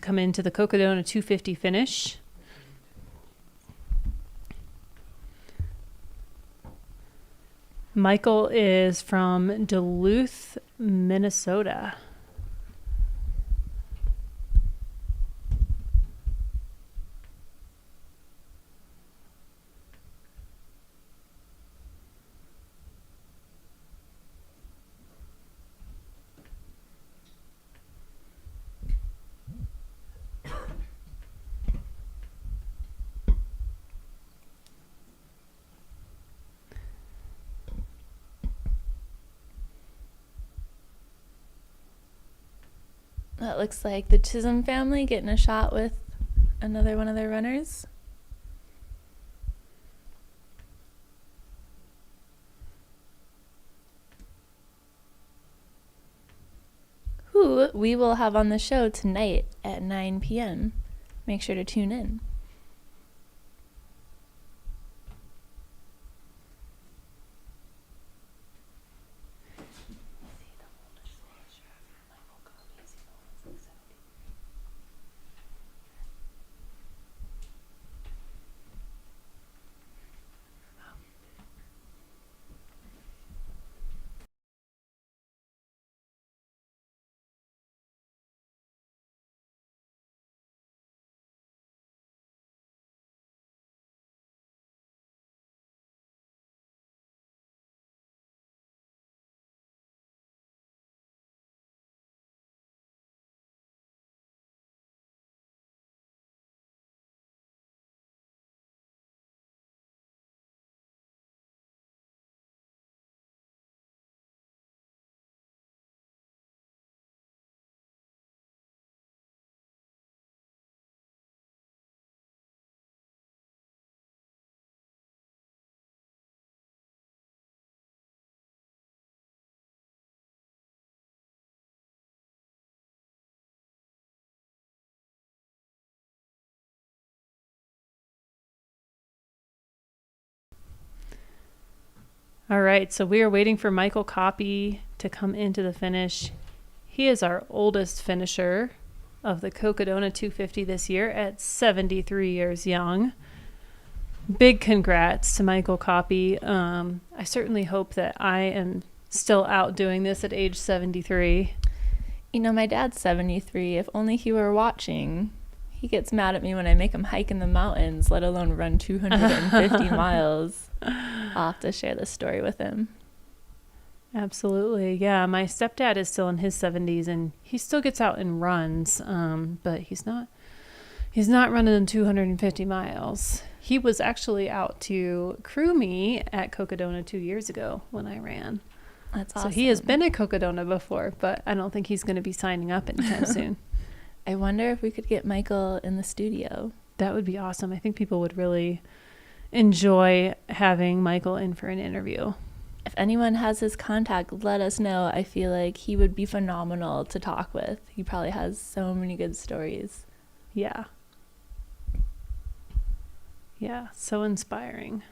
come into the Cocodona 250 finish. Michael is from Duluth, Minnesota. That looks like the Chism family getting a shot with another one of their runners. Who we will have on the show tonight at 9 p.m. Make sure to tune in. All right, so we are waiting for Michael Copy to come into the finish. He is our oldest finisher of the Cocodona 250 this year at 73 years young. Big congrats to Michael Copy. I certainly hope that I am still out doing this at age 73. You know, my dad's 73. If only he were watching. He gets mad at me when I make him hike in the mountains, let alone run 250 miles. I'll have to share this story with him. Absolutely. Yeah, my stepdad is still in his 70s and he still gets out and runs, but he's not running 250 miles. He was actually out to crew me at Cocodona 2 years ago when I ran. That's awesome. So he has been at Cocodona before, but I don't think he's going to be signing up anytime soon. I wonder if we could get Michael in the studio. That would be awesome. I think people would really enjoy having Michael in for an interview. If anyone has his contact, let us know. I feel like he would be phenomenal to talk with. He probably has so many good stories. Yeah. Yeah, so inspiring.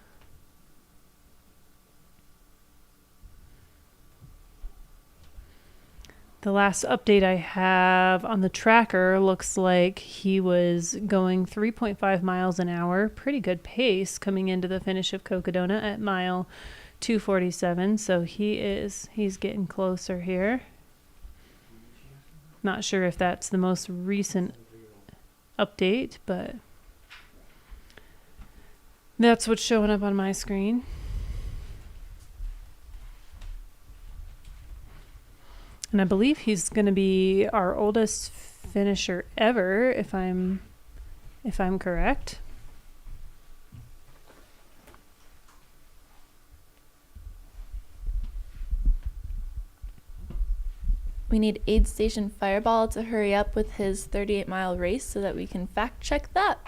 The last update I have on the tracker looks like he was going 3.5 miles an hour. Pretty good pace coming into the finish of Cocodona at mile 247. So he's getting closer here. Not sure if that's the most recent update, but that's what's showing up on my screen. And I believe he's going to be our oldest finisher ever, if I'm correct. We need Aid Station Fireball to hurry up with his 38-mile race so that we can fact check that.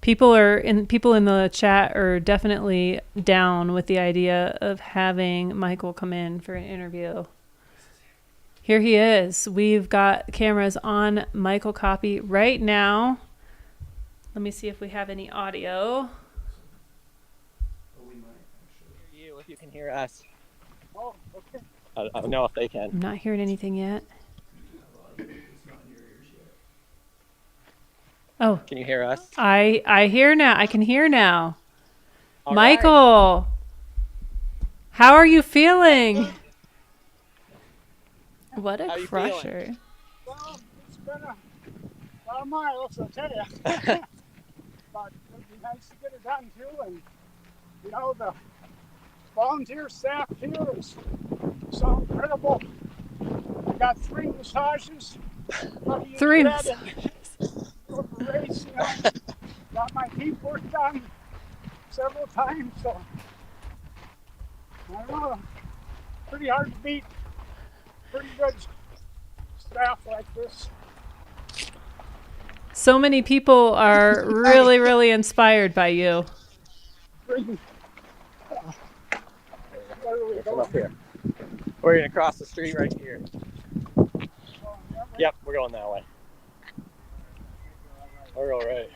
People in the chat are definitely down with the idea of having Michael come in for an interview. Here he is. We've got cameras on Michael Copy right now. Let me see if we have any audio. We might actually hear you if you can hear us. Oh, okay. I don't know if they can. I'm not hearing anything yet. Oh, Can you hear us? I hear now. I can hear now. All Michael, how are you feeling? What a How you crusher. Well, it's been a lot of miles, I'll tell you. But it'd be nice to get it done too. And, you know, the volunteer staff here is so incredible. We got 3 massages. 3 massages. Race, you know. Got my teeth work done several times. So, I don't know. Pretty hard to beat. Pretty good staff like this. So many people are really, really inspired by you. Come up here. We're going to cross the street right here. Yep, we're going that way. We're all right.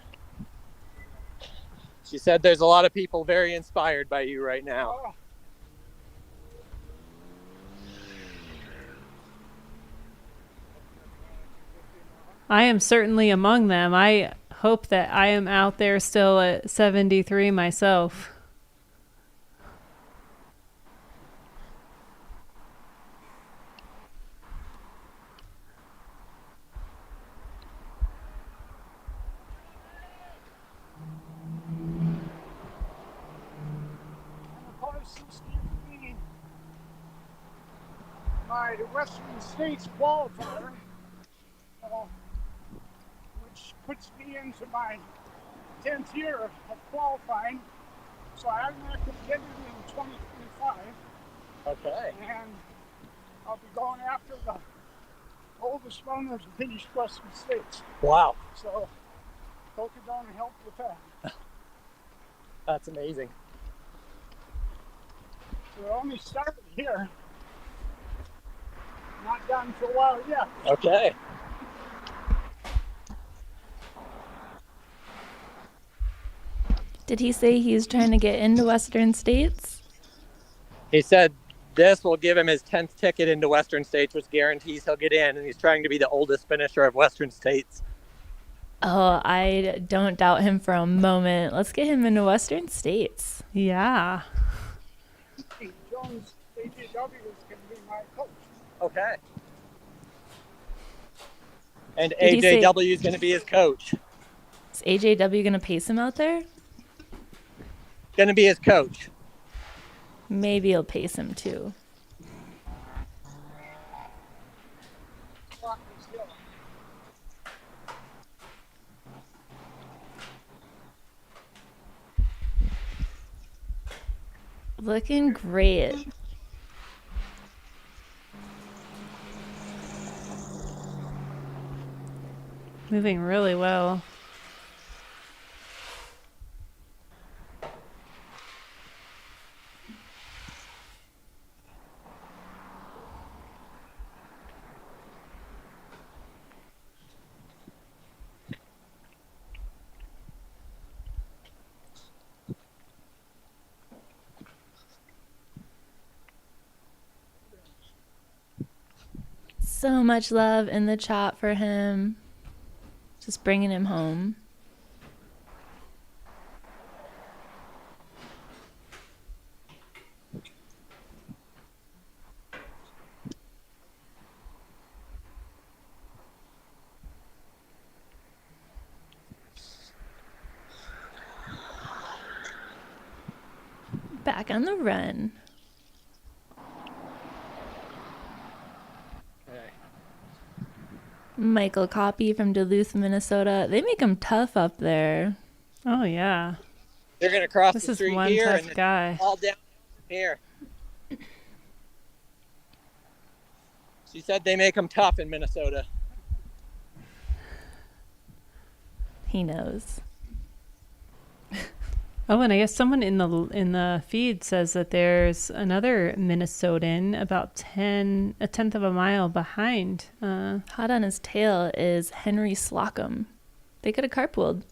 She said there's a lot of people very inspired by you right now. I am certainly among them. I hope that I am out there still at 73 myself. My Western States qualifier, which puts me into my 10th year of qualifying. So I'm not going to get it in 2025. Okay. And I'll be going after the oldest runners to finish Western States. Wow. So Cocodona helped with that. That's amazing. So it only started here. Not done for a while yet. Okay. Did he say he's trying to get into Western States? He said this will give him his 10th ticket into Western States, which guarantees he'll get in, and he's trying to be the oldest finisher of Western States. Oh, I don't doubt him for a moment. Let's get him into Western States. Yeah. Jones, AJW is going to be my coach. Okay. And AJW is going to be his coach. Is AJW going to pace him out there? Going to be his coach. Maybe he'll pace him too. Looking great. Moving really well. So much love in the chat for him. Just bringing him home. Back on the run. Michael Copy from Duluth, Minnesota. They make him tough up there. Oh, yeah. They're going to cross This the is street one here tough and guy. all down here. She said they make him tough in Minnesota. He knows. Oh, and I guess someone in the feed says that there's another Minnesotan about a tenth of a mile behind. Hot on his tail is Henry Slockum. They could have carpooled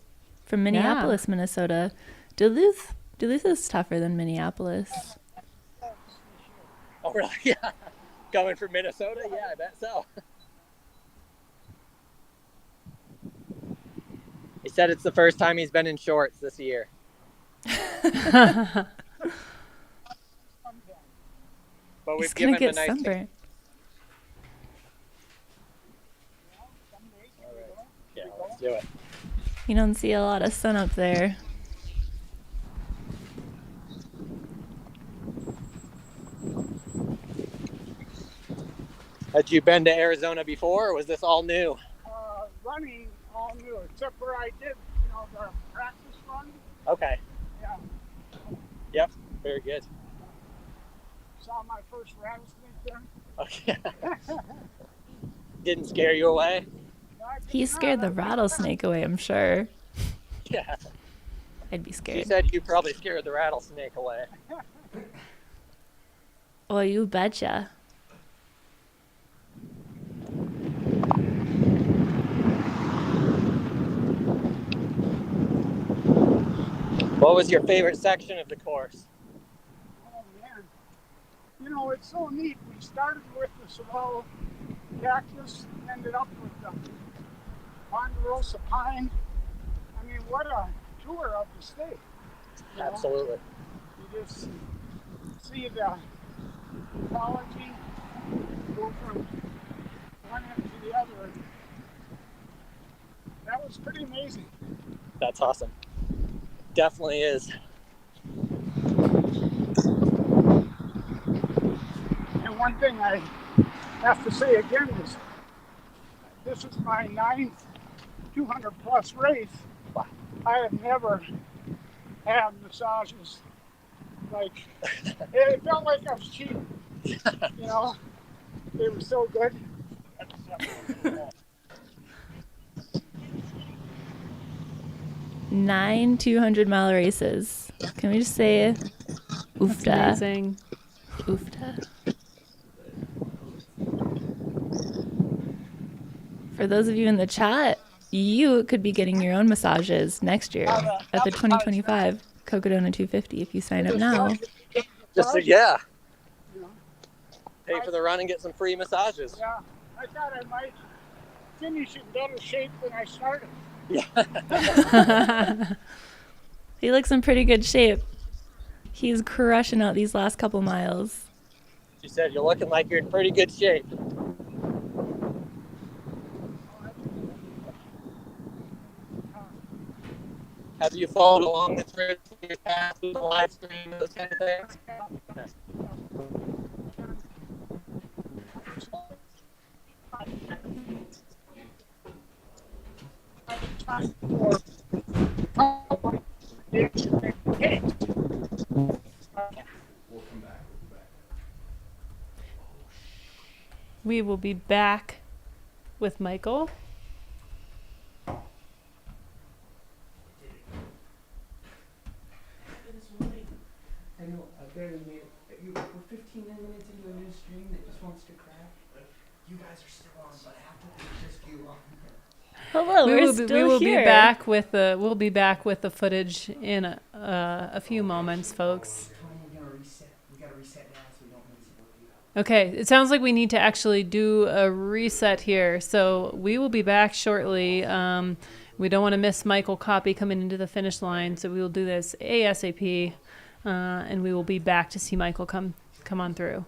from Minneapolis, Minnesota. Duluth is tougher than Minneapolis. Oh, really? Yeah. Coming from Minnesota? Yeah, I bet so. said it's the first time he's been in shorts this year. Sometimes. But He's we've gonna given him get a nice sunburned. Some days All we right. go. Yeah, We go. let's do it. You don't see a lot of sun up there. Had you been to Arizona before, or was this all new? Running all new, except where I did, the practice run. Okay. Yeah, Yep. Very good. saw my first rattlesnake there. Okay. Didn't scare you away? No, I did He not. scared the rattlesnake away, I'm sure. Yeah. I'd be She scared. said you probably scared the rattlesnake away. Oh, you betcha. What was your favorite section of the course? Oh man, it's so neat. We started with the Saviola cactus, ended up with the ponderosa pine. I mean, what a tour of the state. Absolutely. You just see the ecology go from one end to the other. That was pretty amazing. That's awesome. Definitely is. And one thing I have to say again is this is my 9th 200 plus race. I have never had massages like it felt like I was cheating. They were so good. 9 200-mile races. Can we just say oofta? Amazing. Oofta. For those of you in the chat, you could be getting your own massages next year at the 2025 Cocodona 250 if you sign up now. Just yeah. Pay for the run and get some free massages. Yeah, I thought I might finish in better shape than I started. Yeah. He looks in pretty good shape. He's crushing out these last couple miles. She said you're looking like you're in pretty good shape. Have you followed along the trip in your past with the live stream, those kind of things? We will be back with Michael. I know, I barely made it. We're 15 minutes into a new stream that just wants to crash. You guys are still on, but after this, just you on. Hello, we're still we will here. be back with the we'll be back with the footage in a few moments, folks. We're gonna reset. We gotta reset now so we don't miss it. Okay, it sounds like we need to actually do a reset here, so we will be back shortly. We don't want to miss Michael Copy coming into the finish line, so we will do this ASAP, and we will be back to see Michael come on through.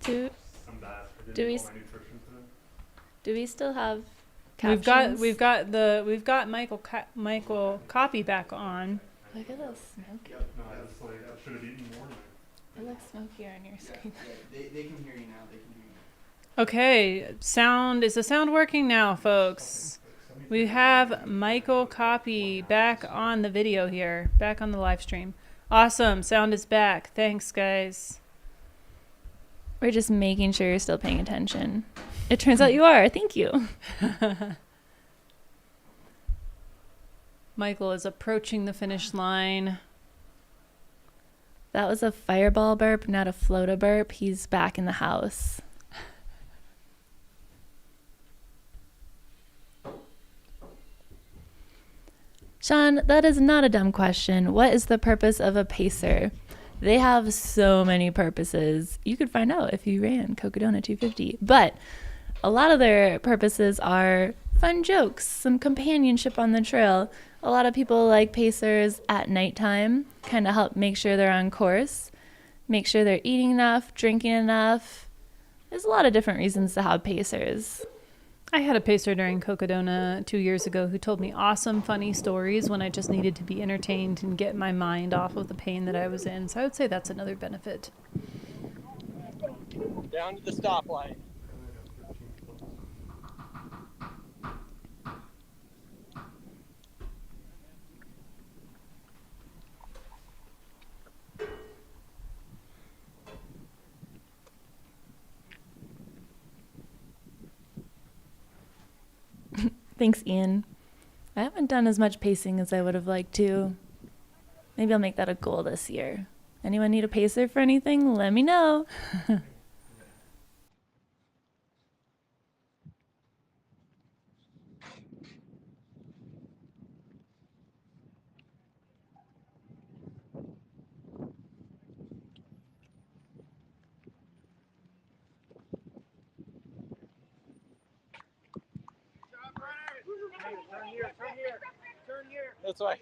Do I'm bad. I Do didn't we do all my nutrition today. we still have captions? We've got Michael Copy back on. Look at this smoke. No, I just like I should have eaten more. It looks smokier on your screen. They can hear you now. They can hear you. Okay, is the sound working now, folks? We have Michael Copy back on the video here, back on the live stream. Awesome, sound is back. Thanks, guys. We're just making sure you're still paying attention. It turns out you are. Thank you. Michael is approaching the finish line. That was a fireball burp, not a floata burp. He's back in the house. Sean, that is not a dumb question. What is the purpose of a pacer? They have so many purposes. You could find out if you ran Cocodona 250. But a lot of their purposes are fun jokes, some companionship on the trail. A lot of people like pacers at nighttime, kind of help make sure they're on course, make sure they're eating enough, drinking enough. There's a lot of different reasons to have pacers. I had a pacer during Cocodona 2 years ago who told me awesome, funny stories when I just needed to be entertained and get my mind off of the pain that I was in. So I would say that's another benefit. Down to the stoplight. Thanks, Ian. I haven't done as much pacing as I would have liked to. Maybe I'll make that a goal this year. Anyone need a pacer for anything? Let me know. Turn here. This way.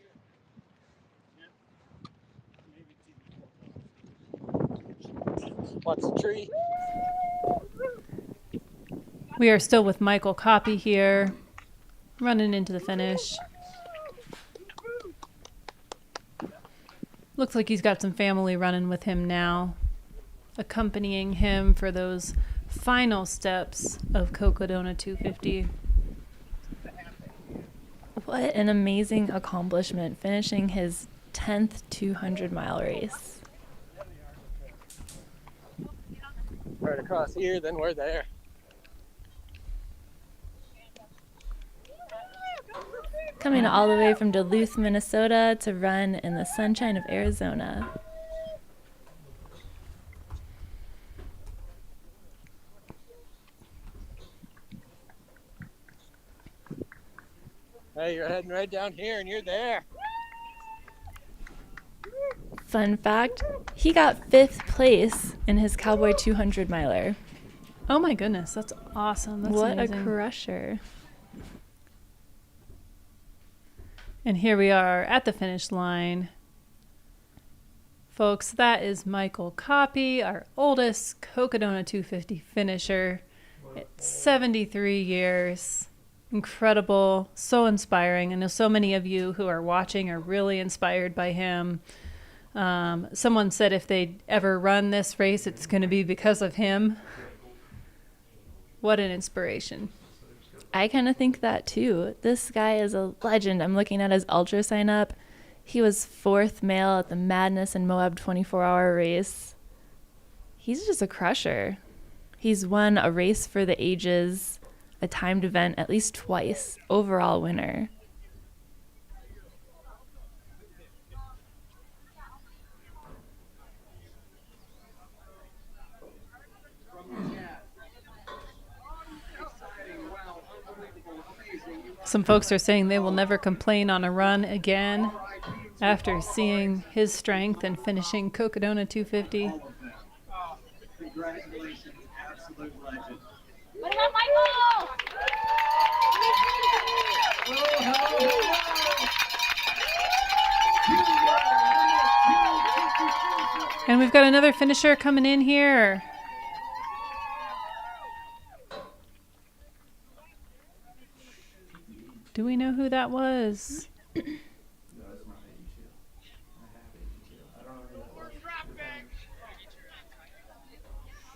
Watch the tree. We are still with Michael Copy here, running into the finish. Looks like he's got some family running with him now, accompanying him for those final steps of Cocodona 250. What an amazing accomplishment, finishing his 10th 200-mile race. Right across here, then we're there. Coming all the way from Duluth, Minnesota to run in the sunshine of Arizona. Hey, you're heading right down here and you're there. Fun fact, he got 5th place in his Cowboy 200 miler. Oh my goodness, that's awesome. That's what amazing. a crusher. And here we are at the finish line. Folks, that is Michael Copy, our oldest Cocodona 250 finisher at 73 years. Incredible, so inspiring. I know so many of you who are watching are really inspired by him. Someone said if they ever run this race, it's going to be because of him. What an inspiration. I kind of think that too. This guy is a legend. I'm looking at his ultra sign up. He was 4th male at the Madness in Moab 24-hour race. He's just a crusher. He's won a race for the ages, a timed event at least twice, overall winner. Some folks are saying they will never complain on a run again after seeing his strength and finishing Cocodona 250. Congratulations, absolute legend. What about Michael? Oh, hello. And we've got another finisher coming in here. Do we know who that was? No, it's not 82. I have 82. I don't know who that was.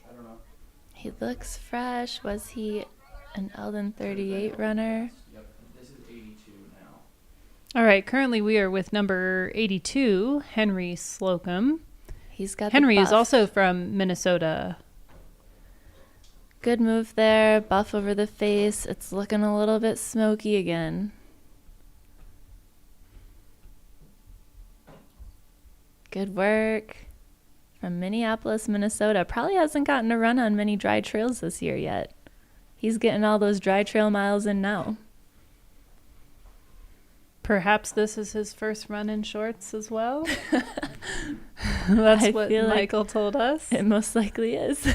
I don't know. He looks fresh. Was he an Elden 38 runner? Yep, this is 82 now. All right, currently we are with number 82, Henry Slocum. He's got Henry the is buff. also from Minnesota. Good move there. Buff over the face. It's looking a little bit smoky again. Good work from Minneapolis, Minnesota. Probably hasn't gotten a run on many dry trails this year yet. He's getting all those dry trail miles in now. Perhaps this is his first run in shorts as well. That's I what feel like Michael told us. It most likely is.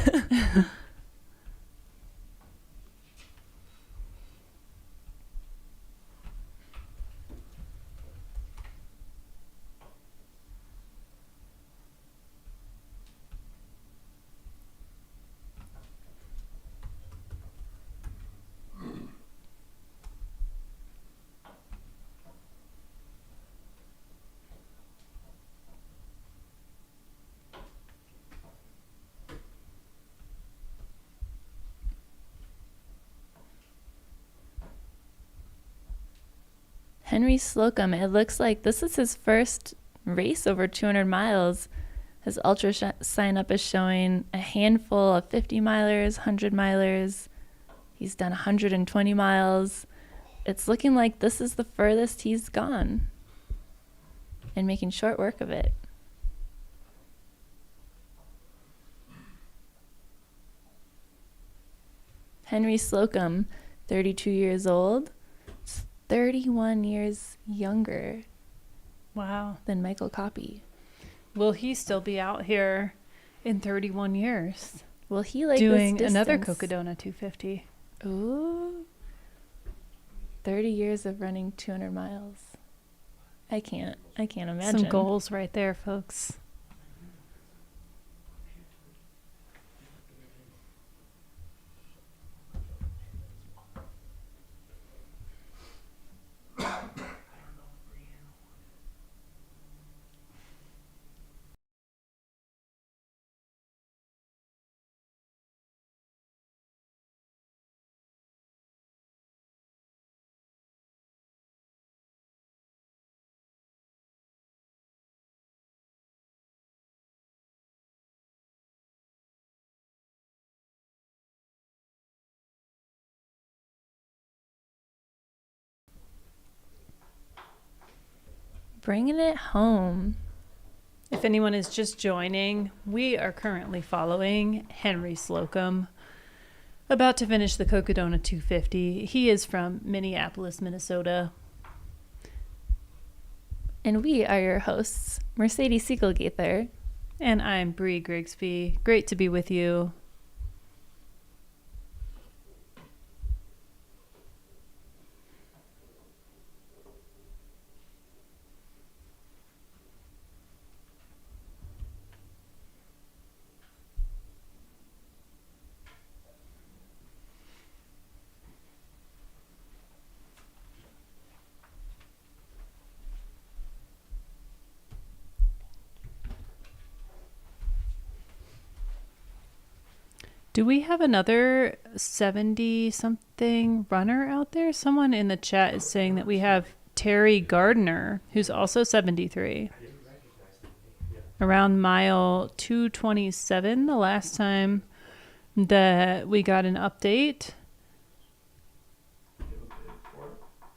Henry Slocum, it looks like this is his first race over 200 miles. His ultra sign up is showing a handful of 50 milers, 100 milers. He's done 120 miles. It's looking like this is the furthest he's gone and making short work of it. Henry Slocum, 32 years old. 31 years younger Wow. than Michael Copy. Will he still be out here in 31 years Will he like doing this another distance? Cocodona 250? Ooh. 30 years of running 200 miles. I can't imagine. Some goals right there, folks. Bringing it home. If anyone is just joining, we are currently following Henry Slocum, about to finish the Cocodona 250. He is from Minneapolis, Minnesota. And we are your hosts, Mercedes Siegelgaither. And I'm Bree Grigsby. Great to be with you. Do we have another 70-something runner out there? Someone in the chat is saying that we have Terry Gardner, who's also 73. Around mile 227, the last time that we got an update.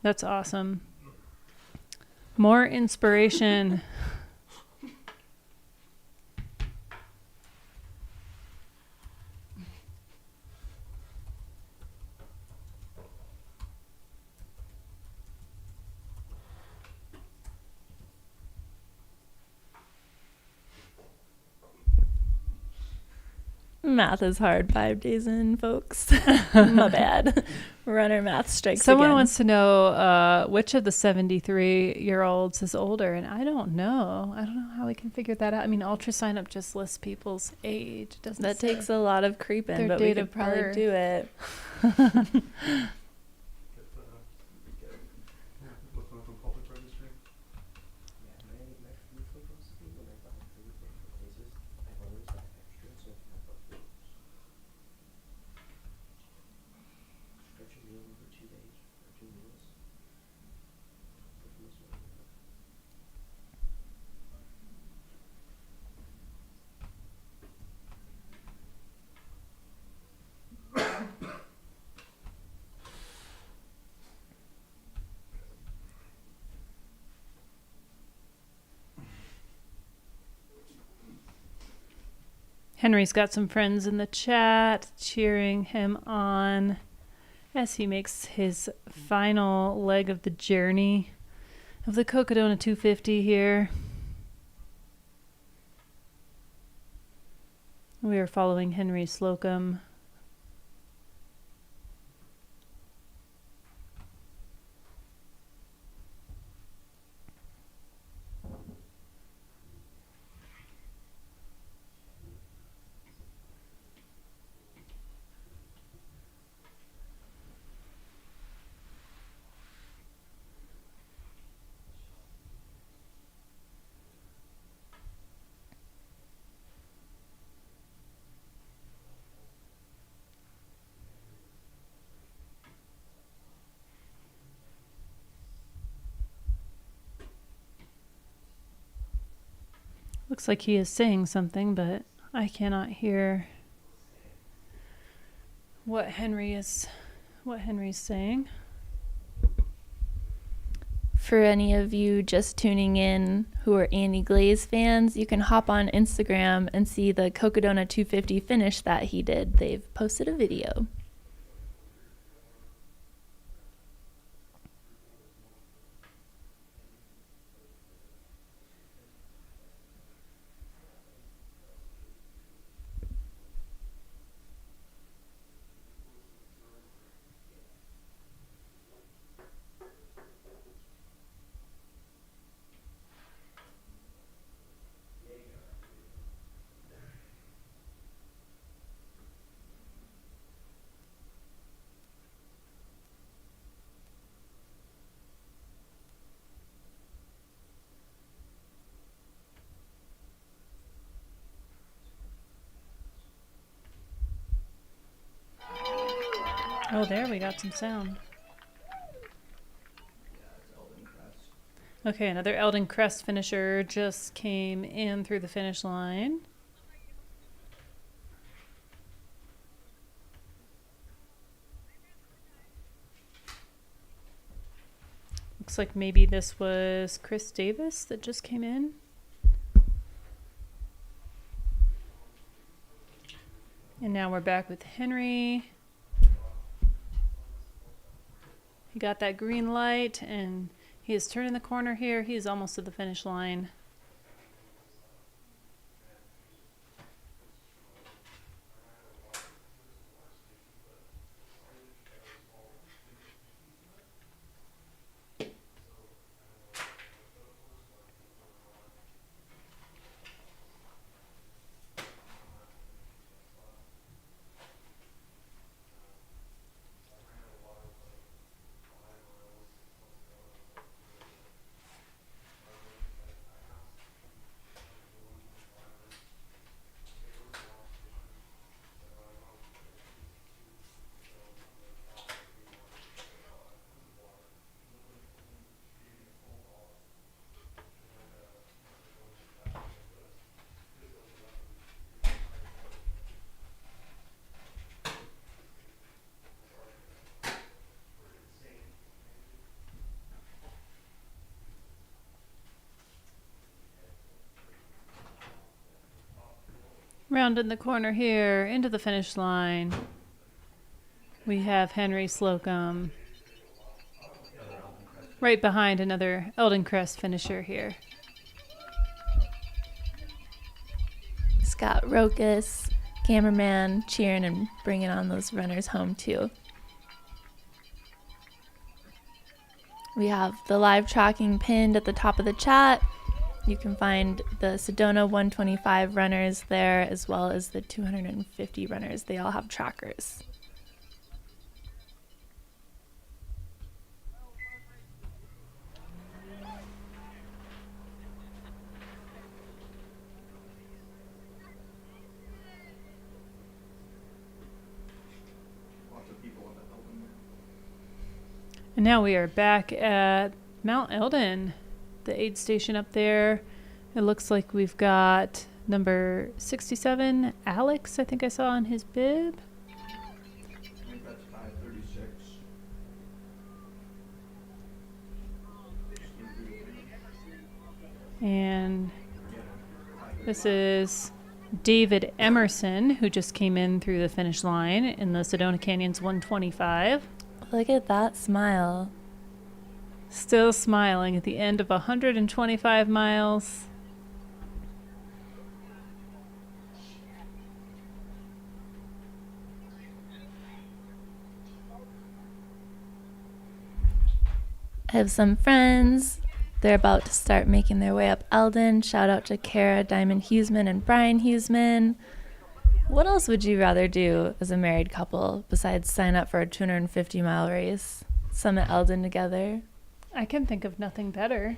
That's awesome. More inspiration. Math is hard 5 days in, folks. My bad. Runner math strikes Someone again. wants to know which of the 73-year-olds is older, and I don't know. I don't know how we can figure that out. I mean, UltraSign Up just lists people's age. Doesn't That say takes a lot of creeping, their but we date could of probably birth. do it. Get the, look on the public registry. Yeah, my food photos, when I buy food from places, I always buy extra so I can have leftovers. Stretch a meal over 2 days or 2 meals. Put them this way. Henry's got some friends in the chat cheering him on as he makes his final leg of the journey of the Cocodona 250 here. We are following Henry Slocum. Looks like he is saying something, but I cannot hear what Henry's saying. For any of you just tuning in who are Andy Glaze fans, you can hop on Instagram and see the Cocodona 250 finish that he did. They've posted a video. Oh, there we got some sound. Okay, another Elden Crest finisher just came in through the finish line. Looks like maybe this was Chris Davis that just came in. And now we're back with Henry. He got that green light and he is turning the corner here. He is almost to the finish line. Rounding the corner here into the finish line. We have Henry Slocum right behind another Elden Crest finisher here. Scott Rokas cameraman cheering and bringing on those runners home too. We have the live tracking pinned at the top of the chat. You can find the Sedona 125 runners there, as well as the 250 runners. They all have trackers. Lots of people in the Elden. And now we are back at Mount Elden, the aid station up there. It looks like we've got number 67, Alex, I think I saw on his bib. I think that's 536. And this is David Emerson, who just came in through the finish line in the Sedona Canyons 125. Look at that smile. Still smiling at the end of 125 miles. I have some friends. They're about to start making their way up Elden. Shout out to Kara, Diamond Huseman, and Brian Huseman. What else would you rather do as a married couple besides sign up for a 250-mile race? Summit Elden together? I can think of nothing better.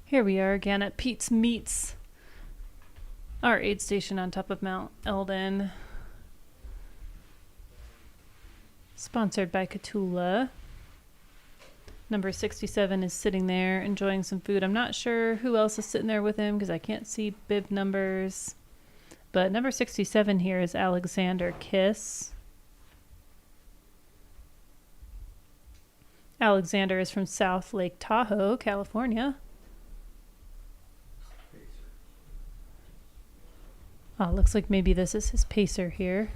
Here we are again at Pete's Meats, our aid station on top of Mount Elden. Sponsored by Catula. Number 67 is sitting there enjoying some food. I'm not sure who else is sitting there with him because I can't see bib numbers. But number 67 here is Alexander Kiss. Alexander is from South Lake Tahoe, California. Oh, looks like maybe this is his pacer here.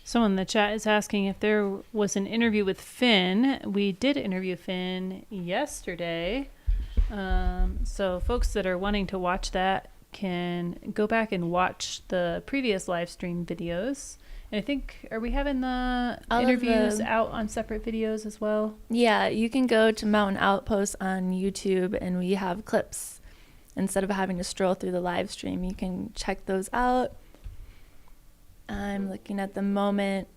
Someone in the chat is asking if there was an interview with Finn. We did interview Finn yesterday. So folks that are wanting to watch that can go back and watch the previous live stream videos. And I think, are we having the interviews out on separate videos as well? Yeah, you can go to Mountain Outpost on YouTube and we have clips. Instead of having to stroll through the live stream, you can check those out. I'm looking at the moment,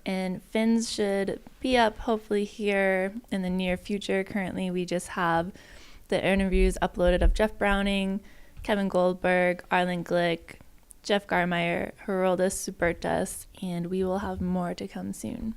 and Finn's should be up hopefully here in the near future. Currently, we just have the interviews uploaded of Jeff Browning, Kevin Goldberg, Arlen Glick, Jeff Garmeyer, Heroldus Supertas, and we will have more to come soon.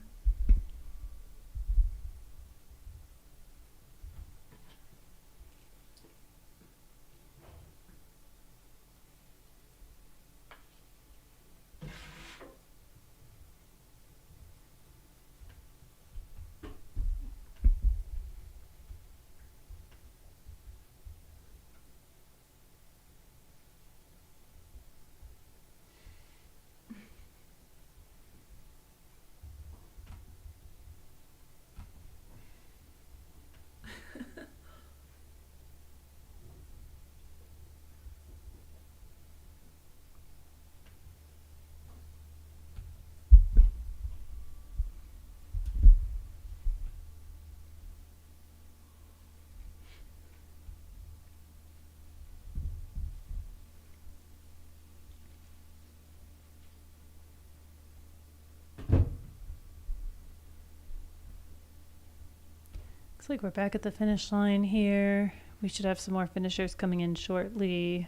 Looks like we're back at the finish line here. We should have some more finishers coming in shortly.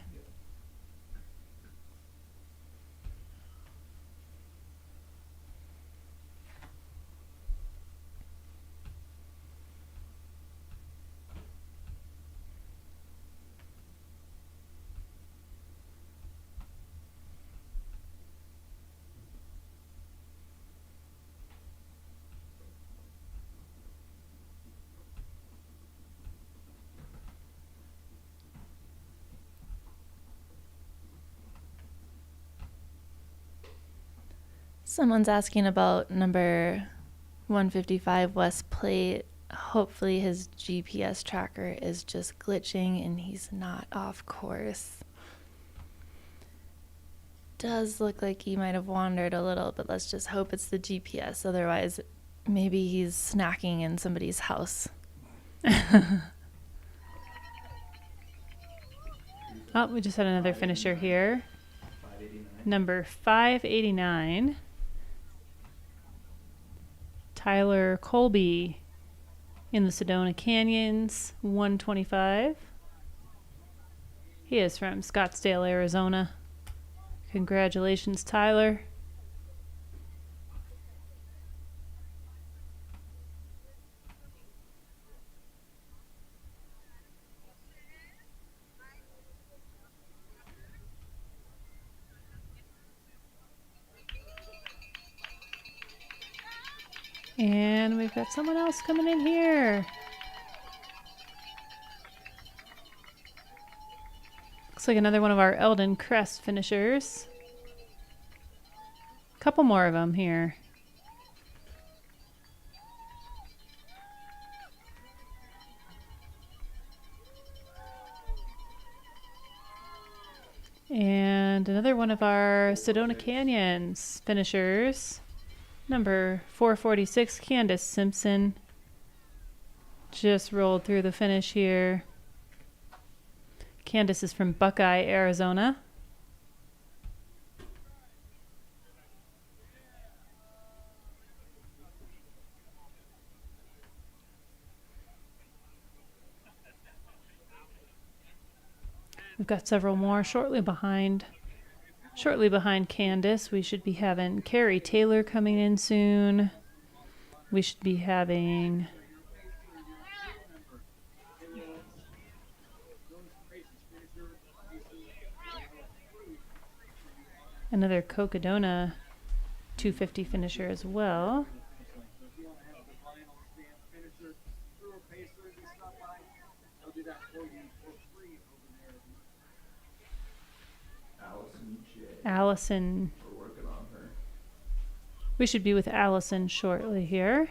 Someone's asking about number 155 Wes Plate. Hopefully his GPS tracker is just glitching and he's not off course. Does look like he might have wandered a little, but let's just hope it's the GPS. Otherwise, maybe he's snacking in somebody's house. Oh, we just had another finisher here. Number 589. Tyler Colby in the Sedona Canyons, 125. He is from Scottsdale, Arizona. Congratulations, Tyler. And we've got someone else coming in here. Looks like another one of our Elden Crest finishers. Couple more of them here. And another one of our Sedona Canyons finishers. Number 446, Candace Simpson. Just rolled through the finish here. Candace is from Buckeye, Arizona. We've got several more shortly behind Candace. We should be having Carrie Taylor coming in soon. We should be having another Cocodona 250 finisher as well. Allison. We're working on her. We should be with Allison shortly here.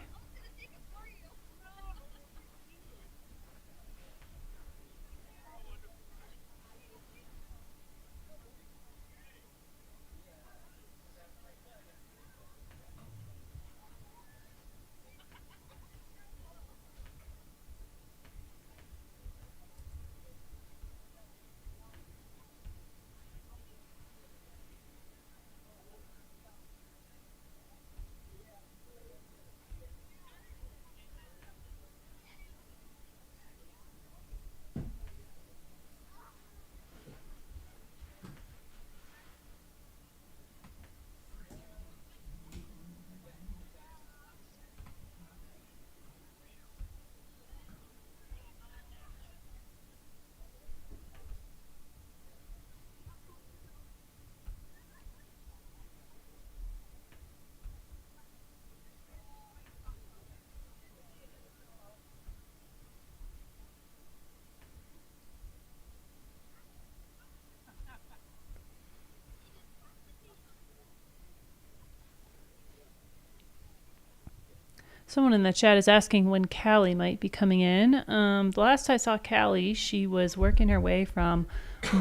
Someone in the chat is asking when Callie might be coming in. The last I saw Callie, she was working her way from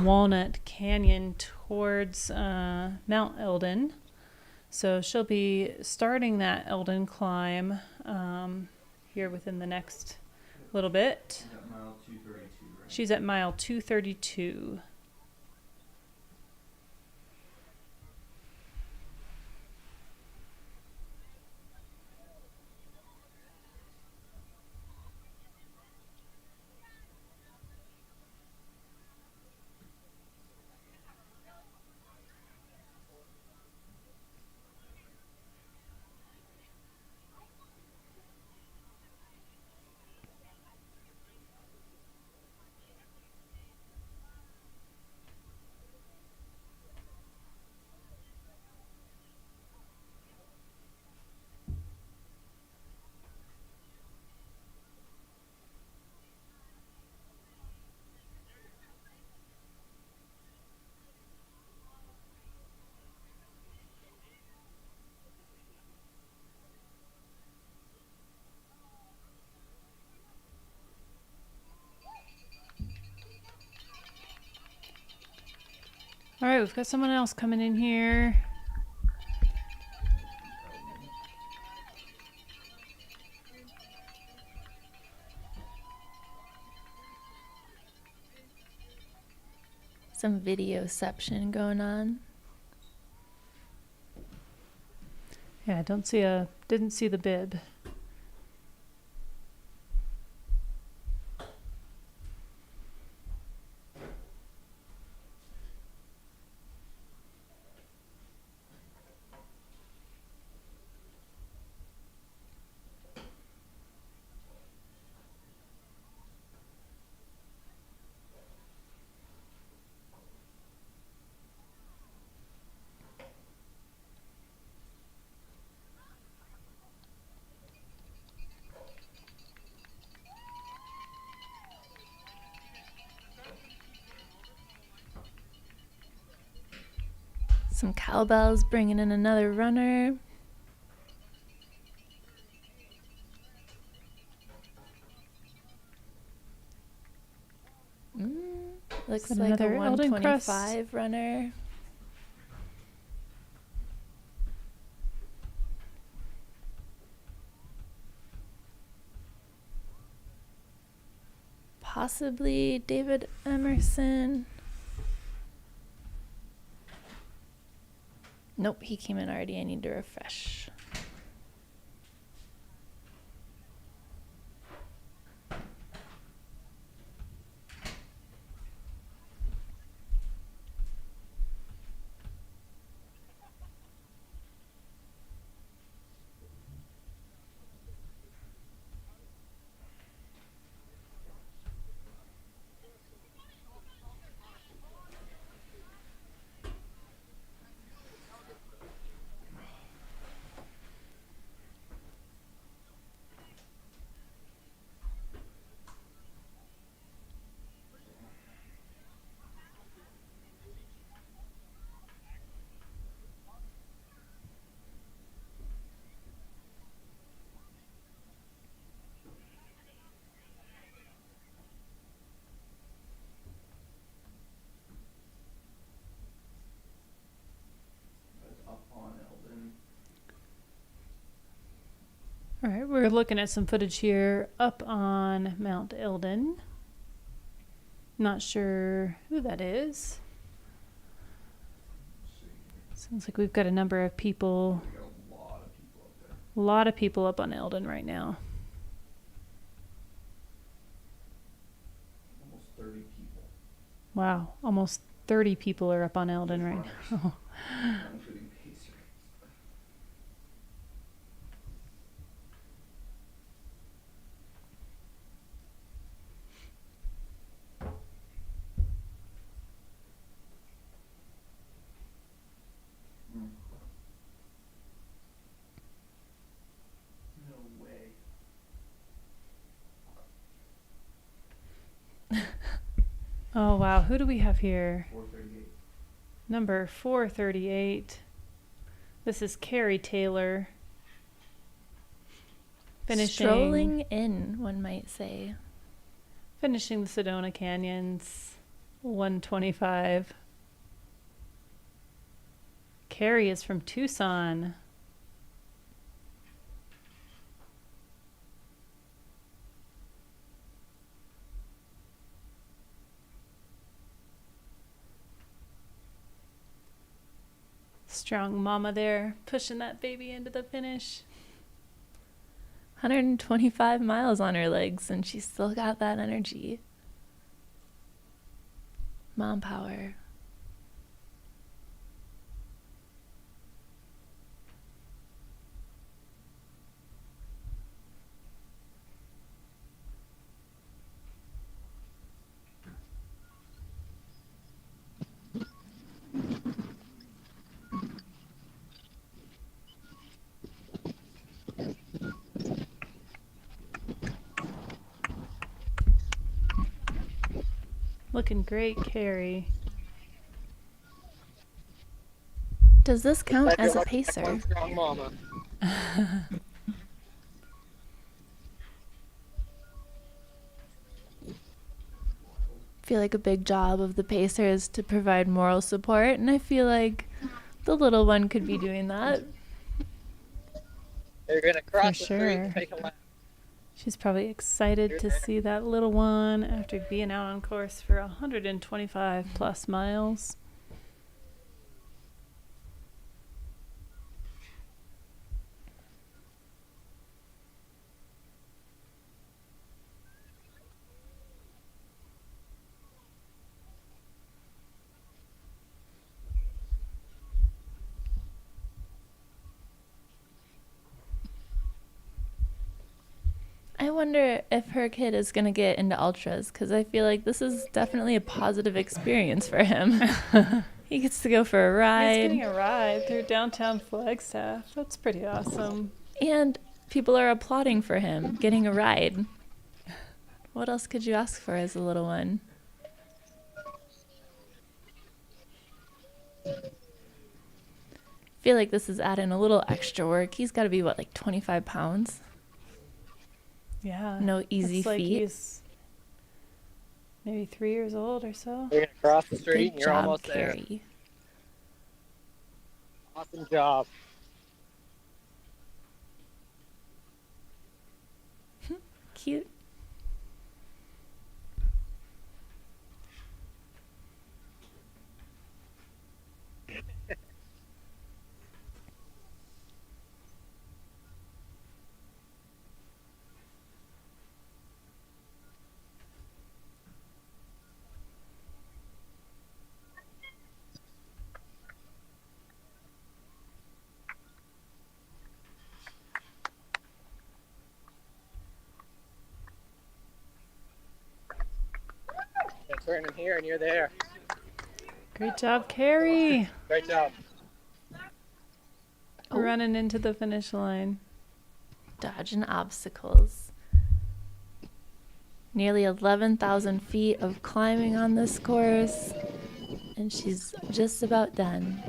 Walnut Canyon towards Mount Elden. So she'll be starting that Elden climb here within the next little bit. She's at mile 232, right? She's at mile 232. All right, we've got someone else coming in here. Some videoception going on. Yeah, I didn't see the bib. Some cowbells bringing in another runner. Looks like another a Elden 125 runner. Possibly David Emerson. Nope, he came in already. I need to refresh. Up on Elden. All right, we're looking at some footage here up on Mount Elden. Not sure who that is. Sounds like we've got a number of people. We got a lot of people up there. A lot of people up on Elden right now. Almost 30 people. Wow, almost 30 people are up on Elden right now. Including pacers. No way. Oh, wow. Who do we have here? 438. Number 438. This is Carrie Taylor. Strolling in, one might say. Finishing the Sedona Canyons. 125. Carrie is from Tucson. Strong mama there, pushing that baby into the finish. 125 miles on her legs, and she's still got that energy. Mom power. Looking great, Carrie. Does this count as a pacer? Strong mama. feel like a big job of the pacers to provide moral support, and I feel like the little one could be doing that. They're going to cross the For street sure. and take a lap. She's probably excited to see that little one after being out on course for 125 plus miles. I wonder if her kid is going to get into ultras, because I feel like this is definitely a positive experience for him. He gets to go for a He's ride. getting a ride through downtown Flagstaff. That's pretty awesome. And people are applauding for him getting a ride. What else could you ask for as a little one? Feel like this is adding a little extra work. He's got to be, what, like 25 pounds? Yeah. No easy Looks like feat. he's maybe 3 years old or so. You're going to cross the street Good and you're job, almost there. Carrie. Awesome job. Cute. Turn in here and you're there. Great job, Carrie. Great job. Running into the finish line. Dodging obstacles. Nearly 11,000 feet of climbing on this course, and she's just about done.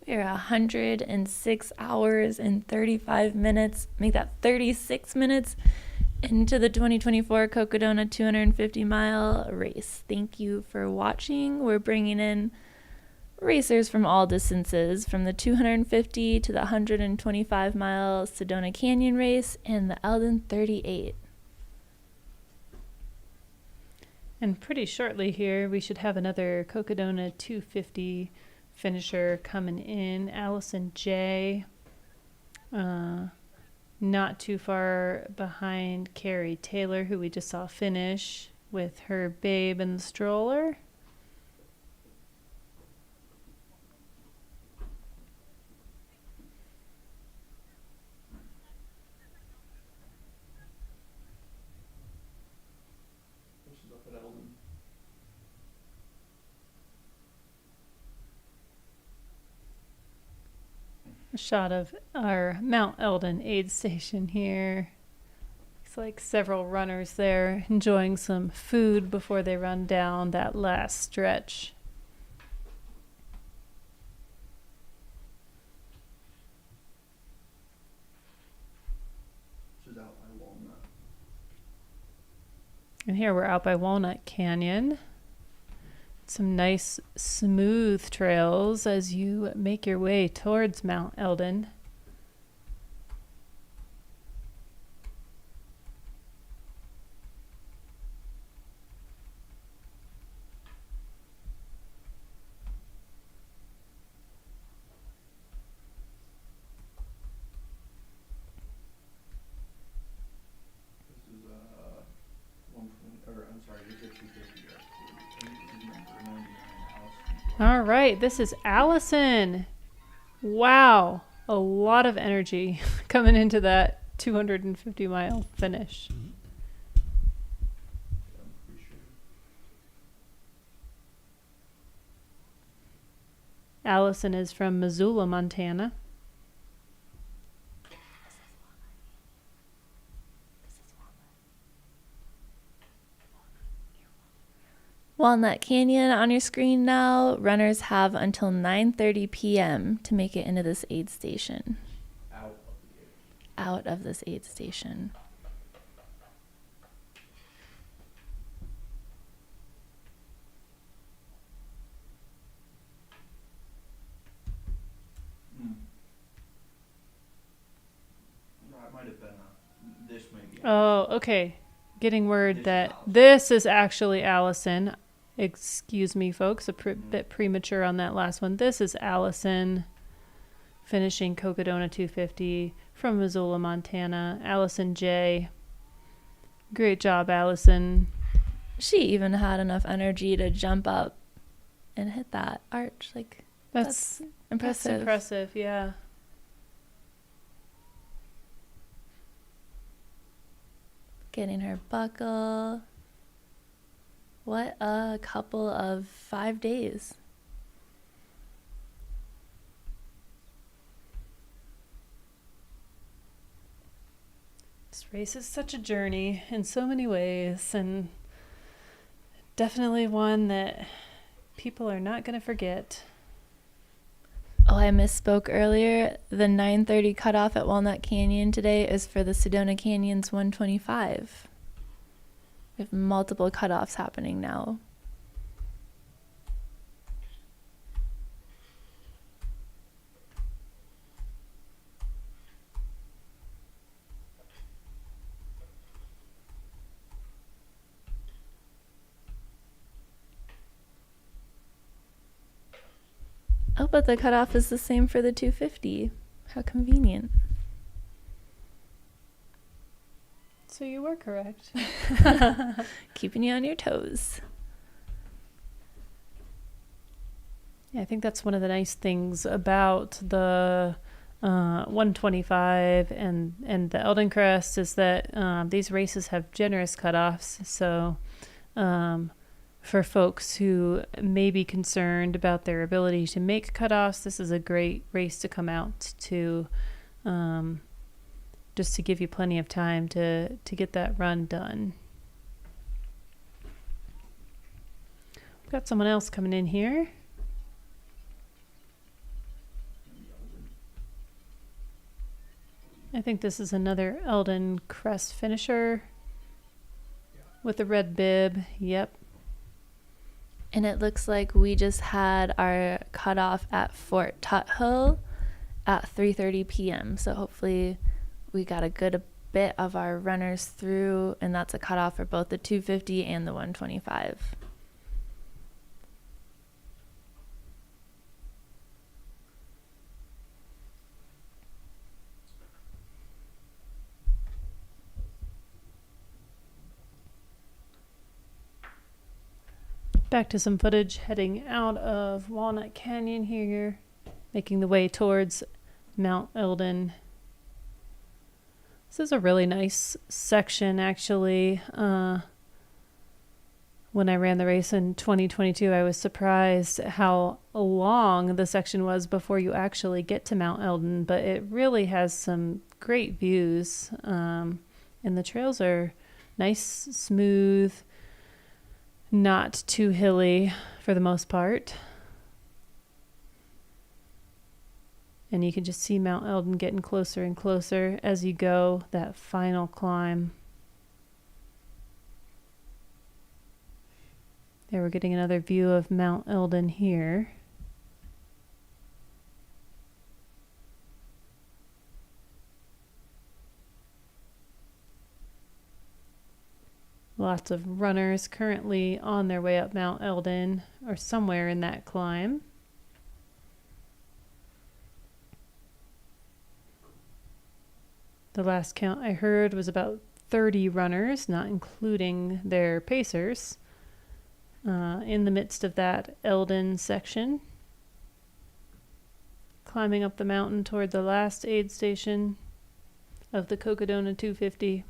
We're 106 hours and 35 minutes. Make that 36 minutes into the 2024 Cocodona 250-mile race. Thank you for watching. We're bringing in racers from all distances, from the 250 to the 125-mile Sedona Canyon race and the Elden 38. And pretty shortly here, we should have another Cocodona 250 finisher coming in. Allison J. Not too far behind Carrie Taylor, who we just saw finish with her babe in the stroller. This is up at Elden. A shot of our Mount Elden aid station here. Looks like several runners there enjoying some food before they run down that last stretch. This is out by Walnut. And here we're out by Walnut Canyon. Some nice smooth trails as you make your way towards Mount Elden. This is 120, or I'm sorry, this is 250 yard. Number 99 house. All right, this is Allison. Wow, a lot of energy coming into that 250-mile finish. I'm pretty sure. Allison is from Missoula, Montana. Walnut Canyon on your screen now. Runners have until 9:30 p.m. to make it into this aid station. Out of this aid station. That might have been this may be. Oh, okay. Getting word This that is Allison. this is actually Allison. Excuse me, folks. A bit premature on that last one. This is Allison finishing Cocodona 250 from Missoula, Montana. Allison J. Great job, Allison. She even had enough energy to jump up and hit that arch. Like, That's impressive. That's impressive, yeah. Getting her buckle. What a couple of 5 days. This race is such a journey in so many ways, and definitely one that people are not going to forget. Oh, I misspoke earlier. The 9:30 cutoff at Walnut Canyon today is for the Sedona Canyons 125. We have multiple cutoffs happening now. Oh, but the cutoff is the same for the 250. How convenient. So you were correct. Keeping you on your toes. Yeah, I think that's one of the nice things about the 125 and the Elden Crest is that these races have generous cutoffs. So for folks who may be concerned about their ability to make cutoffs, this is a great race to come out to, just to give you plenty of time to get that run done. We've got someone else coming in here. I think this is another Elden Crest finisher with a red bib. Yep. And it looks like we just had our cutoff at Fort Tuthill at 3:30 p.m. So hopefully we got a good bit of our runners through, and that's a cutoff for both the 250 and the 125. Back to some footage heading out of Walnut Canyon here, making the way towards Mount Elden. This is a really nice section, actually. When I ran the race in 2022, I was surprised how long the section was before you actually get to Mount Elden, but it really has some great views. And the trails are nice, smooth, not too hilly for the most part. And you can just see Mount Elden getting closer and closer as you go, that final climb. There, we're getting another view of Mount Elden here. Lots of runners currently on their way up Mount Elden or somewhere in that climb. The last count I heard was about 30 runners, not including their pacers, in the midst of that Elden section. Climbing up the mountain toward the last aid station. of the Cocodona 250.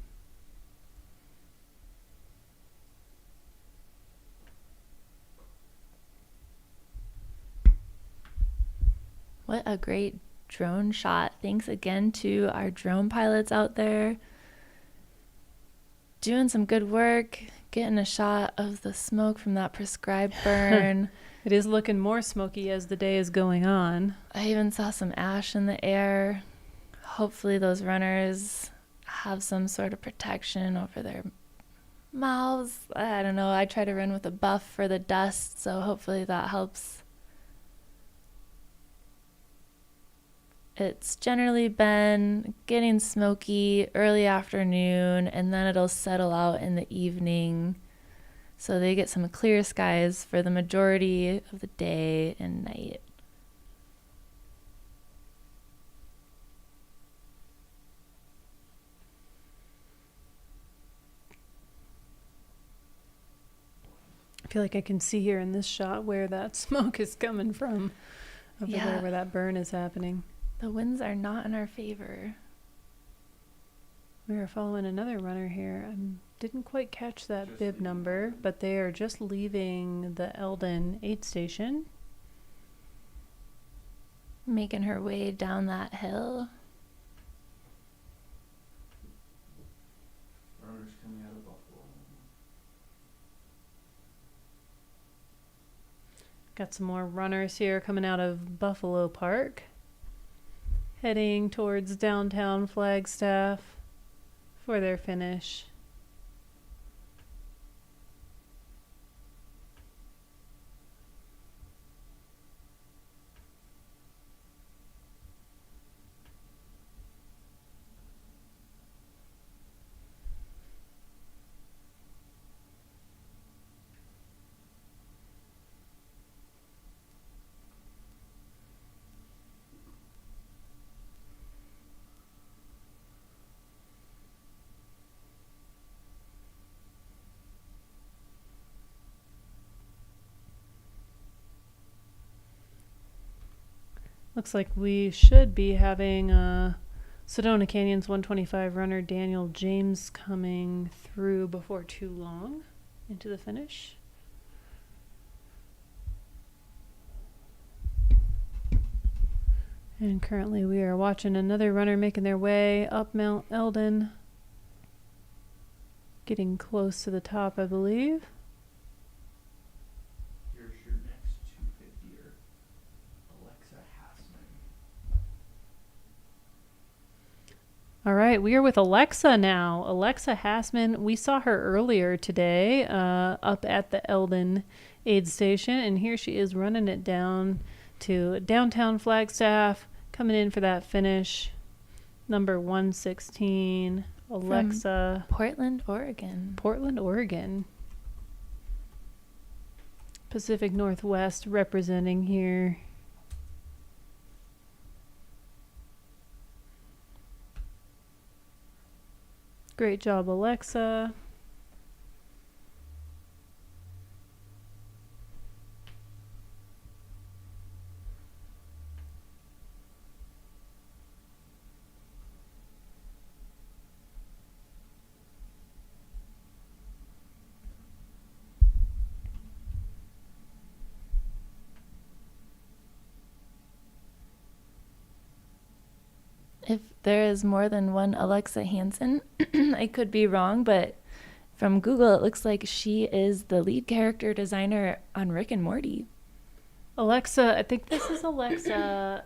What a great drone shot. Thanks again to our drone pilots out there doing some good work, getting a shot of the smoke from that prescribed burn. It is looking more smoky as the day is going on. I even saw some ash in the air. Hopefully those runners have some sort of protection over their mouths. I don't know. I try to run with a buff for the dust, so hopefully that helps. It's generally been getting smoky early afternoon, and then it'll settle out in the evening. So they get some clear skies for the majority of the day and night. I feel like I can see here in this shot where that smoke is coming from. Over there where that burn is happening. The winds are not in our favor. We are following another runner here. I didn't quite catch that bib number, but they are just leaving the Elden aid station. Making her way down that hill. Runners coming out of Buffalo. Got some more runners here coming out of Buffalo Park, heading towards downtown Flagstaff for their finish. Looks like we should be having Sedona Canyon's 125 runner Daniel James coming through before too long into the finish. And currently we are watching another runner making their way up Mount Elden. Getting close to the top, I believe. Here's your next 250er, Alexa Hassman. All right, we are with Alexa now. Alexa Hassman, we saw her earlier today up at the Elden aid station, and here she is running it down to downtown Flagstaff, coming in for that finish. Number 116, Alexa. From Portland, Oregon. Portland, Oregon. Pacific Northwest representing here. Great job, Alexa. If there is more than one Alexa Hansen, I could be wrong, but from Google, it looks like she is the lead character designer on Rick and Morty. Alexa, I think this is Alexa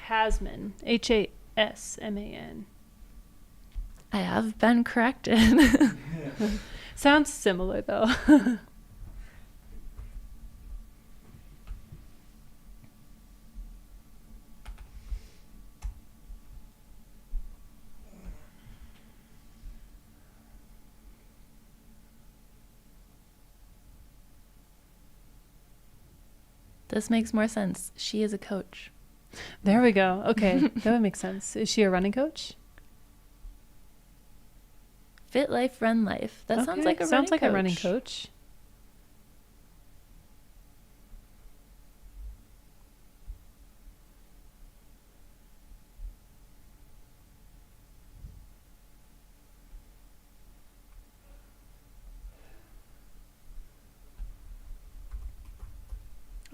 Hasman, Hasman. I have been corrected. Sounds similar though. This makes more sense. She is a coach. There we go. Okay, that would make sense. Is she a running coach? Fit Life, Run Life. That sounds like a running coach. Sounds like a running coach.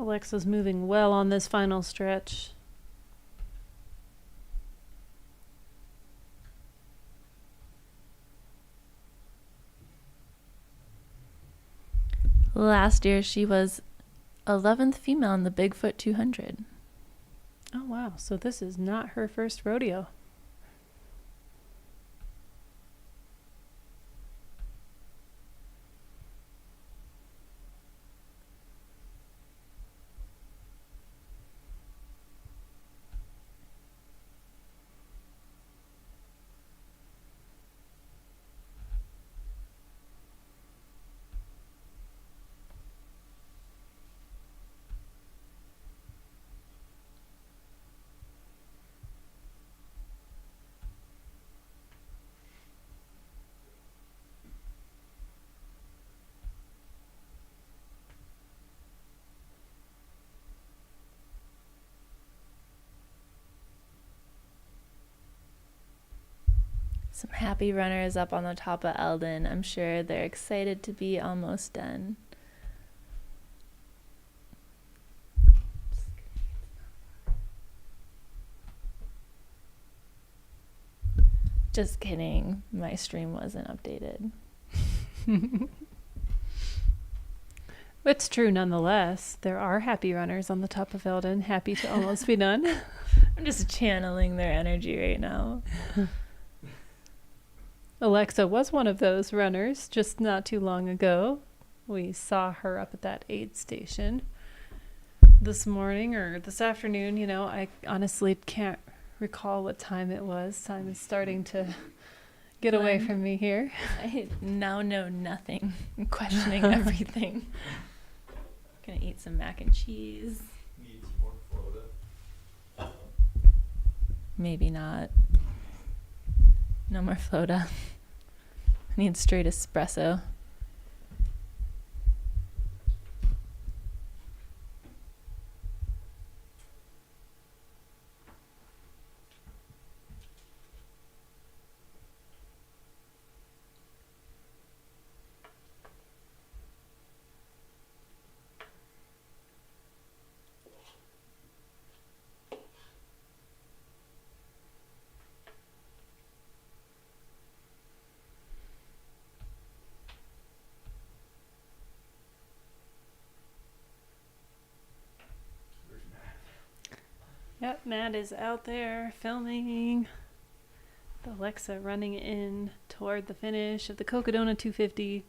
Alexa's moving well on this final stretch. Last year, she was 11th female in the Bigfoot 200. Oh, wow. So this is not her first rodeo. Some happy runners up on the top of Elden. I'm sure they're excited to be almost done. Just kidding. My stream wasn't updated. It's true nonetheless. There are happy runners on the top of Elden, happy to almost be done. I'm just channeling their energy right now. Alexa was one of those runners just not too long ago. We saw her up at that aid station this morning or this afternoon. You know, I honestly can't recall what time it was. Time is starting to get away from me here. I now know nothing. I'm questioning everything. Gonna eat some mac and cheese. Need some more Florida. Maybe not. No more Florida. I need straight espresso. Yep, Matt is out there filming. Alexa running in toward the finish of the Cocodona 250.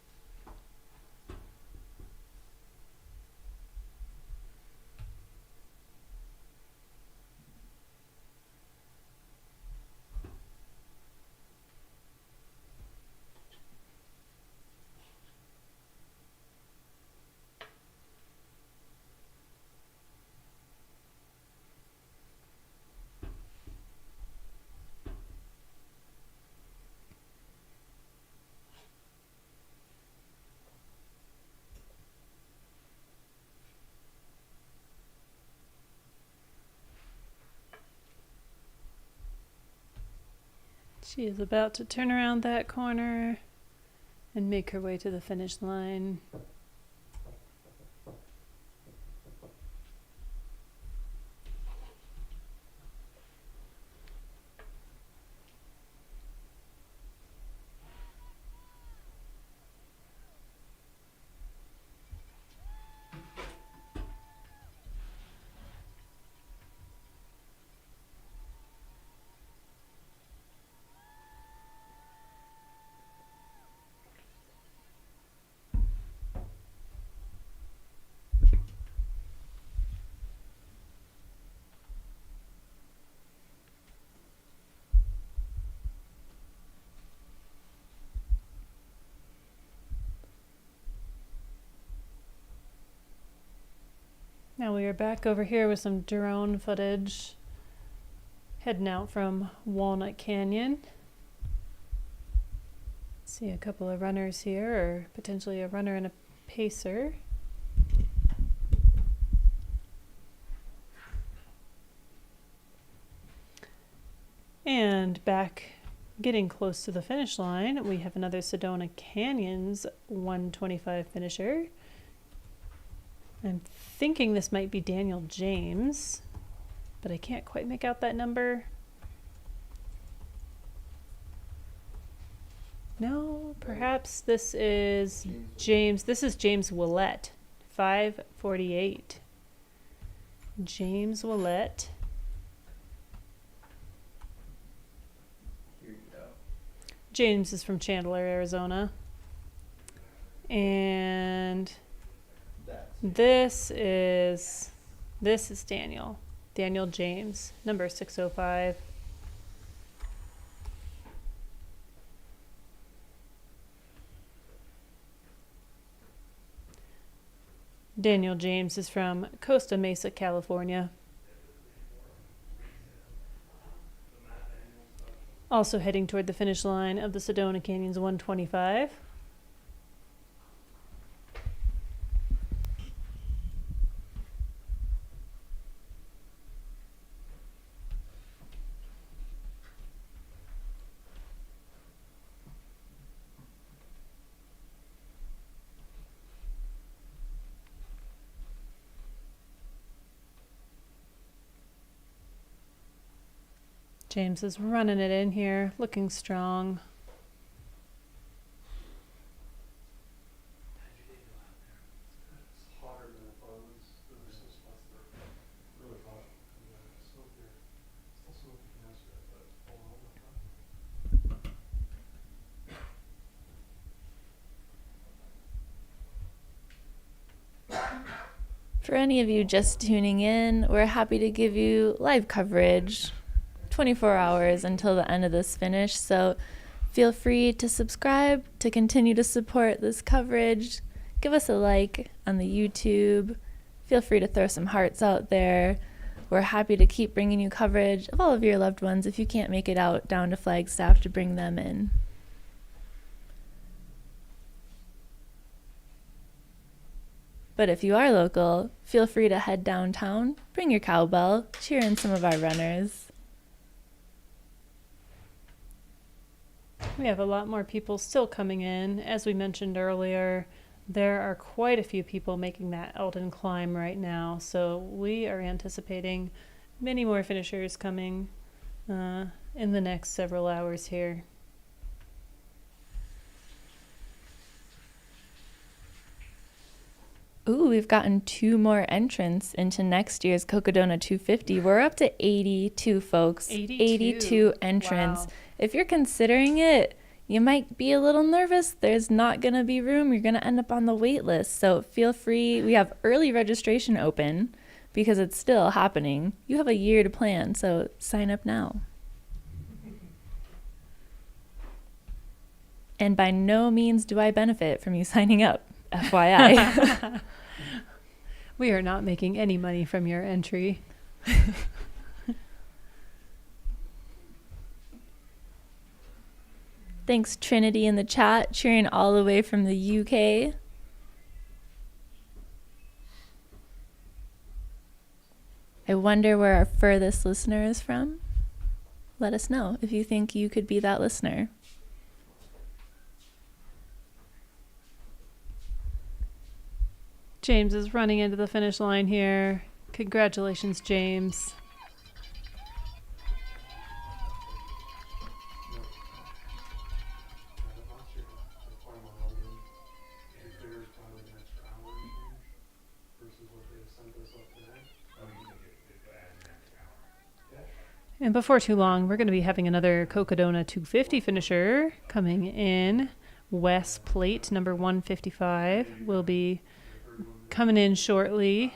She is about to turn around that corner and make her way to the finish line. Now we are back over here with some drone footage heading out from Walnut Canyon. See a couple of runners here, or potentially a runner and a pacer. And back getting close to the finish line, we have another Sedona Canyons 125 finisher. I'm thinking this might be Daniel James, but I can't quite make out that number. No, perhaps this is James. This is James Willett, 548. James Willett. Here you go. James is from Chandler, Arizona. And this is Daniel. Daniel James, number 605. Daniel James is from Costa Mesa, California. Also heading toward the finish line of the Sedona Canyons 125. James is running it in here, looking strong. It's hotter than I thought it was. There were some spots that are really hot. And smoke here. Still smoking from yesterday, but all in all, not For any of you just tuning in, we're happy to give you live coverage 24 hours until the end of this finish. So feel free to subscribe to continue to support this coverage. Give us a like on the YouTube. Feel free to throw some hearts out there. We're happy to keep bringing you coverage of all of your loved ones if you can't make it out down to Flagstaff to bring them in. But if you are local, feel free to head downtown, bring your cowbell, cheer in some of our runners. We have a lot more people still coming in. As we mentioned earlier, there are quite a few people making that Elden climb right now. So we are anticipating many more finishers coming in the next several hours here. Ooh, we've gotten 2 more entrants into next year's Cocodona 250. We're up to 82, folks. 82 entrants. Wow. If you're considering it, you might be a little nervous. There's not going to be room. You're going to end up on the wait list. So feel free. We have early registration open because it's still happening. You have a year to plan, so sign up now. And by no means do I benefit from you signing up, FYI. We are not making any money from your entry. Thanks, Trinity, in the chat, cheering all the way from the UK. I wonder where our furthest listener is from. Let us know if you think you could be that listener. James is running into the finish line here. Congratulations, James. last year, the climb on Elden, they figured probably an extra hour and change versus what they sent us up today. Oh, you think it could add an extra hour? Yeah. And before too long, we're going to be having another Cocodona 250 finisher coming in. Wes Plate, number 155, will be coming in shortly.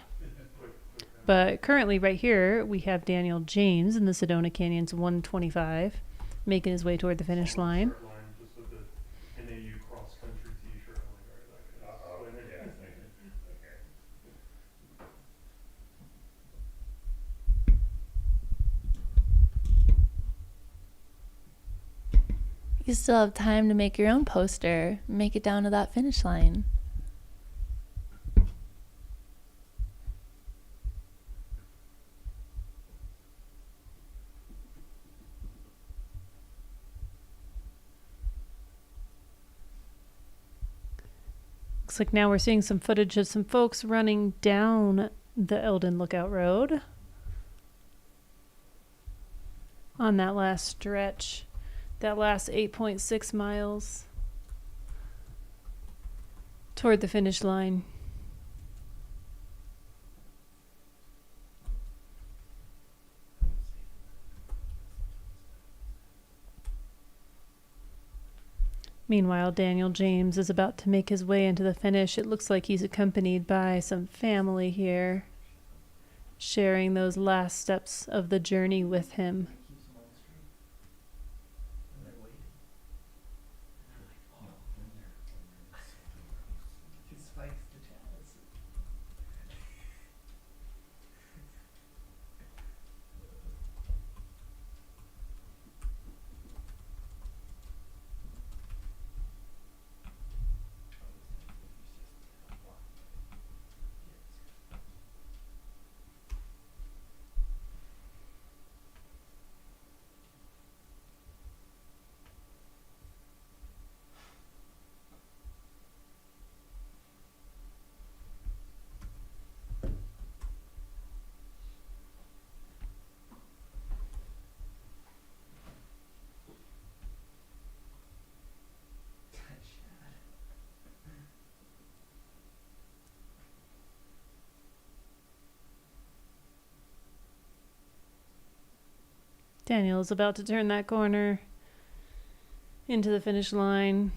But currently right here, we have Daniel James in the Sedona Canyons 125 making his way toward the finish line. Just with the NAU cross country t-shirt. I'm like, all right, that could You still have time to make your own poster, make it down to that finish line. Looks like now we're seeing some footage of some folks running down the Elden Lookout Road on that last stretch, that last 8.6 miles toward the finish line. Meanwhile, Daniel James is about to make his way into the finish. It looks like he's accompanied by some family here, sharing those last steps of the journey with him. Daniel is about to turn that corner into the finish line.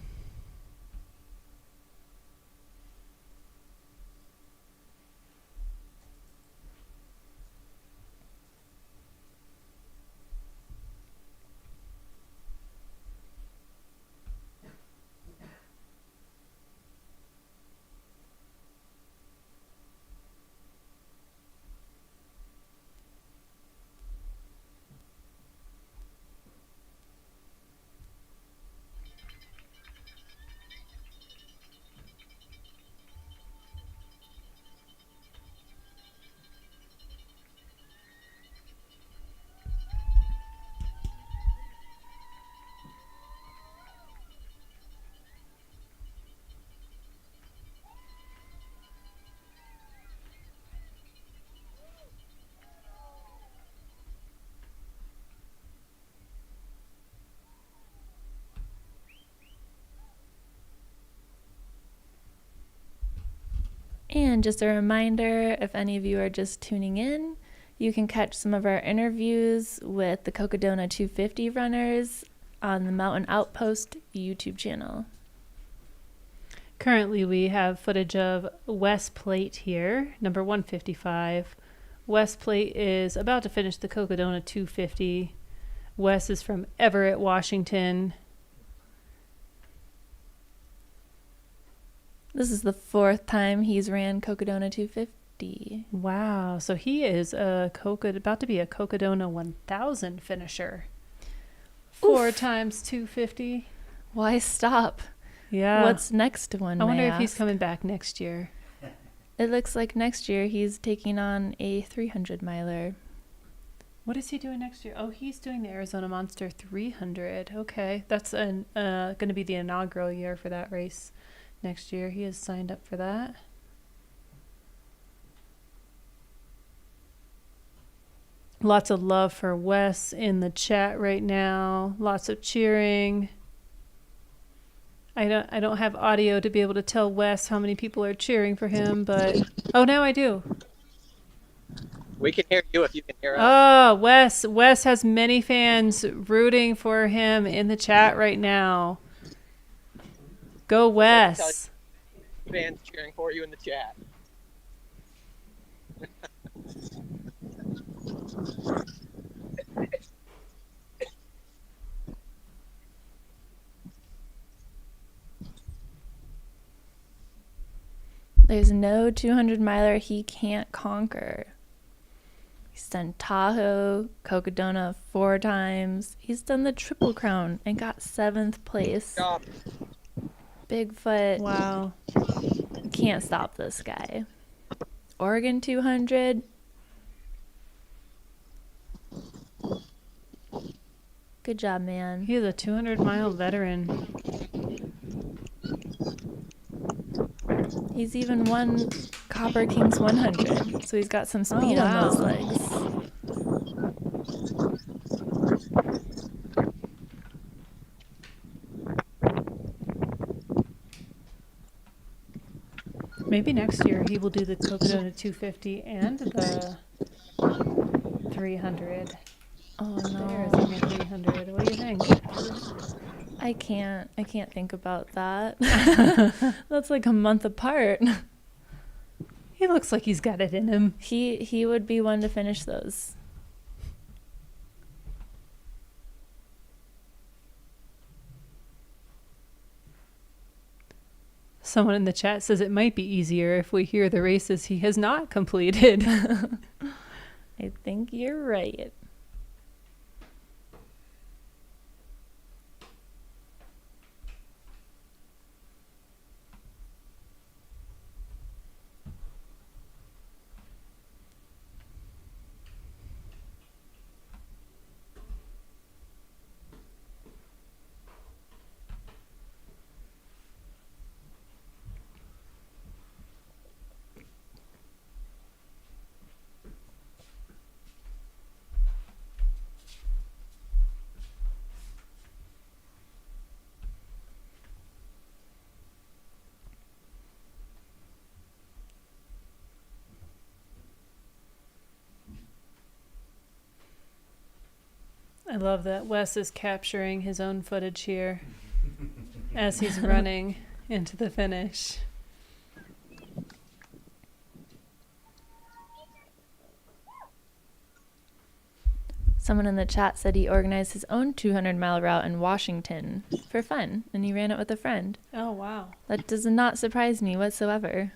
And just a reminder, if any of you are just tuning in, you can catch some of our interviews with the Cocodona 250 runners on the Mountain Outpost YouTube channel. Currently, we have footage of Wes Plate here, number 155. Wes Plate is about to finish the Cocodona 250. Wes is from Everett, Washington. This is the 4th time he's ran Cocodona 250. Wow, so he is about to be a Cocodona 1000 finisher. 4 times 250. Why stop? Yeah. What's next one? I wonder if ask? he's coming back next year. It looks like next year he's taking on a 300 miler. What is he doing next year? Oh, he's doing the Arizona Monster 300. Okay, that's going to be the inaugural year for that race next year. He is signed up for that. Lots of love for Wes in the chat right now. Lots of cheering. I don't have audio to be able to tell Wes how many people are cheering for him, but oh, now I do. We can hear you if you can hear us. Oh, Wes has many fans rooting for him in the chat right now. Go Wes. Fans cheering for you in the chat. There's no 200 miler he can't conquer. He's done Tahoe, Cocodona 4 times. He's done the Triple Crown and got 7th place. Stop. Bigfoot. Wow. You can't stop this guy. Oregon 200. Good job, man. He is a 200-mile veteran. He's even won Copper Kings 100, so he's got some speed on those legs. Maybe next year he will do the Cocodona 250 and the 300. Oh The no. Arizona 300. What do you think? I can't think about that. That's like a month apart. He looks like he's got it in him. He would be one to finish those. Someone in the chat says it might be easier if we hear the races he has not completed. I think you're right. I love that Wes is capturing his own footage here as he's running into the finish. Someone in the chat said he organized his own 200-mile route in Washington for fun, and he ran it with a friend. Oh, wow. That does not surprise me whatsoever.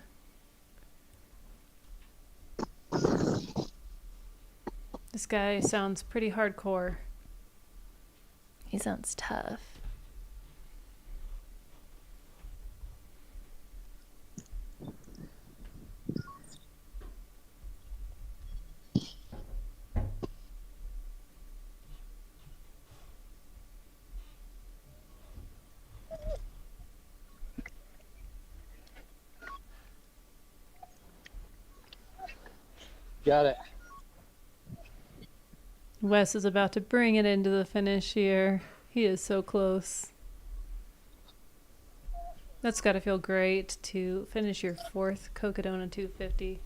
This guy sounds pretty hardcore. He sounds tough. Got it. Wes is about to bring it into the finish here. He is so close. That's got to feel great to finish your fourth Cocodona 250.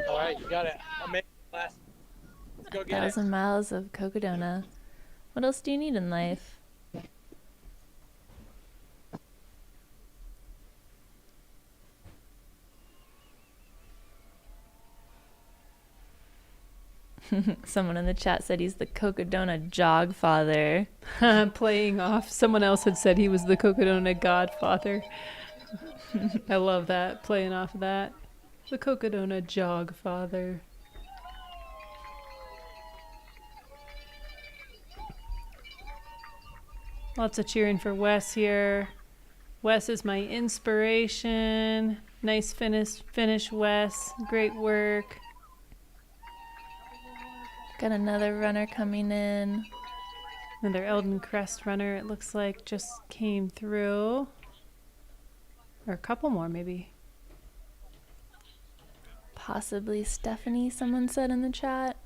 All right, you got it. I'll make it last. Let's go get 1,000 miles of Cocodona. What else do you need in life? Someone in the chat said he's the Cocodona jog father. Playing off. Someone else had said he was the Cocodona godfather. I love that. Playing off of that. The Cocodona jog father. Lots of cheering for Wes here. Wes is my inspiration. Nice finish, Wes. Great work. Got another runner coming in. Another Elden Crest runner, it looks like, just came through. Or a couple more, maybe. Possibly Stephanie, someone said in the chat.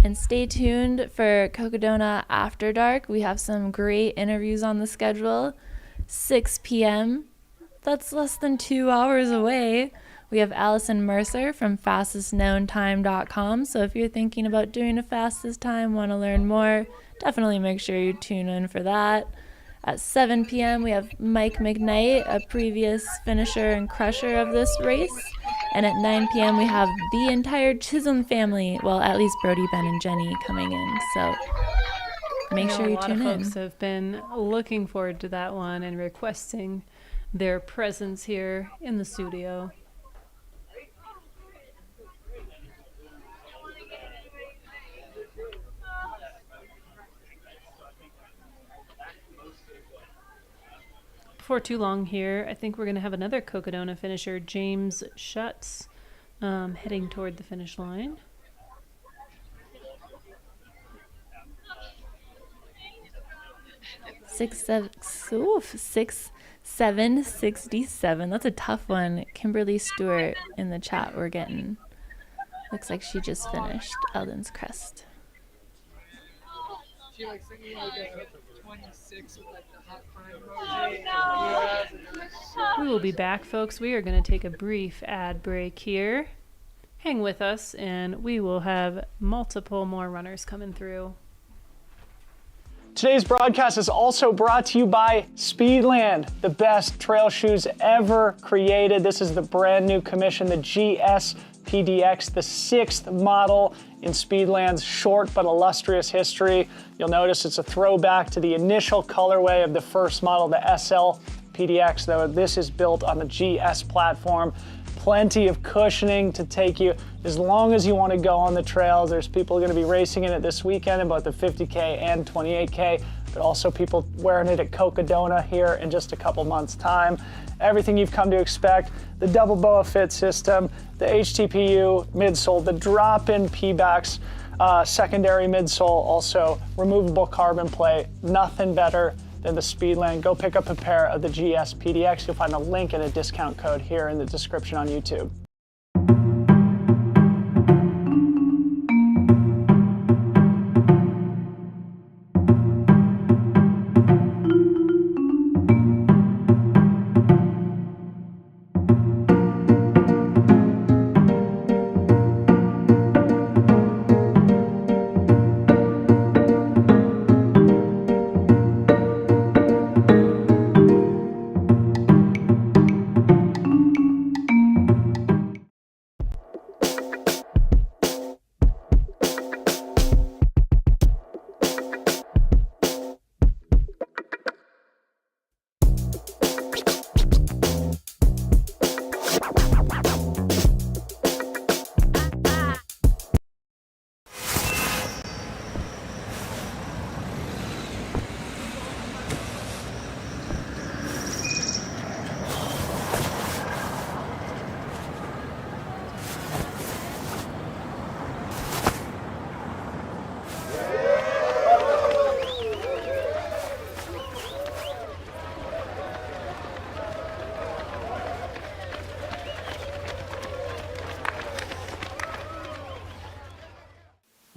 And stay tuned for Cocodona After Dark. We have some great interviews on the schedule. 6 p.m. That's less than 2 hours away. We have Allison Mercer from fastestknowntime.com. So if you're thinking about doing a fastest time, want to learn more, definitely make sure you tune in for that. At 7 p.m., we have Mike McKnight, a previous finisher and crusher of this race. And at 9 p.m., we have the entire Chism family, well, at least Brody, Ben, and Jenny coming in. So make sure you tune in. A lot of folks have been looking forward to that one and requesting their presence here in the studio. Before too long here, I think we're going to have another Cocodona finisher, James Chutz, heading toward the finish line. Six, 7:67. That's a tough one. Kimberly Stewart in the chat we're getting. Looks like she just finished Elden's crest. She like singing like a 26 with like the hot crime emoji. We will be back, folks. We are going to take a brief ad break here. Hang with us, and we will have multiple more runners coming through. Today's broadcast is also brought to you by Speedland, the best trail shoes ever created. This is the brand new commission, the GS PDX, the 6th model in Speedland's short but illustrious history. You'll notice it's a throwback to the initial colorway of the first model, the SL PDX, though this is built on the GS platform. Plenty of cushioning to take you as long as you want to go on the trails. There's people going to be racing in it this weekend in both the 50K and 28K, but also people wearing it at Cocodona here in just a couple months' time. Everything you've come to expect, the double BOA fit system, the HTPU midsole, the drop-in P-backs, secondary midsole, also removable carbon plate, nothing better than the Speedland. Go pick up a pair of the GS PDX. You'll find a link and a discount code here in the description on YouTube.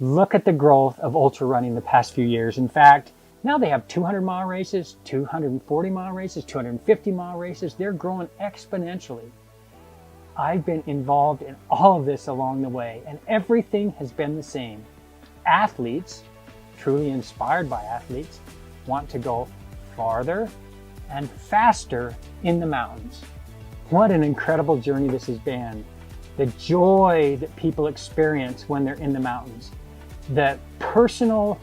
Look at the growth of ultra running the past few years. In fact, now they have 200-mile races, 240-mile races, 250-mile races. They're growing exponentially. I've been involved in all of this along the way, and everything has been the same. Athletes, truly inspired by athletes, want to go farther and faster in the mountains. What an incredible journey this has been. The joy that people experience when they're in the mountains. The personal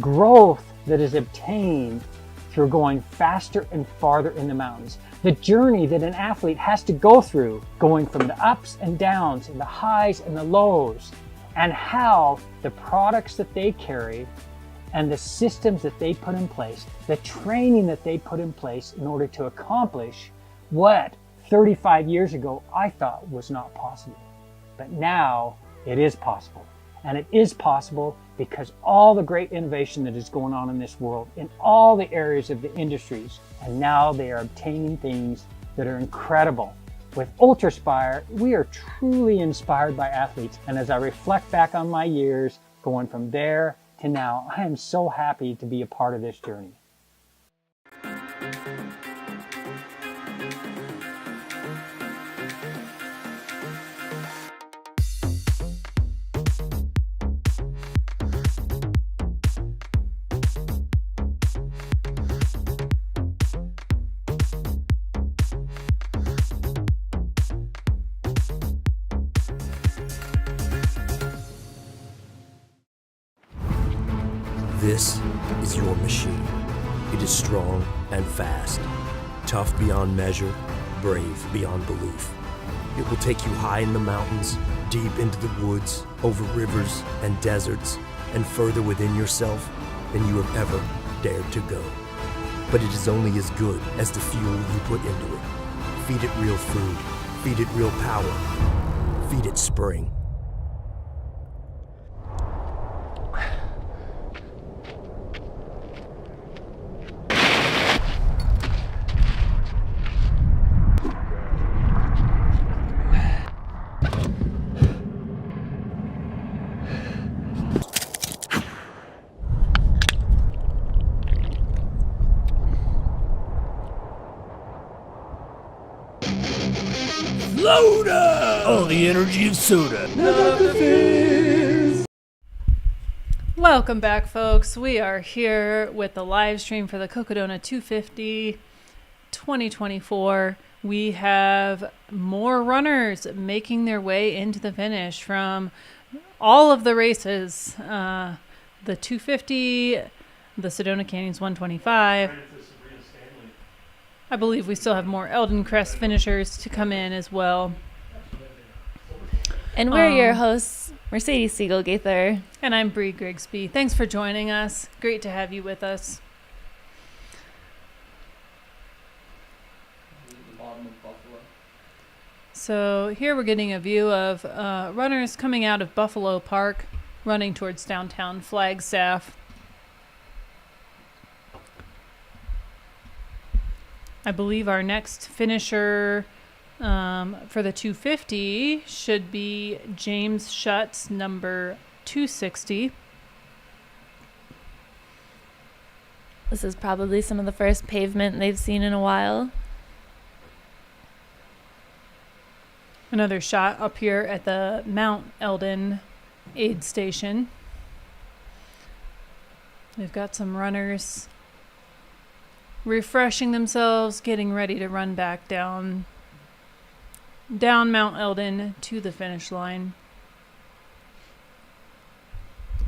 growth that is obtained through going faster and farther in the mountains. The journey that an athlete has to go through, going from the ups and downs and the highs and the lows, and how the products that they carry and the systems that they put in place, the training that they put in place in order to accomplish what 35 years ago I thought was not possible. But now it is possible. And it is possible because all the great innovation that is going on in this world in all the areas of the industries, and now they are obtaining things that are incredible. With Ultraspire, we are truly inspired by athletes, and as I reflect back on my years going from there to now, I am so happy to be a part of this journey. This is your machine. It is strong and fast, tough beyond measure, brave beyond belief. It will take you high in the mountains, deep into the woods, over rivers and deserts, and further within yourself than you have ever dared to go. but it is only as good as the fuel you put into it. Feed it real food. Feed it real power. Feed it spring. Soda! Oh, the energy of soda. Welcome back, folks. We are here with the live stream for the Cocodona 250 2024. We have more runners making their way into the finish from all of the races. The 250, the Sedona Canyons 125. I believe we still have more Elden Crest finishers to come in as well. And we're your hosts, Mercedes Siegelgaither. And I'm Bree Grigsby. Thanks for joining us. Great to have you with us. So here we're getting a view of runners coming out of Buffalo Park, running towards downtown Flagstaff. I believe our next finisher for the 250 should be James Chutz, number 260. This is probably some of the first pavement they've seen in a while. Another shot up here at the Mount Elden aid station. We've got some runners refreshing themselves, getting ready to run back down Mount Elden to the finish line.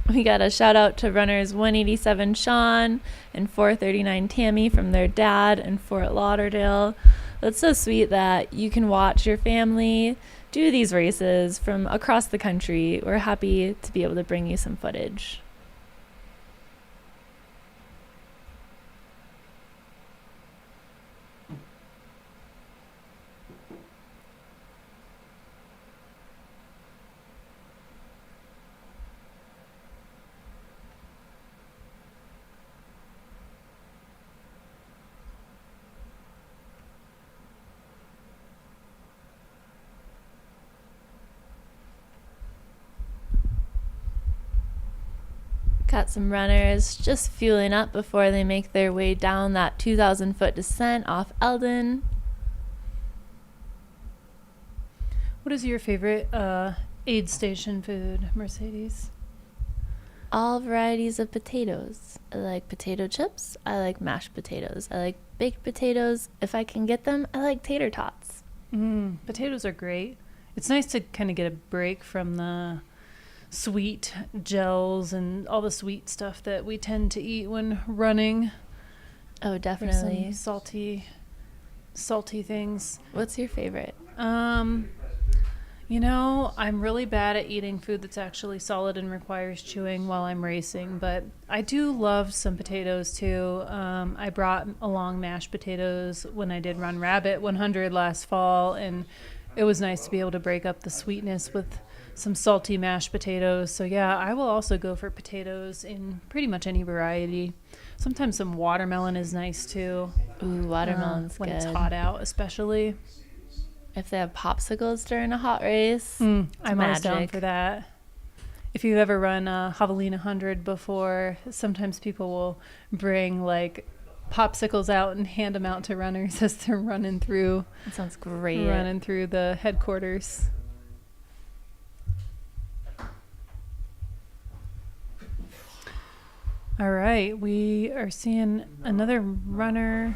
We got a shout out to runners 187 Sean and 439 Tammy from their dad in Fort Lauderdale. That's so sweet that you can watch your family do these races from across the country. We're happy to be able to bring you some footage. Got some runners just fueling up before they make their way down that 2,000-foot descent off Elden. What is your favorite aid station food, Mercedes? All varieties of potatoes. I like potato chips. I like mashed potatoes. I like baked potatoes. If I can get them, I like tater tots. Potatoes are great. It's nice to kind of get a break from the sweet gels and all the sweet stuff that we tend to eat when running. Oh, definitely. Some salty things. What's your favorite? You know, I'm really bad at eating food that's actually solid and requires chewing while I'm racing, but I do love some potatoes too. I brought along mashed potatoes when I did Run Rabbit 100 last fall, and it was nice to be able to break up the sweetness with some salty mashed potatoes. So yeah, I will also go for potatoes in pretty much any variety. Sometimes some watermelon is nice too. Ooh, watermelon's when good. It's hot out, especially. If they have popsicles during a hot race, I'm always magic. down for that. If you've ever run Javelina 100 before, sometimes people will bring like popsicles out and hand them out to runners as they're running through. That sounds great. Running through the headquarters. All right, we are seeing another runner.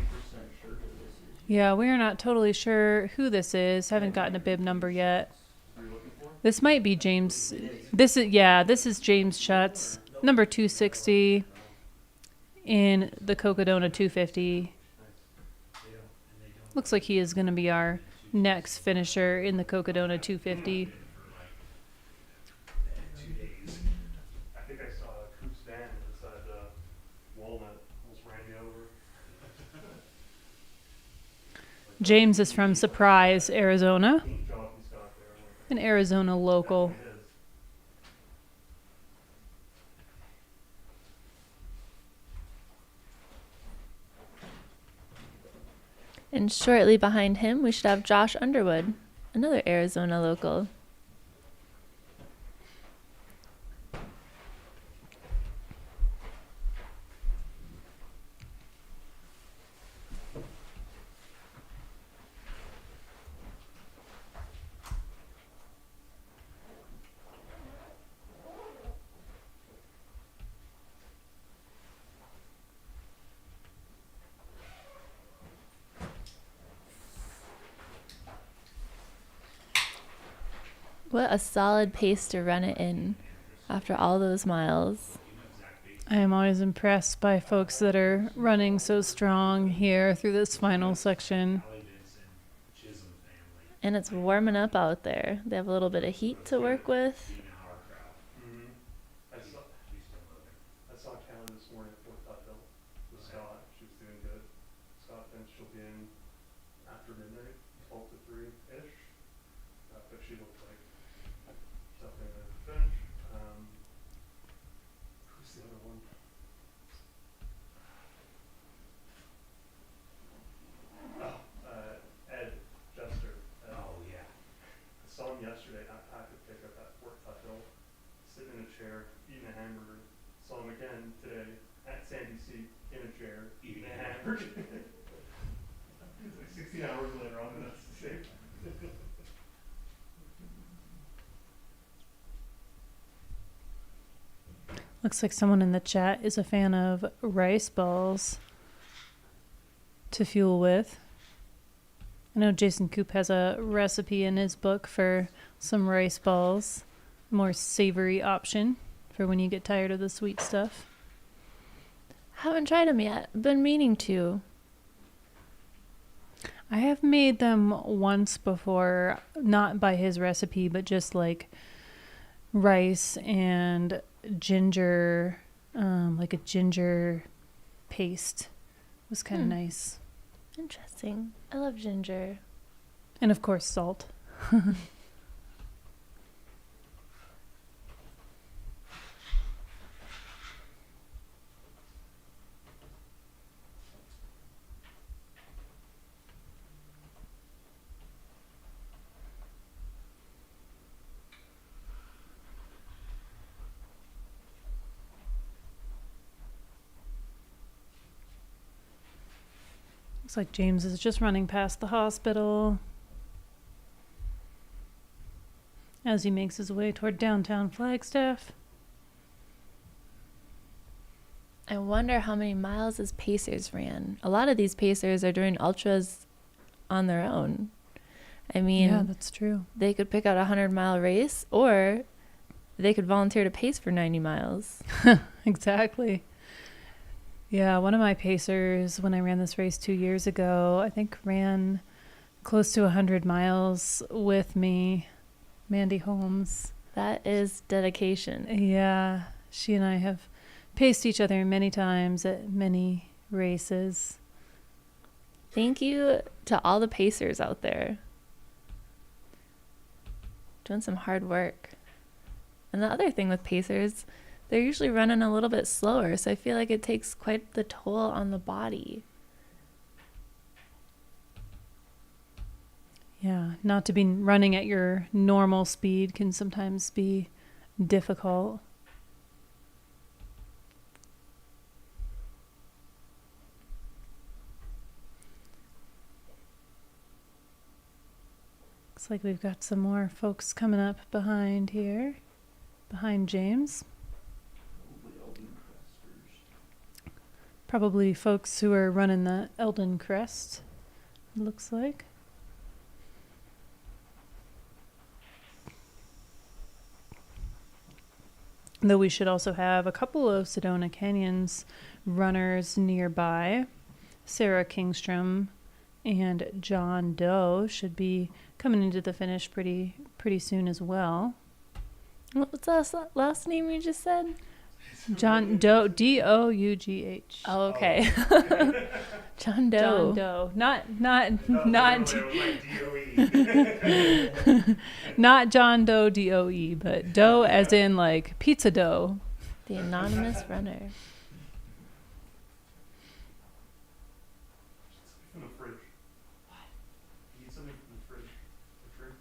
Yeah, we are not totally sure who this is. Haven't gotten a bib number yet. This might be James. This is James Chutz, number 260 in the Cocodona 250. Looks like he is going to be our next finisher in the Cocodona 250. James is from Surprise, Arizona. An Arizona local. And shortly behind him, we should have Josh Underwood, another Arizona local. What a solid pace to run it in after all those miles. I am always impressed by folks that are running so strong here through this final section. And it's warming up out there. They have a little bit of heat to work with. I saw Callan this morning at Fort Tupville with Scott. She was doing good. Scott thinks she'll be in after midnight, 12 to 3-ish. But she looks like something to finish. Who's the other one? Ed Jester. Oh, yeah. I saw him yesterday at Packet Pickup at Fort Tupville, sitting in a chair, eating a hamburger. Saw him again today at Sandy Seat in a chair, eating a hamburger. It's like 16 hours later on, and that's the same. Looks like someone in the chat is a fan of rice balls to fuel with. I know Jason Coop has a recipe in his book for some rice balls, more savory option for when you get tired of the sweet stuff. Haven't tried them yet. Been meaning to. I have made them once before, not by his recipe, but just like rice and ginger, like a ginger paste. It was kind of nice. Interesting. I love ginger. And of course, salt. Looks like James is just running past the hospital as he makes his way toward downtown Flagstaff. I wonder how many miles his pacers ran. A lot of these pacers are doing ultras on their own. I mean, yeah, that's true. They could pick out a 100-mile race, or they could volunteer to pace for 90 miles. Exactly. Yeah, one of my pacers, when I ran this race 2 years ago, I think ran close to 100 miles with me, Mandy Holmes. That is dedication. Yeah, she and I have paced each other many times at many races. Thank you to all the pacers out there. Doing some hard work. And the other thing with pacers, they're usually running a little bit slower, so I feel like it takes quite the toll on the body. Yeah, not to be running at your normal speed can sometimes be difficult. Looks like we've got some more folks coming up behind here, behind James. Probably folks who are running the Elden crest, it looks like. Though we should also have a couple of Sedona Canyons runners nearby. Sarah Kingstrom and John Doe should be coming into the finish pretty soon as well. What was that last name you just said? John Doe, D-O-U-G-H. Oh, okay. John Doe. John Doe. Not not John Doe, D-O-E, but dough as in like pizza dough. The anonymous runner. From the fridge. What? You need something from the fridge. A drink.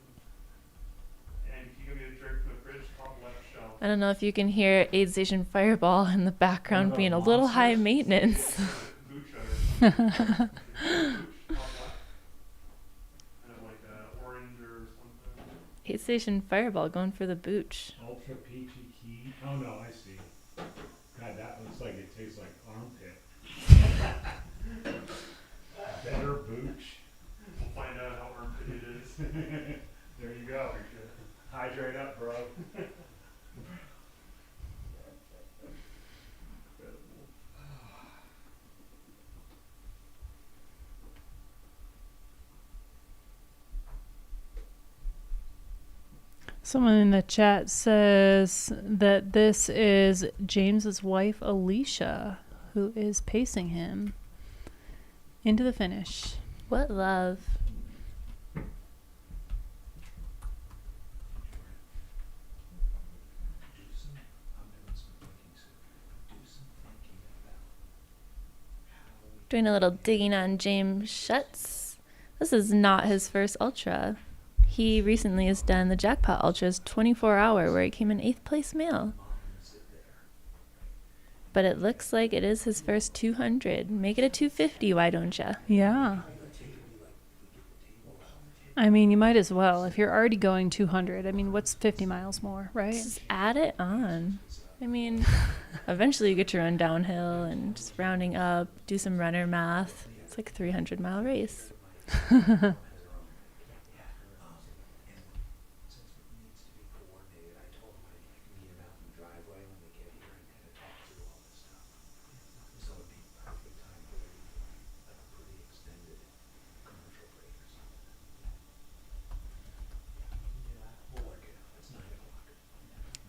And can you give me a drink from the fridge? Top left shelf. I don't know if you can hear Aid Station Fireball in the background being a little high maintenance. Aid Station Fireball going for the booch. Ultra peachy key. Oh no, I see. God, that looks like it tastes like armpit. Better booch. We'll find out how armpit it is. There you go. Hydrate up, bro. Someone in the chat says that this is James's wife, Alicia, who is pacing him into the finish. What love. Doing a little digging on James Chutz. This is not his first ultra. He recently has done the Jackpot Ultra's 24-hour, where he came in 8th place male. But it looks like it is his first 200. Make it a 250, why don't ya? Yeah. I mean, you might as well. If you're already going 200, I mean, what's 50 miles more, right? Just add it on. I mean, eventually you get to run downhill and just rounding up, do some runner math. It's like a 300-mile race.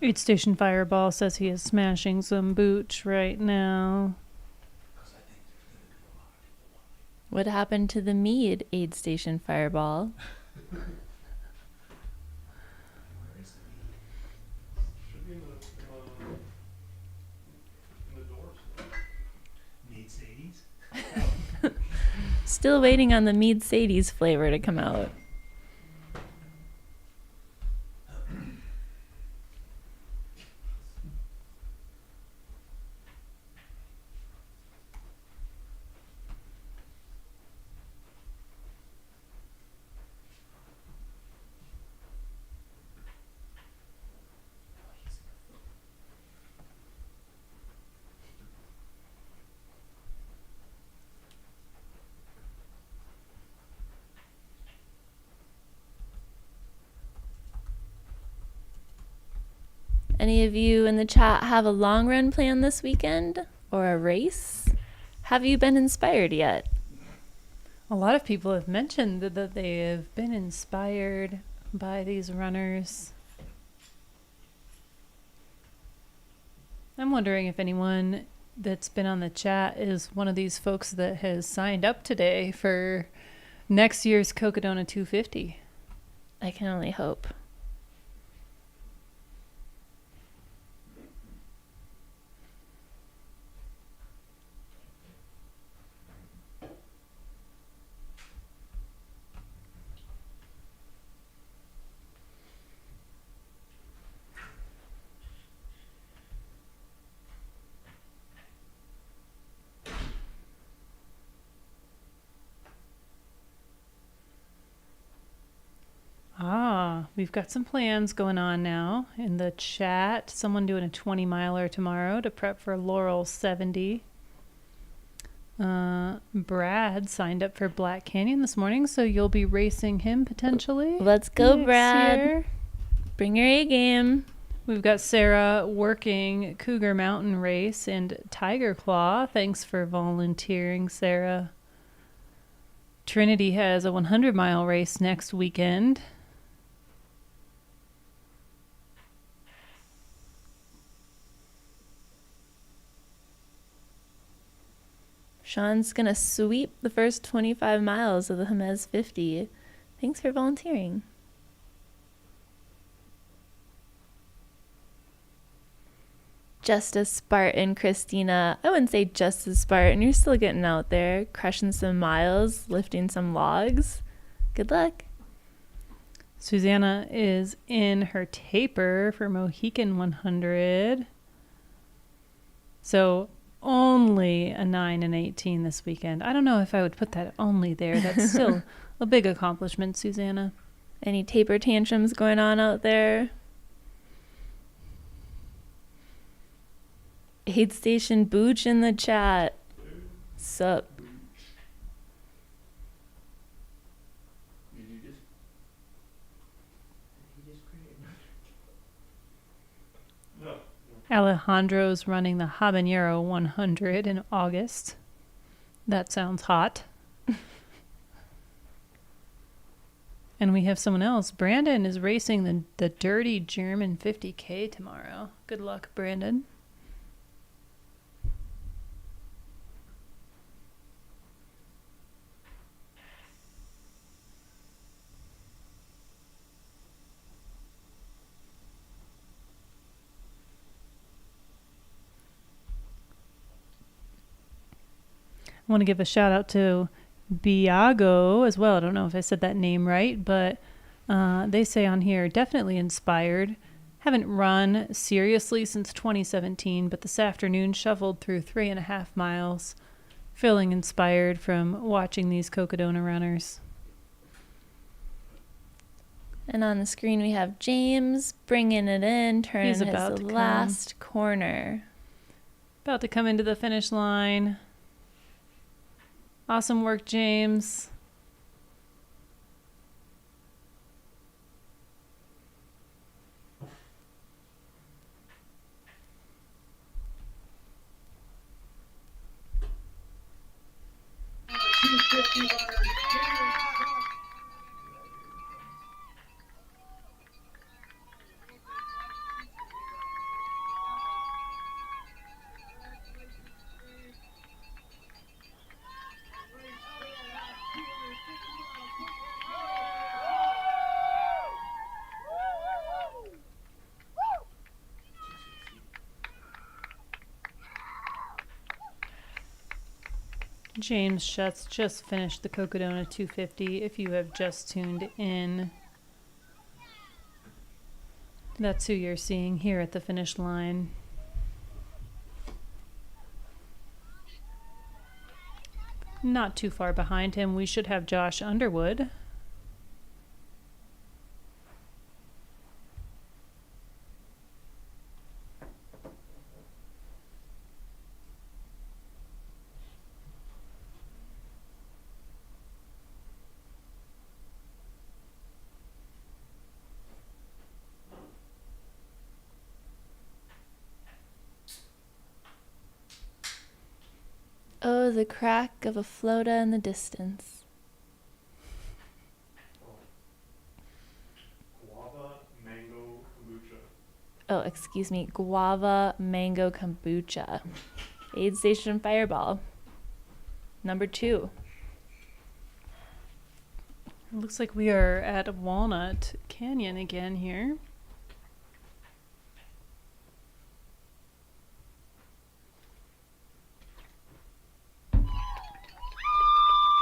Aid Station Fireball says he is smashing some booch right now. What happened to the Mead Aid Station Fireball? Should be in the doors. Mead Sadies? Still waiting on the Mead Sadie's flavor to come out. Any of you in the chat have a long run plan this weekend or a race? Have you been inspired yet? A lot of people have mentioned that they have been inspired by these runners. I'm wondering if anyone that's been on the chat is one of these folks that has signed up today for next year's Cocodona 250. I can only hope. We've got some plans going on now in the chat. Someone doing a 20-miler tomorrow to prep for Laurel 70. Brad signed up for Black Canyon this morning, so you'll be racing him potentially. Let's go, next Brad. year. Bring your A game. We've got Sarah working Cougar Mountain Race and Tiger Claw. Thanks for volunteering, Sarah. Trinity has a 100-mile race next weekend. Sean's going to sweep the first 25 miles of the Hmez 50. Thanks for volunteering. Just as Spartan, Christina. I wouldn't say just as Spartan. You're still getting out there, crushing some miles, lifting some logs. Good luck. Susanna is in her taper for Mohican 100. So only a 9 and 18 this weekend. I don't know if I would put that only there. That's still a big accomplishment, Susanna. Any taper tantrums going on out there? Aid Station Booch in the chat. Sup? Alejandro's running the Habanero 100 in August. That sounds hot. And we have someone else. Brandon is racing the Dirty German 50K tomorrow. Good luck, Brandon. I want to give a shout out to Biago as well. I don't know if I said that name right, but they say on here, definitely inspired. Haven't run seriously since 2017, but this afternoon shoveled through 3.5 miles. Feeling inspired from watching these Cocodona runners. And on the screen we have James bringing it in, turning his last corner. About to come into the finish line. Awesome work, James. James Chutz just finished the Cocodona 250. If you have just tuned in, that's who you're seeing here at the finish line. Not too far behind him, we should have Josh Underwood. Oh, the crack of a flota in the distance. Guava mango kombucha. Oh, excuse me. Guava mango kombucha. Aid Station Fireball. Number 2. It looks like we are at Walnut Canyon again here.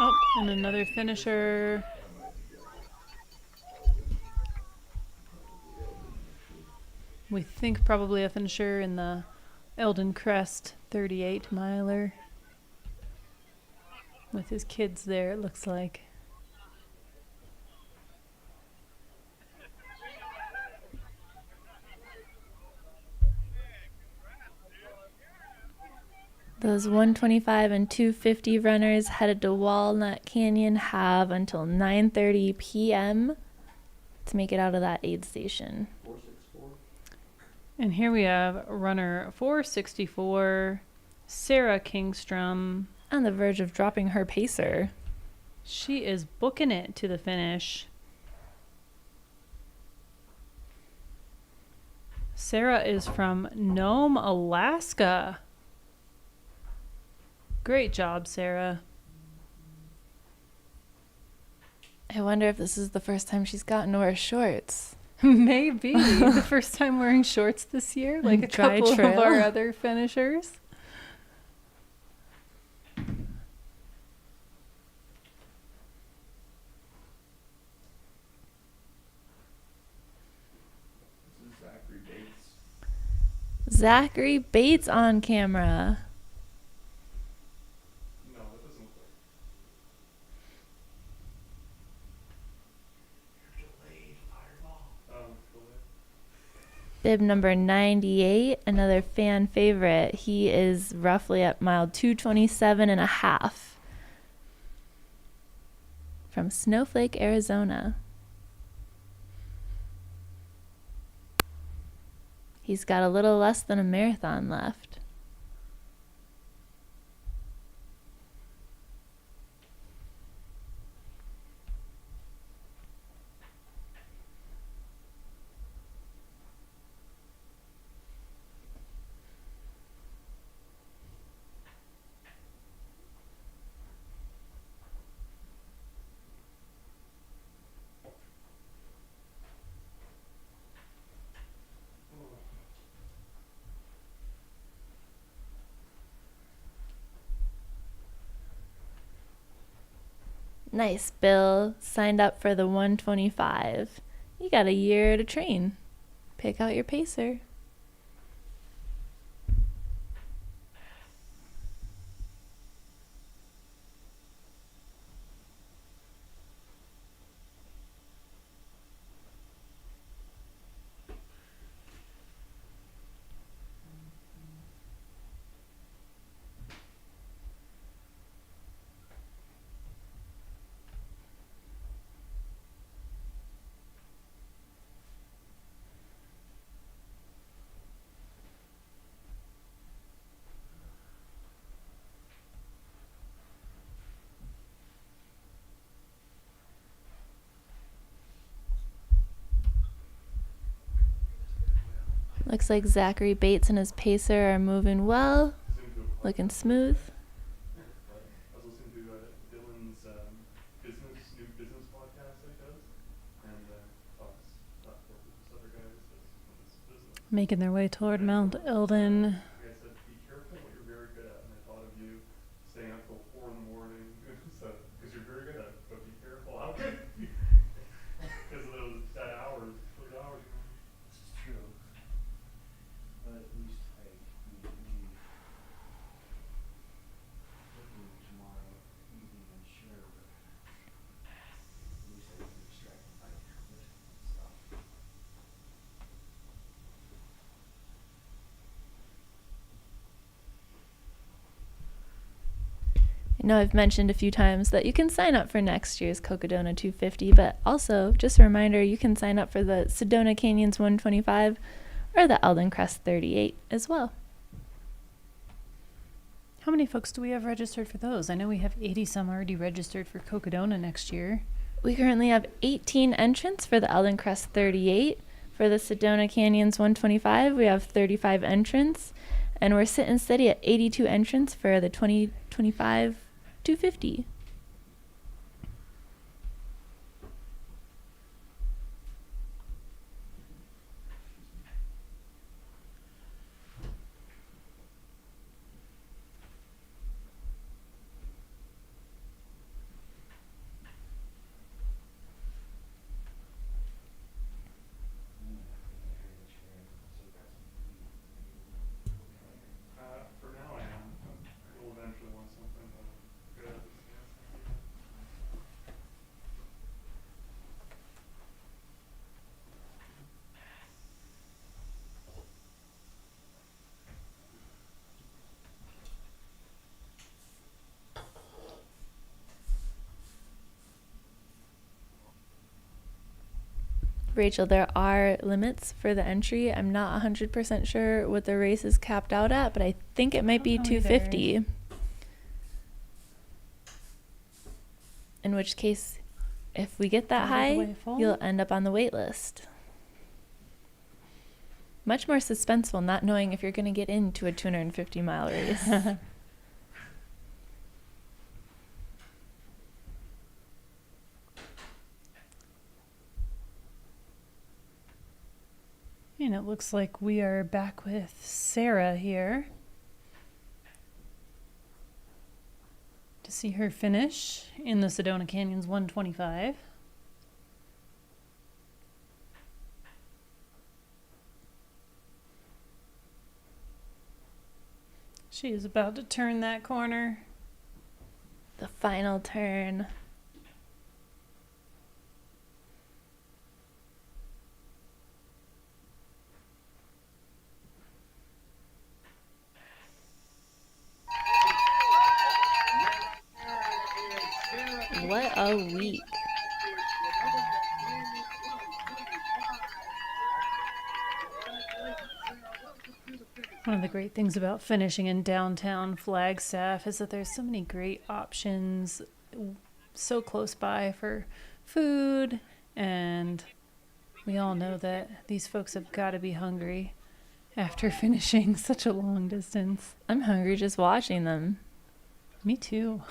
Oh, and another finisher. We think probably a finisher in the Elden Crest 38 miler. With his kids there, it looks like. Those 125 and 250 runners headed to Walnut Canyon have until 9:30 p.m. to make it out of that aid station. 464. And here we have runner 464, Sarah Kingstrom. On the verge of dropping her pacer. She is booking it to the finish. Sarah is from Nome, Alaska. Great job, Sarah. I wonder if this is the first time she's gotten to wear shorts. Maybe the first time wearing shorts this year, like a Dry couple trail. of our other finishers. This is Zachary Bates. Zachary Bates on camera. No, that doesn't look like. You're delayed, fireball. Delayed. Bib number 98, another fan favorite. He is roughly at mile 227.5 from Snowflake, Arizona. He's got a little less than a marathon left. Nice, Bill. Signed up for the 125. You got a year to train. Pick out your pacer. Looks like Zachary Bates and his pacer are moving well, looking smooth. I was listening to Dylan's new business podcast that he does, and talks about this other guy that says his business. Making their way toward Mount Elden. Like I said, be careful what you're very good at, and I thought of you staying up till 4 in the morning, because you're very good at it, but be careful how good because of those hours. This is true. But at least I need looking tomorrow evening and share with at least I can be distracted by this stuff. I know I've mentioned a few times that you can sign up for next year's Cocodona 250, but also, just a reminder, you can sign up for the Sedona Canyons 125 or the Elden Crest 38 as well. How many folks do we have registered for those? I know we have 80 some already registered for Cocodona next year. We currently have 18 entrants for the Elden Crest 38. For the Sedona Canyons 125, we have 35 entrants, and we're sitting steady at 82 entrants for the 2025 250. For now, I am. I will eventually want something good. Rachel, there are limits for the entry. I'm not 100% sure what the race is capped out at, but I think it might be 250. In which case, if we get that high, you'll end up on the wait list. Much more suspenseful not knowing if you're going to get into a 250-mile race. And it looks like we are back with Sarah here to see her finish in the Sedona Canyons 125. She is about to turn that corner. The final turn. What a week. One of the great things about finishing in downtown Flagstaff is that there's so many great options so close by for food, and we all know that these folks have got to be hungry after finishing such a long distance. I'm hungry just watching them. Me too.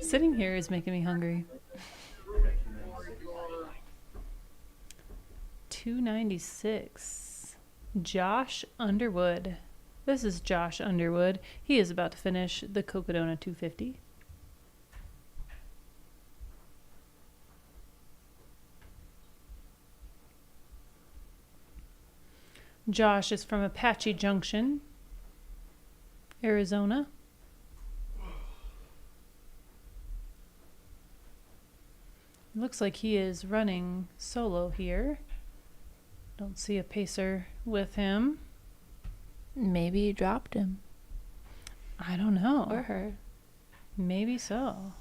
Sitting here is making me hungry. 296. Josh Underwood. This is Josh Underwood. He is about to finish the Cocodona 250. Josh is from Apache Junction, Arizona. Looks like he is running solo here. Don't see a pacer with him. Maybe he dropped him. I don't know. Or her. Maybe so.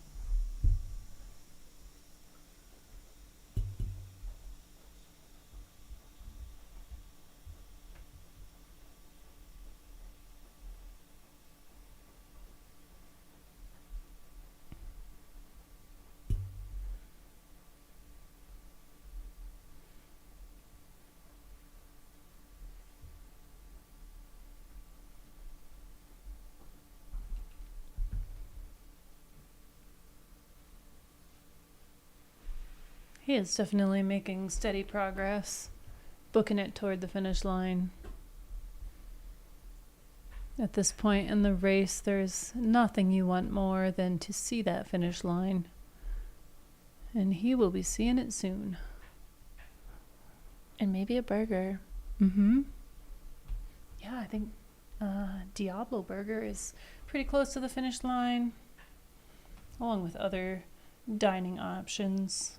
He is definitely making steady progress, booking it toward the finish line. At this point in the race, there's nothing you want more than to see that finish line. And he will be seeing it soon. And maybe a burger. Mm-hmm. Yeah, I think Diablo Burger is pretty close to the finish line, along with other dining options.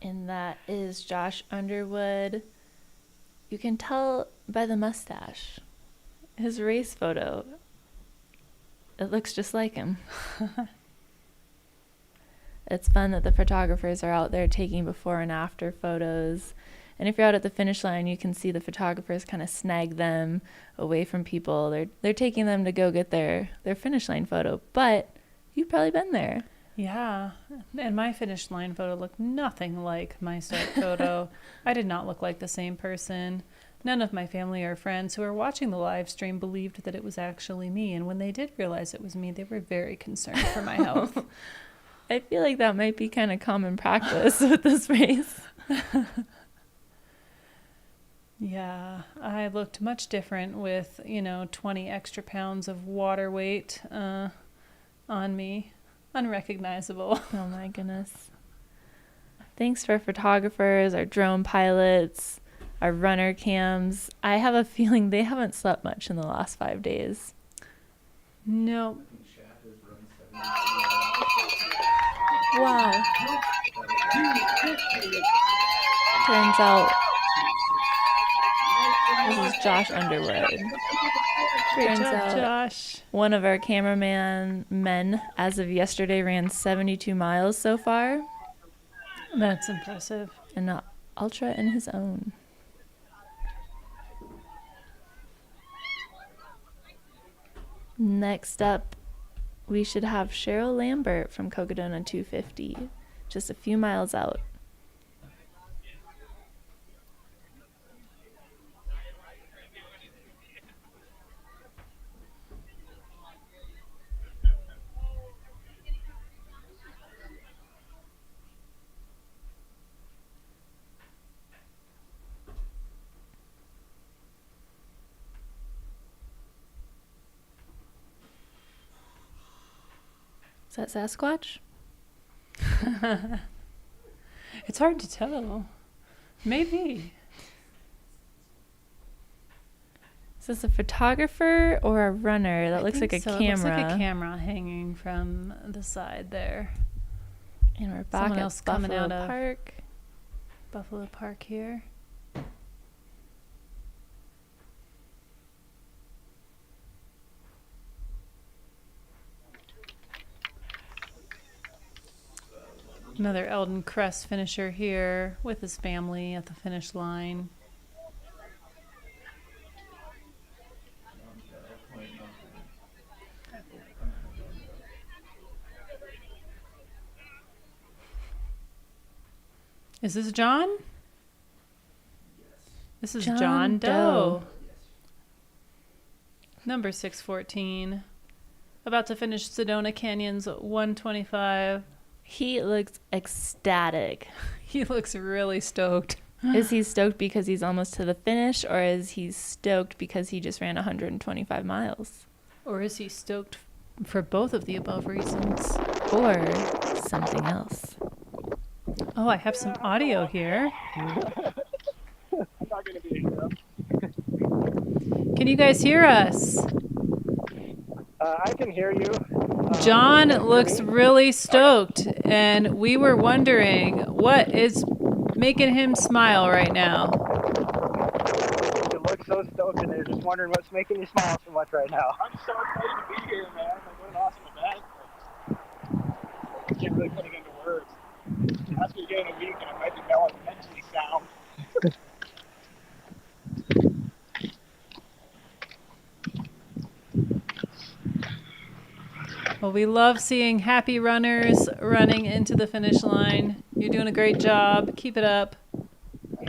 And that is Josh Underwood. You can tell by the mustache. His race photo. It looks just like him. It's fun that the photographers are out there taking before and after photos. And if you're out at the finish line, you can see the photographers kind of snag them away from people. They're taking them to go get their finish line photo. But you've probably been there. Yeah, and my finish line photo looked nothing like my start photo. I did not look like the same person. None of my family or friends who were watching the live stream believed that it was actually me, and when they did realize it was me, they were very concerned for my health. I feel like that might be kind of common practice with this race. Yeah, I looked much different with, 20 extra pounds of water weight on me. Unrecognizable. Oh my goodness. Thanks for photographers, our drone pilots, our runner cams. I have a feeling they haven't slept much in the last 5 days. No. Wow. Turns out this is Josh Underwood. Great job, Josh. One of our cameraman men, as of yesterday, ran 72 miles so far. That's impressive. And an ultra in his own. Next up, we should have Cheryl Lambert from Cocodona 250, just a few miles out. Is that Sasquatch? It's hard to tell. Maybe. Is this a photographer or a runner? That I looks think like a so. camera. It looks like a camera hanging from the side there. And we're back Someone at else coming Buffalo out of Park. Buffalo Park here. Another Elden Crest finisher here with his family at the finish line. Is this John? This is John Doe. Number 614. About to finish Sedona Canyon's 125. He looks ecstatic. He looks really stoked. Is he stoked because he's almost to the finish, or is he stoked because he just ran 125 miles? Or is he stoked for both of the above reasons? Or something else? Oh, I have some audio here. I'm not going to be here. Can you guys hear us? I can hear you. John looks really stoked, and we were wondering what is making him smile right now. You look so stoked, and they're just wondering what's making you smile so much right now. I'm so excited to be here, man. Like, what an awesome event. I can't really put it into words. That's me getting a week, and I might be mentally sound. Well, we love seeing happy runners running into the finish line. You're doing a great job. Keep it up. They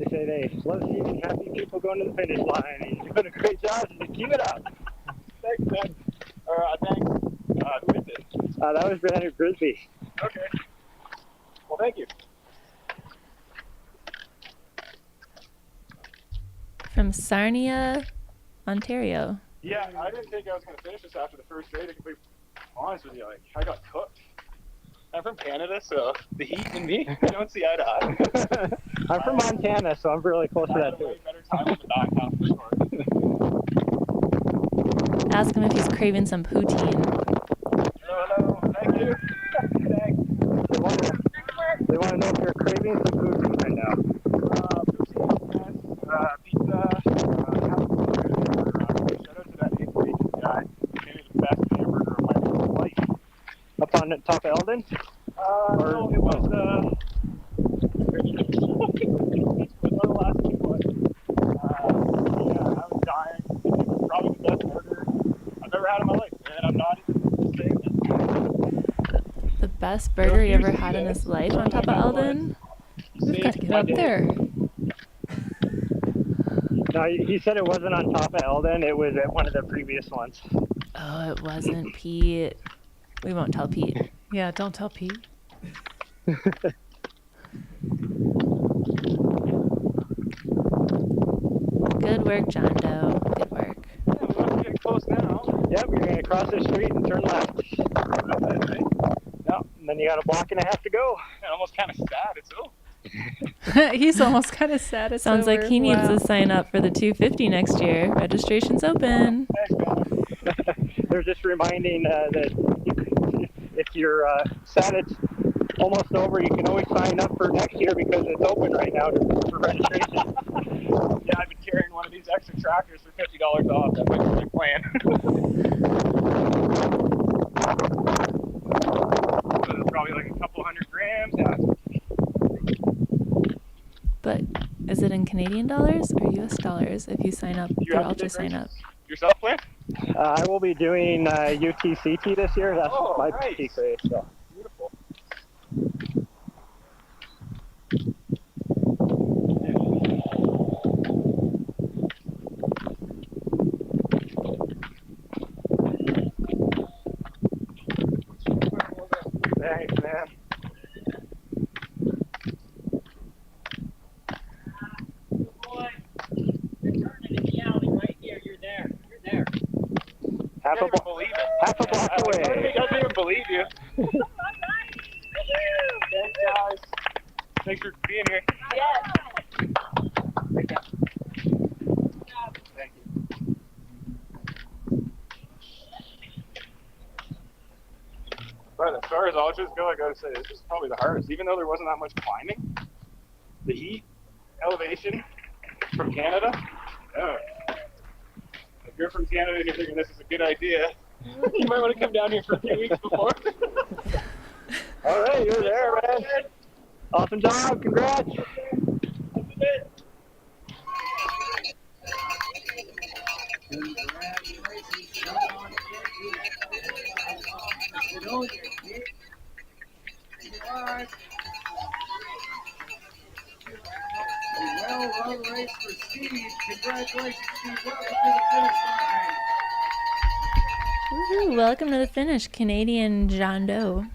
say they love seeing happy people going to the finish line, and you're doing a great job. So just keep it up. Thanks, man. Thanks. Who is it? That was Brandon Grisby. Okay. Well, thank you. From Sarnia, Ontario. Yeah, I didn't think I was going to finish this after the first race. To be honest with you, like, I got cooked. I'm from Canada, so the heat and me, we don't see eye to eye. I'm from Montana, so I'm really close to that too. Better time on the back half for sure. Ask him if he's craving some poutine. No, thank you. Thanks. They want to know if you're craving some poutine right now. Pizza. Shout out to that 8th agent guy. He gave me the best hamburger of my life. Up on the top of Elden? No, it was one of the last two ones. Yeah, I was dying. It was probably the best burger I've ever had in my life, and I'm not even saying that. The best burger he ever had in his life on top of Elden? We've got to get up there. No, he said it wasn't on top of Elden. It was at one of the previous ones. Oh, it wasn't Pete. We won't tell Pete. Yeah, don't tell Pete. Good work, John Doe. Good work. Yeah, we're getting close now. Yep, you're going to cross the street and turn left. Yep, and then you got a block and a half to go. I'm almost kind of sad it's over. He's almost kind of sad. It's Sounds over. like he needs Wow. to sign up for the 250 next year. Registration's open. They're just reminding that if you're sad it's almost over, you can always sign up for next year because it's open right now for registration. Yeah, I've been carrying one of these extra tractors for $50 off. That might be my plan. It's probably like a couple hundred grams. Yeah. But is it in Canadian dollars or US dollars if you sign up You for have to Ultra take sign up? races yourself, Plan? I will be doing UTCT this year. That's my nice. peak race. So. Beautiful. Thanks, man. Half a But as far as ultras go, I gotta say this is probably the hardest. Even though there wasn't that much climbing, the heat, elevation from Canada. If you're from Canada and you're thinking this is a good idea, you might want to come down here for a few weeks before. All right, you're there, man. Awesome job. Congrats. Well-run race for Steve. Congratulations, Steve. Welcome to the finish line. Woohoo, welcome to the finish, Canadian John Doe.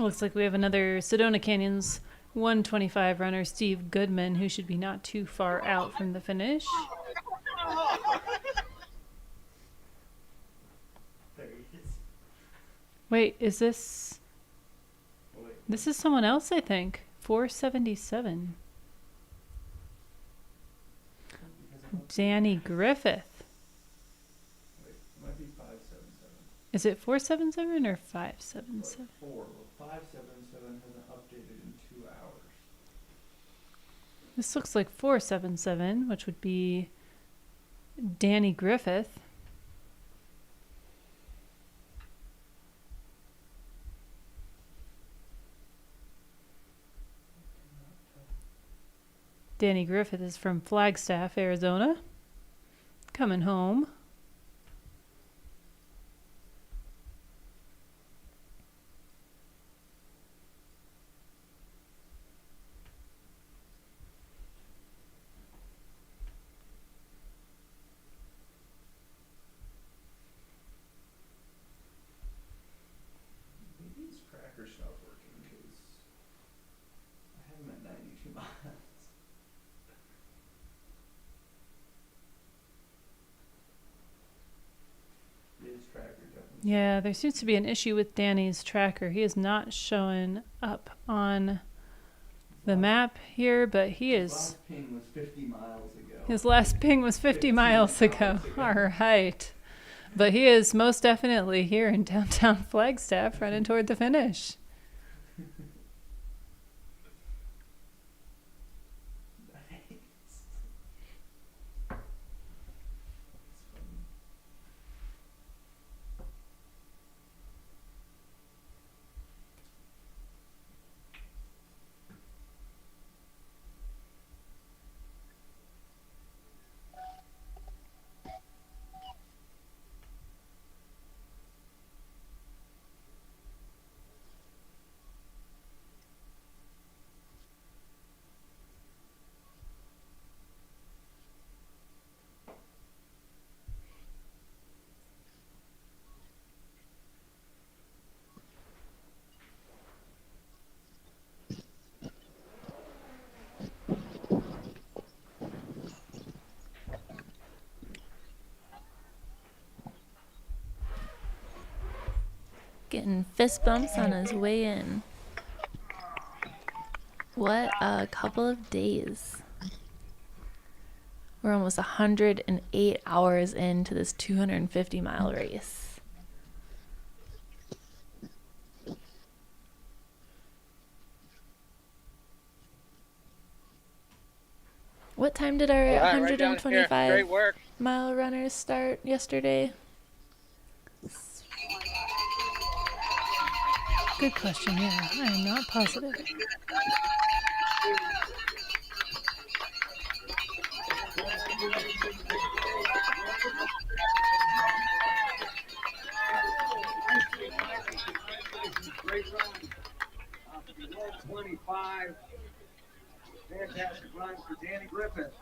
Looks like we have another Sedona Canyons 125 runner, Steve Goodman, who should be not too far out from the finish. There he is. Wait, is this... This is someone else, I think. 477. Danny Griffith. Wait, it might be 577. Is it 477 or 577? 4. Well, 577 hasn't updated in 2 hours. This looks like 477, which would be Danny Griffith. Danny Griffith is from Flagstaff, Arizona. Coming home. Maybe his tracker's not working because I have him at 92 miles. His tracker definitely. Yeah, there seems to be an issue with Danny's tracker. He is not showing up on the map here, but he is... His last ping was 50 miles ago. His last ping was 50 miles ago. All right. But he is most definitely here in downtown Flagstaff running toward the finish. Getting fist bumps on his way in. What a couple of days. We're almost 108 hours into this 250-mile race. What time did our 125-mile runners start yesterday? Good question, yeah. I am not positive. Great run. 1:25. Fantastic run for Danny Griffith.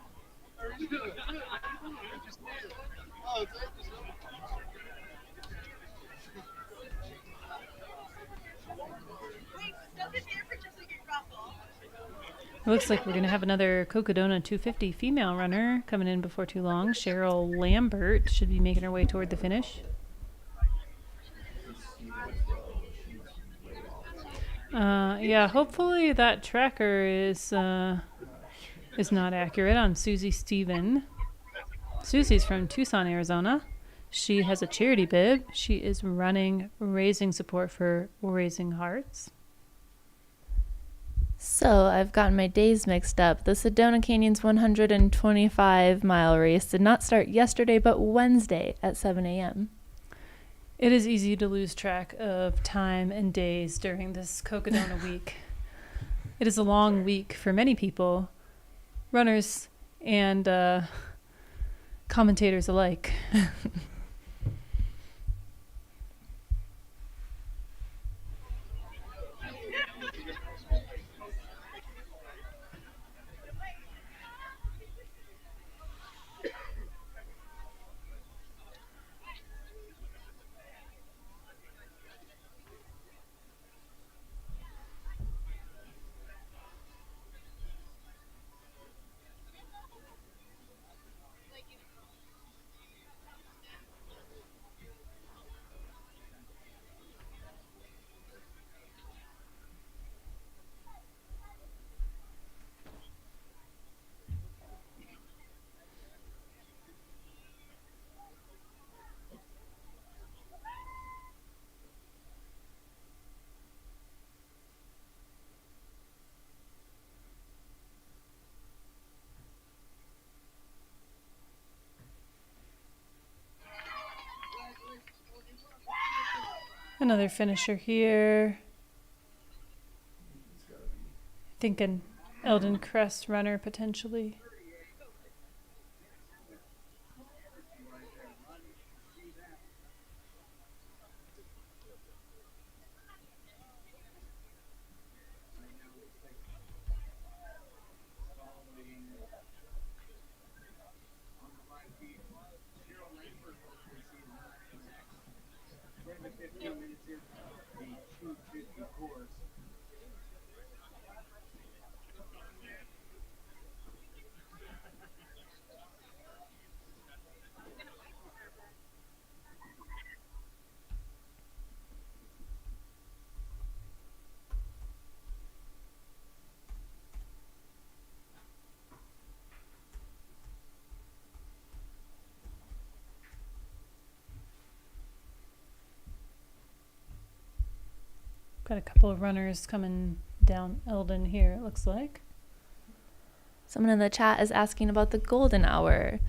It looks like we're going to have another Cocodona 250 female runner coming in before too long. Cheryl Lambert should be making her way toward the finish. Yeah, hopefully that tracker is not accurate on Susie Stevens. Susie's from Tucson, Arizona. She has a charity bib. She is running Raising Support for Raising Hearts. So I've gotten my days mixed up. The Sedona Canyon's 125-mile race did not start yesterday, but Wednesday at 7 a.m. It is easy to lose track of time and days during this Cocodona week. It is a long week for many people, runners and commentators alike. Another finisher here. I think an Elden Crest runner potentially. Got a couple of runners coming down Elden here, it looks like. Someone in the chat is asking about the golden hour.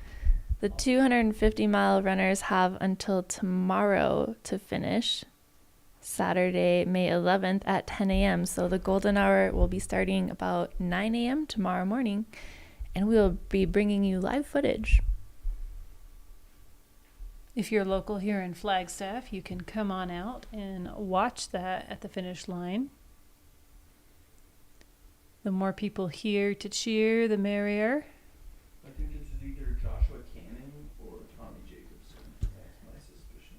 The 250-mile runners have until tomorrow to finish, Saturday, May 11th at 10 a.m. So the golden hour will be starting about 9 a.m. tomorrow morning, and we will be bringing you live footage. If you're local here in Flagstaff, you can come on out and watch that at the finish line. The more people here to cheer, the merrier. I think it's either Joshua Cannon or Tommy Jacobson. That's my suspicion.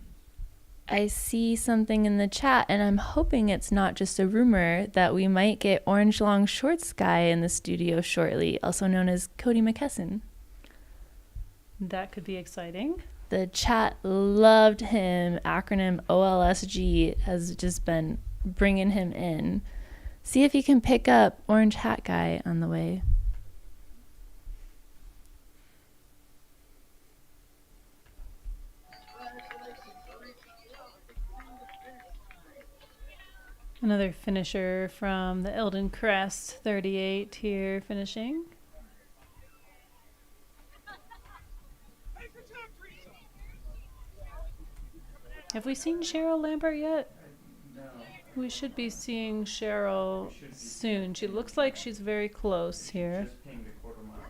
I see something in the chat, and I'm hoping it's not just a rumor that we might get Orange Long Shorts guy in the studio shortly, also known as Cody McKesson. That could be exciting. The chat loved him. Acronym OLSG has just been bringing him in. See if you can pick up Orange Hat Guy on the way. Another finisher from the Elden Crest, 38 here finishing. Have we seen Cheryl Lambert yet? No. We should be seeing Cheryl soon. She looks like she's very close here. Just pinged a quarter mile line.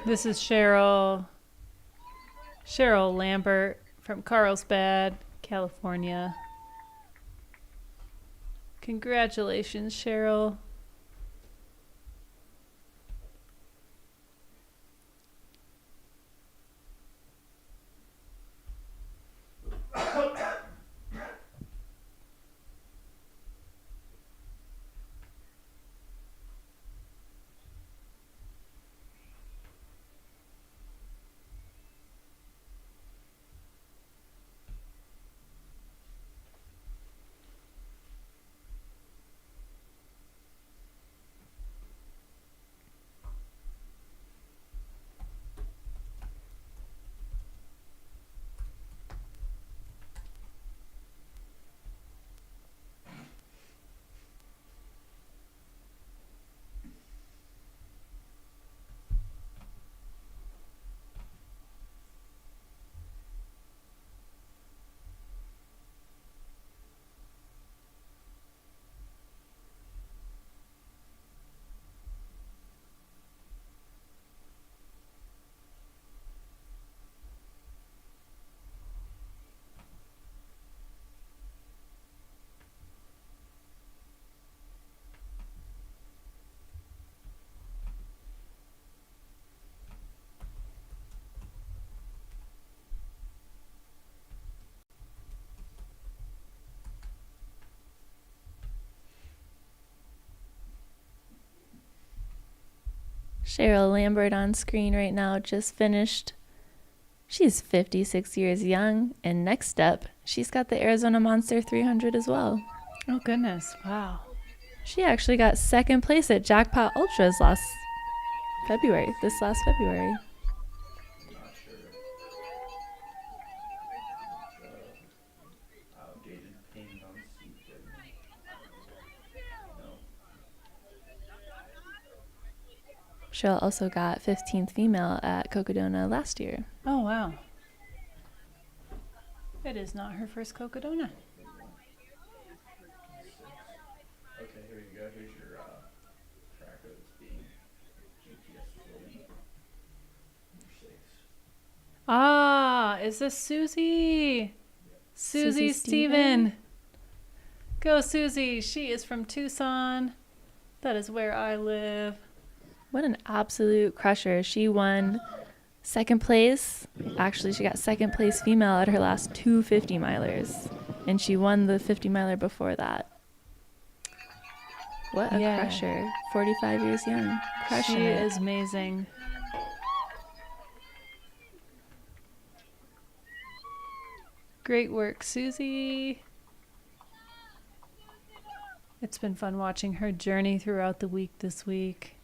This is Cheryl Lambert from Carlsbad, California. Congratulations, Cheryl. Cheryl Lambert on screen right now just finished. She's 56 years young, and next up, she's got the Arizona Monster 300 as well. Oh, goodness. Wow. She actually got second place at Jackpot Ultras this last February. Cheryl also got 15th female at Cocodona last year. Oh, wow. It is not her first Cocodona. Okay, here you go. Here's your tracker that's being GPS floating. Number 6. Ah, is this Susie? Susie Stevens. Go, Susie. She is from Tucson. That is where I live. What an absolute crusher. She won second place. Actually, she got second place female at her last 2 50-milers. And she won the 50-miler before that. What a crusher. 45 years young. Crushing She it. is amazing. Great work, Susie. It's been fun watching her journey throughout the week this week.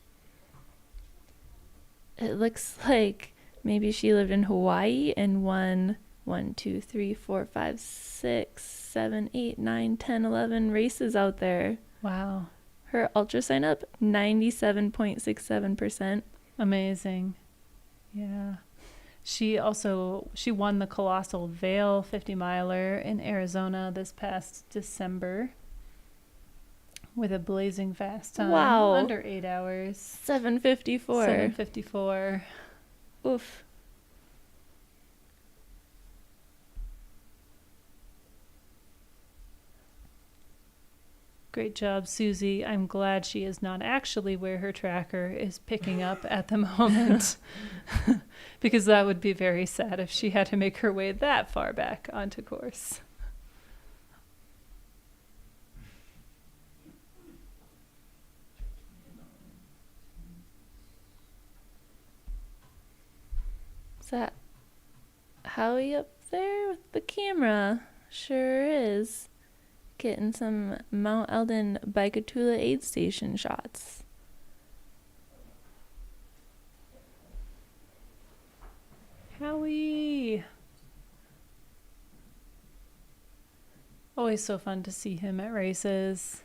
It looks like maybe she lived in Hawaii and won 1, 2, 3, 4, 5, 6, 7, 8, 9, 10, 11 races out there. Wow. Her ultra sign up, 97.67%. Amazing. Yeah. She won the Colossal Vale 50-miler in Arizona this past December with a blazing fast time. Wow. Under 8 hours. 7:54. 7:54. Oof. Great job, Susie. I'm glad she is not actually where her tracker is picking up at the moment. Because that would be very sad if she had to make her way that far back onto course. Is that Howie up there with the camera? Sure is. Getting some Mount Elden Bikatula aid station shots. Howie! Always so fun to see him at races.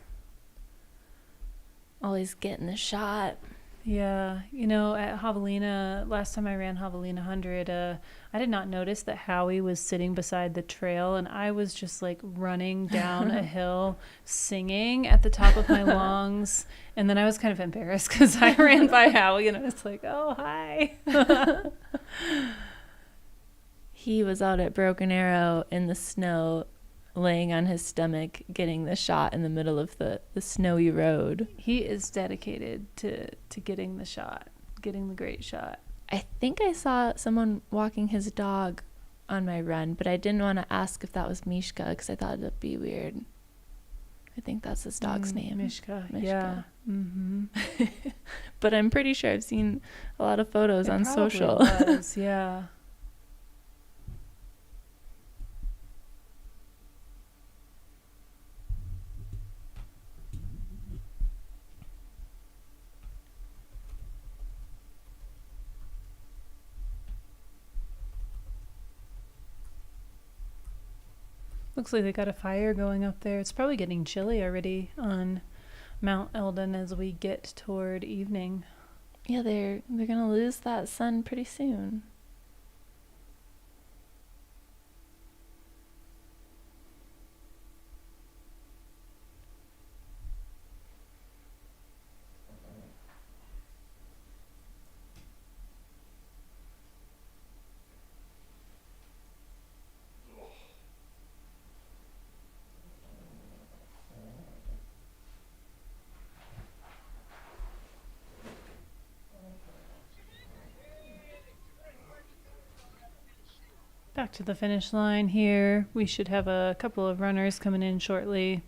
Always getting the shot. Yeah, you know, at Javelina, last time I ran Javelina 100, I did not notice that Howie was sitting beside the trail, and I was just like running down a hill singing at the top of my lungs. And then I was kind of embarrassed because I ran by Howie and I was like, oh, hi. He was out at Broken Arrow in the snow, laying on his stomach, getting the shot in the middle of the snowy road. He is dedicated to getting the shot, getting the great shot. I think I saw someone walking his dog on my run, but I didn't want to ask if that was Mishka because I thought it'd be weird. I think that's his dog's name. Mishka. Yeah. Mm-hmm. But I'm pretty sure I've seen a lot of photos on social. Was, yeah. Looks like they got a fire going up there. It's probably getting chilly already on Mount Elden as we get toward evening. Yeah, they're gonna lose that sun pretty soon. Back to the finish line here. We should have a couple of runners coming in shortly.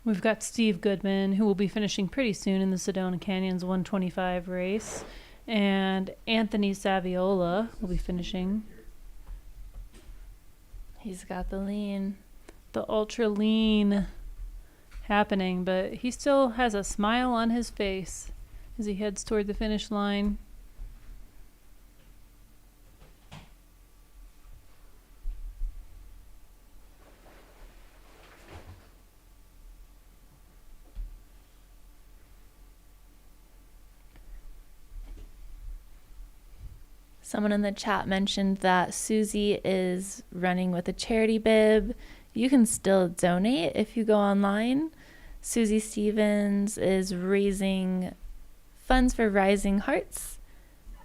We've got Steve Goodman, who will be finishing pretty soon in the Sedona Canyons 125 race. And Anthony Saviola will be finishing. He's got the lean. The ultra lean happening, but he still has a smile on his face as he heads toward the finish line. Someone in the chat mentioned that Susie is running with a charity bib. You can still donate if you go online. Susie Stevens is raising funds for Rising Hearts,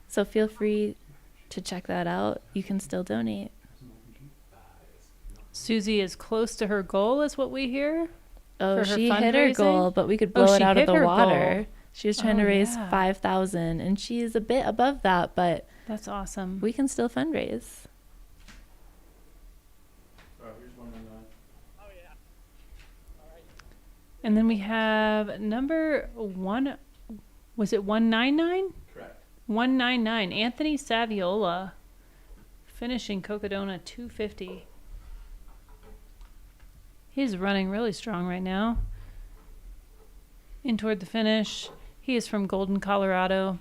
so feel free to check that out. You can still donate. Susie is close to her goal, is what we hear. Oh, she hit her goal, but we could blow it out of the water. Goal. She was trying to raise $5,000, and she's a bit above that, but that's awesome. We can still fundraise. Here's 199. Oh yeah. All right. And then we have number one. Was it 199? Correct. 199. Anthony Saviola finishing Cocodona 250. He's running really strong right now. In toward the finish. He is from Golden, Colorado.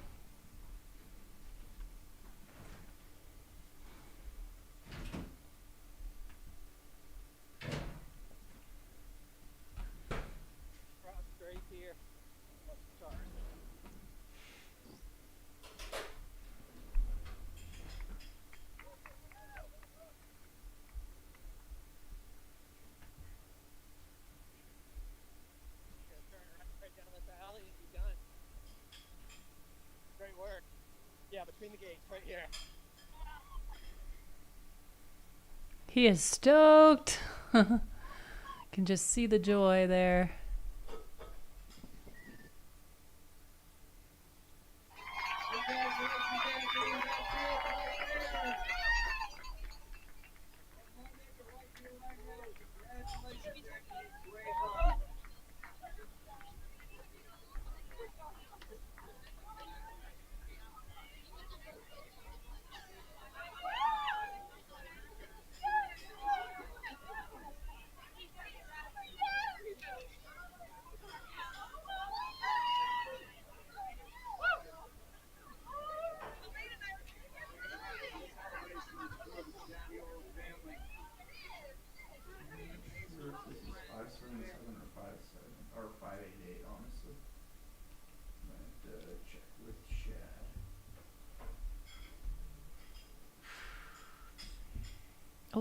Yeah, between the gates, right here. He is stoked. Can just see the joy there.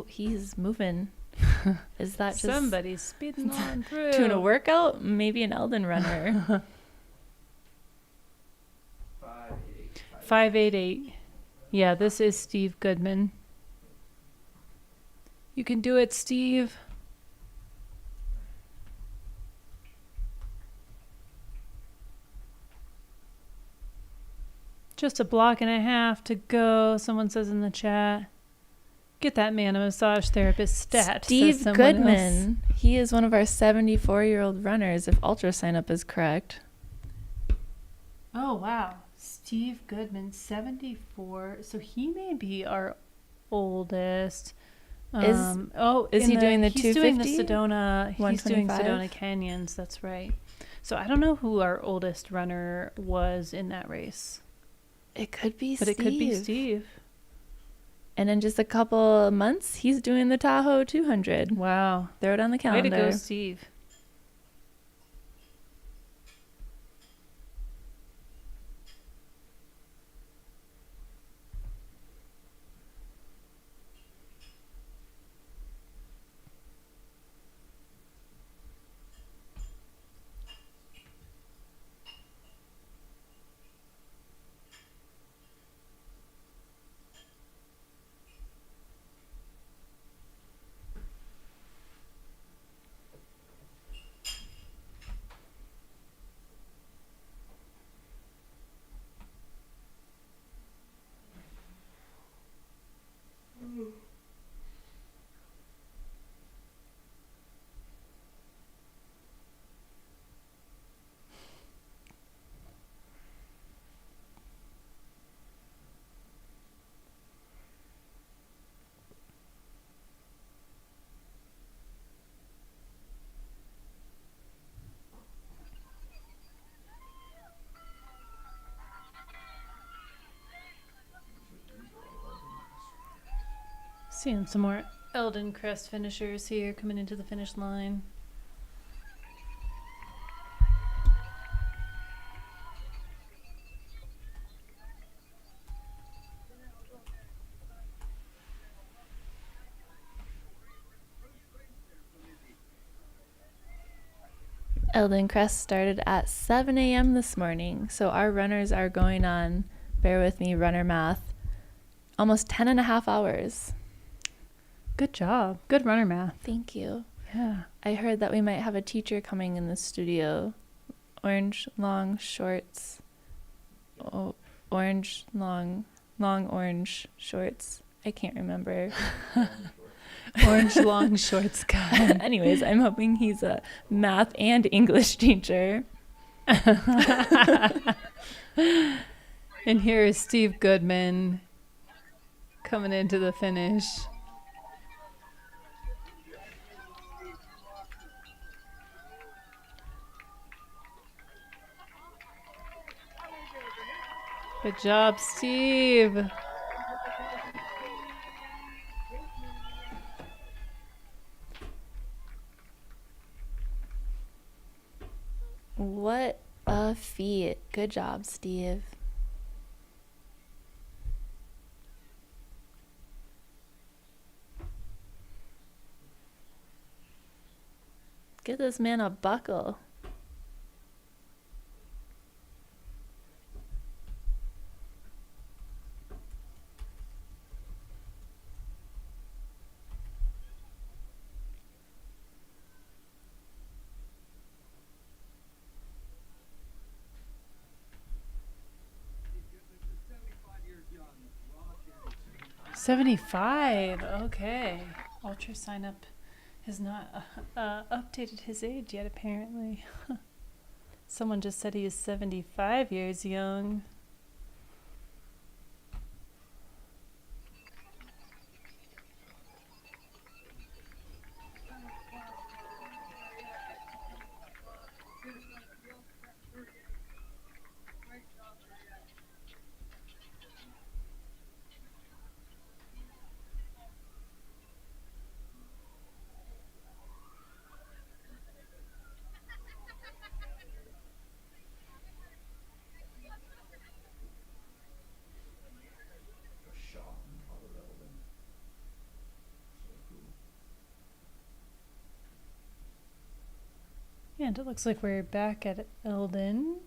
he's moving. Is that just somebody's speeding on through? Doing a workout? Maybe an Elden runner. 588. Yeah, this is Steve Goodman. You can do it, Steve. Just a block and a half to go, someone says in the chat. Get that man a massage therapist stat. Steve Goodman. He is one of our 74-year-old runners, if Ultra Sign Up is correct. Oh, wow. Steve Goodman, 74. So he may be our oldest. Is he doing the 250? He's doing the Sedona. He's doing 125? Sedona Canyons. That's right. So I don't know who our oldest runner was in that race. It could be But Steve. it could be Steve. And in just a couple months, he's doing the Tahoe 200. Wow. Throw it on the calendar. Way to go, Steve. Seeing some more Elden Crest finishers here coming into the finish line. Elden Crest started at 7 a.m. this morning, so our runners are going on, bear with me, runner math, almost 10 and a half hours. Good job. Good runner math. Thank you. Yeah. I heard that we might have a teacher coming in the studio. Orange, long shorts. Oh, orange, long orange shorts. I can't remember. Orange long shorts guy. Anyways, I'm hoping he's a math and English teacher. And here is Steve Goodman coming into the finish. Good job, Steve. What a feat. Good job, Steve. Get this man a buckle. $75. Okay. Ultra Sign Up has not updated his age yet, apparently. Someone just said he is 75 years young. And it looks like we're back at Elden.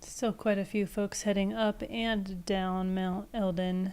Still quite a few folks heading up and down Mount Elden.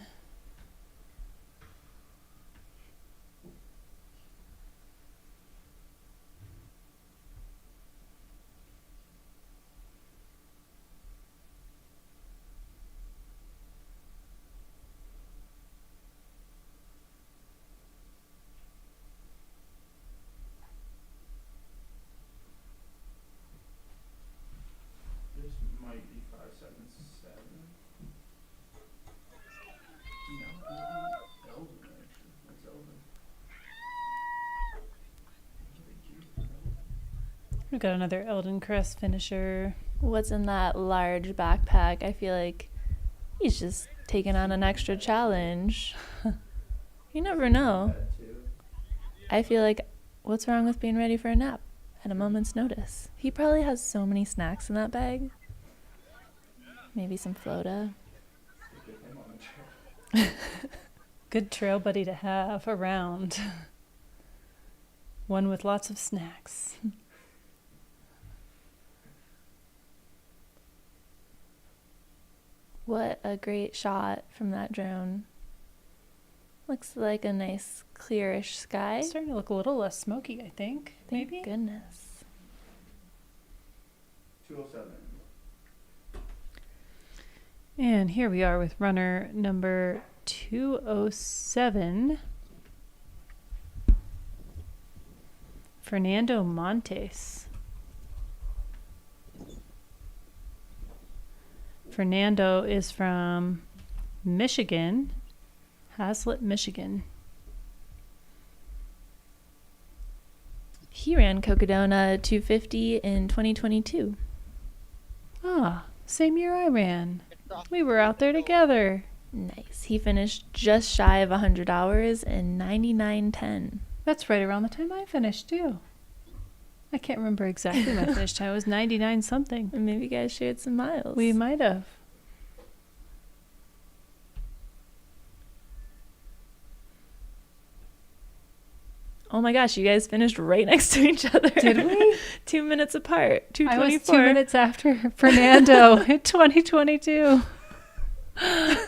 This might be 577. No, Elden actually. What's Elden? We've got another Elden Crest finisher. What's in that large backpack? I feel like he's just taking on an extra challenge. You never know. I feel like, what's wrong with being ready for a nap at a moment's notice? He probably has so many snacks in that bag. Maybe some Flota. Good trail buddy to have around. One with lots of snacks. What a great shot from that drone. Looks like a nice clearish sky. It's starting to look a little less smoky, I think. Thank Maybe? goodness. 207. And here we are with runner number 207. Fernando Montes. Fernando is from Michigan, Haslett, Michigan. He ran Cocodona 250 in 2022. Ah, same year I ran. We were out there together. Nice. He finished just shy of 100 hours in 99:10. That's right around the time I finished, too. I can't remember exactly my finish time. It was 99 something. And maybe you guys shared some miles. We might have. Oh my gosh, you guys finished right next to each other. Did we? 2 minutes apart. 2:24. I was 2 minutes after Fernando in 2022.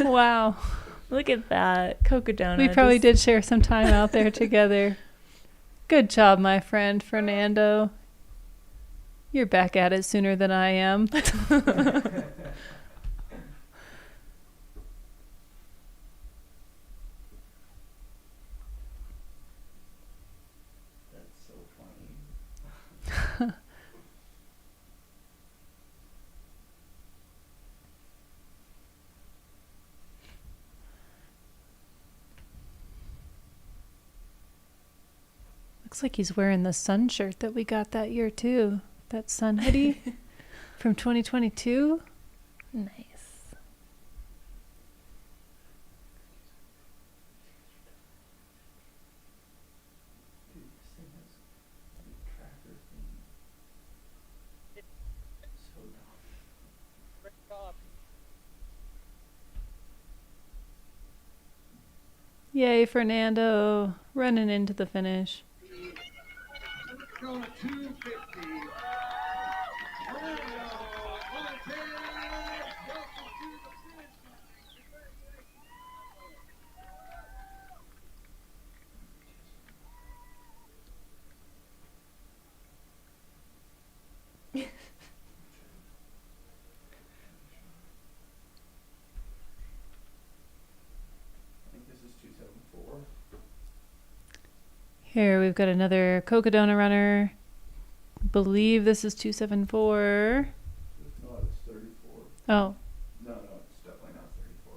Wow. Look at that. Cocodona. We probably did share some time out there together. Good job, my friend Fernando. You're back at it sooner than I am. That's so funny. Looks like he's wearing the sun shirt that we got that year, too. That sun hoodie from 2022. Nice. Dude, this thing has the tractor thing. So dumb. Yay, Fernando. Running into the finish. Going to 250. I think this is 274. Here we've got another Cocodona runner. Believe this is 274. No, it's 34. Oh, No, it's definitely not 34.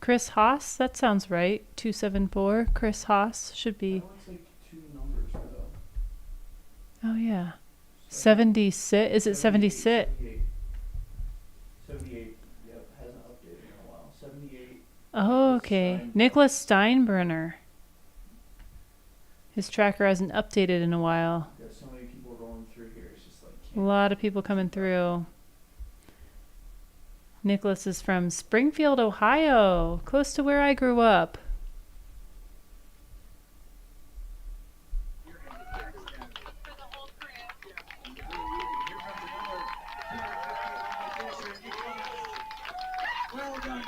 Chris Haas. That sounds right. 274. Chris Haas should be. That looks like two numbers though. Oh yeah. 76. Is it 76? 78. Yep, hasn't updated in a while. 78. Oh, okay. Nicholas Steinbrenner. His tracker hasn't updated in a while. Got so many people rolling A lot of people coming through. Nicholas is from Springfield, Ohio, close to where I grew up. Well done.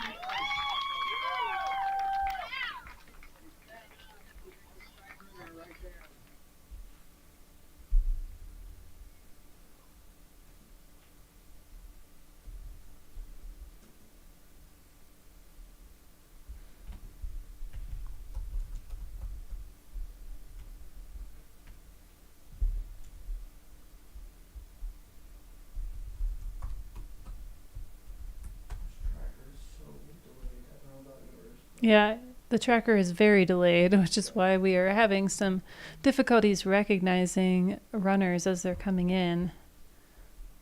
Yeah, the tracker is very delayed, which is why we are having some difficulties recognizing runners as they're coming in.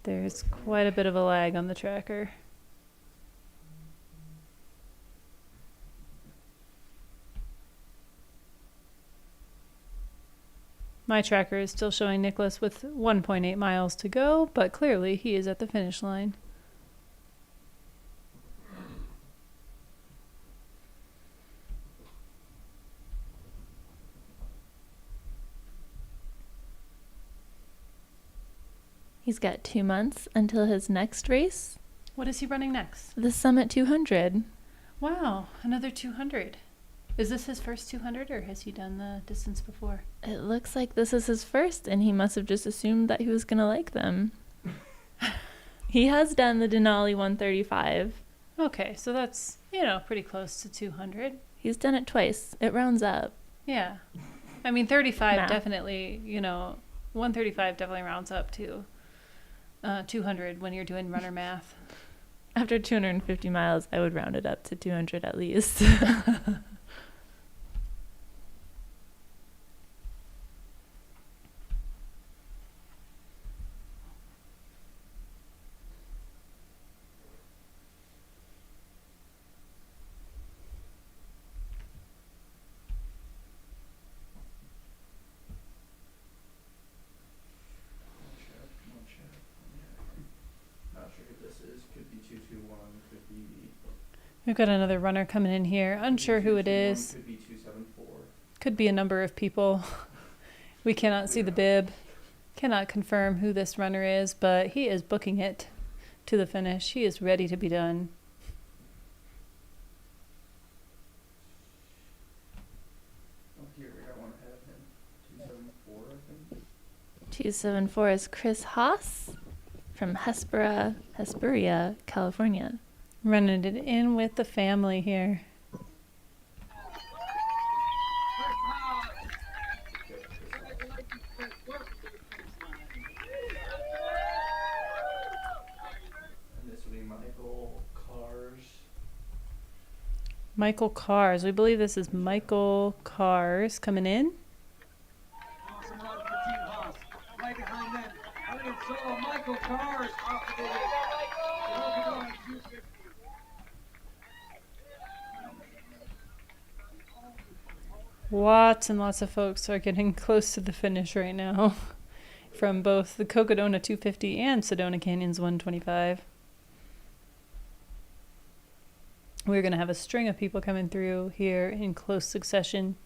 There's quite a bit of a lag on the tracker. My tracker is still showing Nicholas with 1.8 miles to go, but clearly he is at the finish line. He's got 2 months until his next race. What is he running next? The Summit 200. Wow, another 200. Is this his first 200 or has he done the distance before? It looks like this is his first, and he must have just assumed that he was going to like them. He has done the Denali 135. Okay, so that's, pretty close to 200. He's done it twice. It rounds up. Yeah. I mean, 35 Math. definitely, 135 definitely rounds up to 200 when you're doing runner math. After 250 miles, I would round it up to 200 at least. We've got another runner coming in here. Unsure who it is. Could be 274. Could be a number of people. We cannot see the bib. Cannot confirm who this runner is, but he is booking it to the finish. He is ready to be done. Oh, here, we got one ahead of him. 274, I think. 274 is Chris Haas from Hesperia, California. Running it in with the family here. And this will be Michael Cars. Michael Cars. We believe this is Michael Cars coming in. Awesome run for Team Haas. Right behind them. Running solo, Michael Cars off of the lead. Cocodona 250. Lots and lots of folks are getting close to the finish right now from both the Cocodona 250 and Sedona Canyons 125. We're going to have a string of people coming through here in close succession.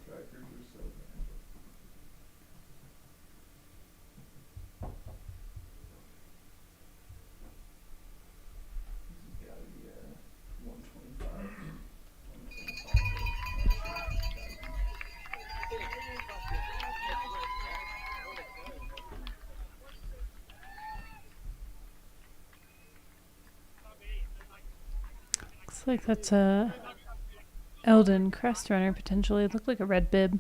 Trackers are so bad. This has got to be 125. Looks like that's a Elden crest runner potentially. It looked like a red bib.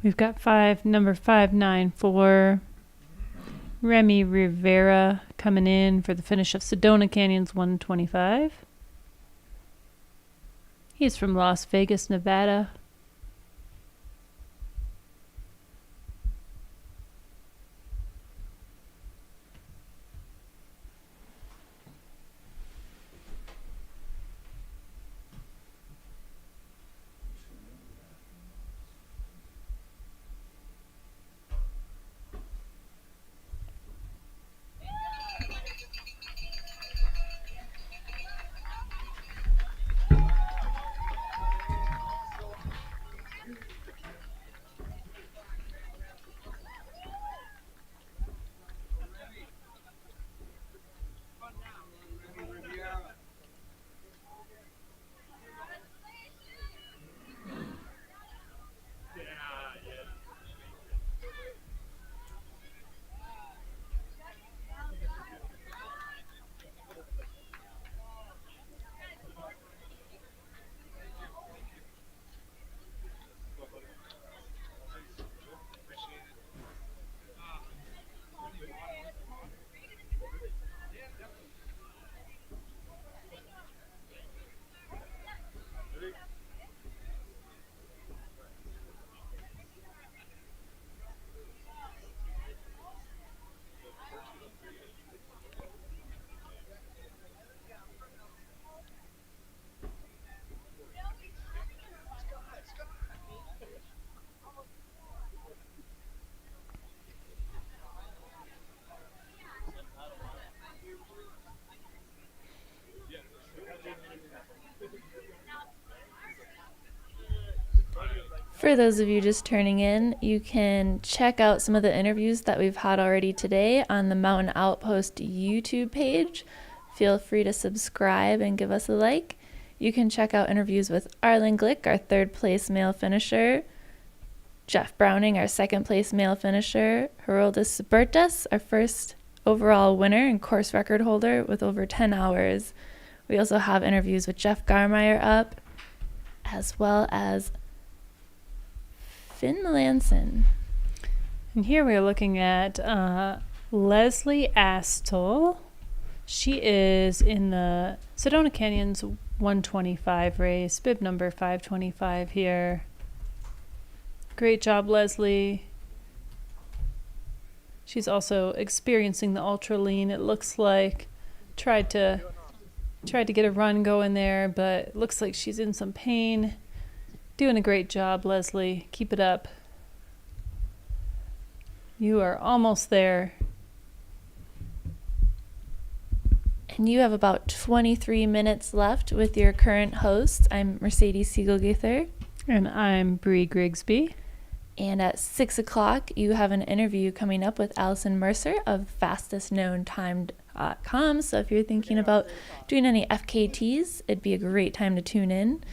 We've got number 594, Remy Rivera coming in for the finish of Sedona Canyon's 125. He's from Las Vegas, Nevada. For those of you just turning in, you can check out some of the interviews that we've had already today on the Mountain Outpost YouTube page. Feel free to subscribe and give us a like. You can check out interviews with Arlen Glick, our third place male finisher, Jeff Browning, our second place male finisher, Heroldis Bertas, our first overall winner and course record holder with over 10 hours. We also have interviews with Jeff Garmeyer up, as well as Finn Melanson. And here we are looking at Leslie Astle. She is in the Sedona Canyon's 125 race, bib number 525 here. Great job, Leslie. She's also experiencing the ultra lean, it looks like. Tried to get a run going there, but it looks like she's in some pain. Doing a great job, Leslie. Keep it up. You are almost there. And you have about 23 minutes left with your current hosts. I'm Mercedes Siegelgeither. And I'm Bree Grigsby. And at 6 o'clock, you have an interview coming up with Allison Mercer of fastestknowntime.com. So if you're thinking about doing any FKTs, it'd be a great time to tune in.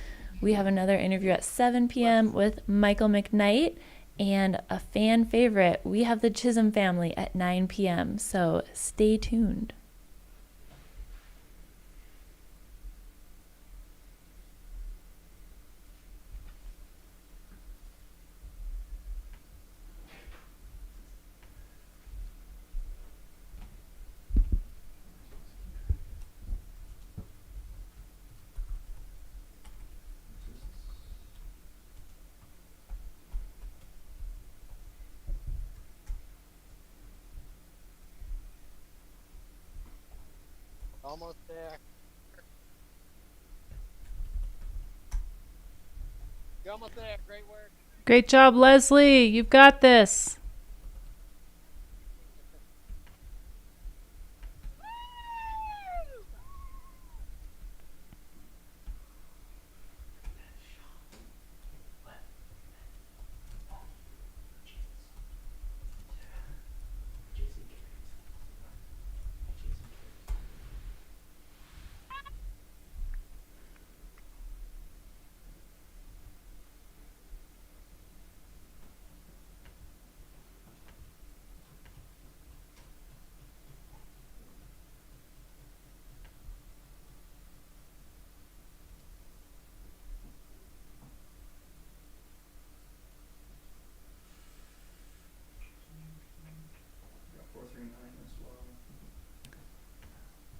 We have another interview at 7 p.m. with Michael McKnight, and a fan favorite, we have the Chism Family at 9 p.m. So stay tuned. Almost there. You're almost there. Great work. Great job, Leslie. You've got this.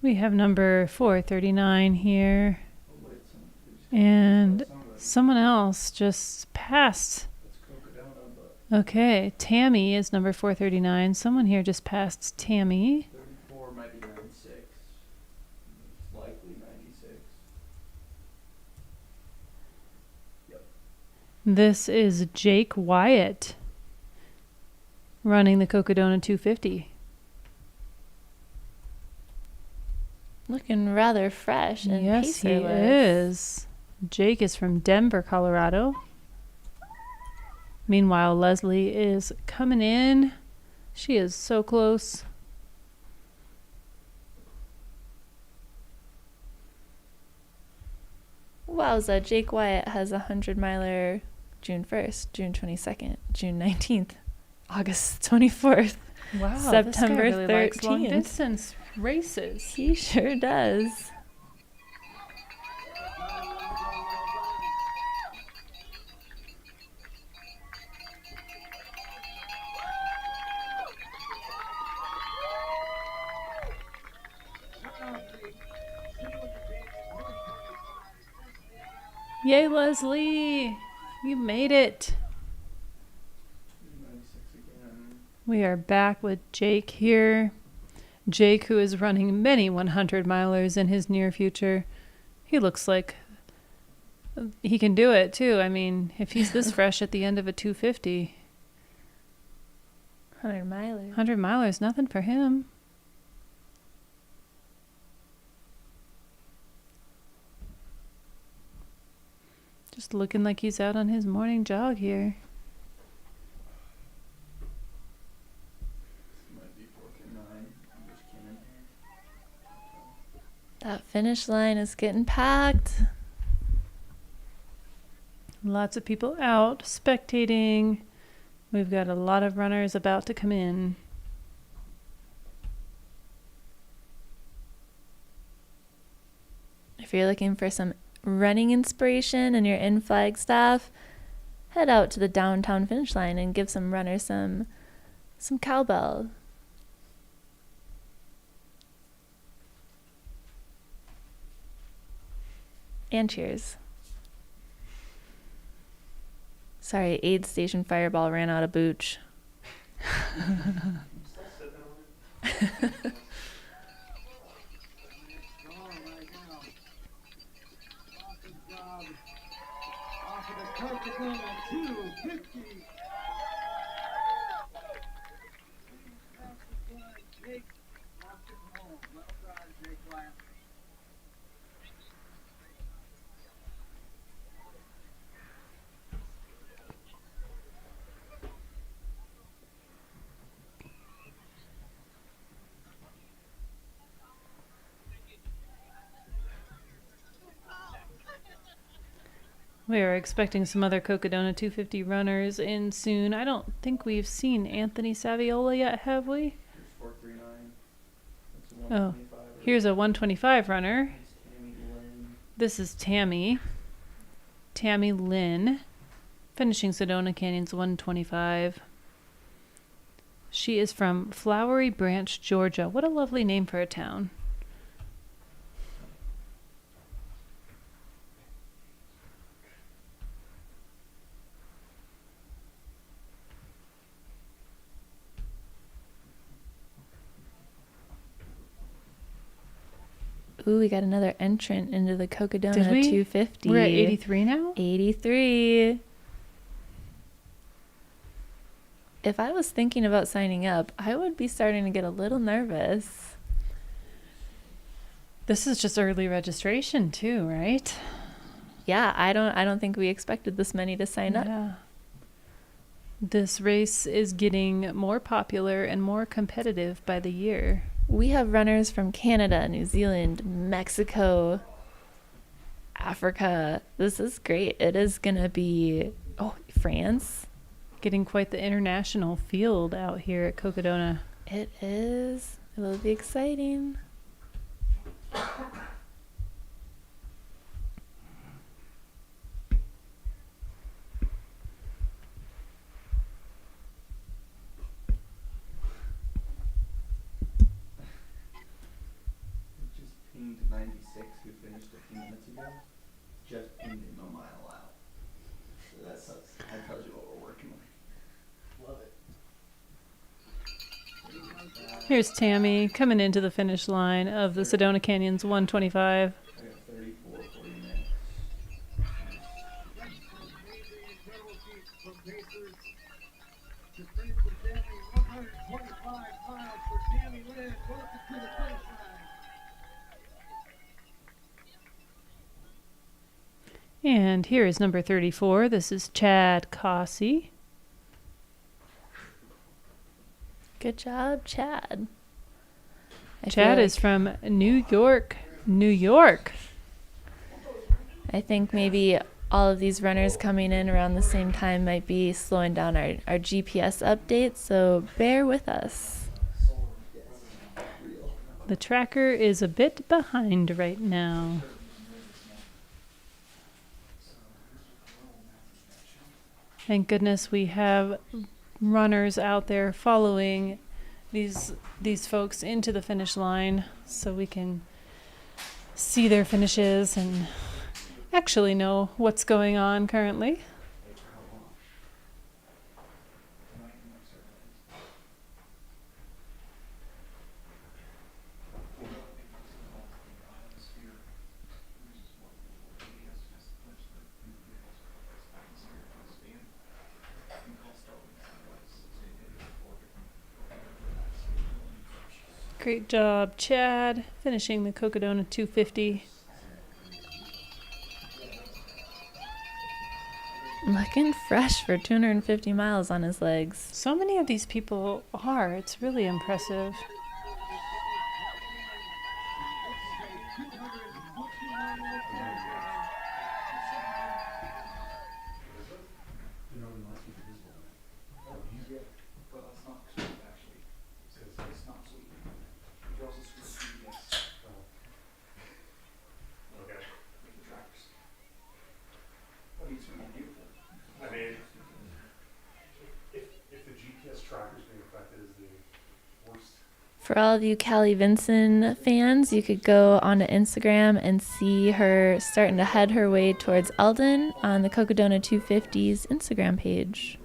We have number 439 here. And someone else just passed. Okay, Tammy is number 439. Someone here just passed Tammy. 34 might be 96. It's likely 96. Yep. This is Jake Wyatt running the Cocodona 250. Looking rather fresh and yes, he pacerless. is. Jake is from Denver, Colorado. Meanwhile, Leslie is coming in. She is so close. Wowza, Jake Wyatt has a 100-miler June 1st, June 22nd, June 19th, August 24th, Wow, September this guy really likes long 13th. distance races. He sure does. Yay, Leslie! You made it. 96 again. We are back with Jake here. Jake, who is running many 100-milers in his near future. He looks like he can do it, too. I mean, if he's this fresh at the end of a 250. 100-miler. 100-milers, nothing for him. Just looking like he's out on his morning jog here. Might be 429. Just came in here. That finish line is getting packed. Lots of people out spectating. We've got a lot of runners about to come in. If you're looking for some running inspiration and you're in Flagstaff, head out to the downtown finish line and give some runners some cowbell. And cheers. Sorry, aid station Fireball ran out of booch. Cocodona 250. Jake lost it home. Well done, Jake Wyatt. We are expecting some other Cocodona 250 runners in soon. I don't think we've seen Anthony Saviola yet, have we? Here's 439. That's a Oh, 125. here's a 125 runner. Here's Tammy Lynn. This is Tammy. Tammy Lynn, finishing Sedona Canyon's 125. She is from Flowery Branch, Georgia. What a lovely name for a town. Ooh, we got another entrant into the Cocodona Did we? 250. We're at 83 now? 83. If I was thinking about signing up, I would be starting to get a little nervous. This is just early registration too, right? Yeah, I don't think we expected this many to sign up. Yeah. This race is getting more popular and more competitive by the year. We have runners from Canada, New Zealand, Mexico, Africa. This is great. It is going to be, France. Getting quite the international field out here at Cocodona. It is. It will be exciting. finished a few minutes ago, just ended a mile out. So that tells you what we're working with. Love it. Here's Tammy coming into the finish line of the Sedona Canyons 125. And here is number 34. This is Chad Cossey. Good job, Chad. Chad is from New York, New York. I think maybe all of these runners coming in around the same time might be slowing down our GPS updates, so bear with us. The tracker is a bit behind right now. Thank goodness we have runners out there following these folks into the finish line so we can see their finishes and actually know what's going on currently. Great job, Chad, finishing the Cocodona 250. Looking fresh for 250 miles on his legs. So many of these people are. It's really impressive. For all of you Callie Vinson fans, you could go onto Instagram and see her starting to head her way towards Elden on the Cocodona 250's Instagram page.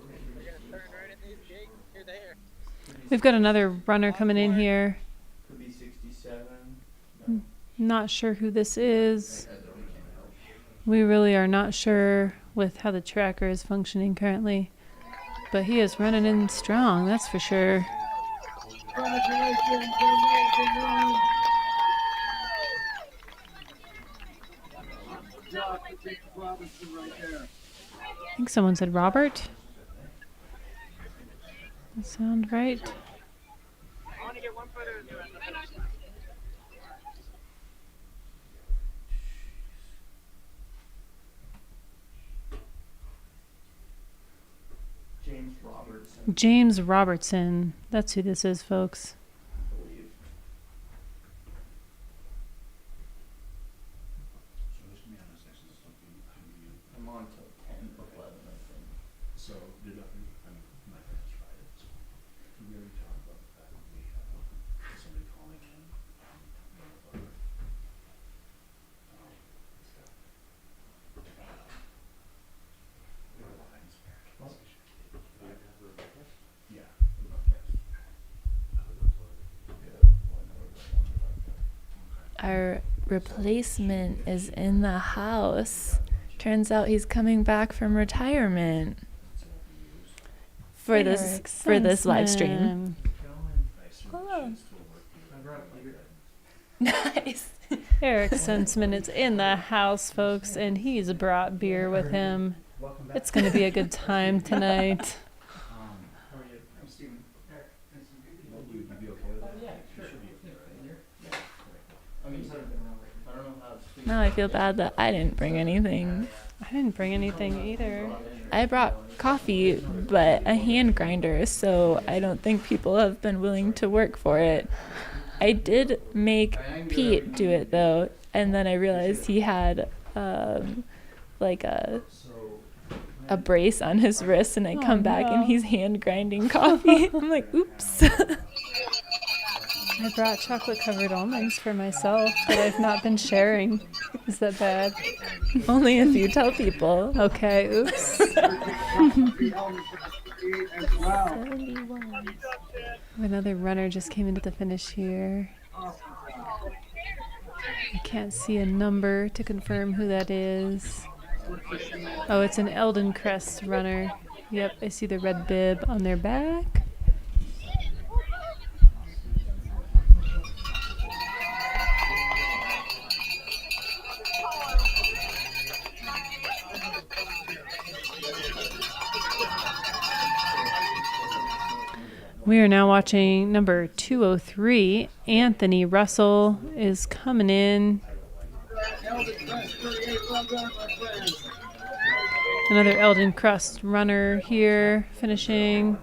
We've got another runner coming in here. Not sure who this is. We really are not sure with how the tracker is functioning currently. But he is running in strong, that's for sure. Congratulations, amazing run. Good job for James Robinson right there. I think someone said Robert. That sound right? I want to get one footer in the rest of the finish. James Robertson. That's who this is, folks. I'm on till 10 or 11, I think. So, did my friends tried it. So, did we already talk about the fact that we have somebody calling in? Our replacement is in the house. Turns out he's coming back from retirement for this live stream. Hello. Nice. Eric Sensman is in the house, folks, and he's brought beer with him. It's going to be a good time tonight. Now I feel bad that I didn't bring anything. I didn't bring anything either. I brought coffee, but a hand grinder, so I don't think people have been willing to work for it. I did make Pete do it, though, and then I realized he had like a brace on his wrist, and I come back and he's hand grinding coffee. I'm like, oops. I brought chocolate-covered almonds for myself that I've not been sharing. Is that bad? Only if you tell people. Okay, oops. 71. Another runner just came into the finish here. I can't see a number to confirm who that is. Oh, it's an Elden Crest runner. Yep, I see the red bib on their back. We are now watching number 203. Anthony Russell is coming in. Another Elden Crest runner here, finishing.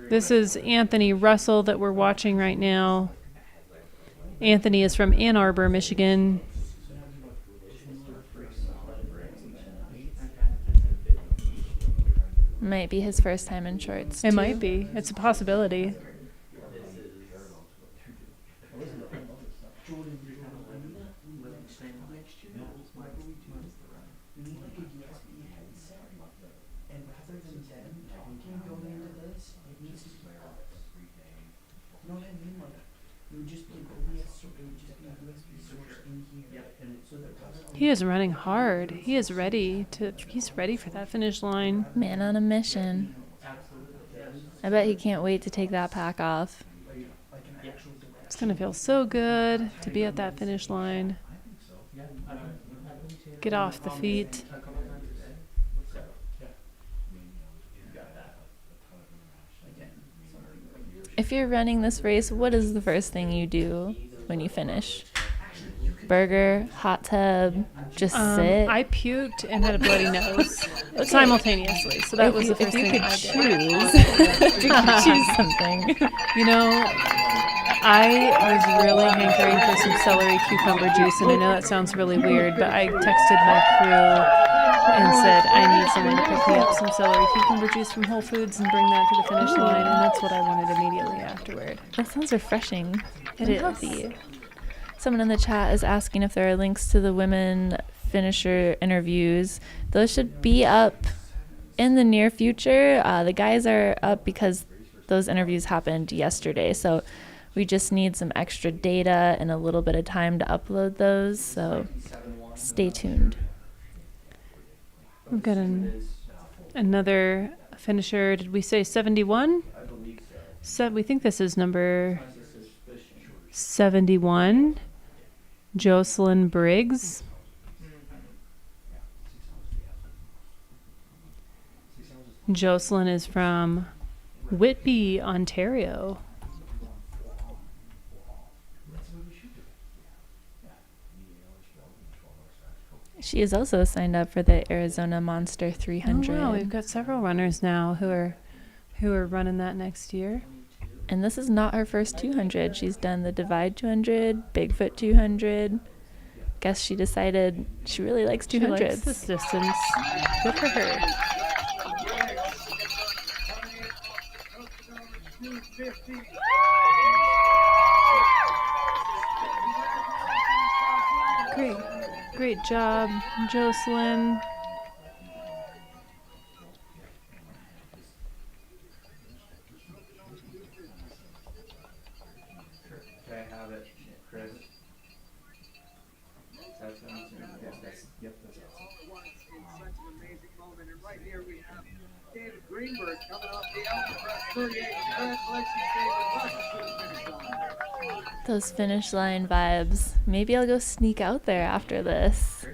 This is Anthony Russell that we're watching right now. Anthony is from Ann Arbor, Michigan. Might be his first time in shorts. It might be. It's a possibility. He is running hard. He is ready to. He's ready for that finish line. Man on a mission. I bet he can't wait to take that pack off. It's gonna feel so good to be at that finish line. Get off the feet. If you're running this race, what is the first thing you do when you finish? Burger, hot tub, just sit? I puked and had a bloody nose simultaneously, so that was the first thing I did. If you could choose something. You know, I was really hankering for some celery cucumber juice, and I know that sounds really weird, but I texted my crew and said, I need someone to pick me up some celery cucumber juice from Whole Foods and bring that to the finish line, and that's what I wanted immediately afterward. That sounds refreshing. It is. Healthy. Someone in the chat is asking if there are links to the women finisher interviews. Those should be up in the near future. The guys are up because those interviews happened yesterday. So we just need some extra data and a little bit of time to upload those. So stay tuned. We've got another finisher. Did we say 71? We think this is number 71. Jocelyn Briggs. Jocelyn is from Whitby, Ontario. She is also signed up for the Arizona Monster 300. Oh, wow, we've got several runners now who are running that next year. And this is not her first 200. She's done the Divide 200, Bigfoot 200. Guess she decided she really likes 200s. She likes this distance. Good for her. Great job, Jocelyn. Those finish line vibes. Maybe I'll go sneak out there after this.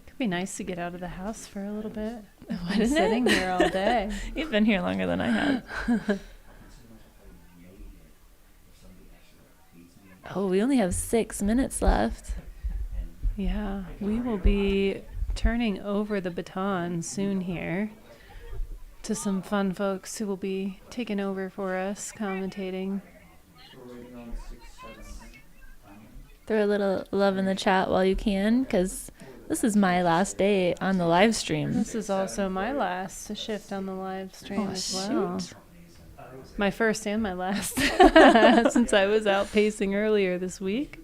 Could be nice to get out of the house for a little bit. I'm sitting here all day. You've been here longer than I have. Oh, we only have 6 minutes left. Yeah, we will be turning over the baton soon here to some fun folks who will be taking over for us, commentating. Throw a little love in the chat while you can, because this is my last day on the live stream. This is also my last shift on the live stream as well. Shoot. My first and my last, since I was out pacing earlier this week.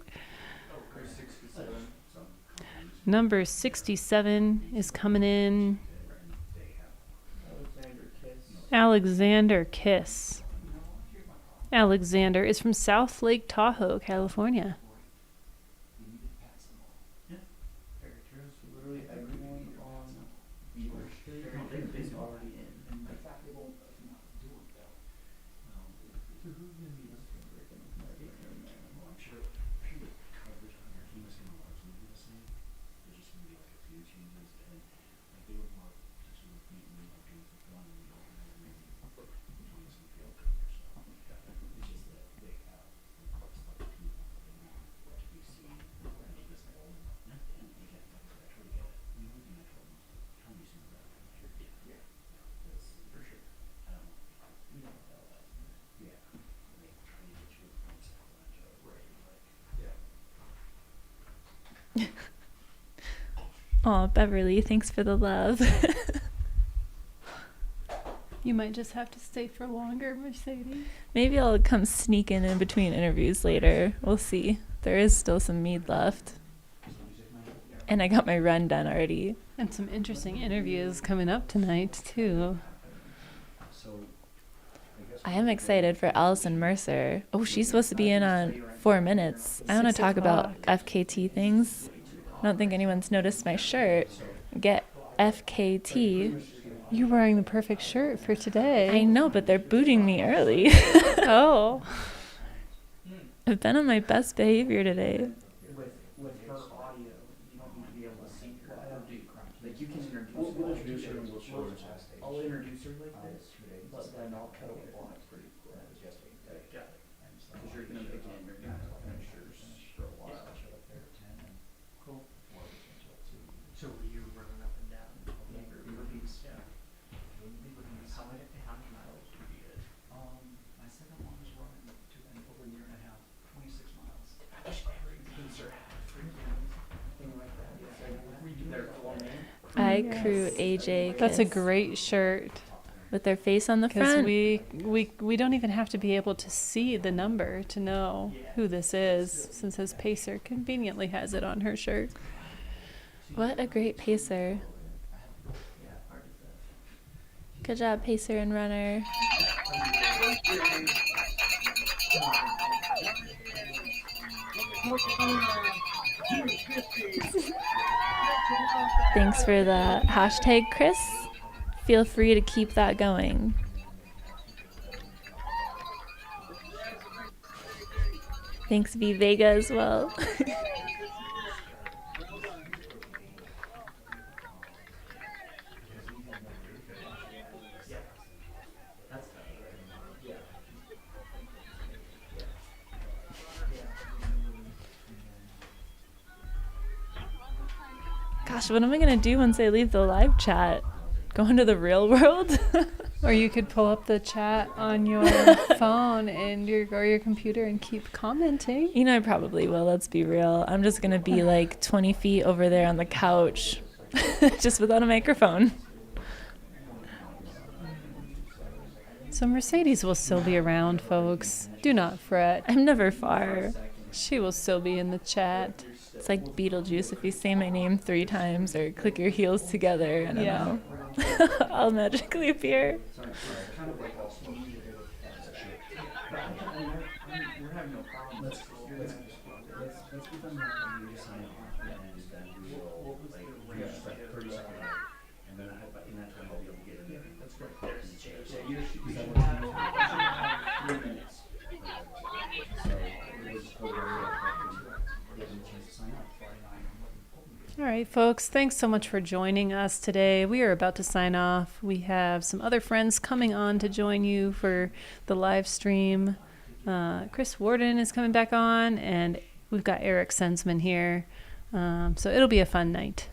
Number 67 is coming in. Alexander Kiss. Alexander is from South Lake Tahoe, California. Oh, Beverly, thanks for the love. You might just have to stay for longer, Mercedes. Maybe I'll come sneaking in between interviews later. We'll see. There is still some mead left. And I got my run done already. And some interesting interviews coming up tonight, too. I am excited for Allison Mercer. Oh, she's supposed to be in on 4 minutes. I want to talk about FKT things. I don't think anyone's noticed my shirt. Get FKT. You're wearing the perfect shirt for today. I know, but they're booting me early. Oh. I've been on my best behavior today. With her audio, you don't need to be able to see her. Like you can introduce her. We'll introduce her and we'll show her. I'll introduce her like this, but then I'll cut away. Because you're gonna begin your finishers for a while. Cool. So were you running up and down? Yeah. Yeah. How many miles were you at? My second one was running over a year and a half, 26 miles. I crew AJ. That's a great shirt. With their face on the front. Because we don't even have to be able to see the number to know who this is, since his pacer conveniently has it on her shirt. What a great pacer. Good job, pacer and runner. Thanks for the hashtag, Chris. Feel free to keep that going. Thanks, V Vega, as well. Gosh, what am I going to do once I leave the live chat? Go into the real world? Or you could pull up the chat on your phone and your computer and keep commenting. You know, I probably will. Let's be real. I'm just going to be like 20 feet over there on the couch, just without a microphone. So Mercedes will still be around, folks. Do not fret. I'm never far. She will still be in the chat. It's like Beetlejuice. If you say my name 3 times or click your heels together, I don't know. I'll magically appear. All right, folks, thanks so much for joining us today. We are about to sign off. We have some other friends coming on to join you for the live stream. Chris Warden is coming back on, and we've got Eric Sensman here. So it'll be a fun night.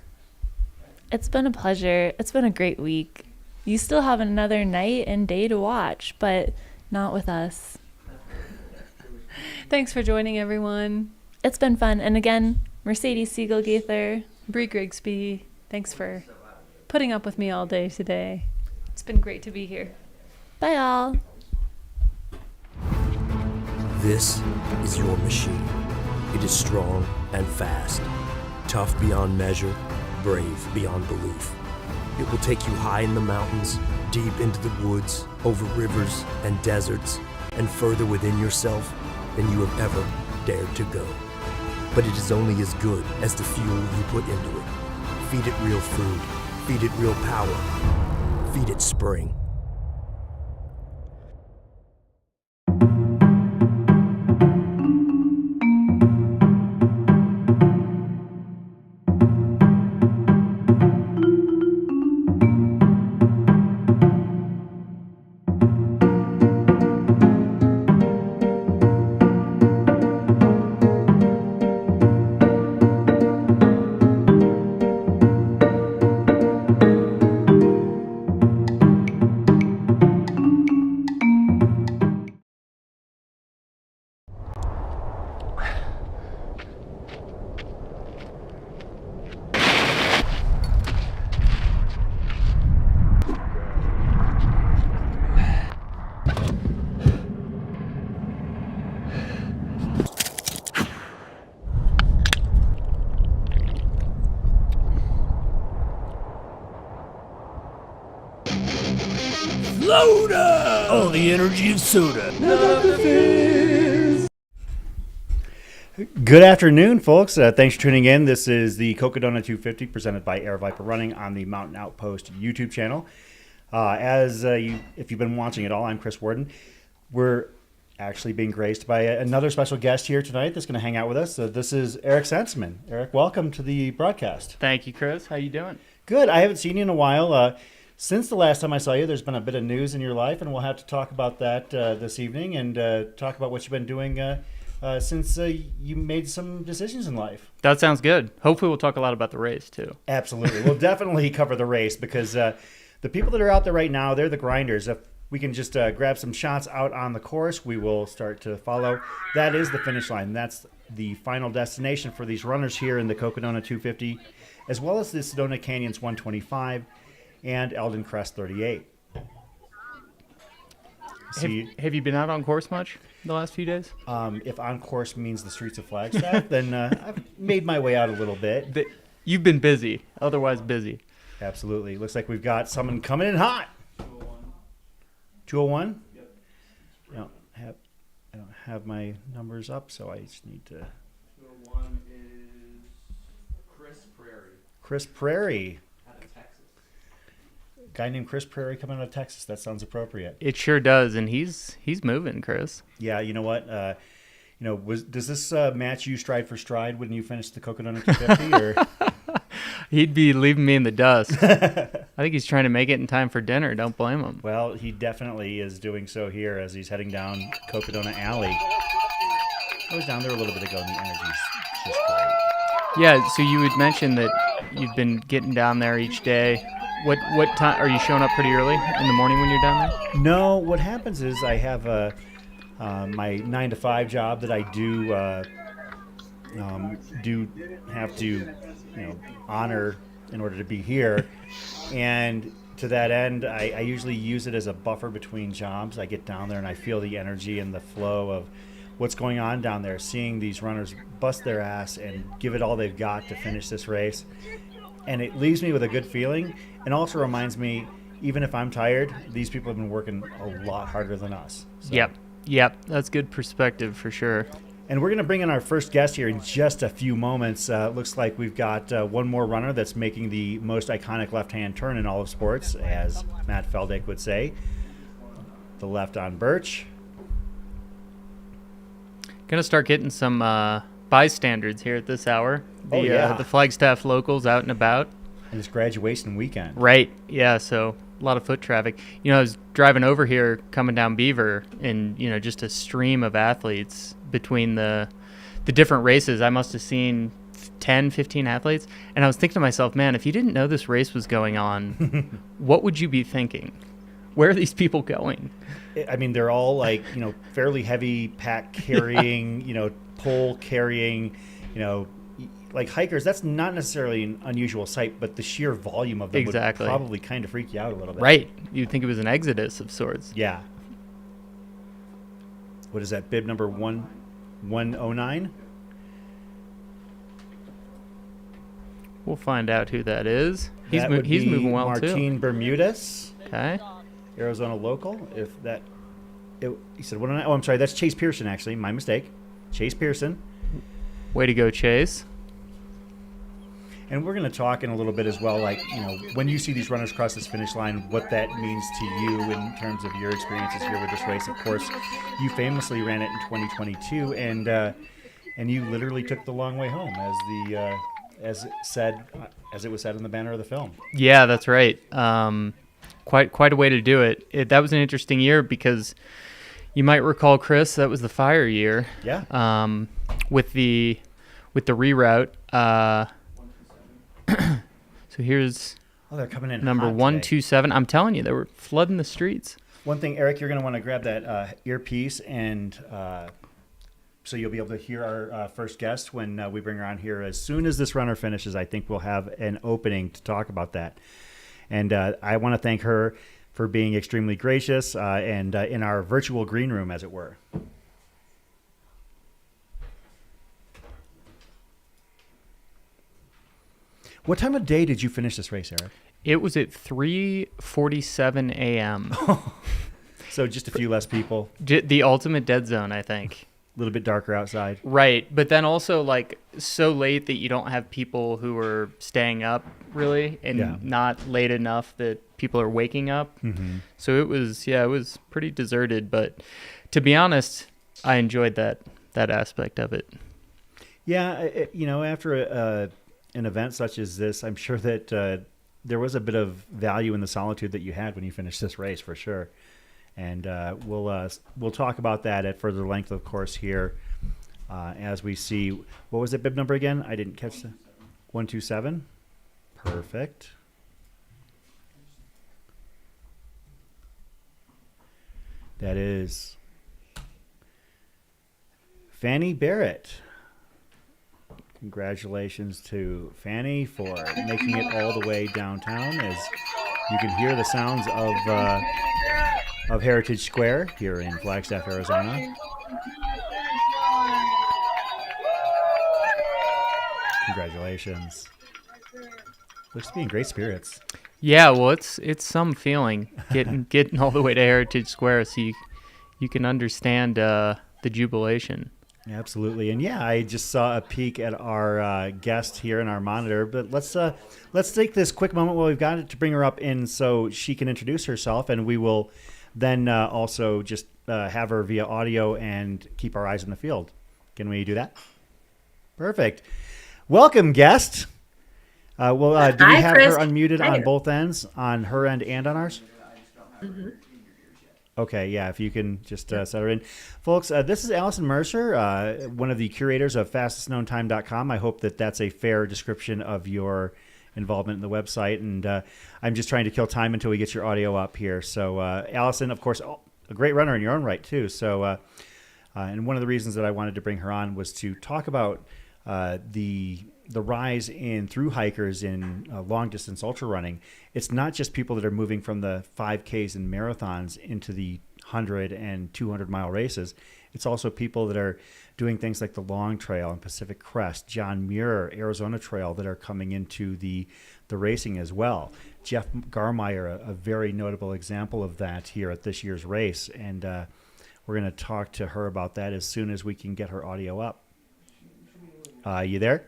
It's been a pleasure. It's been a great week. You still have another night and day to watch, but not with us. Thanks for joining, everyone. It's been fun. And again, Mercedes Siegel-Gaither, Bree Grigsby, thanks for putting up with me all day today. It's been great to be here. Bye, all. This is your machine. It is strong and fast, tough beyond measure, brave beyond belief. It will take you high in the mountains, deep into the woods, over rivers and deserts, and further within yourself than you have ever dared to go. But it is only as good as the fuel you put into it. Feed it real food. Feed it real power. Feed it spring. Soda! Oh, the energy of soda. Good afternoon, folks. Thanks for tuning in. This is the Cocodona 250 presented by Air Viper Running on the Mountain Outpost YouTube channel. If you've been watching it all, I'm Chris Warden. We're actually being graced by another special guest here tonight that's going to hang out with us. This is Eric Senseman. Eric, welcome to the broadcast. Thank you, Chris. How you doing? Good. I haven't seen you in a while. Since the last time I saw you, there's been a bit of news in your life, and we'll have to talk about that this evening and talk about what you've been doing since you made some decisions in life. That sounds good. Hopefully we'll talk a lot about the race, too. Absolutely. We'll definitely cover the race because the people that are out there right now, they're the grinders. If we can just grab some shots out on the course, we will start to follow. That is the finish line. That's the final destination for these runners here in the Cocodona 250, as well as the Sedona Canyons 125 and Elden Crest 38. Have you been out on course much the last few days? If on course means the streets of Flagstaff, then I've made my way out a little bit. You've been busy, otherwise busy. Absolutely. Looks like we've got someone coming in hot. 201? Yep. I don't have my numbers up, so I just need to. 201 is Chris Prairie. Chris Prairie. Out of Texas. Guy named Chris Prairie coming out of Texas. That sounds appropriate. It sure does, and he's moving, Chris. Yeah, you know what? Does this match you stride for stride when you finish the Cocodona 250? Or? He'd be leaving me in the dust. I think he's trying to make it in time for dinner. Don't blame him. Well, he definitely is doing so here as he's heading down Cocodona Alley. I was down there a little bit ago, and the energy's just great. Yeah, so you had mentioned that you've been getting down there each day. What time are you showing up pretty early in the morning when you're down there? No, what happens is I have my 9 to 5 job that I do have to honor in order to be here, and to that end I usually use it as a buffer between jobs. I get down there and I feel the energy and the flow of what's going on down there, seeing these runners bust their ass and give it all they've got to finish this race, and it leaves me with a good feeling, and also reminds me, even if I'm tired, these people have been working a lot harder than us. So. Yep, that's good perspective for sure. And we're going to bring in our first guest here in just a few moments. Looks like we've got one more runner that's making the most iconic left-hand turn in all of sports, as Matt Feldick would say. The left on Birch. Going to start getting some bystanders here at this hour. The Flagstaff locals out and about. And it's graduation weekend. Right, yeah, so a lot of foot traffic. I was driving over here coming down Beaver, and, just a stream of athletes between the different races. I must have seen 10, 15 athletes, and I was thinking to myself, man, if you didn't know this race was going on, what would you be thinking? Where are these people going? I mean, they're all like, fairly heavy pack carrying, pole carrying, like hikers. That's not necessarily an unusual sight, but the sheer volume of them would probably kind of freak you out a little bit. Right. You'd think it was an exodus of sorts. Yeah. what is that, bib number 109? We'll find out who that is. He's That would he's be moving well Martine too. Bermudez. Okay. Arizona local. If that, he said, what? Oh, I'm sorry. That's Chase Pearson, actually. My mistake. Chase Pearson. Way to go, Chase. And we're going to talk in a little bit as well, like, when you see these runners cross this finish line, what that means to you in terms of your experiences here with this race. Of course, you famously ran it in 2022, and you literally took the long way home, as it was said in the banner of the film. Yeah, that's right. Quite a way to do it. That was an interesting year because you might recall, Chris, that was the fire year. Yeah. With the reroute. So here's they're coming in number hot 127. I'm telling you, they were flooding the streets. One thing, Eric, you're going to want to grab that earpiece, and so you'll be able to hear our first guest when we bring her on here. As soon as this runner finishes, I think we'll have an opening to talk about that. And I want to thank her for being extremely gracious and in our virtual green room, as it were. What time of day did you finish this race, Eric? It was at 3:47 a.m. So just a few less people. The ultimate dead zone, I think. A little bit darker outside. Right, but then also like so late that you don't have people who are staying up really, and not late enough that people are waking up. Mm-hmm. So it was pretty deserted. But to be honest, I enjoyed that aspect of it. Yeah, after an event such as this, I'm sure that there was a bit of value in the solitude that you had when you finished this race, for sure. And we'll talk about that at further length, of course, here as we see. What was the bib number again? I didn't catch the 127. Perfect. That is Fanny Barrett. Congratulations to Fanny for making it all the way downtown, as you can hear the sounds of Heritage Square here in Flagstaff, Arizona. Congratulations. Looks to be in great spirits. Yeah, well, it's some feeling getting all the way to Heritage Square, so you can understand the jubilation. Absolutely. And yeah, I just saw a peek at our guest here in our monitor, but let's take this quick moment while we've got it to bring her up in so she can introduce herself, and we will then also just have her via audio and keep our eyes in the field. Can we do that? Perfect. Welcome, guest. Do we have Chris. her unmuted on both ends, on her end and on ours? Mm-hmm. Okay, yeah, if you can just set her in. Folks, this is Allison Mercer, one of the curators of fastestknowntime.com. I hope that that's a fair description of your involvement in the website, and I'm just trying to kill time until we get your audio up here. So, Allison, of course, a great runner in your own right, too. So, and one of the reasons that I wanted to bring her on was to talk about the rise in through hikers in long distance ultra running. It's not just people that are moving from the 5Ks and marathons into the 100 and 200 mile races. It's also people that are doing things like the Long Trail and Pacific Crest, John Muir, Arizona Trail, that are coming into the racing as well. Jeff Garmeyer, a very notable example of that here at this year's race. And we're going to talk to her about that as soon as we can get her audio up. You there?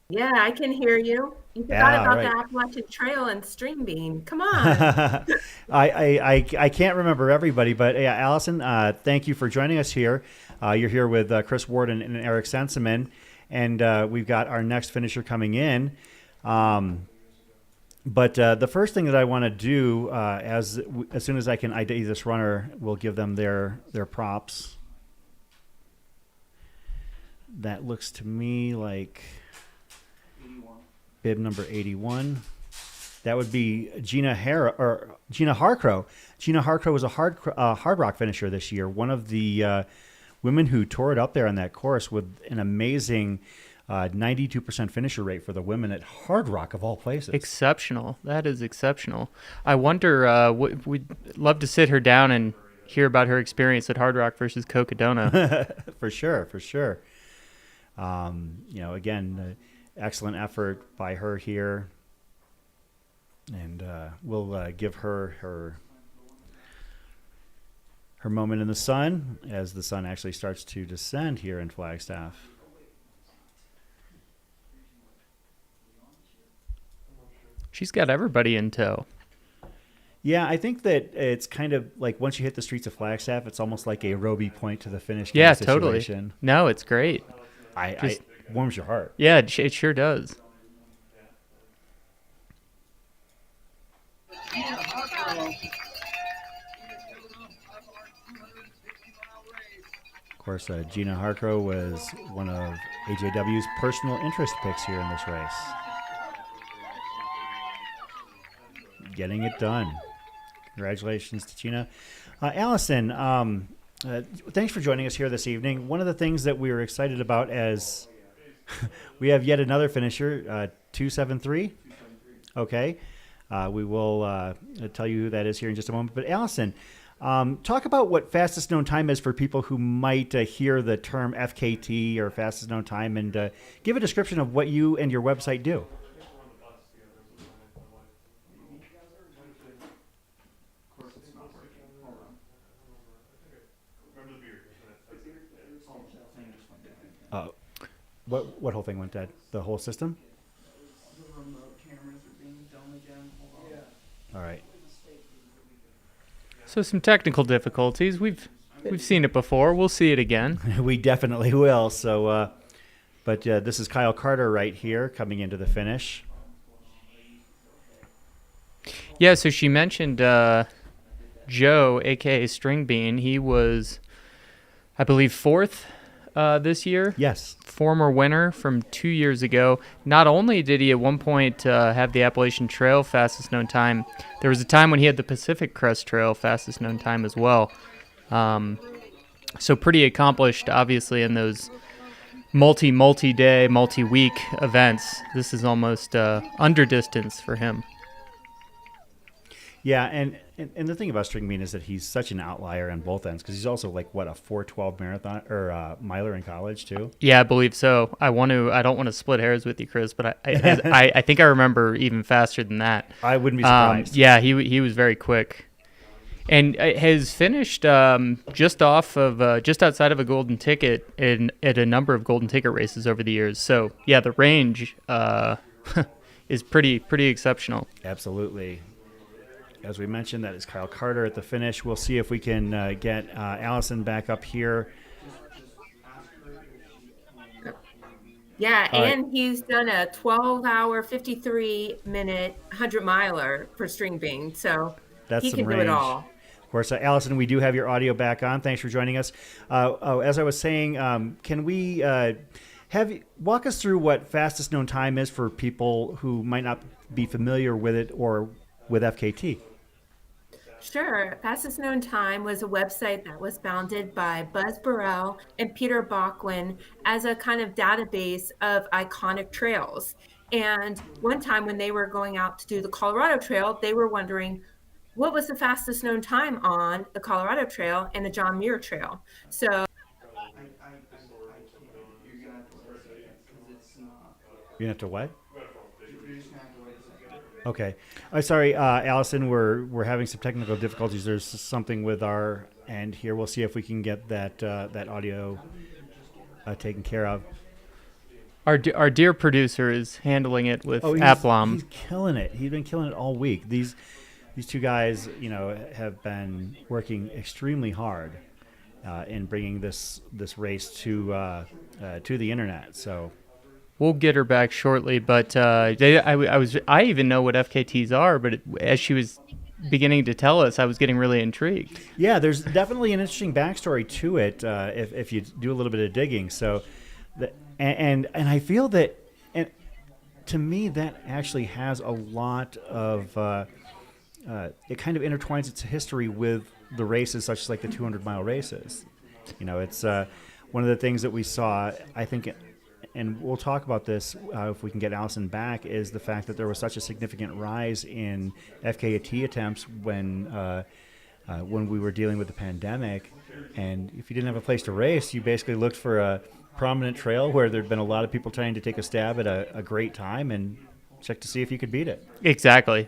Yeah, I can hear you. You forgot about the Appalachian Trail and String Bean. Come on. I can't remember everybody, but yeah, Allison, thank you for joining us here. You're here with Chris Ward and Eric Senseman, and we've got our next finisher coming in. But the first thing that I want to do, as soon as I can ID this runner, we'll give them their props. That looks to me like bib number 81. That would be Gina Harcrow. Gina Harcrow was a hard rock finisher this year. One of the women who tore it up there on that course with an amazing 92% finisher rate for the women at Hard Rock of all places. Exceptional. That is exceptional. I wonder, we'd love to sit her down and hear about her experience at Hard Rock versus Cocodona. For sure. Again, excellent effort by her here. And we'll give her moment in the sun as the sun actually starts to descend here in Flagstaff. She's got everybody in tow. Yeah, I think that it's kind of like once you hit the streets of Flagstaff, it's almost like a Roby point to the finish. Yeah, situation. Totally. No, it's great. It warms your heart. Yeah, it sure does. Of course, Gina Harcrow was one of AJW's personal interest picks here in this race. Getting it done. Congratulations to Gina. Allison, thanks for joining us here this evening. One of the things that we were excited about as we have yet another finisher, 273. Okay. We will tell you who that is here in just a moment. But Allison, talk about what fastest known time is for people who might hear the term FKT or fastest known time, and give a description of what you and your website do. What whole thing went dead? The whole system? The remote cameras are being done again. Hold on. Yeah. All right. So some technical difficulties. We've seen it before. We'll see it again. We definitely will. So, but this is Kyle Carter right here coming into the finish. Yeah. So she mentioned Joe, aka String Bean. He was, I believe, 4th this year. Yes. Former winner from 2 years ago. Not only did he at one point have the Appalachian Trail fastest known time, there was a time when he had the Pacific Crest Trail fastest known time as well. So pretty accomplished, obviously, in those multi-day, multi-week events. This is almost under distance for him. Yeah, and the thing about String Bean is that he's such an outlier on both ends because he's also like a 4:12 marathon or miler in college too. Yeah, I believe so. I don't want to split hairs with you, Chris, but I think I remember even faster than that. I wouldn't be surprised. Yeah, he was very quick, and has finished just outside of a golden ticket at a number of golden ticket races over the years. So yeah, the range is pretty exceptional. Absolutely. As we mentioned, that is Kyle Carter at the finish. We'll see if we can get Allison back up here. Yeah, and he's done a 12-hour, 53-minute 100-miler for String Bean, so that's he can do it all. Of course, Allison, we do have your audio back on. Thanks for joining us. As I was saying, can we have you walk us through what fastest known time is for people who might not be familiar with it or with FKT? Sure. Fastest Known Time was a website that was founded by Buzz Burrell and Peter Bachwin as a kind of database of iconic trails. And one time when they were going out to do the Colorado Trail, they were wondering what was the fastest known time on the Colorado Trail and the John Muir Trail. So You're You have to what? just gonna have to wait a second. Okay. Sorry, Allison, we're having some technical difficulties. There's something with our end here. We'll see if we can get that audio taken care of. Our dear producer is handling it with he's aplomb. He's killing it. He's been killing it all week. These two guys, have been working extremely hard in bringing this race to the internet. So. We'll get her back shortly, but I even know what FKTs are, but as she was beginning to tell us, I was getting really intrigued. Yeah, there's definitely an interesting backstory to it if you do a little bit of digging. So, and I feel that, and to me, that actually has a lot of it kind of intertwines its history with the races, such as like the 200-mile races. It's one of the things that we saw, I think. And we'll talk about this if we can get Allison back, is the fact that there was such a significant rise in FKT attempts when when we were dealing with the pandemic. And if you didn't have a place to race, you basically looked for a prominent trail where there'd been a lot of people trying to take a stab at a great time and check to see if you could beat it. Exactly.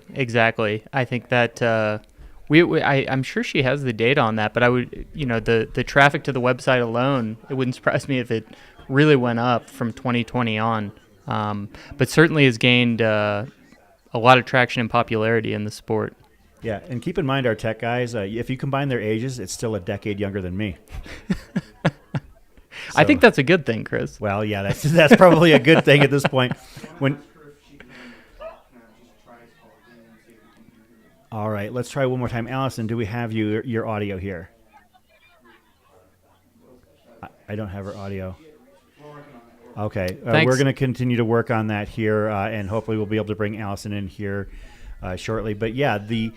I think that I'm sure she has the data on that, but I would, the traffic to the website alone, it wouldn't surprise me if it really went up from 2020 on. But certainly has gained a lot of traction and popularity in the sport. Yeah, and keep in mind our tech guys, if you combine their ages, it's still a decade younger than me. I think that's a good thing, Chris. Well, yeah, that's probably a good thing at this point. All right, let's try one more time. Allison, do we have your audio here? I don't have her audio. Okay, we're going to continue to work on that here, and hopefully we'll be able to bring Allison in here shortly. But yeah, the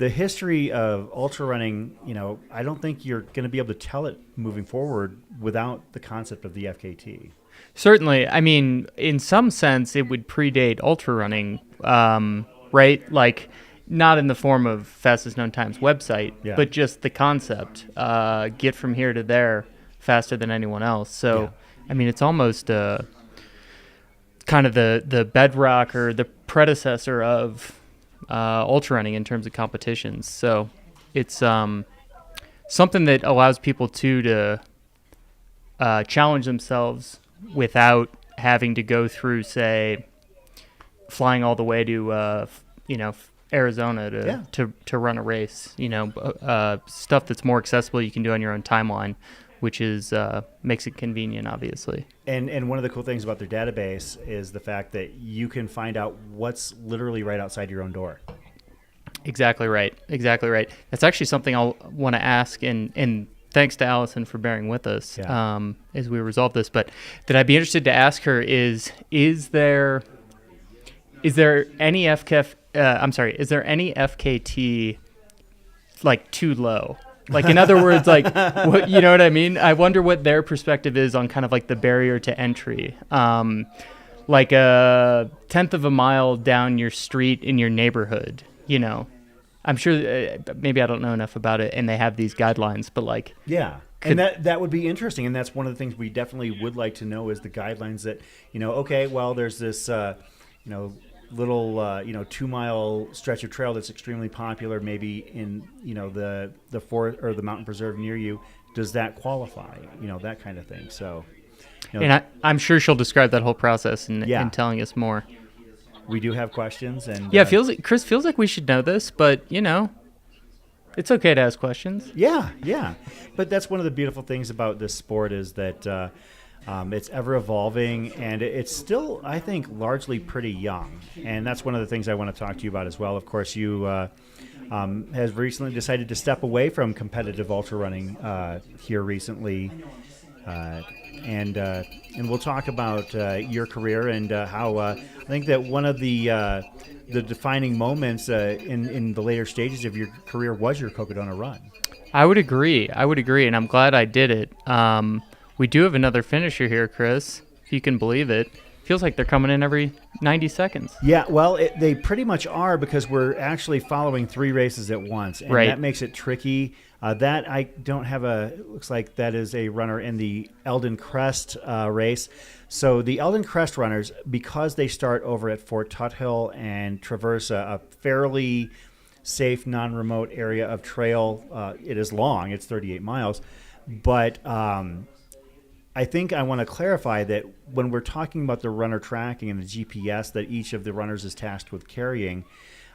history of ultra running, I don't think you're going to be able to tell it moving forward without the concept of the FKT. Certainly. I mean, in some sense, it would predate ultra running, right? Like, not in the form of fastest known times website, but just the concept. Get from here to there faster than anyone else. So, I mean, it's almost kind of the bedrock or the predecessor of ultra running in terms of competitions. So it's something that allows people to challenge themselves without having to go through, say, flying all the way to Arizona to run a race. Stuff that's more accessible you can do on your own timeline, which is makes it convenient, obviously. And one of the cool things about their database is the fact that you can find out what's literally right outside your own door. Exactly right. That's actually something I'll want to ask, and thanks to Allison for bearing with us as we resolve this. But that I'd be interested to ask her is there any is there any FKT like too low? Like, in other words, like, you know what I mean? I wonder what their perspective is on kind of like the barrier to entry. Like a 1/10 of a mile down your street in your neighborhood, I'm sure maybe I don't know enough about it and they have these guidelines, but like. Yeah. And that would be interesting. And that's one of the things we definitely would like to know is the guidelines that, okay, well, there's this, little 2-mile stretch of trail that's extremely popular maybe in the forest or the mountain preserve near you. Does that qualify, that kind of thing? So and I'm sure she'll describe that whole process in telling us more. We do have questions, and Chris feels like we should know this, but it's okay to ask questions. Yeah but that's one of the beautiful things about this sport is that it's ever evolving, and it's still, I think, largely pretty young. And that's one of the things I want to talk to you about as well. Of course, you has recently decided to step away from competitive ultra running here recently. And we'll talk about your career and how I think that one of the defining moments in the later stages of your career was your Cocodona run. I would agree, and I'm glad I did it. We do have another finisher here, Chris, if you can believe it. Feels like they're coming in every 90 seconds. Yeah, well, they pretty much are because we're actually following 3 races at once, and that makes it tricky. That I don't have looks like that is a runner in the Elden Crest race. So the Elden Crest runners, because they start over at Fort Tuthill and traverse a fairly safe, non-remote area of trail, it is long, it's 38 miles, but I think I want to clarify that when we're talking about the runner tracking and the GPS that each of the runners is tasked with carrying,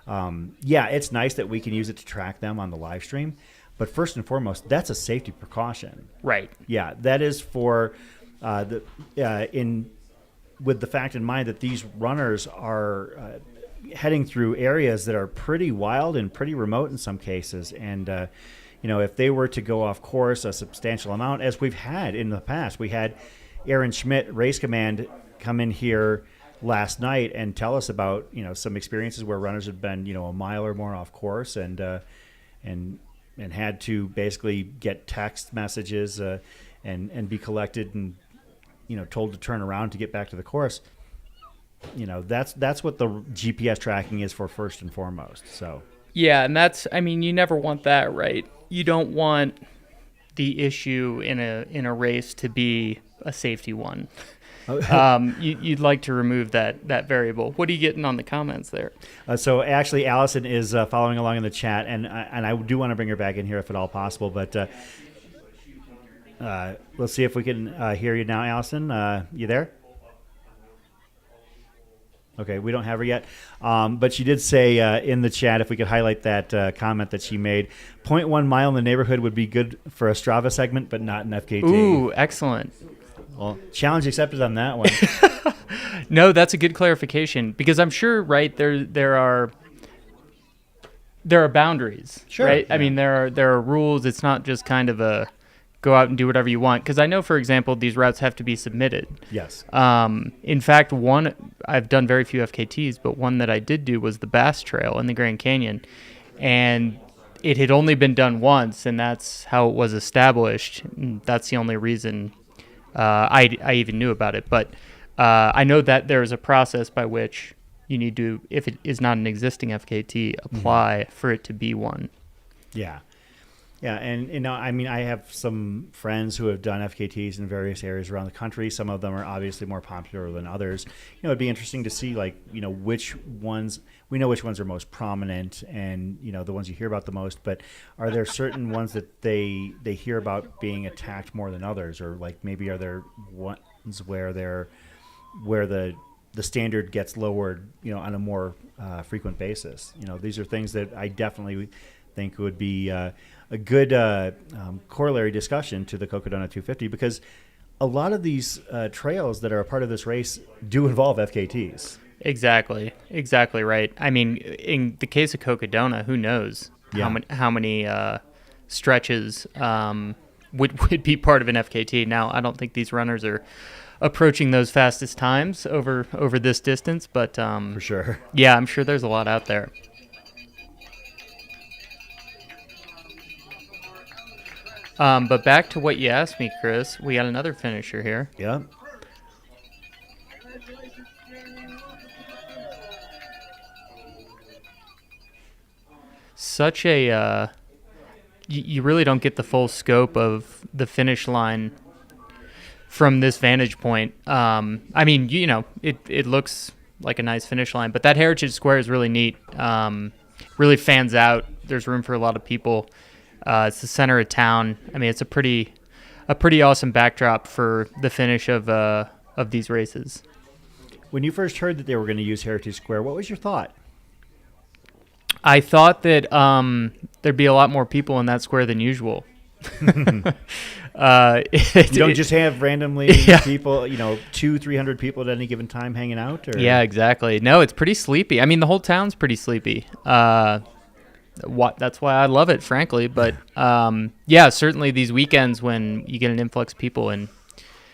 it's nice that we can use it to track them on the live stream. But first and foremost, that's a safety precaution. Right. Yeah, that is for with the fact in mind that these runners are heading through areas that are pretty wild and pretty remote in some cases, and if they were to go off course a substantial amount, as we've had in the past. We had Aaron Schmidt, Race Command, come in here last night and tell us about, some experiences where runners had been, a mile or more off course and had to basically get text messages and be collected and, told to turn around to get back to the course. That's what the GPS tracking is for first and foremost. So. Yeah, and you never want that, right? you don't want the issue in a race to be a safety one. You'd like to remove that variable. What are you getting on the comments there? So actually, Allison is following along in the chat, and I do want to bring her back in here if at all possible. But let's see if we can hear you now, Allison. You there? Okay, we don't have her yet. But she did say in the chat, if we could highlight that comment that she made, 0.1 mile in the neighborhood would be good for a Strava segment, but not an FKT. Ooh, excellent. Well, challenge accepted on that one. No, that's a good clarification, because I'm sure, right, there are boundaries, sure, right? Yeah. I mean, there are rules. It's not just kind of a go out and do whatever you want, because I know, for example, these routes have to be submitted. Yes. In fact, I've done very few FKTs, but one that I did do was the Bass Trail in the Grand Canyon, and it had only been done once, and that's how it was established. And that's the only reason I even knew about it. But I know that there is a process by which you need to, if it is not an existing FKT, apply for it to be one. Yeah. Yeah, and I mean, I have some friends who have done FKTs in various areas around the country. Some of them are obviously more popular than others. It'd be interesting to see, which ones, we know which ones are most prominent and, the ones you hear about the most, but are there certain ones that they hear about being attacked more than others? Or maybe are there ones where the standard gets lowered, on a more frequent basis? These are things that I definitely think would be a good corollary discussion to the Cocodona 250, because a lot of these trails that are a part of this race do involve FKTs. Exactly right. I mean, in the case of Cocodona, who knows how many stretches would be part of an FKT. Now, I don't think these runners are approaching those fastest times over this distance, but for sure. Yeah, I'm sure there's a lot out there. But back to what you asked me, Chris, we got another finisher here. Yeah. Such a, you really don't get the full scope of the finish line from this vantage point. I mean, it looks like a nice finish line, but that Heritage Square is really neat. Really fans out. There's room for a lot of people. It's the center of town. I mean, it's a pretty awesome backdrop for the finish of these races. When you first heard that they were going to use Heritage Square, what was your thought? I thought that there'd be a lot more people in that square than usual. You don't just have randomly people, 200-300 people at any given time hanging out? Or? Yeah, exactly. No, it's pretty sleepy. I mean, the whole town's pretty sleepy. That's why I love it, frankly. But yeah, certainly these weekends when you get an influx of people and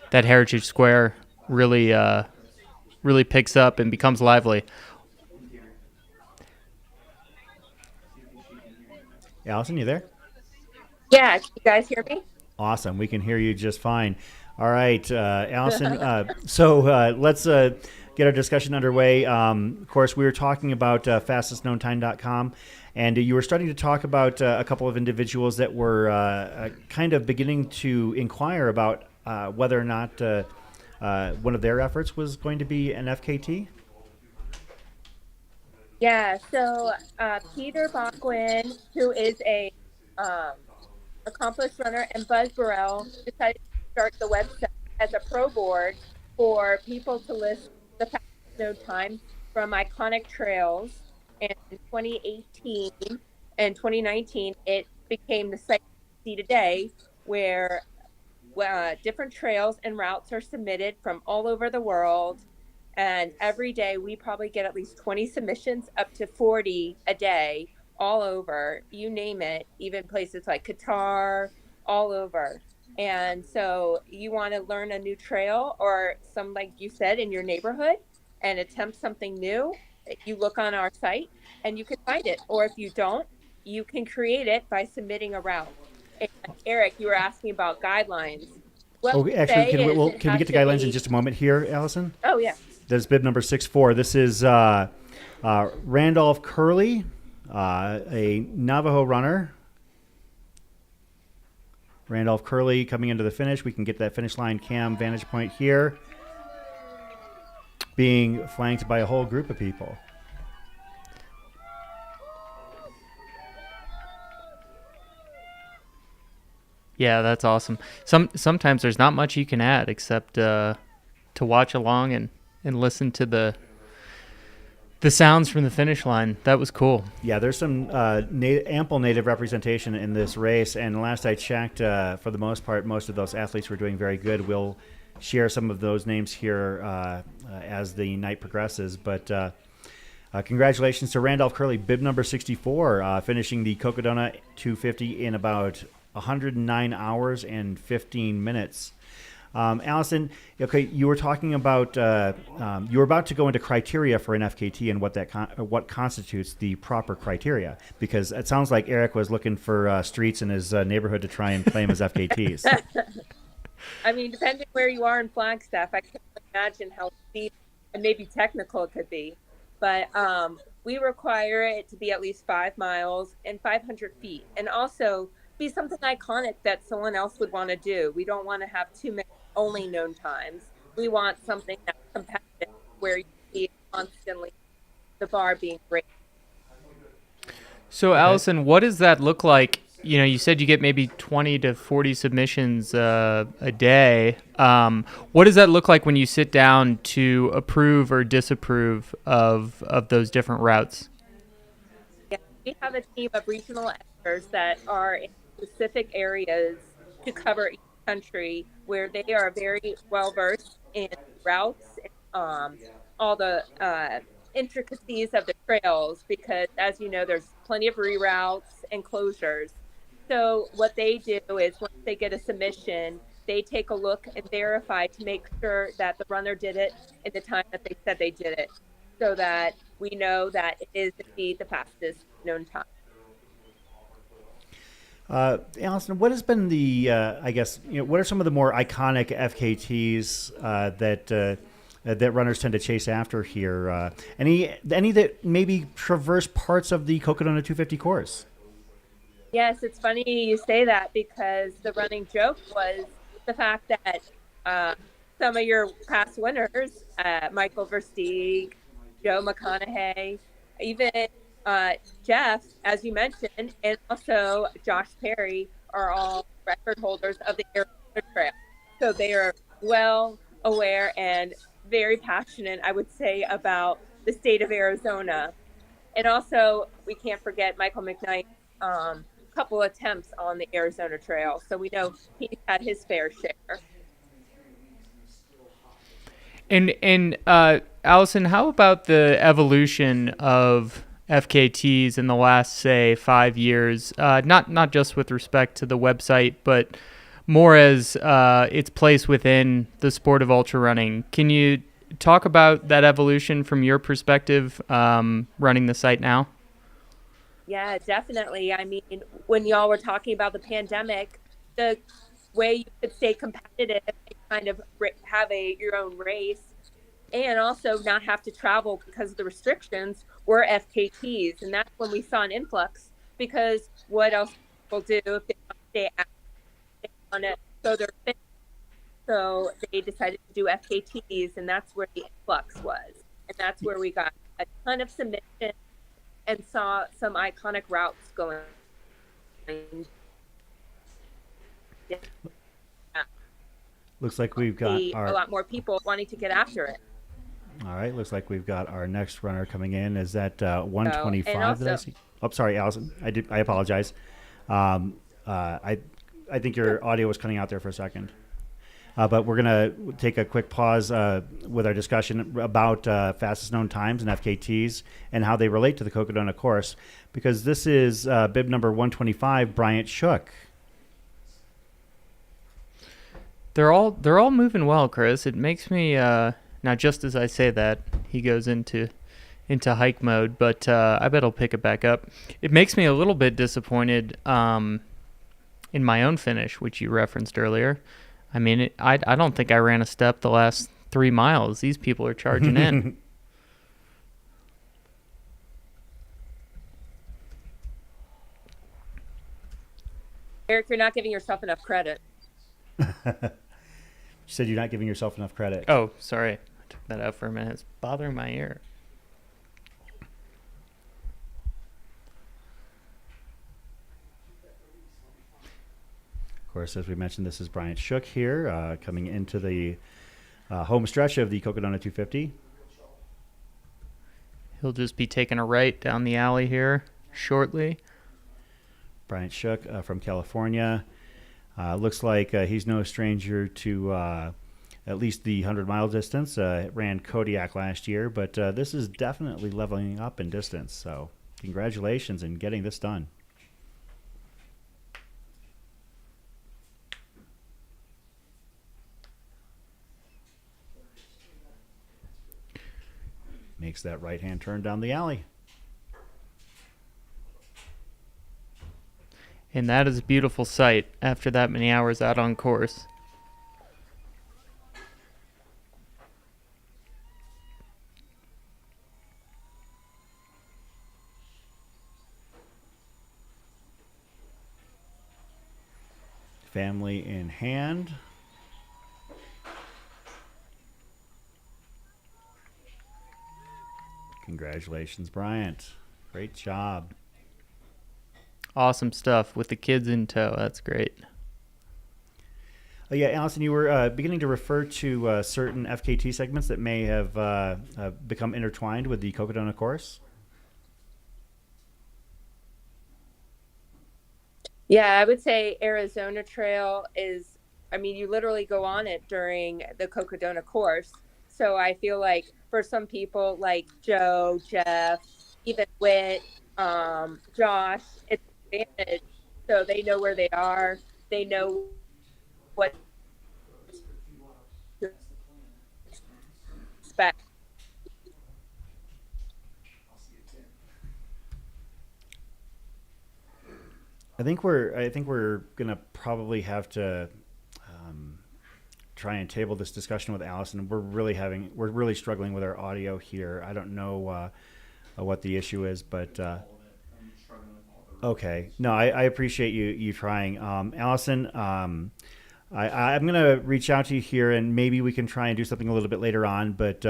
that Heritage Square really picks up and becomes lively. Allison, you there? Yeah, can you guys hear me? Awesome. We can hear you just fine. All right, Allison. So let's get our discussion underway. Of course, we were talking about fastestknowntime.com, and you were starting to talk about a couple of individuals that were kind of beginning to inquire about whether or not one of their efforts was going to be an FKT. Yeah, so Peter Bachwin, who is a accomplished runner, and Buzz Burrell decided to start the website as a pro board for people to list the fastest known time from iconic trails. And in 2018 and 2019, it became the site you see today, where different trails and routes are submitted from all over the world. And every day we probably get at least 20 submissions, up to 40 a day, all over, you name it, even places like Qatar, all over. And so you want to learn a new trail or some, like you said, in your neighborhood and attempt something new, you look on our site and you can find it. Or if you don't, you can create it by submitting a route. And Eric, you were asking about guidelines. Actually, can we get to guidelines in just a moment here, Allison? Oh, yeah. That's bib number 64. This is Randolph Curley, a Navajo runner. Randolph Curley coming into the finish. We can get that finish line cam vantage point here, being flanked by a whole group of people. Yeah, that's awesome. Sometimes there's not much you can add except to watch along and listen to the sounds from the finish line. That was cool. Yeah, there's some ample native representation in this race, and last I checked, for the most part, most of those athletes were doing very good. We'll share some of those names here as the night progresses, but congratulations to Randolph Curley, bib number 64, finishing the Cocodona 250 in about 109 hours and 15 minutes. Allison, okay, you were talking about you were about to go into criteria for an FKT and what constitutes the proper criteria, because it sounds like Eric was looking for streets in his neighborhood to try and claim as FKTs. I mean, depending where you are in Flagstaff, I can't imagine how steep and maybe technical it could be. But we require it to be at least 5 miles and 500 feet, and also be something iconic that someone else would want to do. We don't want to have too many only known times. We want something that's competitive, where you see constantly the bar being raised. So, Allison, what does that look like? You know, you said you get maybe 20 to 40 submissions a day. What does that look like when you sit down to approve or disapprove of those different routes? Yeah, we have a team of regional editors that are in specific areas to cover each country, where they are very well versed in routes, all the intricacies of the trails, because as you know, there's plenty of reroutes and closures. So what they do is, once they get a submission, they take a look and verify to make sure that the runner did it in the time that they said they did it, so that we know that it is indeed the fastest known time. Allison, what has been the, I guess, what are some of the more iconic FKTs that runners tend to chase after here? Any that maybe traverse parts of the Cocodona 250 course? Yes, it's funny you say that, because the running joke was the fact that some of your past winners, Michael Versteeg, Joe McConaughey, even Jeff, as you mentioned, and also Josh Perry are all record holders of the Arizona Trail. So they are well aware and very passionate, I would say, about the state of Arizona. And also, we can't forget Michael McKnight, couple attempts on the Arizona Trail. So we know he's had his fair share. And Allison, how about the evolution of FKTs in the last, say, 5 years? Not just with respect to the website, but more as its place within the sport of ultra running. Can you talk about that evolution from your perspective, running the site now? Yeah, definitely. I mean, when y'all were talking about the pandemic, the way you could stay competitive and kind of have your own race, and also not have to travel because of the restrictions, were FKTs. And that's when we saw an influx, because what else people do if they want to stay active, they want to show their fitness. So they decided to do FKTs, and that's where the influx was. And that's where we got a ton of submissions and saw some iconic routes going. Yeah. Looks like we've got a lot more people wanting to get after it. All right, looks like we've got our next runner coming in. Is that 125 that I see? Oh, sorry, Allison. I apologize. I think your audio was cutting out there for a second. But we're going to take a quick pause with our discussion about fastest known times and FKTs and how they relate to the Cocodona course, because this is bib number 125, Bryant Shook. They're all moving well, Chris. It makes me now, just as I say that, he goes into hike mode, but I bet he'll pick it back up. It makes me a little bit disappointed in my own finish, which you referenced earlier. I mean, I don't think I ran a step the last 3 miles. These people are charging in. Eric, you're not giving yourself enough credit. You said you're not giving yourself enough credit. Oh, sorry. I took that out for a minute. It's bothering my ear. Of course, as we mentioned, this is Bryant Shook here, coming into the home stretch of the Cocodona 250. He'll just be taking a right down the alley here shortly. Bryant Shook from California. Looks like he's no stranger to at least the 100-mile distance. Ran Kodiak last year, but this is definitely leveling up in distance. So congratulations in getting this done. Makes that right-hand turn down the alley. And that is a beautiful sight after that many hours out on course. Family in hand. Congratulations, Bryant. Great job. Awesome stuff with the kids in tow. That's great. Yeah, Allison, you were beginning to refer to certain FKT segments that may have become intertwined with the Cocodona course. Yeah, I would say Arizona Trail is, I mean, you literally go on it during the Cocodona course. So I feel like for some people like Joe, Jeff, even Whit, Josh, it's an advantage. So they know where they are. They know what to expect. I think we're gonna probably have to try and table this discussion with Allison. We're really struggling with our audio here. I don't know what the issue is, but okay. No, I appreciate you trying, Allison. I'm gonna reach out to you here, and maybe we can try and do something a little bit later on. But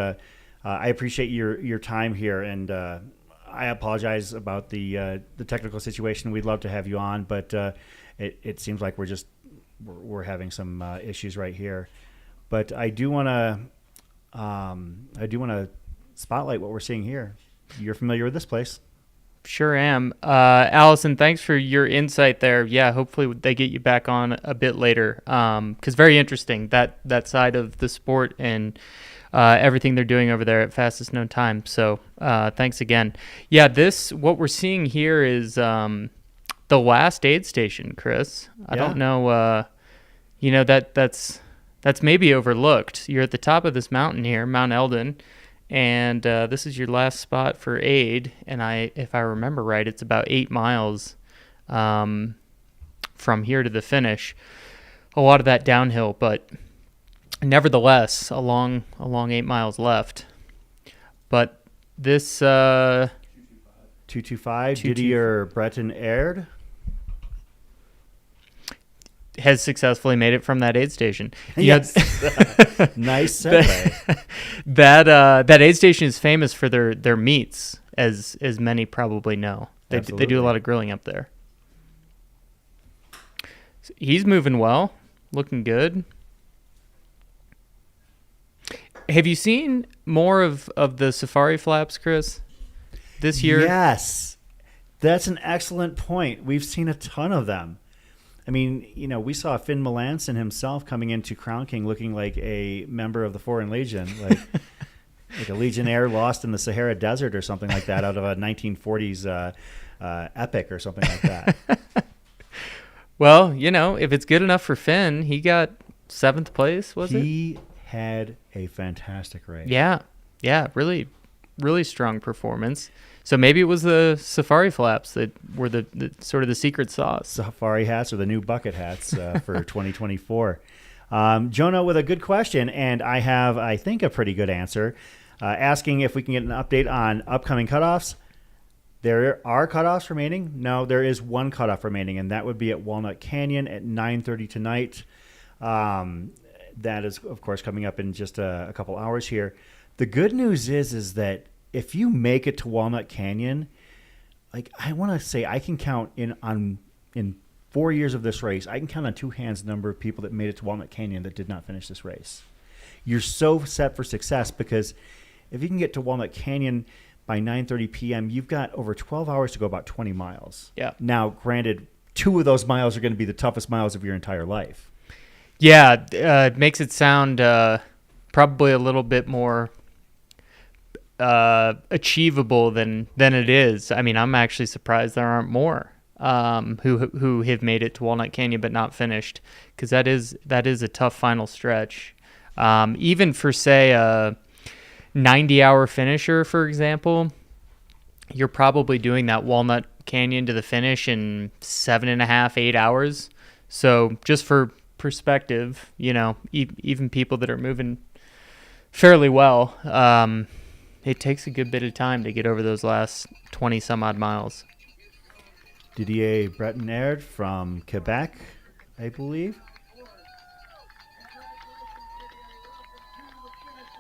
I appreciate your time here, and I apologize about the technical situation. We'd love to have you on, but it seems like we're having some issues right here. But I do want to spotlight what we're seeing here. You're familiar with this place. Sure am. Allison, thanks for your insight there. Yeah, hopefully they get you back on a bit later, because very interesting, that side of the sport and everything they're doing over there at Fastest Known Time. So thanks again. Yeah, what we're seeing here is the last aid station, Chris. I don't know, that's maybe overlooked. You're at the top of this mountain here, Mount Elden, and this is your last spot for aid. And if I remember right, it's about 8 miles from here to the finish. A lot of that downhill, but nevertheless, a long 8 miles left. But this 225 Didier Breton Aird has successfully made it from that aid station. Yes. Nice segue. That aid station is famous for their meats, as many probably know. They do a lot of grilling up there. So he's moving well, looking good. Have you seen more of the safari flaps, Chris, this year? Yes. That's an excellent point. We've seen a ton of them. I mean, we saw Finn Melanson himself coming into Crown King looking like a member of the Foreign Legion, like a Legionnaire lost in the Sahara Desert or something like that, out of a 1940s epic or something like that. Well, if it's good enough for Finn, he got 7th place, was it? He had a fantastic race. Yeah, really, really strong performance. So maybe it was the safari flaps that were the sort of the secret sauce. Safari hats are the new bucket hats for 2024. Jonah with a good question, and I have, I think, a pretty good answer, asking if we can get an update on upcoming cutoffs. There are cutoffs remaining. No, there is one cutoff remaining, and that would be at Walnut Canyon at 9:30 tonight. That is, of course, coming up in just a couple hours here. The good news is that if you make it to Walnut Canyon, like I want to say, I can count in 4 years of this race, I can count on two hands the number of people that made it to Walnut Canyon that did not finish this race. You're so set for success because if you can get to Walnut Canyon by 9:30 p.m., you've got over 12 hours to go about 20 miles. Yeah. Now, granted, 2 of those miles are going to be the toughest miles of your entire life. Yeah, it makes it sound probably a little bit more achievable than it is. I mean, I'm actually surprised there aren't more who have made it to Walnut Canyon but not finished, because that is a tough final stretch. Even for, say, a 90-hour finisher, for example, you're probably doing that Walnut Canyon to the finish in 7.5, 8 hours. So just for perspective, even people that are moving fairly well, it takes a good bit of time to get over those last 20 some odd miles. Didier Bretonnier from Quebec, I believe.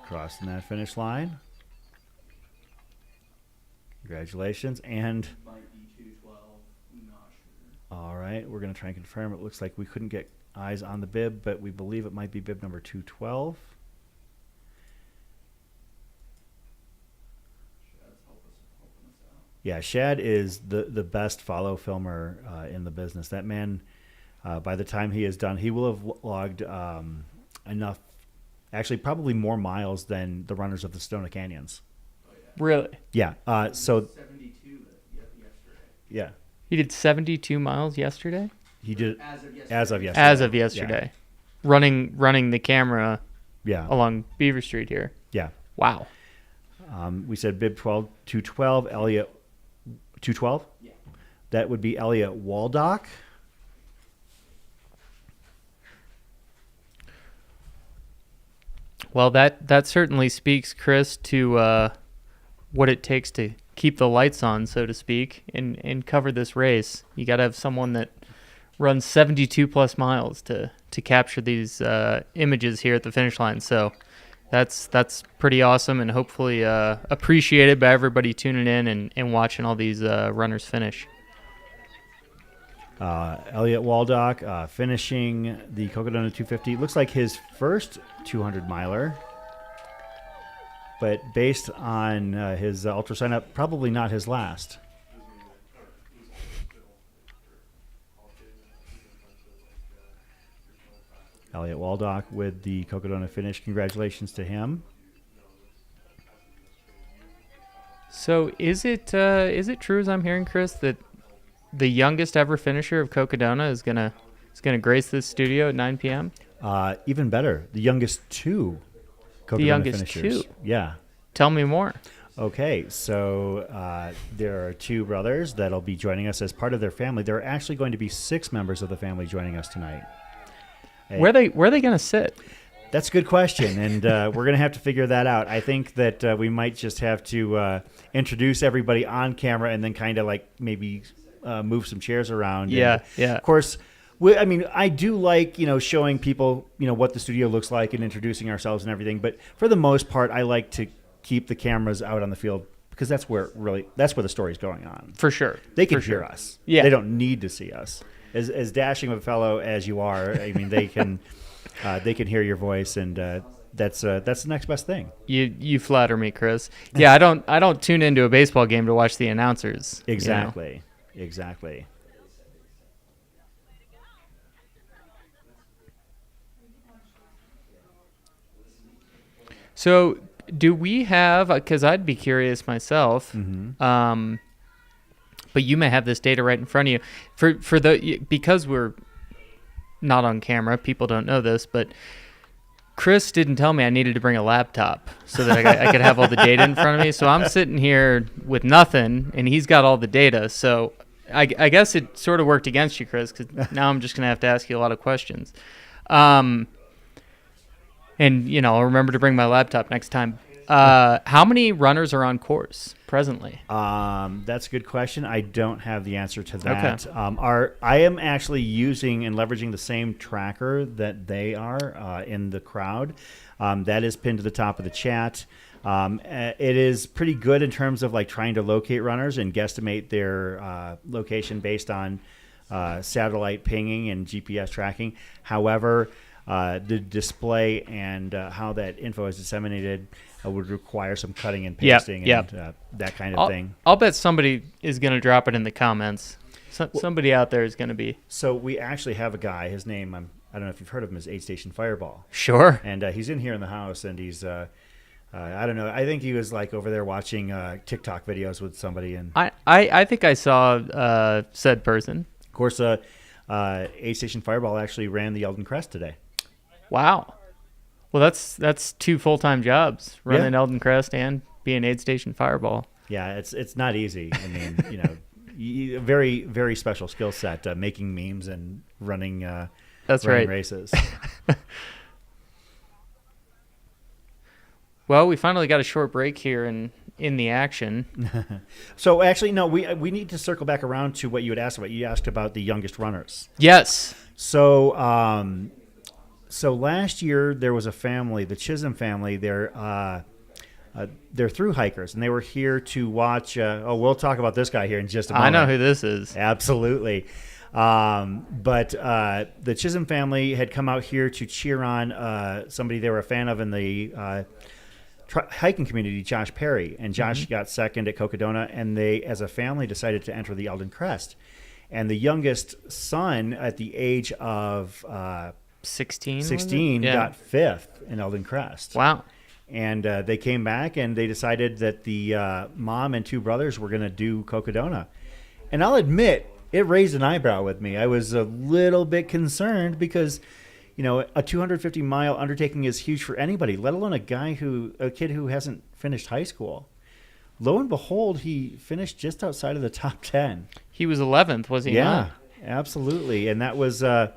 Crossing that finish line. Congratulations. And all right, we're going to try and confirm. It looks like we couldn't get eyes on the bib, but we believe it might be bib number 212. Yeah, Shad is the best follow filmer in the business. That man, by the time he is done, he will have logged enough, actually probably more miles than the runners of the Sonoma Canyons. Really? Yeah. So 72 yesterday. Yeah. He did 72 miles yesterday? He did as of yesterday. As of yesterday. Yeah. Running the camera along Beaver Street here. Yeah. Wow. We said bib 212, Elliot 212? Yeah. That would be Elliot Waldock. Well, that certainly speaks, Chris, to what it takes to keep the lights on, so to speak, and cover this race. You got to have someone that runs 72 plus miles to capture these images here at the finish line. So that's pretty awesome, and hopefully appreciated by everybody tuning in and watching all these runners finish. Elliot Waldock finishing the Cocodona 250. Looks like his first 200 miler, but based on his ultra sign up, probably not his last. Elliot Waldock with the Cocodona finish. Congratulations to him. So is it true, as I'm hearing, Chris, that the youngest ever finisher of Cocodona is gonna grace this studio at 9 p.m.? Even better, the youngest two Cocodona finishers. Yeah. Tell me more. Okay, so there are two brothers that'll be joining us as part of their family. There are actually going to be 6 members of the family joining us tonight. Where are they going to sit? That's a good question, and we're going to have to figure that out. I think that we might just have to introduce everybody on camera and then kind of like maybe move some chairs around. Yeah, and, yeah. Of course, I do like, showing people, what the studio looks like and introducing ourselves and everything. But for the most part, I like to keep the cameras out on the field because that's where the story's going on. For sure. They can hear us. Yeah. They don't need to see us. As dashing of a fellow as you are, I mean, they can hear your voice, and that's the next best thing. You flatter me, Chris. Yeah, I don't tune into a baseball game to watch the announcers. Exactly. Exactly. So, do we have? Because I'd be curious myself. Mm-hmm. But you may have this data right in front of you. Because we're not on camera, people don't know this, but Chris didn't tell me I needed to bring a laptop so that I could have all the data in front of me. So I'm sitting here with nothing, and he's got all the data. So I guess it sort of worked against you, Chris, because now I'm just going to have to ask you a lot of questions. And, I'll remember to bring my laptop next time. How many runners are on course presently? That's a good question. I don't have the answer to that. Okay. I am actually using and leveraging the same tracker that they are in the crowd. That is pinned to the top of the chat. It is pretty good in terms of like trying to locate runners and guesstimate their location based on satellite pinging and GPS tracking. However, the display and how that info is disseminated would require some cutting and pasting and that kind of thing. I'll bet somebody is going to drop it in the comments. Somebody out there is going to be. So we actually have a guy. His name, I don't know if you've heard of him, is 8 Station Fireball. Sure. And he's in here in the house, and he's, I don't know, I think he was like over there watching TikTok videos with somebody. And I think I saw said person. Of course, 8 Station Fireball actually ran the Elden Crest today. Wow. Well, that's 2 full-time jobs, running Elden Crest and being 8 Station Fireball. Yeah, it's not easy. I mean, very, very special skill set, making memes and running races. Well, we finally got a short break here in the action. So actually, no, we need to circle back around to what you had asked about. You asked about the youngest runners. Yes. So so last year there was a family, the Chism family. They're through hikers, and they were here to watch. We'll talk about this guy here in just a moment. I know who this is. Absolutely. But the Chism family had come out here to cheer on somebody they were a fan of in the hiking community, Josh Perry. And Josh got second at Cocodona, and they, as a family, decided to enter the Elden Crest. And the youngest son, at the age of 16 got fifth in Elden Crest. Wow. And they came back, and they decided that the mom and 2 brothers were going to do Cocodona. And I'll admit, it raised an eyebrow with me. I was a little bit concerned because, a 250-mile undertaking is huge for anybody, let alone a kid who hasn't finished high school. Lo and behold, he finished just outside of the top 10. He was 11th, was he not? Yeah, absolutely. And that was... or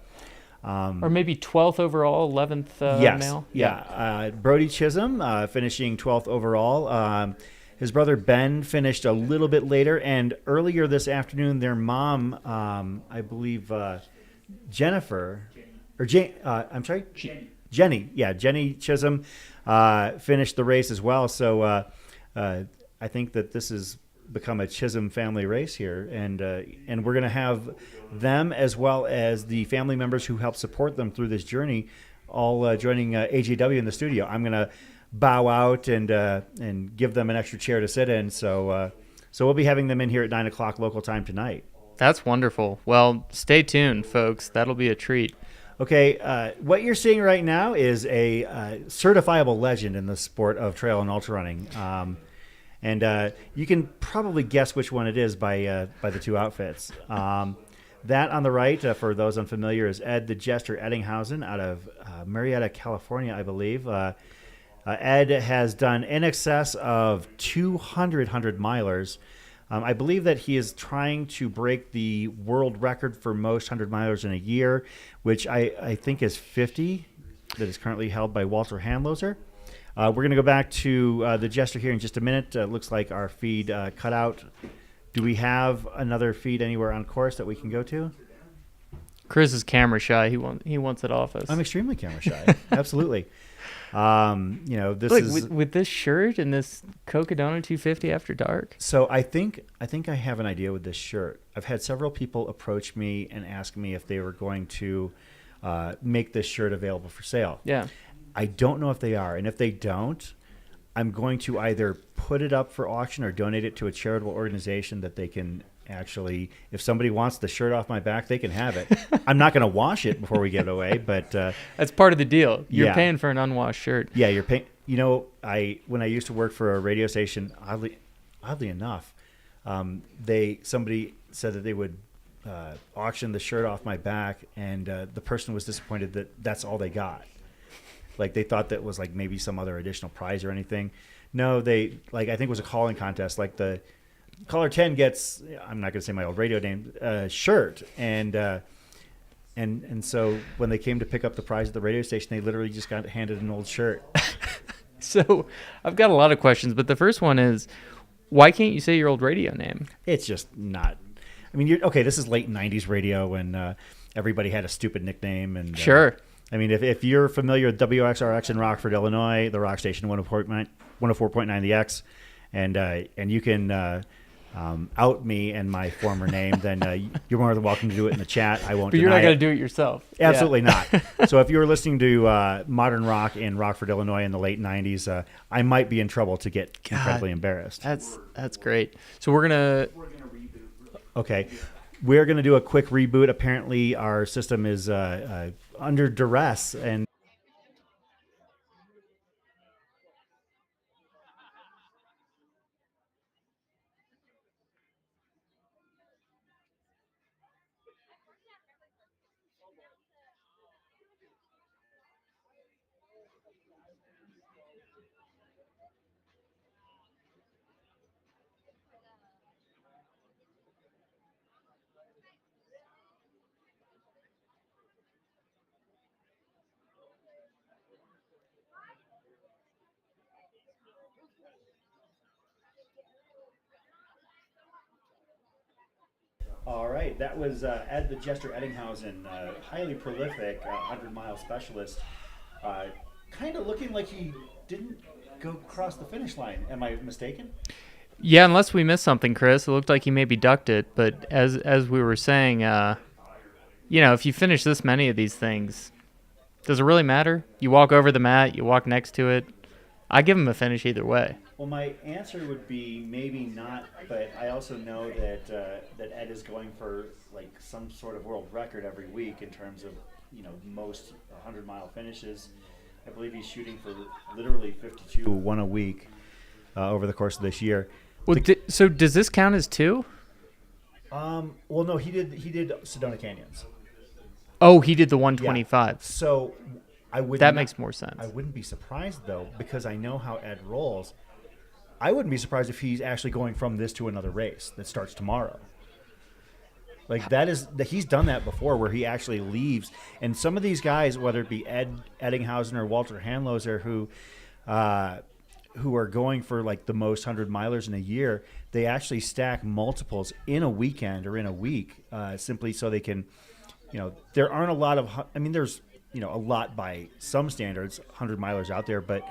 maybe 12th overall, 11th yes. male? Yeah. Brody Chism finishing 12th overall. His brother Ben finished a little bit later. And earlier this afternoon, their mom, I believe Jennifer... Jenny. Yeah, Jenny Chism finished the race as well. So I think that this has become a Chism family race here, and we're going to have them as well as the family members who help support them through this journey, all joining AJW in the studio. I'm going to bow out and give them an extra chair to sit in. So we'll be having them in here at 9 o'clock local time tonight. That's wonderful. Well, stay tuned, folks. That'll be a treat. Okay, what you're seeing right now is a certifiable legend in the sport of trail and ultra running. And you can probably guess which one it is by the 2 outfits. That on the right, for those unfamiliar, is Ed the Jester Eddinghausen out of Marietta, California, I believe. Ed has done in excess of 200 100-milers. I believe that he is trying to break the world record for most 100-milers in a year, which I think is 50, that is currently held by Walter Handloser. We're going to go back to the Jester here in just a minute. Looks like our feed cut out. Do we have another feed anywhere on course that we can go to? Chris is camera shy. He wants it off us. I'm extremely camera shy. Absolutely. This is with this shirt and this Cocodona 250 after dark. So I think I have an idea with this shirt. I've had several people approach me and ask me if they were going to make this shirt available for sale. Yeah. I don't know if they are, and if they don't, I'm going to either put it up for auction or donate it to a charitable organization that they can actually, if somebody wants the shirt off my back, they can have it. I'm not going to wash it before we give it away, but that's part of the deal. You're paying for an unwashed shirt. Yeah, you're paying. When I used to work for a radio station, oddly enough, somebody said that they would auction the shirt off my back, and the person was disappointed that that's all they got. Like they thought that was like maybe some other additional prize or anything. No, I think it was a calling contest. Like the caller 10 gets, I'm not going to say my old radio name, shirt, and so when they came to pick up the prize at the radio station, they literally just got handed an old shirt. So I've got a lot of questions, but the first one is, why can't you say your old radio name? It's just not. I mean, okay, this is late 90s radio when everybody had a stupid nickname. And Sure. I mean, if you're familiar with WXRX in Rockford, Illinois, the rock station 104.9 The X, and you can out me and my former name, then you're more than welcome to do it in the chat. I won't. But you're not going to do it yourself. Absolutely not. So if you were listening to modern rock in Rockford, Illinois in the late 90s, I might be in trouble to get incredibly embarrassed. That's great. So we're gonna Okay. We're going to do a quick reboot. Apparently our system is under duress, and all right, that was Ed the Jester Eddinghausen, highly prolific 100-mile specialist, kind of looking like he didn't go across the finish line. Am I mistaken? Yeah, unless we missed something, Chris. It looked like he maybe ducked it, but as we were saying, if you finish this many of these things, does it really matter? You walk over the mat, you walk next to it. I give him a finish either way. Well, my answer would be maybe not, but I also know that that Ed is going for like some sort of world record every week in terms of most 100-mile finishes. I believe he's shooting for literally 52 one a week over the course of this year. Well, so does this count as 2? Well, no, he did Sedona Canyons. Oh, he did the 125. Yeah. So that makes more sense. I wouldn't be surprised though, because I know how Ed rolls. I wouldn't be surprised if he's actually going from this to another race that starts tomorrow. Like he's done that before, where he actually leaves. And some of these guys, whether it be Ed Eddinghausen or Walter Hanloser, who are going for like the most 100-milers in a year, they actually stack multiples in a weekend or in a week, simply so they can, there aren't a lot of. I mean, there's a lot by some standards 100-milers out there, but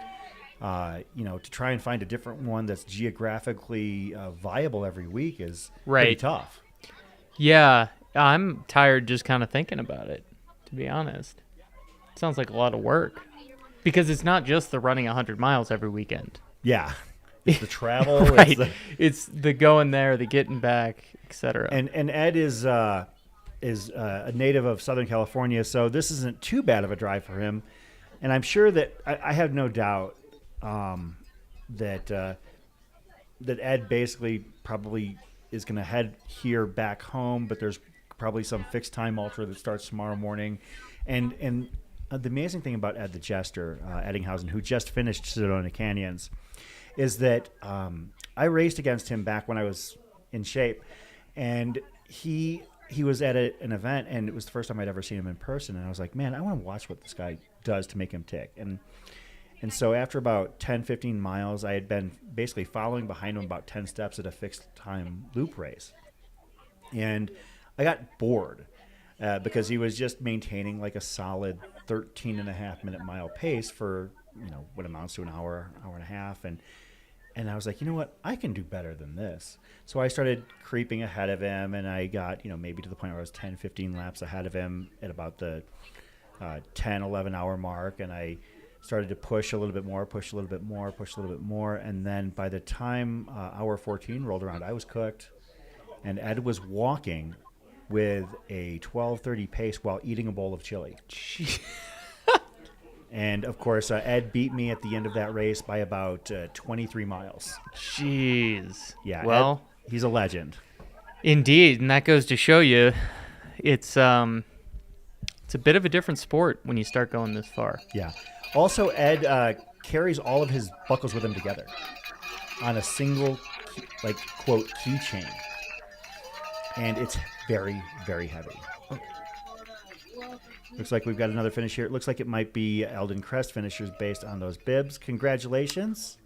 to try and find a different one that's geographically viable every week is pretty tough. Yeah, I'm tired just kind of thinking about it, to be honest. It sounds like a lot of work, because it's not just the running 100 miles every weekend. Yeah, it's the travel. Right. It's the going there, the getting back, etc. And Ed is a native of Southern California, so this isn't too bad of a drive for him. And I'm sure that I have no doubt that Ed basically probably is going to head here back home, but there's probably some fixed time ultra that starts tomorrow morning. And the amazing thing about Ed the Jester Eddinghausen, who just finished Sedona Canyons, is that I raced against him back when I was in shape, and he was at an event, and it was the first time I'd ever seen him in person, and I was like, man, I want to watch what this guy does to make him tick. And so after about 10, 15 miles, I had been basically following behind him about 10 steps at a fixed time loop race. And I got bored because he was just maintaining like a solid 13.5-minute mile pace for, what amounts to an hour, hour and a half. And I was like, you know what? I can do better than this. So I started creeping ahead of him, and I got, maybe to the point where I was 10, 15 laps ahead of him at about the 10, 11 hour mark. And I started to push a little bit more, push a little bit more, push a little bit more. And then by the time hour 14 rolled around, I was cooked. And Ed was walking with a 12:30 pace while eating a bowl of chili. And, of course, Ed beat me at the end of that race by about 23 miles. Jeez. Yeah, well, Ed, he's a legend. Indeed, and that goes to show you it's a bit of a different sport when you start going this far. Yeah. Also, Ed carries all of his buckles with him together on a single, quote, keychain. And it's very, very heavy. Looks like we've got another finish here. It looks like it might be Elden Crest finishers based on those bibs. Congratulations.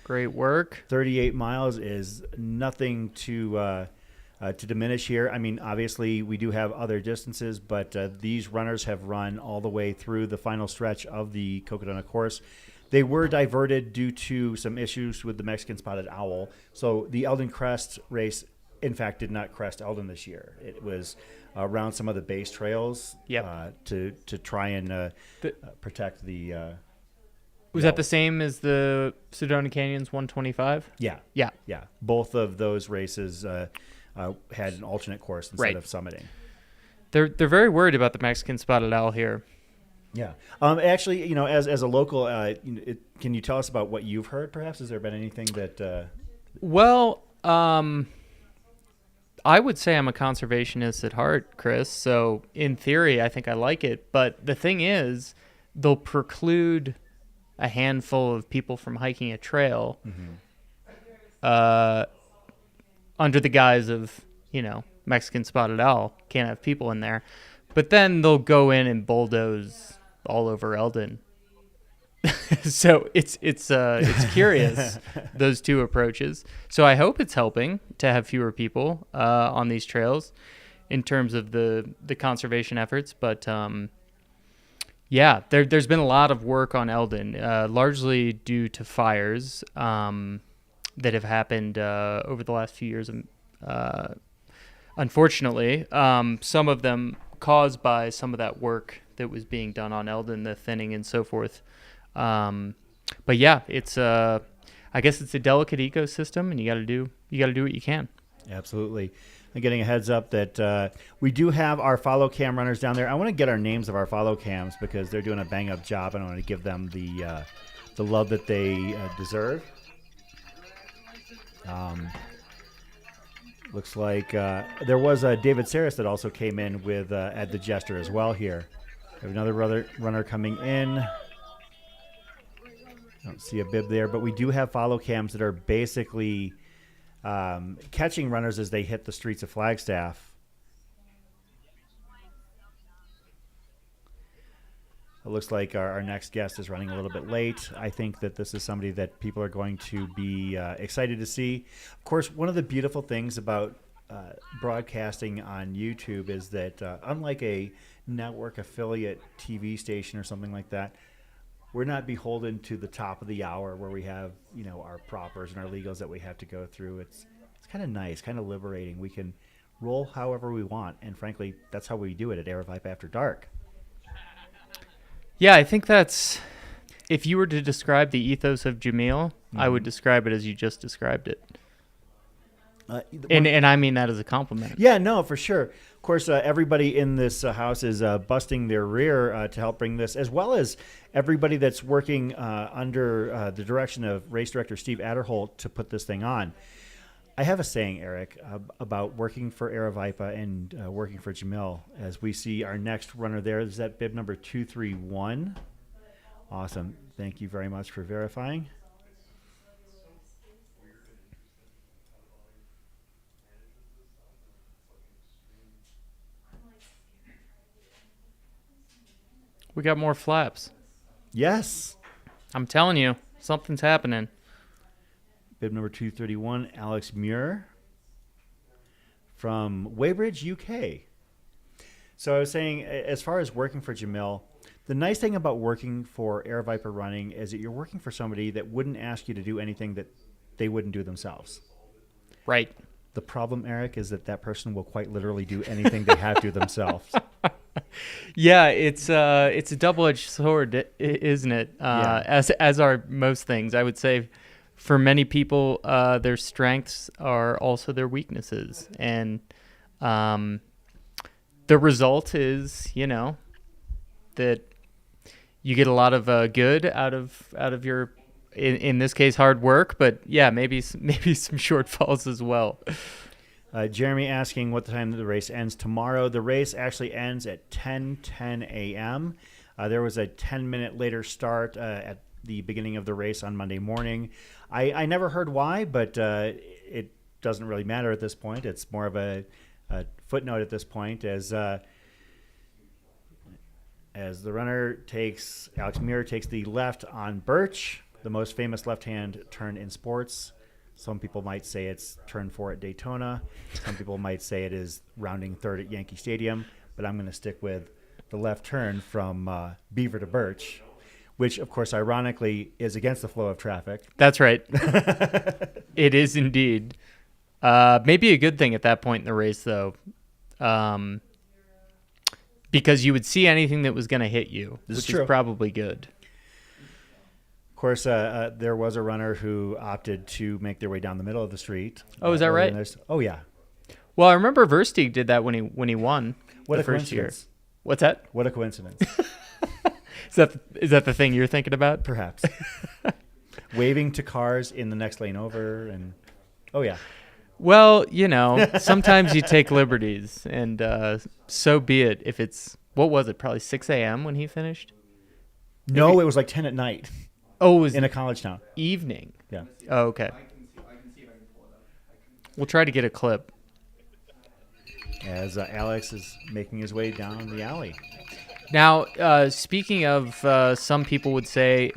Great work. 38 miles is nothing to diminish here. I mean, obviously, we do have other distances, but these runners have run all the way through the final stretch of the Cocodona course. They were diverted due to some issues with the Mexican spotted owl. So the Elden Crest race, in fact, did not crest Elden this year. It was around some of the base trails to try and protect the... Was that the same as the Sedona Canyons 125? Yeah. Both of those races had an alternate course instead of summiting. They're very worried about the Mexican spotted owl here. Yeah. Actually, you know, as a local, can you tell us about what you've heard? Perhaps has there been anything that? Well, I would say I'm a conservationist at heart, Chris. So in theory, I think I like it. But the thing is, they'll preclude a handful of people from hiking a trail under the guise of, you know, Mexican spotted owl. Can't have people in there. But then they'll go in and bulldoze all over Elden. So it's curious, those two approaches. So I hope it's helping to have fewer people on these trails in terms of the conservation efforts. But yeah, there's been a lot of work on Elden, largely due to fires that have happened over the last few years. Unfortunately, some of them caused by some of that work that was being done on Elden, the thinning and so forth. But yeah, it's I guess it's a delicate ecosystem, and you got to do what you can. Absolutely. I'm getting a heads up that we do have our follow cam runners down there. I want to get our names of our follow cams because they're doing a bang up job, and I want to give them the love that they deserve. Looks like there was David Saris that also came in with Ed the Jester as well here. We have another runner coming in. I don't see a bib there, but we do have follow cams that are basically catching runners as they hit the streets of Flagstaff. It looks like our next guest is running a little bit late. I think that this is somebody that people are going to be excited to see. Of course, one of the beautiful things about broadcasting on YouTube is that unlike a network affiliate TV station or something like that, we're not beholden to the top of the hour where we have, you know, our propers and our legals that we have to go through. It's kind of nice, kind of liberating. We can roll however we want, and frankly, that's how we do it at Aravaipa After Dark. Yeah, I think that's, if you were to describe the ethos of Jamil, I would describe it as you just described it. And I mean that as a compliment. Yeah, no, for sure. Of course, everybody in this house is busting their rear to help bring this, as well as everybody that's working under the direction of race director Steve Adderholt to put this thing on. I have a saying, Eric, about working for Aravaipa and working for Jamil. As we see our next runner there, is that bib number 231. Awesome. Thank you very much for verifying. We got more flaps. Yes. I'm telling you, something's happening. Bib number 231, Alex Muir from Weybridge, UK. So I was saying, as far as working for Jamil, the nice thing about working for Aravaipa Running is that you're working for somebody that wouldn't ask you to do anything that they wouldn't do themselves. Right. The problem, Eric, is that person will quite literally do anything they have to themselves. Yeah, it's a double-edged sword, isn't it? Yeah. As are most things, I would say. For many people, their strengths are also their weaknesses, and the result is, you know, that you get a lot of good out of your, in this case, hard work, but yeah, maybe some shortfalls as well. Jeremy asking what the time the race ends tomorrow. The race actually ends at 10:10 a.m. There was a 10-minute later start at the beginning of the race on Monday morning. I never heard why, but it doesn't really matter at this point. It's more of a footnote at this point, as as the runner Alex Muir takes the left on Birch, the most famous left-hand turn in sports. Some people might say it's turn 4 at Daytona. Some people might say it is rounding third at Yankee Stadium. But I'm going to stick with the left turn from Beaver to Birch, which, of course, ironically, is against the flow of traffic. That's right. It is indeed. Maybe a good thing at that point in the race, though, because you would see anything that was going to hit you, which is probably good. Of course, there was a runner who opted to make their way down the middle of the street. Oh, is that right? Oh, yeah. Well, I remember Versteeg did that when he won. What the a first year. coincidence. What's that? What a coincidence. Is that the thing you're thinking about? Perhaps. Waving to cars in the next lane over, and oh yeah. Well, sometimes you take liberties, and so be it. If it's, what was it, probably 6 a.m. when he finished? No, it was like 10 at night. Oh, it was in a college town. Evening. Yeah. Oh, okay. We'll try to get a clip. As Alex is making his way down the alley. Now, speaking of, some people would say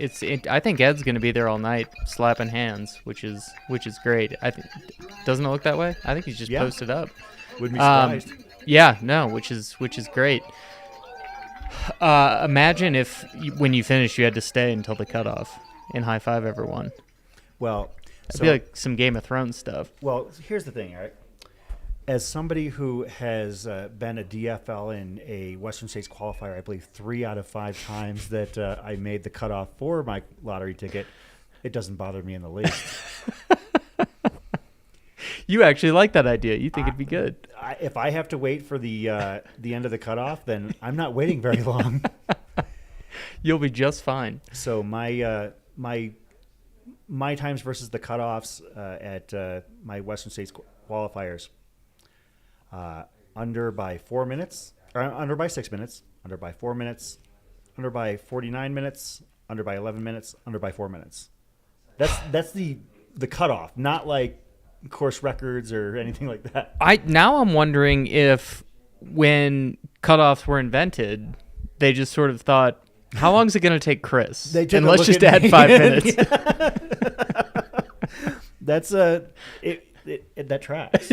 I think Ed's going to be there all night, slapping hands, which is great. Doesn't it look that way? I think he's just posted up. Wouldn't be surprised. Yeah, no, which is great. Imagine if when you finish, you had to stay until the cutoff and high five everyone. Well, it'd be like some Game of Thrones stuff. Well, here's the thing, Eric. As somebody who has been a DFL in a Western States qualifier, I believe 3 out of 5 times that I made the cutoff for my lottery ticket, it doesn't bother me in the least. You actually like that idea. You think it'd be good. If I have to wait for the end of the cutoff, then I'm not waiting very long. You'll be just fine. So my times versus the cutoffs at my Western States qualifiers. Under by 4 minutes, or under by 6 minutes, under by 4 minutes, under by 49 minutes, under by 11 minutes, under by 4 minutes. That's the cutoff, not like course records or anything like that. Now I'm wondering if when cutoffs were invented, they just sort of thought, how long is it going to take Chris? And let's just add 5 minutes. That's that tracks.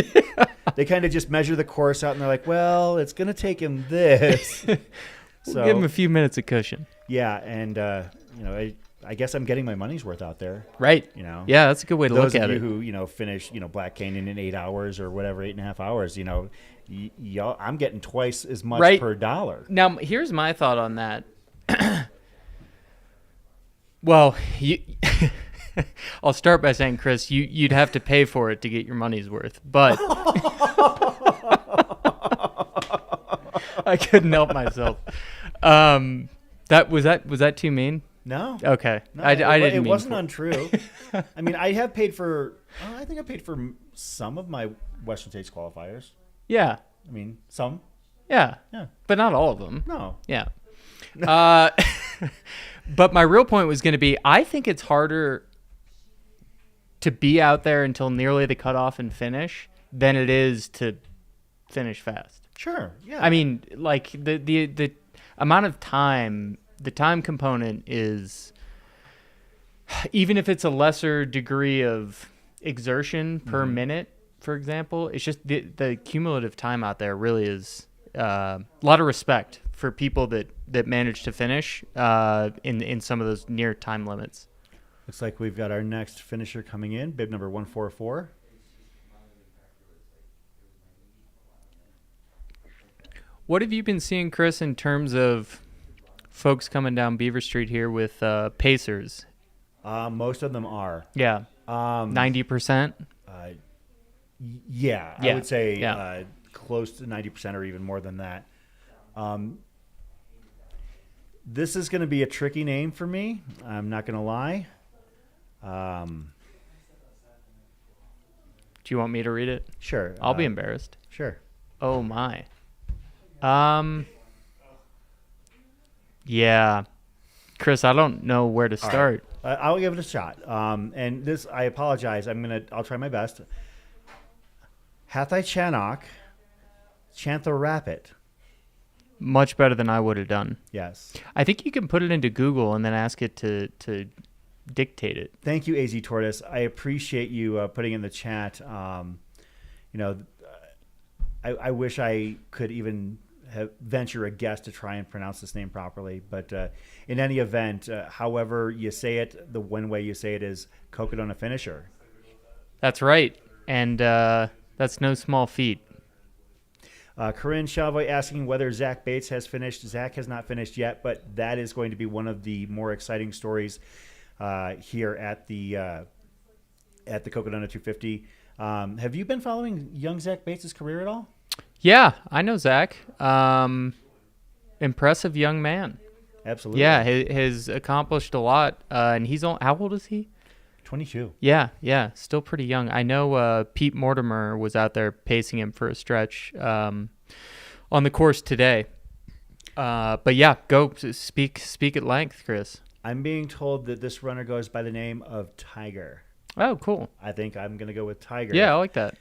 They kind of just measure the course out, and they're like, well, it's going to take him this. We'll give him a few minutes of cushion. Yeah, and I guess I'm getting my money's worth out there. Right. Yeah, that's a good way to look at it. Those of you who finish Black Canyon in 8 hours or whatever, 8.5 hours, y'all, I'm getting twice as much per dollar. Now, here's my thought on that. Well, I'll start by saying, Chris, you'd have to pay for it to get your money's worth, but I couldn't help myself. Was that too mean? No. Okay. No, I didn't. It wasn't untrue. I mean, I have paid for. I think I paid for some of my Western States qualifiers. Yeah. I mean, some. Yeah. Yeah. But not all of them. No. Yeah. But my real point was going to be, I think it's harder to be out there until nearly the cutoff and finish than it is to finish fast. Sure. Yeah. I mean, like the amount of time, the time component is, even if it's a lesser degree of exertion per minute, for example, it's just the cumulative time out there really is a lot of respect for people that manage to finish in some of those near time limits. Looks like we've got our next finisher coming in, bib number 144. What have you been seeing, Chris, in terms of folks coming down Beaver Street here with pacers? Most of them are. Yeah. 90%? Yeah, I would say close to 90% or even more than that. This is going to be a tricky name for me. I'm not going to lie. Do you want me to read it? Sure. I'll be embarrassed. Sure. Oh, my. Yeah. Chris, I don't know where to start. Right. I'll give it a shot. And this, I apologize. I'll try my best. Hathai Chanok, Chantha Rapid. much better than I would have done. Yes. I think you can put it into Google and then ask it to dictate it. Thank you, AZ Tortoise. I appreciate you putting in the chat. I wish I could even venture a guess to try and pronounce this name properly. But in any event, however you say it, the one way you say it is Cocodona Finisher. That's right. And that's no small feat. Corinne Chavoy asking whether Zach Bates has finished. Zach has not finished yet, but that is going to be one of the more exciting stories here at the Cocodona 250. Have you been following young Zach Bates' career at all? Yeah, I know Zach. Impressive young man. Absolutely. Yeah, has accomplished a lot. And he's on. How old is he? 22. Yeah, still pretty young. I know Pete Mortimer was out there pacing him for a stretch on the course today. But yeah, go speak at length, Chris. I'm being told that this runner goes by the name of Tiger. Oh, cool. I think I'm going to go with Tiger. Yeah, I like that.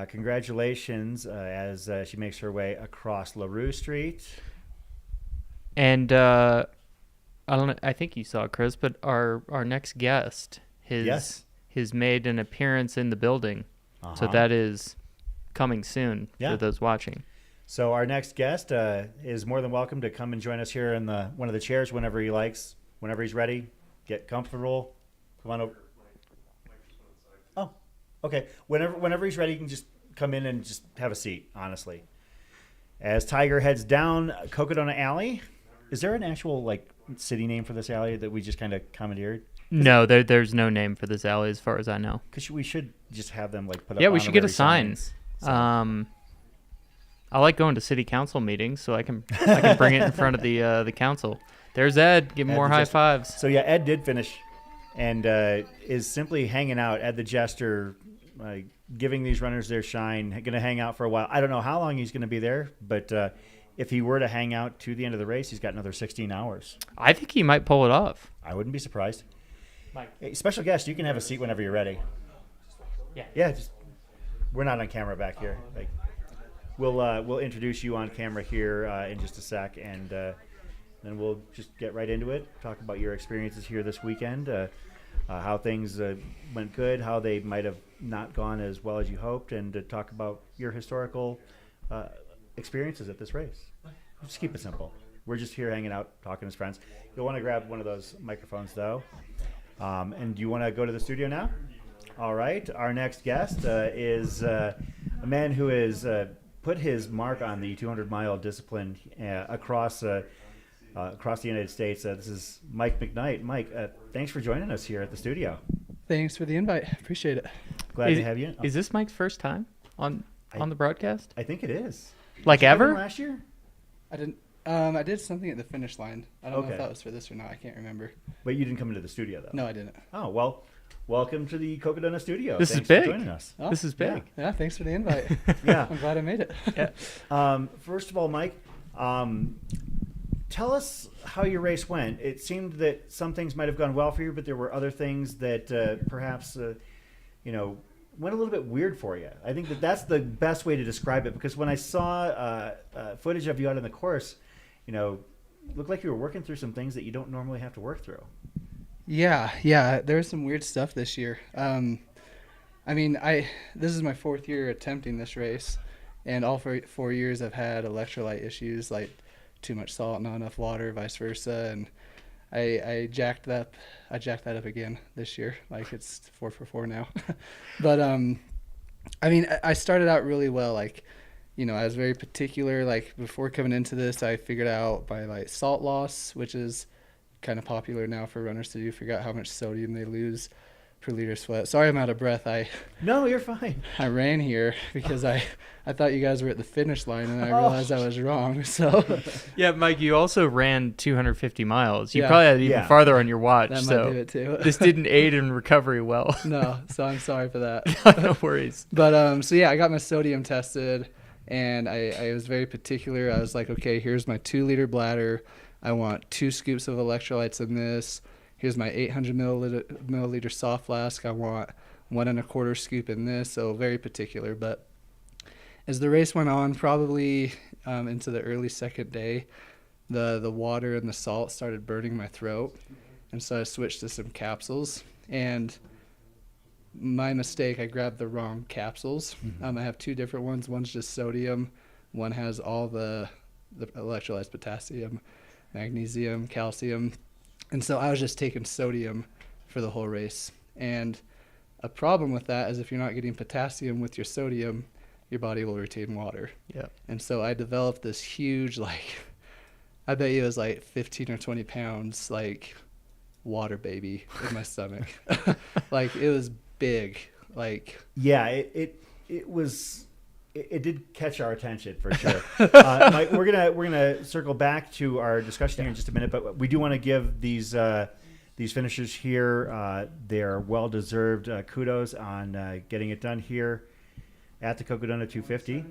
Congratulations as she makes her way across LaRue Street. And I don't know, I think you saw it, Chris, but our next guest has made an appearance in the building. So that is coming soon for those watching. So our next guest is more than welcome to come and join us here in one of the chairs whenever he likes, whenever he's ready. Get comfortable. Come on over. Oh, okay. Whenever he's ready, you can just come in and just have a seat, honestly. As Tiger heads down Cocodona Alley, is there an actual city name for this alley that we just kind of commandeered? No, there's no name for this alley as far as I know. Because we should just have them put up. Yeah, we should get a sign. Signs, so. I like going to city council meetings, so I can bring it in front of the council. There's Ed. Give him more high fives. So yeah, Ed did finish, and is simply hanging out. Ed the Jester, giving these runners their shine. Going to hang out for a while. I don't know how long he's going to be there, but if he were to hang out to the end of the race, he's got another 16 hours. I think he might pull it off. I wouldn't be surprised. Mike. Hey, special guest, you can have a seat whenever you're ready. Yeah. We're not on camera back here. We'll introduce you on camera here in just a sec, and then we'll just get right into it. Talk about your experiences here this weekend, how things went good, how they might have not gone as well as you hoped, and to talk about your historical experiences at this race. Just keep it simple. We're just here hanging out, talking as friends. You'll want to grab one of those microphones, though. And do you want to go to the studio now? All right. Our next guest is a man who has put his mark on the 200-mile discipline across the United States. This is Mike McKnight. Mike, thanks for joining us here at the studio. Thanks for the invite. Appreciate it. Glad to have you. Is this Mike's first time on the broadcast? I think it is. Like ever? Last year? I didn't. I did something at the finish line. I don't know if that was for this or not. I can't remember. But you didn't come into the studio, though? No, I didn't. Oh, well, welcome to the Cocodona studio. Thanks is big. For joining us. Oh, this is big. Yeah, thanks for the invite. Yeah. I'm glad I made it. Yeah. First of all, Mike, tell us how your race went. It seemed that some things might have gone well for you, but there were other things that perhaps, went a little bit weird for you. I think that's the best way to describe it, because when I saw footage of you out on the course, looked like you were working through some things that you don't normally have to work through. Yeah. There was some weird stuff this year. This is my fourth year attempting this race, and all 4 years I've had electrolyte issues, like too much salt, not enough water, vice versa, and I jacked that up again this year. Like, it's 4 for 4 now. But I started out really well. I was very particular. Before coming into this, I figured out my salt loss, which is kind of popular now for runners to do. Figure out how much sodium they lose per liter sweat. Sorry, I'm out of breath. No, you're fine. I ran here because I thought you guys were at the finish line, and I realized I was wrong. So yeah, Mike, you also ran 250 miles. You probably had even farther on your watch. That so might do it too. This didn't aid in recovery well. No, so I'm sorry for that. No worries. But I got my sodium tested, and I was very particular. I was like, okay, here's my 2-liter bladder. I want 2 scoops of electrolytes in this. Here's my 800 milliliter soft flask. I want 1 1/4 scoop in this. So very particular. But as the race went on, probably into the early second day, the water and the salt started burning my throat, and so I switched to some capsules. And my mistake, I grabbed the wrong capsules. I have 2 different ones. One's just sodium. One has all the electrolytes: potassium, magnesium, calcium. And so I was just taking sodium for the whole race. And a problem with that is if you're not getting potassium with your sodium, your body will retain water. Yeah. And so I developed this huge, I bet you it was 15 or 20 pounds, water baby in my stomach. It was big. Yeah, it was. It did catch our attention for sure. Mike, we're gonna circle back to our discussion here in just a minute, but we do want to give these finishers here their well-deserved kudos on getting it done here at the Cocodona 250.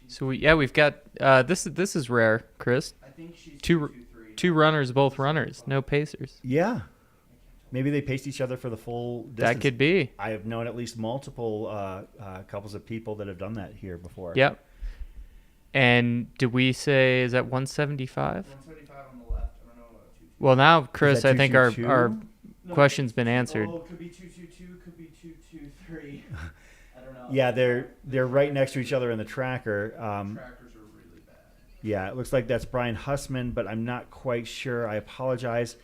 So we've got this is rare, Chris. I think she's two runners, both runners, no pacers. Yeah. Maybe they paced each other for the full distance. That could be. I have known at least multiple couples of people that have done that here before. Yep. And did we say, is that 175? 175 on the left. I don't know about 222. Well, now, Chris, that I think 222? our question's been answered. Oh, it could be 222, could be 223. I don't know. Yeah, they're right next to each other in the tracker. Trackers are really bad. Yeah, it looks like that's Brian Hussman, but I'm not quite sure. I apologize.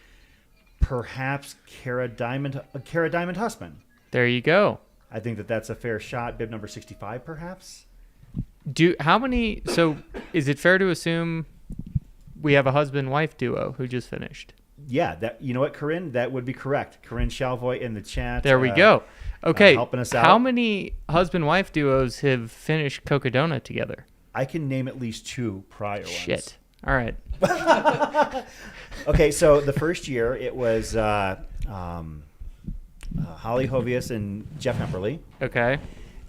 Perhaps Kara Diamond Hussman. There you go. I think that's a fair shot. Bib number 65, perhaps. So is it fair to assume we have a husband-wife duo who just finished? Yeah, you know what, Corinne? That would be correct. Corinne Shalvoy in the chat. There we go. Okay, helping us out. How many husband-wife duos have finished Cocodona together? I can name at least 2 prior ones. Shit. All right. Okay, so the first year it was Holly Hovius and Jeff Hemperly. Okay.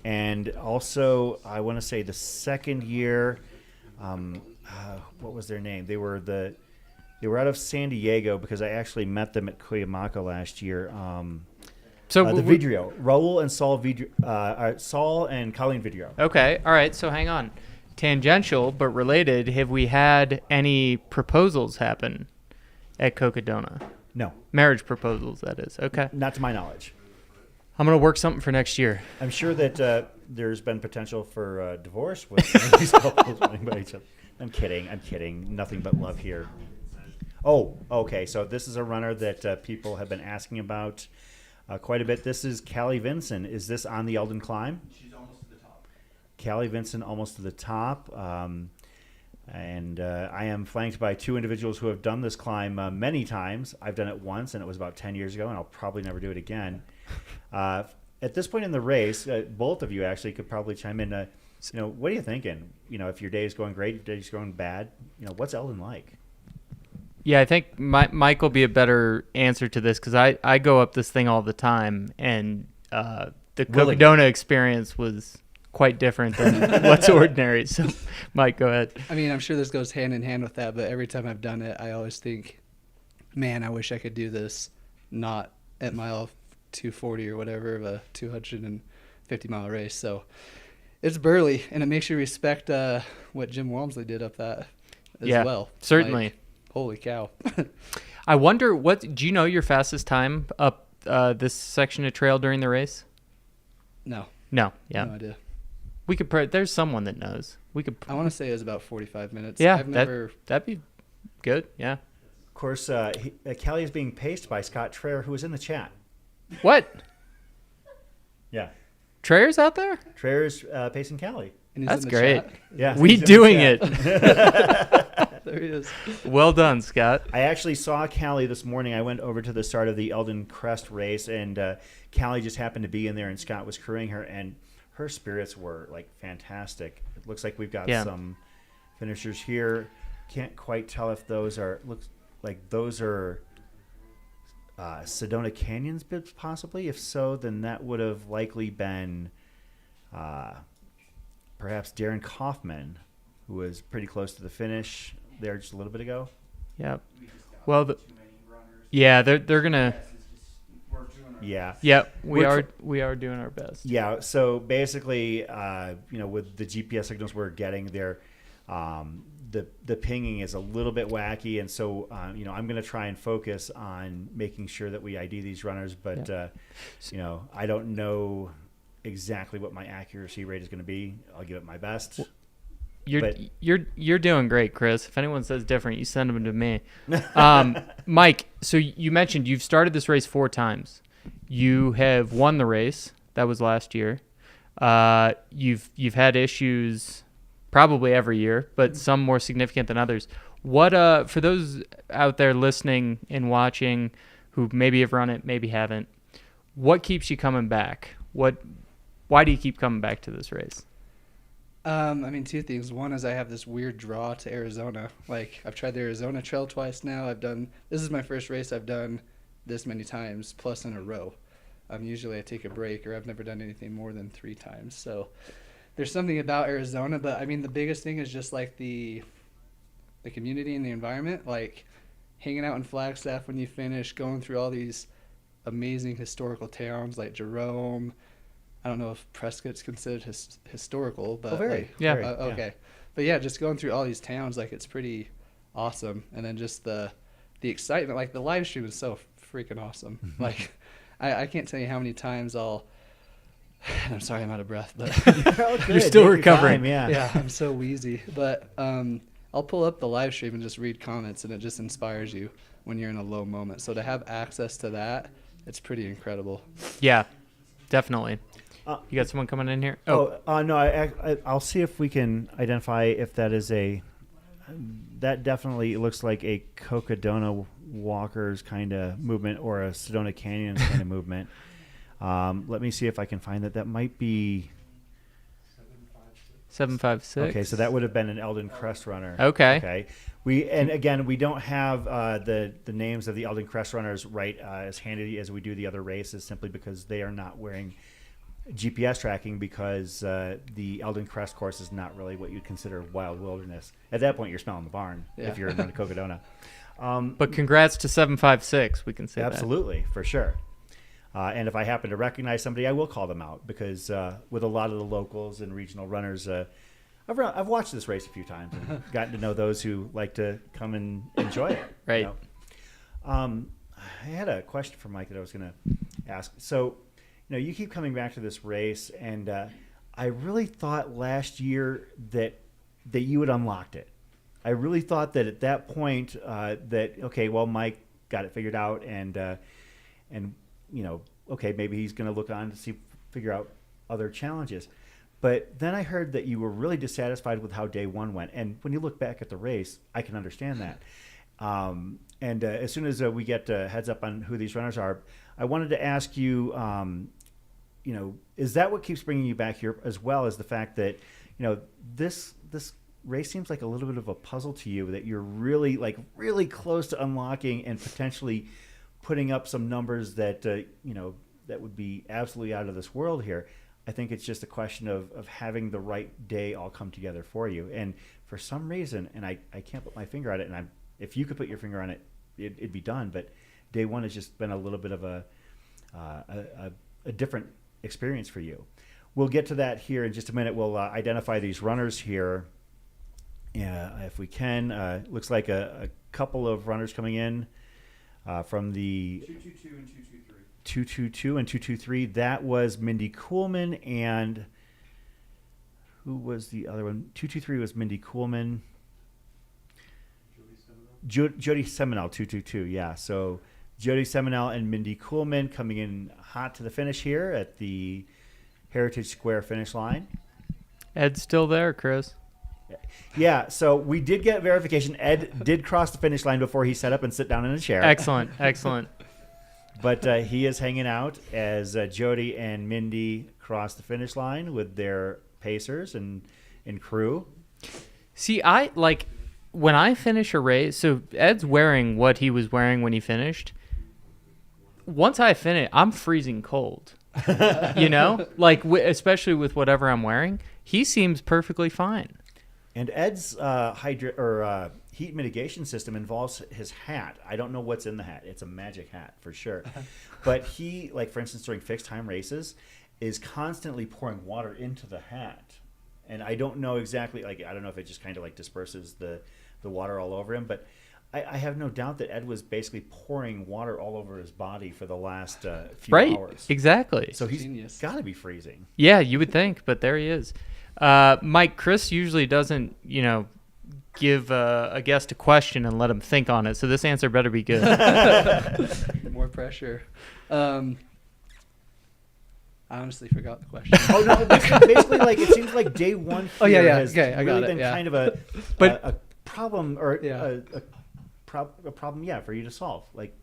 And also, I want to say the second year, what was their name? They were out of San Diego because I actually met them at Cuyamaca last year. The Vidrio, Raul and Saul and Colleen Vidrio. Okay, all right. So hang on. Tangential but related. Have we had any proposals happen at Cocodona? No. Marriage proposals, that is. Okay. Not to my knowledge. I'm gonna work something for next year. I'm sure that there's been potential for divorce with these couples running by each other. I'm kidding. Nothing but love here. Oh, okay. So this is a runner that people have been asking about quite a bit. This is Callie Vinson. Is this on the Elden climb? She's almost to the top. Callie Vinson almost to the top. And I am flanked by 2 individuals who have done this climb many times. I've done it once, and it was about 10 years ago, and I'll probably never do it again. At this point in the race, both of you actually could probably chime in. What are you thinking? If your day is going great, your day is going bad, what's Elden like? Yeah, I think Mike will be a better answer to this because I go up this thing all the time, and the Cocodona experience was quite different than what's ordinary. So, Mike, go ahead. I mean, I'm sure this goes hand in hand with that, but every time I've done it, I always think, man, I wish I could do this not at mile 240 or whatever of a 250-mile race. So it's burly, and it makes you respect what Jim Walmsley did up that as well. Certainly. Holy cow. I wonder, do you know your fastest time up this section of trail during the race? No. No, yeah. No idea. We could. There's someone that knows. We could. I want to say it was about 45 minutes. Yeah, that'd be good. Yeah. Of course, Callie is being paced by Scott Traer, who was in the chat. What? Yeah. Traer's out there? Traer's pacing Callie. That's great. Chat. Yeah. We doing it. There he is. Well done, Scott. I actually saw Callie this morning. I went over to the start of the Elden Crest race, and Callie just happened to be in there, and Scott was crewing her, and her spirits were fantastic. It looks like we've got some finishers here. Can't quite tell if those are Sedona Canyon's bibs possibly. If so, then that would have likely been perhaps Darren Kaufman, who was pretty close to the finish there just a little bit ago. Yeah. Well, they're gonna. We're doing Yeah. Yep, we are doing our best. Yeah. So basically, with the GPS signals we're getting there, the pinging is a little bit wacky, and so I'm going to try and focus on making sure that we ID these runners. But I don't know exactly what my accuracy rate is going to be. I'll give it my best. You're doing great, Chris. If anyone says different, you send them to me. Mike, so you mentioned you've started this race 4 times. You have won the race. That was last year. You've had issues probably every year, but some more significant than others. What for those out there listening and watching who maybe have run it, maybe haven't, what keeps you coming back? Why do you keep coming back to this race? 2 things. One is I have this weird draw to Arizona. Like, I've tried the Arizona Trail twice now. This is my first race I've done this many times, plus in a row. Usually I take a break, or I've never done anything more than 3 times. So there's something about Arizona, but the biggest thing is just like the community and the environment, like hanging out in Flagstaff when you finish, going through all these amazing historical towns like Jerome. I don't know if Prescott's considered historical, but very. Okay. But yeah, just going through all these towns, like, it's pretty awesome. And then just the excitement, like the live stream is so freaking awesome. Like, I can't tell you how many times I'm sorry I'm out of breath, but you're still recovering. Yeah, I'm so wheezy. But I'll pull up the live stream and just read comments, and it just inspires you when you're in a low moment. So to have access to that, it's pretty incredible. Yeah, definitely. You got someone coming in here? No, I'll see if we can identify if that is that definitely looks like a Cocodona Walkers kind of movement or a Sedona Canyons kind of movement. Let me see if I can find that. That might be 756. Okay, so that would have been an Elden Crest runner. Okay. We don't have the names of the Elden Crest runners right as handy as we do the other races, simply because they are not wearing GPS tracking, because the Elden Crest course is not really what you'd consider wild wilderness. At that point, you're smelling the barn if you're in Cocodona. But congrats to 756. We can say absolutely, for sure. And if I happen to recognize somebody, I will call them out, because with a lot of the locals and regional runners, I've watched this race a few times and gotten to know those who like to come and enjoy it. Right. I had a question for Mike that I was going to ask. So, you keep coming back to this race, and I really thought last year that you had unlocked it. I really thought that at that point Mike got it figured out, and maybe he's going to look on to figure out other challenges. But then I heard that you were really dissatisfied with how day 1 went, and when you look back at the race, I can understand that. And as soon as we get heads up on who these runners are, I wanted to ask you, is that what keeps bringing you back here, as well as the fact that, this race seems like a little bit of a puzzle to you, that you're really close to unlocking and potentially putting up some numbers that, that would be absolutely out of this world here. I think it's just a question of having the right day all come together for you. And for some reason, and I can't put my finger on it, and if you could put your finger on it, it'd be done. But day 1 has just been a little bit of a different experience for you. We'll get to that here in just a minute. We'll identify these runners here, if we can. Looks like a couple of runners coming in from the 222 and 223. 222 and 223. That was Mindy Kolman, and who was the other one? 223 was Mindy Kolman. Jody Seminole, 222. Yeah, so Jody Seminole and Mindy Kolman coming in hot to the finish here at the Heritage Square finish line. Ed's still there, Chris. Yeah, so we did get verification. Ed did cross the finish line before he set up and sit down in a chair. Excellent. But he is hanging out as Jody and Mindy cross the finish line with their pacers and crew. See, when I finish a race, so Ed's wearing what he was wearing when he finished. Once I finish, I'm freezing cold. Especially with whatever I'm wearing. He seems perfectly fine. And Ed's heat mitigation system involves his hat. I don't know what's in the hat. It's a magic hat for sure. But he, like for instance, during fixed time races, is constantly pouring water into the hat. And I don't know exactly, like, I don't know if it just kind of like disperses the water all over him, but I have no doubt that Ed was basically pouring water all over his body for the last few right, hours. Exactly. So he's got to be freezing. Yeah, you would think, but there he is. Mike, Chris usually doesn't, give a guest a question and let him think on it, so this answer better be good. More pressure. I honestly forgot the question. Oh no! Basically, like it seems like day one here has really been kind of a problem or a problem, for you to solve. Like,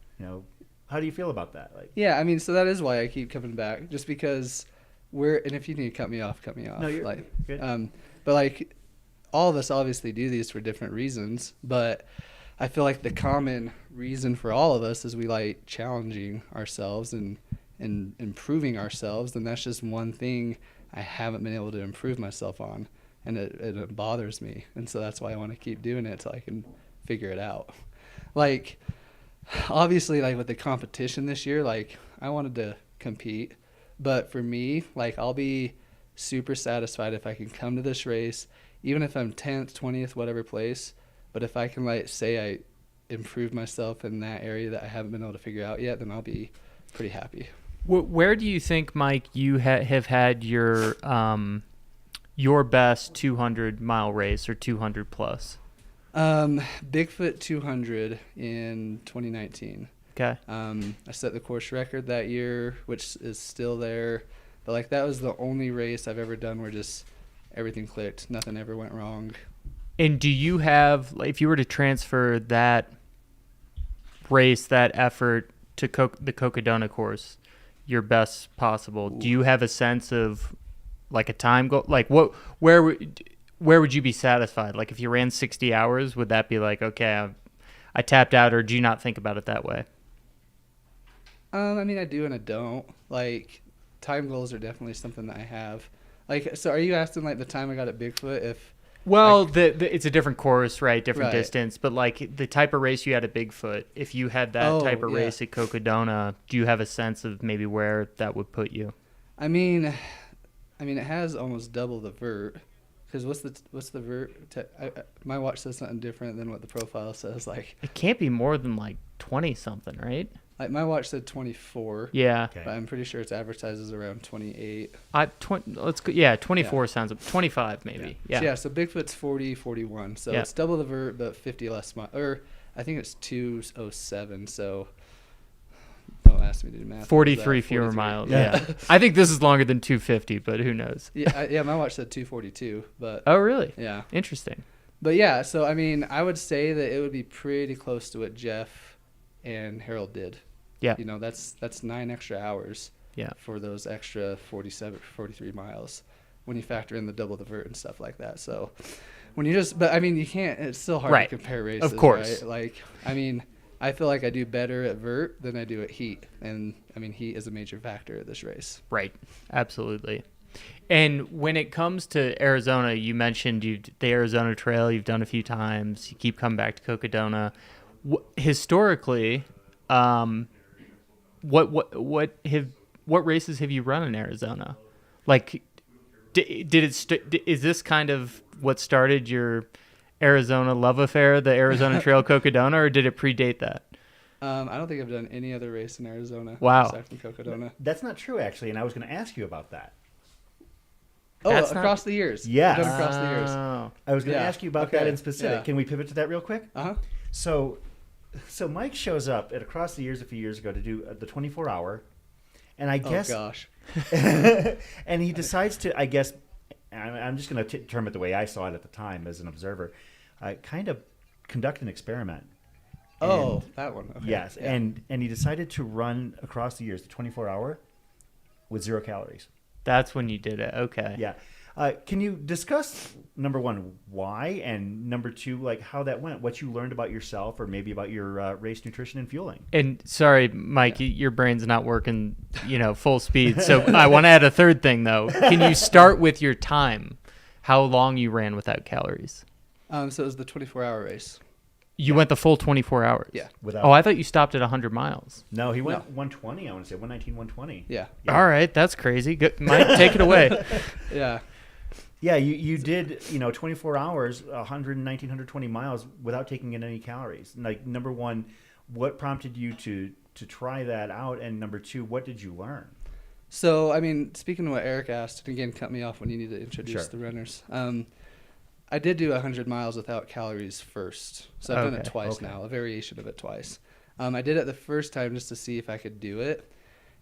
how do you feel about that? Like, yeah, I mean, so that is why I keep coming back, just because and if you need to cut me off, cut me off. No, you're like, good. But like, all of us obviously do these for different reasons, but I feel like the common reason for all of us is we like challenging ourselves and improving ourselves, and that's just one thing I haven't been able to improve myself on, and it bothers me, and so that's why I want to keep doing it till I can figure it out. Like, obviously, like with the competition this year, like I wanted to compete, but for me, like I'll be super satisfied if I can come to this race, even if I'm 10th, 20th, whatever place, but if I can like say I improved myself in that area that I haven't been able to figure out yet, then I'll be pretty happy. Where do you think, Mike, you have had your best 200-mile race or 200 plus? Bigfoot 200 in 2019. Okay. I set the course record that year, which is still there. But like that was the only race I've ever done where just everything clicked. Nothing ever went wrong. And do you have, like, if you were to transfer that race, that effort to the Cocodona course, your best possible, do you have a sense of like a time goal? Like where would you be satisfied? Like if you ran 60 hours, would that be like, okay, I tapped out, or do you not think about it that way? I mean, I do and I don't. Like, time goals are definitely something that I have. Like, so are you asking like the time I got at Bigfoot? If well, it's a different course, right? Different distance, but like the type of race you had at Bigfoot, if you had that type of race at Cocodona, do you have a sense of maybe where that would put you? I mean, it has almost double the vert. Because what's the vert? My watch says something different than what the profile says. Like, it can't be more than like 20 something, right? Like my watch said 24. Yeah. But I'm pretty sure it's advertises around 28. Let's go. Yeah, 24 sounds 25 maybe. Yeah. So Bigfoot's 40, 41. So it's double the vert, but 50 less miles. Or I think it's 207. So don't ask me to do math. 43 fewer miles. Yeah. I think this is longer than 250, but who knows? Yeah. My watch said 242, but. Oh really? Yeah. Interesting. But yeah, so I mean, I would say that it would be pretty close to what Jeff and Harold did. Yeah. That's 9 extra hours. Yeah. For those extra 43 miles, when you factor in the double the vert and stuff like that. So, but I mean, you can't. It's still hard to compare races. Of course. Right? Like, I mean, I feel like I do better at vert than I do at heat, and I mean, heat is a major factor at this race. Right. Absolutely. And when it comes to Arizona, you mentioned the Arizona Trail. You've done a few times. You keep coming back to Cocodona. Historically, what races have you run in Arizona? Like, is this kind of what started your Arizona love affair, the Arizona Trail Cocodona, or did it predate that? I don't think I've done any other race in Arizona. Wow. Aside from Cocodona. That's not true, actually, and I was going to ask you about that. Oh, across the years. Yes. I've done across the years. I was going to ask you about that in specific. Yeah. Can we pivot to that real quick? Uh-huh. So Mike shows up at Across the Years a few years ago to do the 24-hour, and I guess... Oh, gosh. and he decides to, I guess, I'm just going to term it the way I saw it at the time as an observer, kind of conduct an experiment. Oh, that one. Okay. Yes, yeah. and he decided to run Across the Years, the 24-hour, with 0 calories. That's when you did it. Okay. Yeah. Can you discuss, number one, why, and number two, like how that went, what you learned about yourself or maybe about your race nutrition and fueling? And sorry, Mike, your brain's not working, full speed. So I want to add a third thing, though. Can you start with your time? How long you ran without calories? So it was the 24-hour race. You went the full 24 hours? Yeah. Oh, I thought you stopped at 100 miles. No, he went 120, I want to say. 119, 120. Yeah. All right, that's crazy. Good. Mike, take it away. Yeah. Yeah, you did, 24 hours, 119, 120 miles without taking in any calories. Like, number one, what prompted you to try that out? And number two, what did you learn? So, I mean, speaking of what Eric asked, and again, cut me off when you need to introduce Sure. the runners. I did do 100 miles without calories first. So I've done it twice now, a variation of it twice. I did it the first time just to see if I could do it.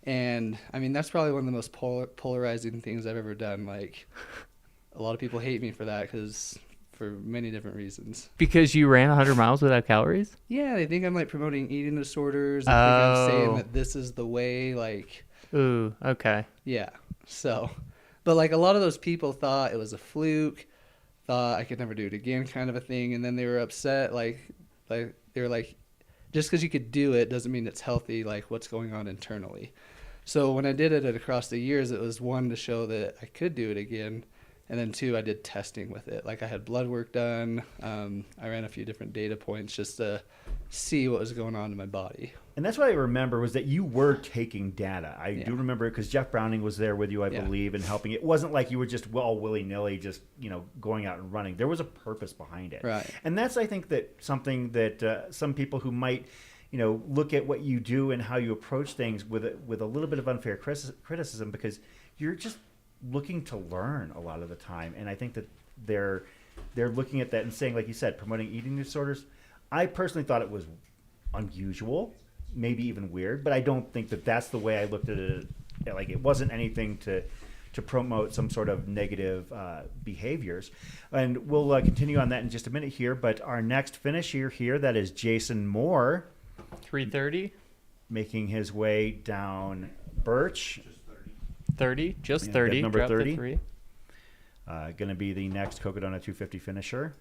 And, I mean, that's probably one of the most polarizing things I've ever done. Like, a lot of people hate me for that for many different reasons. Because you ran 100 miles without calories? Yeah, they think I'm, like, promoting eating disorders. They think I'm saying that this is the way, like... Ooh, okay. Yeah, so... But, like, a lot of those people thought it was a fluke, thought I could never do it again kind of a thing, and then they were upset, like they were like, just because you could do it doesn't mean it's healthy, like what's going on internally. So when I did it across the years, it was one, to show that I could do it again, and then two, I did testing with it. Like I had blood work done, I ran a few different data points just to see what was going on in my body. And that's what I remember, was that you were taking data. I do remember it because Jeff Browning was there with you, I believe, and helping. It wasn't like you were just all willy-nilly just, going out and running. There was a purpose behind it. Right. And that's, I think, that something that some people who might, look at what you do and how you approach things with a little bit of unfair criticism, because you're just looking to learn a lot of the time. And I think that they're looking at that and saying, like you said, promoting eating disorders. I personally thought it was unusual, maybe even weird, but I don't think that that's the way I looked at it. Like, it wasn't anything to promote some sort of negative behaviors. And we'll continue on that in just a minute here. But our next finisher here, that is Jason Moore. 3:30. Making his way down Birch. 30, just 30. Number Drop the 30. 3. Going to be the next Cocodona 250 finisher.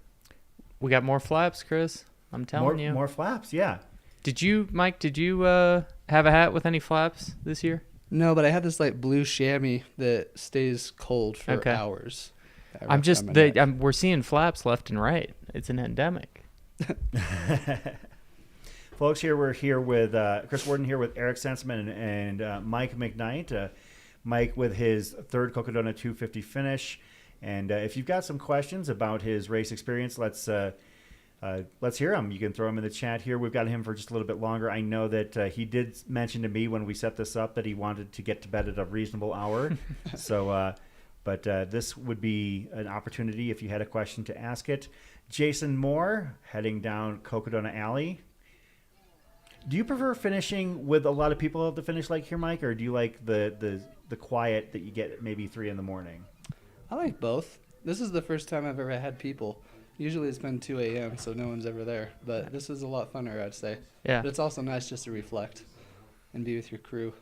We got more flaps, Chris. I'm telling you. More flaps, yeah. Mike, did you have a hat with any flaps this year? No, but I have this like blue chamois that stays cold for hours. We're seeing flaps left and right. It's an endemic. Folks, we're here with Chris Warden here with Eric Senseman and Mike McKnight. Mike with his third Cocodona 250 finish. And if you've got some questions about his race experience, let's hear him. You can throw him in the chat here. We've got him for just a little bit longer. I know that he did mention to me when we set this up that he wanted to get to bed at a reasonable hour. But this would be an opportunity if you had a question to ask it. Jason Moore, heading down Cocodona Alley. Do you prefer finishing with a lot of people at the finish like here, Mike, or do you like the quiet that you get at maybe 3 a.m? I like both. This is the first time I've ever had people. Usually it's been 2 a.m, so no one's ever there. But this is a lot funner, I'd say. Yeah. But it's also nice just to reflect and be with your crew.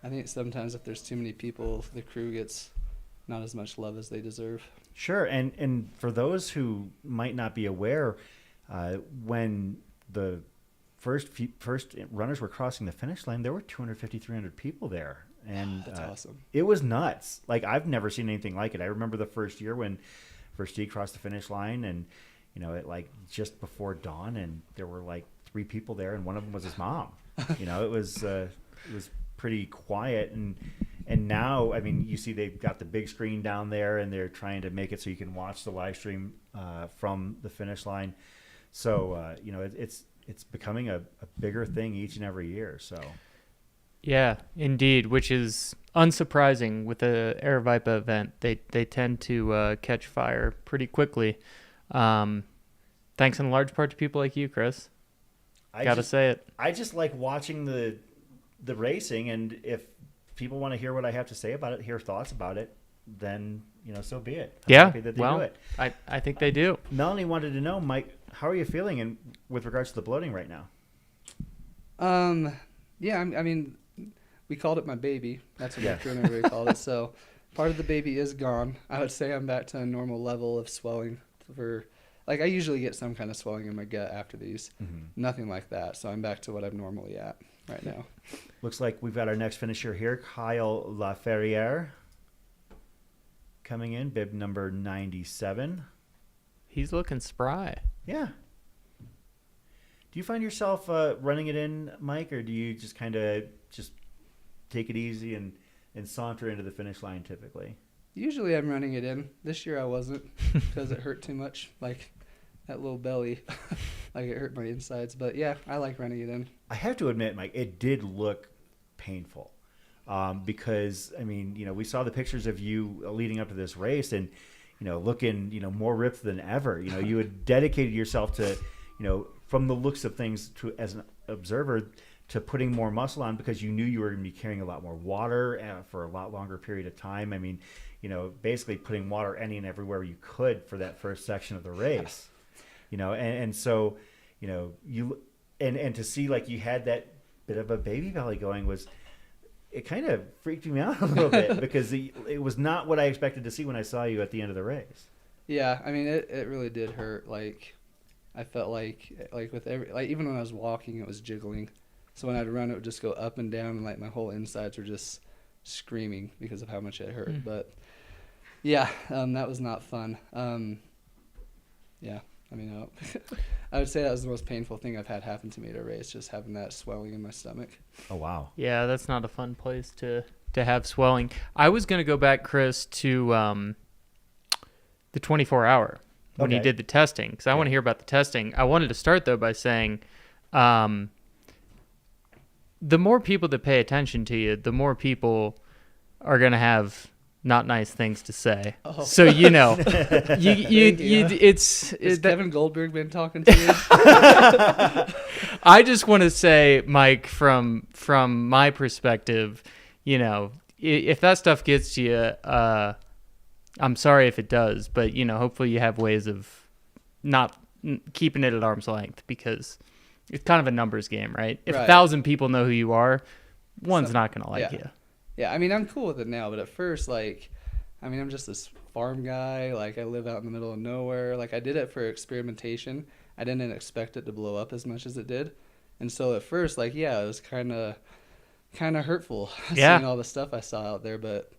I think sometimes if there's too many people, the crew gets not as much love as they deserve. Sure, and for those who might not be aware, when the first runners were crossing the finish line, there were 250, 300 people there. And that's awesome. It was nuts. Like, I've never seen anything like it. I remember the first year when Versteeg crossed the finish line, and it like just before dawn, and there were like 3 people there, and one of them was his mom. It was pretty quiet, and now, I mean, you see they've got the big screen down there, and they're trying to make it so you can watch the live stream from the finish line. So it's becoming a bigger thing each and every year. So. Yeah, indeed, which is unsurprising with the Aravaipa event. They tend to catch fire pretty quickly, thanks in large part to people like you, Chris. Gotta say it. I just like watching the racing, and if people want to hear what I have to say about it, hear thoughts about it, then so be it. I'm happy that they do it. I think they do. Melanie wanted to know, Mike, how are you feeling with regards to the bloating right now? Yeah, I mean, we called it my baby. That's what Dr. Underwood called it. So part of the baby is gone. I would say I'm back to a normal level of swelling. I usually get some kind of swelling in my gut after these. Mm-hmm. Nothing like that. So I'm back to what I'm normally at right now. Looks like we've got our next finisher here, Kyle Laferriere, coming in, bib number 97. He's looking spry. Yeah. Do you find yourself running it in, Mike, or do you just kind of just take it easy and saunter into the finish line typically? Usually I'm running it in. This year I wasn't because it hurt too much. Like that little belly, like it hurt my insides. But yeah, I like running it in. I have to admit, Mike, it did look painful because, I mean, we saw the pictures of you leading up to this race and, looking, more ripped than ever. You had dedicated yourself to, from the looks of things to as an observer to putting more muscle on because you knew you were going to be carrying a lot more water for a lot longer period of time. I mean, basically putting water any and everywhere you could for that first section of the race, and so, you, and to see like you had that bit of a baby belly going it kind of freaked me out a little bit because it was not what I expected to see when I saw you at the end of the race. Yeah. I mean, it really did hurt. Like I felt like with even when I was walking, it was jiggling. So when I'd run, it would just go up and down, and like my whole insides were just screaming because of how much it hurt. But yeah, that was not fun. Yeah, I mean, I would say that was the most painful thing I've had happen to me at a race, just having that swelling in my stomach. Oh wow. Yeah, that's not a fun place to have swelling. I was gonna go back, Chris, to the 24-hour when you did the testing because I want to hear about the testing. I wanted to start though by saying. The more people that pay attention to you, the more people are going to have not nice things to say. Oh. So, it's Kevin Goldberg been talking to you? I just want to say, Mike, from my perspective, if that stuff gets to you, I'm sorry if it does, but, hopefully you have ways of not keeping it at arm's length because it's kind of a numbers game, right? If 1,000 people know who you are, one's not going to like you. Yeah, I mean, I'm cool with it now, but at first, I'm just this farm guy. Like, I live out in the middle of nowhere. Like, I did it for experimentation. I didn't expect it to blow up as much as it did. And so at first, it was kind of hurtful seeing all the stuff I saw out there. But,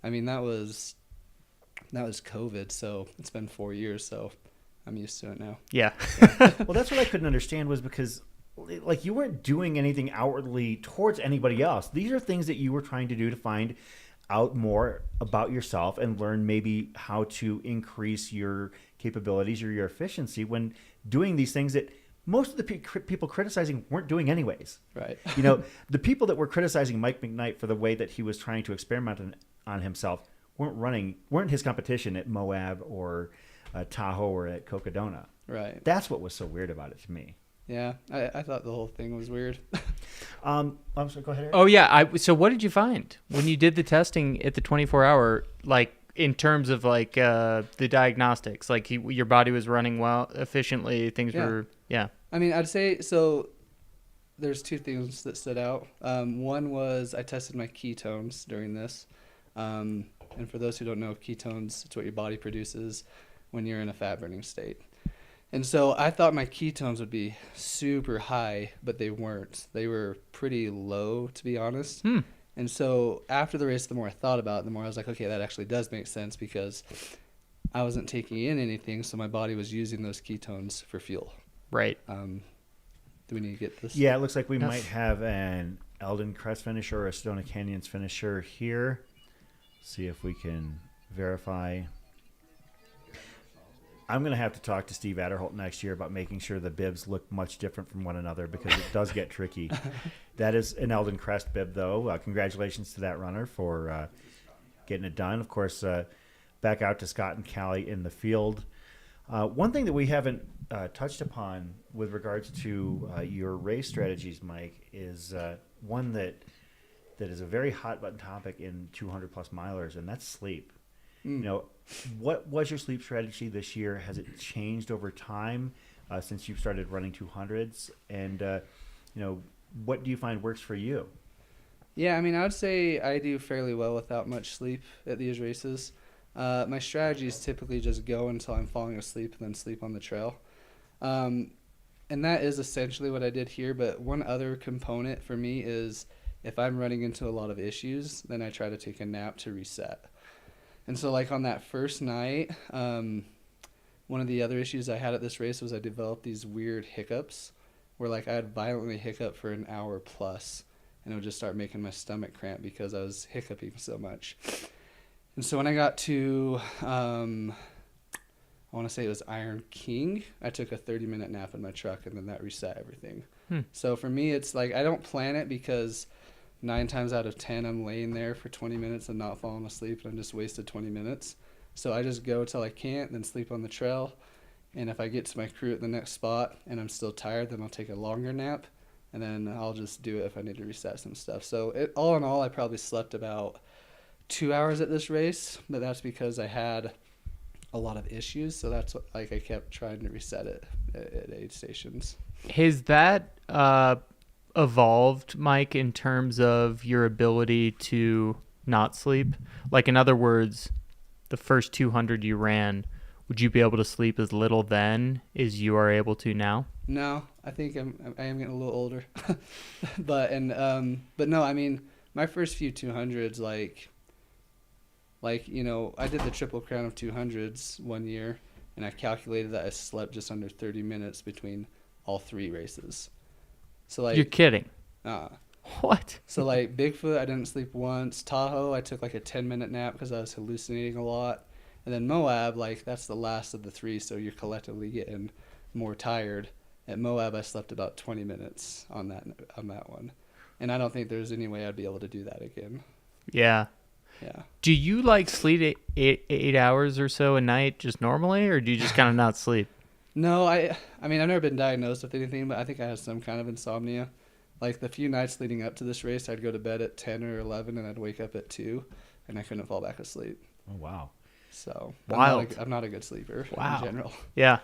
I mean, that was COVID, so it's been 4 years, so I'm used to it now. Yeah. Well, that's what I couldn't understand was because, you weren't doing anything outwardly towards anybody else. These are things that you were trying to do to find out more about yourself and learn maybe how to increase your capabilities or your efficiency when doing these things that most of the people criticizing weren't doing anyways. Right. The people that were criticizing Mike McKnight for the way that he was trying to experiment on himself weren't his competition at Moab or Tahoe or at Cocodona. Right. That's what was so weird about it to me. Yeah, I thought the whole thing was weird. I'm sorry, go ahead, Eric. Oh, yeah. So what did you find when you did the testing at the 24-hour, in terms of, the diagnostics? Your body was running well, efficiently, things were, yeah. I mean, I'd say, so there's two things that stood out. One was I tested my ketones during this. And for those who don't know, ketones, it's what your body produces when you're in a fat-burning state. And so I thought my ketones would be super high, but they weren't. They were pretty low, to be honest. And so after the race, the more I thought about it, the more I was like, okay, that actually does make sense because I wasn't taking in anything, so my body was using those ketones for fuel. Right. Do we need to get this? Yeah, it looks like we might have an Elden Crest finisher or a Sedona Canyons finisher here. See if we can verify. I'm going to have to talk to Steve Adderholt next year about making sure the bibs look much different from one another because it does get tricky. That is an Elden Crest bib, though. Congratulations to that runner for getting it done. Of course, back out to Scott and Callie in the field. One thing that we haven't touched upon with regards to your race strategies, Mike, is one that is a very hot-button topic in 200-plus milers, and that's sleep. What was your sleep strategy this year? Has it changed over time since you've started running 200s? And, what do you find works for you? Yeah, I mean, I would say I do fairly well without much sleep at these races. My strategy is typically just go until I'm falling asleep and then sleep on the trail. And that is essentially what I did here. But one other component for me is if I'm running into a lot of issues, then I try to take a nap to reset. And so on that first night, one of the other issues I had at this race was I developed these weird hiccups where like I had violently hiccup for an hour plus, and it would just start making my stomach cramp because I was hiccuping so much. And so when I got to, I want to say it was Iron King, I took a 30-minute nap in my truck, and then that reset everything. So for me, it's like I don't plan it because 9 times out of 10, I'm laying there for 20 minutes and not falling asleep, and I'm just wasted 20 minutes. So I just go till I can't, then sleep on the trail. And if I get to my crew at the next spot and I'm still tired, then I'll take a longer nap, and then I'll just do it if I need to reset some stuff. So all in all, I probably slept about 2 hours at this race, but that's because I had a lot of issues. So that's what, like, I kept trying to reset it at aid stations. Has that evolved, Mike, in terms of your ability to not sleep? Like, in other words, the first 200 you ran, would you be able to sleep as little then as you are able to now? No, I think I am getting a little older. but no, I mean, my first few 200s, like, you know, I did the Triple Crown of 200s one year, and I calculated that I slept just under 30 minutes between all 3 races. So, like, you're kidding. What? So, like, Bigfoot, I didn't sleep once. Tahoe, I took like a 10-minute nap because I was hallucinating a lot. And then Moab, like, that's the last of the 3, so you're collectively getting more tired. At Moab, I slept about 20 minutes on that one. And I don't think there's any way I'd be able to do that again. Yeah. Yeah. Do you, like, sleep 8 hours or so a night just normally, or do you just kind of not sleep? No, I mean, I've never been diagnosed with anything, but I think I have some kind of insomnia. Like, the few nights leading up to this race, I'd go to bed at 10 or 11, and I'd wake up at 2, and I couldn't fall back asleep. Oh, wow. So Wild. I'm not a good sleeper Wow. in general. Yeah.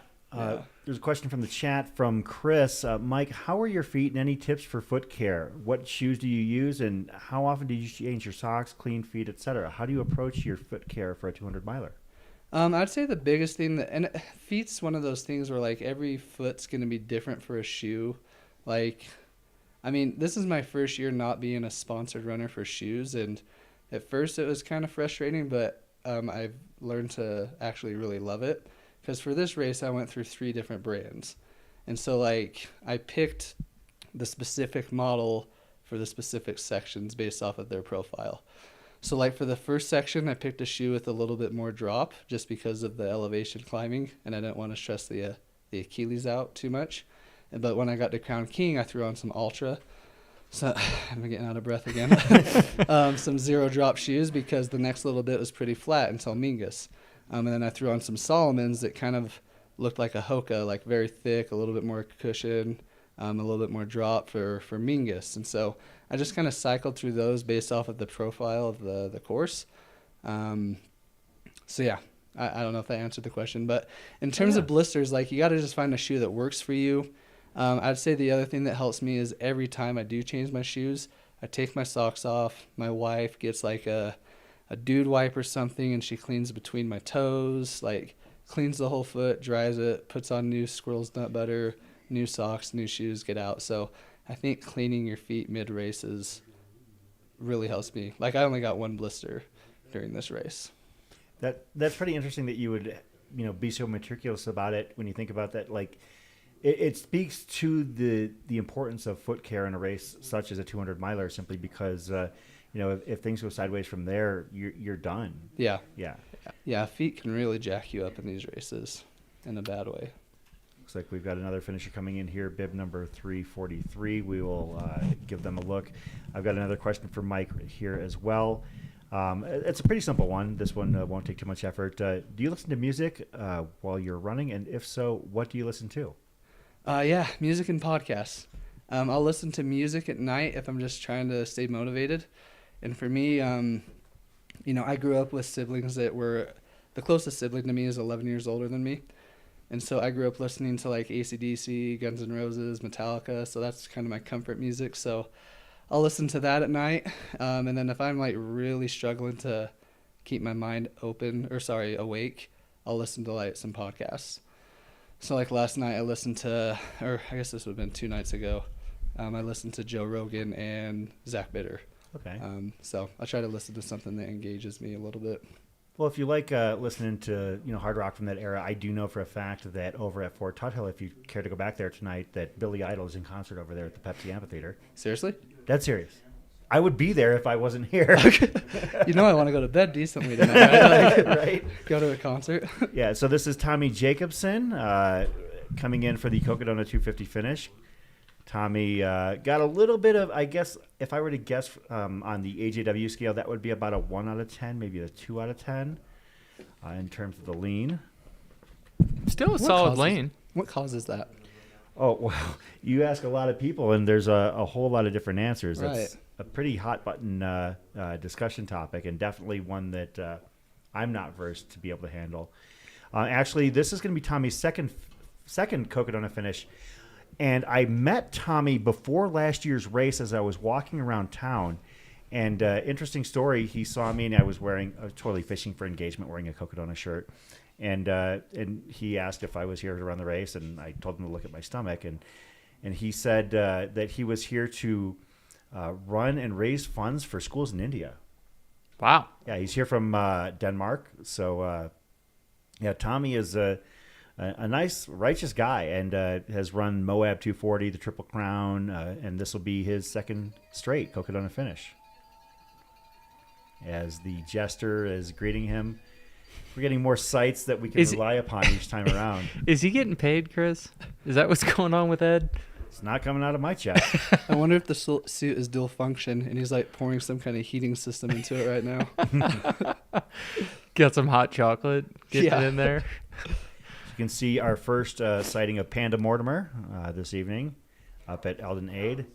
There's a question from the chat from Chris. Mike, how are your feet, and any tips for foot care? What shoes do you use, and how often do you change your socks, clean feet, etc.? How do you approach your foot care for a 200-miler? I'd say the biggest thing and feet's one of those things where, like, every foot's going to be different for a shoe. Like, I mean, this is my first year not being a sponsored runner for shoes, and at first it was kind of frustrating, but I've learned to actually really love it, because for this race I went through 3 different brands, and so, like, I picked the specific model for the specific sections based off of their profile. So, like, for the first section, I picked a shoe with a little bit more drop just because of the elevation climbing, and I didn't want to stress the Achilles out too much. But when I got to Crown King, I threw on some Ultra. So I'm getting out of breath again. Some zero drop shoes because the next little bit was pretty flat until Mingus. And then I threw on some Solomons that kind of looked like a Hoka, like very thick, a little bit more cushion, a little bit more drop for Mingus. And so I just kind of cycled through those based off of the profile of the course. So yeah, I don't know if that answered the question, but in terms of blisters, like, you got to just find a shoe that works for you. I'd say the other thing that helps me is every time I do change my shoes, I take my socks off. My wife gets like a dude wipe or something, and she cleans between my toes, like cleans the whole foot, dries it, puts on new squirrel's nut butter, new socks, new shoes, get out. So I think cleaning your feet mid-races really helps me. Like, I only got 1 blister during this race. That's pretty interesting that you would, be so meticulous about it when you think about that. Like, it speaks to the importance of foot care in a race such as a 200-miler, simply because, if things go sideways from there, you're done. Yeah. Yeah. Yeah, feet can really jack you up in these races in a bad way. Looks like we've got another finisher coming in here, bib number 343. We will give them a look. I've got another question for Mike here as well. It's a pretty simple one. This one won't take too much effort. Do you listen to music while you're running? And if so, what do you listen to? Yeah, music and podcasts. I'll listen to music at night if I'm just trying to stay motivated. And for me, I grew up with siblings that were, the closest sibling to me is 11 years older than me. And so I grew up listening to like AC/DC, Guns N' Roses, Metallica. So that's kind of my comfort music. So I'll listen to that at night. And then if I'm like really struggling to keep my mind awake, I'll listen to like some podcasts. So like last night I listened to, or I guess this would have been 2 nights ago, I listened to Joe Rogan and Zach Bitter. Okay. So I try to listen to something that engages me a little bit. Well, if you like listening to hard rock from that era, I do know for a fact that over at Fort Tuthill, if you care to go back there tonight, that Billy Idol is in concert over there at the Pepsi Amphitheater. Seriously? Dead serious. I would be there if I wasn't here. I want to go to bed decently tonight. Right? Go to a concert. Yeah, so this is Tommy Jacobson coming in for the Cocodona 250 finish. Tommy got a little bit of, I guess, if I were to guess on the AJW scale, that would be about a 1 out of 10, maybe a 2 out of 10 in terms of the lean. Still a solid lane. What causes that? Oh, well, you ask a lot of people, and there's a whole lot of different answers. Right. It's a pretty hot button discussion topic, and definitely one that I'm not versed to be able to handle. Actually, this is going to be Tommy's second Cocodona finish. And I met Tommy before last year's race as I was walking around town. And interesting story, he saw me and I was totally fishing for engagement, wearing a Cocodona shirt. And he asked if I was here to run the race, and I told him to look at my stomach. And he said that he was here to run and raise funds for schools in India. Wow. Yeah, he's here from Denmark. So, Tommy is a nice, righteous guy, and has run Moab 240, the Triple Crown, and this will be his second straight Cocodona finish. As the jester is greeting him, we're getting more sights that we can rely upon each time around. Is he getting paid, Chris? Is that what's going on with Ed? It's not coming out of my check. I wonder if the suit is dual function, and he's like pouring some kind of heating system into it right now. Got some hot chocolate getting it in there. You can see our first sighting of Panda Mortimer this evening up at Elden Aid.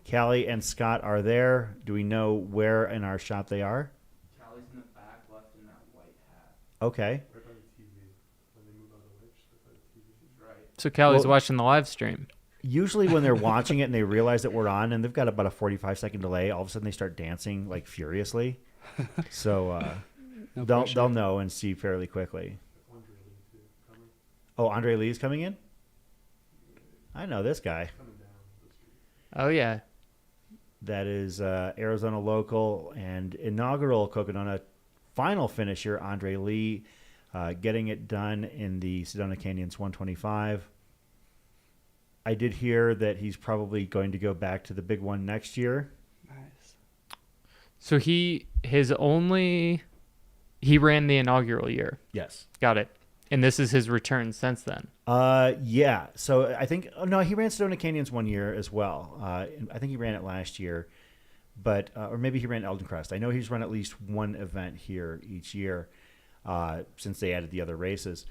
Callie and Scott are there. Do we know where in our shot they are? Callie's in the back left in that white hat. Okay. Right by the TV. When they move out of the way, just right by the TV. She's right. So Callie's watching the live stream. Usually when they're watching it and they realize that we're on and they've got about a 45-second delay, all of a sudden they start dancing like furiously. So they'll know and see fairly quickly. Oh, Andre Lee's coming in? I know this guy. Oh, yeah. That is Arizona local and inaugural Cocodona final finisher, Andre Lee, getting it done in the Sedona Canyons 125. I did hear that he's probably going to go back to the big one next year. Nice. So he ran the inaugural year. Yes. Got it. And this is his return since then. Yeah. So I think he ran Sedona Canyons 1 year as well. I think he ran it last year, but or maybe he ran Elden Crest. I know he's run at least one event here each year since they added the other races.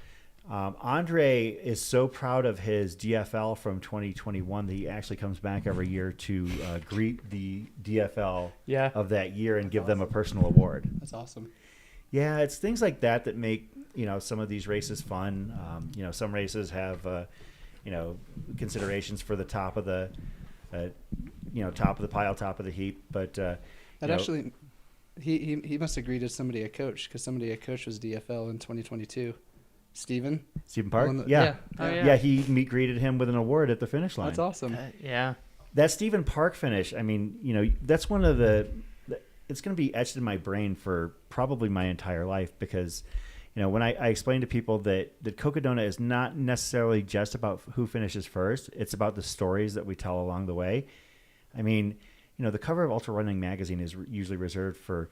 Andre is so proud of his DFL from 2021 that he actually comes back every year to greet the DFL of that year and give them a personal award. That's awesome. Yeah, it's things like that that make some of these races fun. Some races have considerations for the top of the top of the pile, top of the heap. But actually, he must have greeted somebody a coach because somebody a coach was DFL in 2022. Stephen Park. Yeah, he greeted him with an award at the finish line. That's awesome. Yeah, that Stephen Park finish. I mean, that's one of the. It's going to be etched in my brain for probably my entire life because, when I explain to people that Cocodona is not necessarily just about who finishes first, it's about the stories that we tell along the way. I mean, the cover of Ultra Running magazine is usually reserved for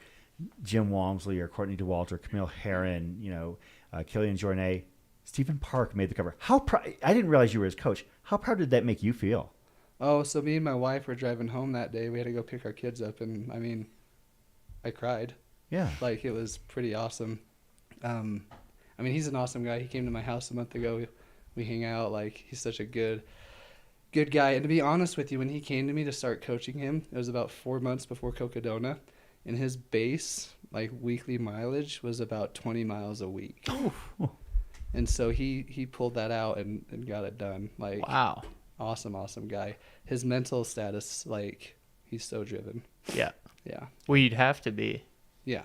Jim Walmsley or Courtney DeWalt or Camille Herron, Killian Jornet. Stephen Park made the cover. I didn't realize you were his coach. How proud did that make you feel? Oh, so me and my wife were driving home that day. We had to go pick our kids up, and I cried. Yeah. Like, it was pretty awesome. He's an awesome guy. He came to my house a month ago. We hang out. Like, he's such a good guy. And to be honest with you, when he came to me to start coaching him, it was about 4 months before Cocodona, and his base, weekly mileage was about 20 miles a week. Oh. And so he pulled that out and got it done. Wow. Awesome guy. His mental status, he's so driven. Yeah. Yeah. Well, you'd have to be. Yeah.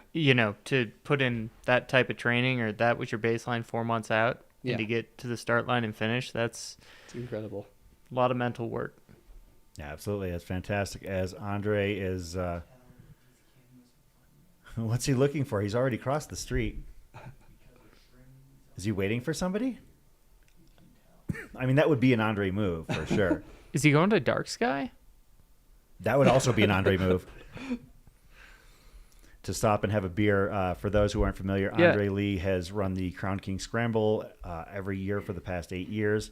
To put in that type of training or that was your baseline 4 months out and to get to the start line and finish, it's incredible. A lot of mental work. Yeah, absolutely. That's fantastic. As Andre is What's he looking for? He's already crossed the street. Is he waiting for somebody? I mean, that would be an Andre move for sure. Is he going to Dark Sky? That would also be an Andre move. To stop and have a beer. For those who aren't familiar, Andre Lee has run the Crown King Scramble every year for the past 8 years.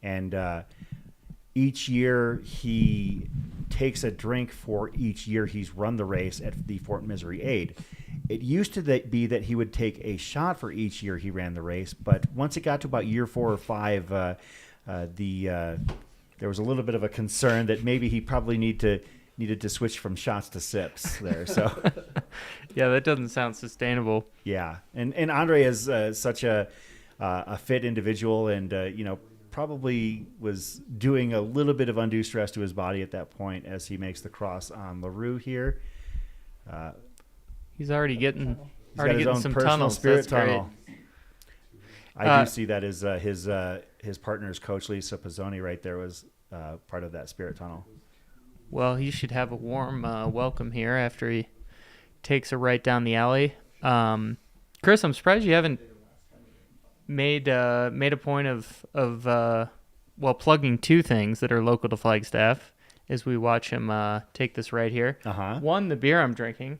And each year he takes a drink for each year he's run the race at the Fort Misery Aid. It used to be that he would take a shot for each year he ran the race, but once it got to about year 4 or 5, there was a little bit of a concern that maybe he probably needed to switch from shots to sips there. So, yeah, that doesn't sound sustainable. Yeah, and Andre is such a fit individual, and probably was doing a little bit of undue stress to his body at that point as he makes the cross on LaRue here. He's already getting some personal tunnels. Spirit That's tunnel. great. I do see that as his partner's coach Lisa Pizzoni right there was part of that Spirit tunnel. Well, he should have a warm welcome here after he takes a right down the alley. Chris, I'm surprised you haven't made a point of plugging two things that are local to Flagstaff as we watch him take this right here. One, the beer I'm drinking.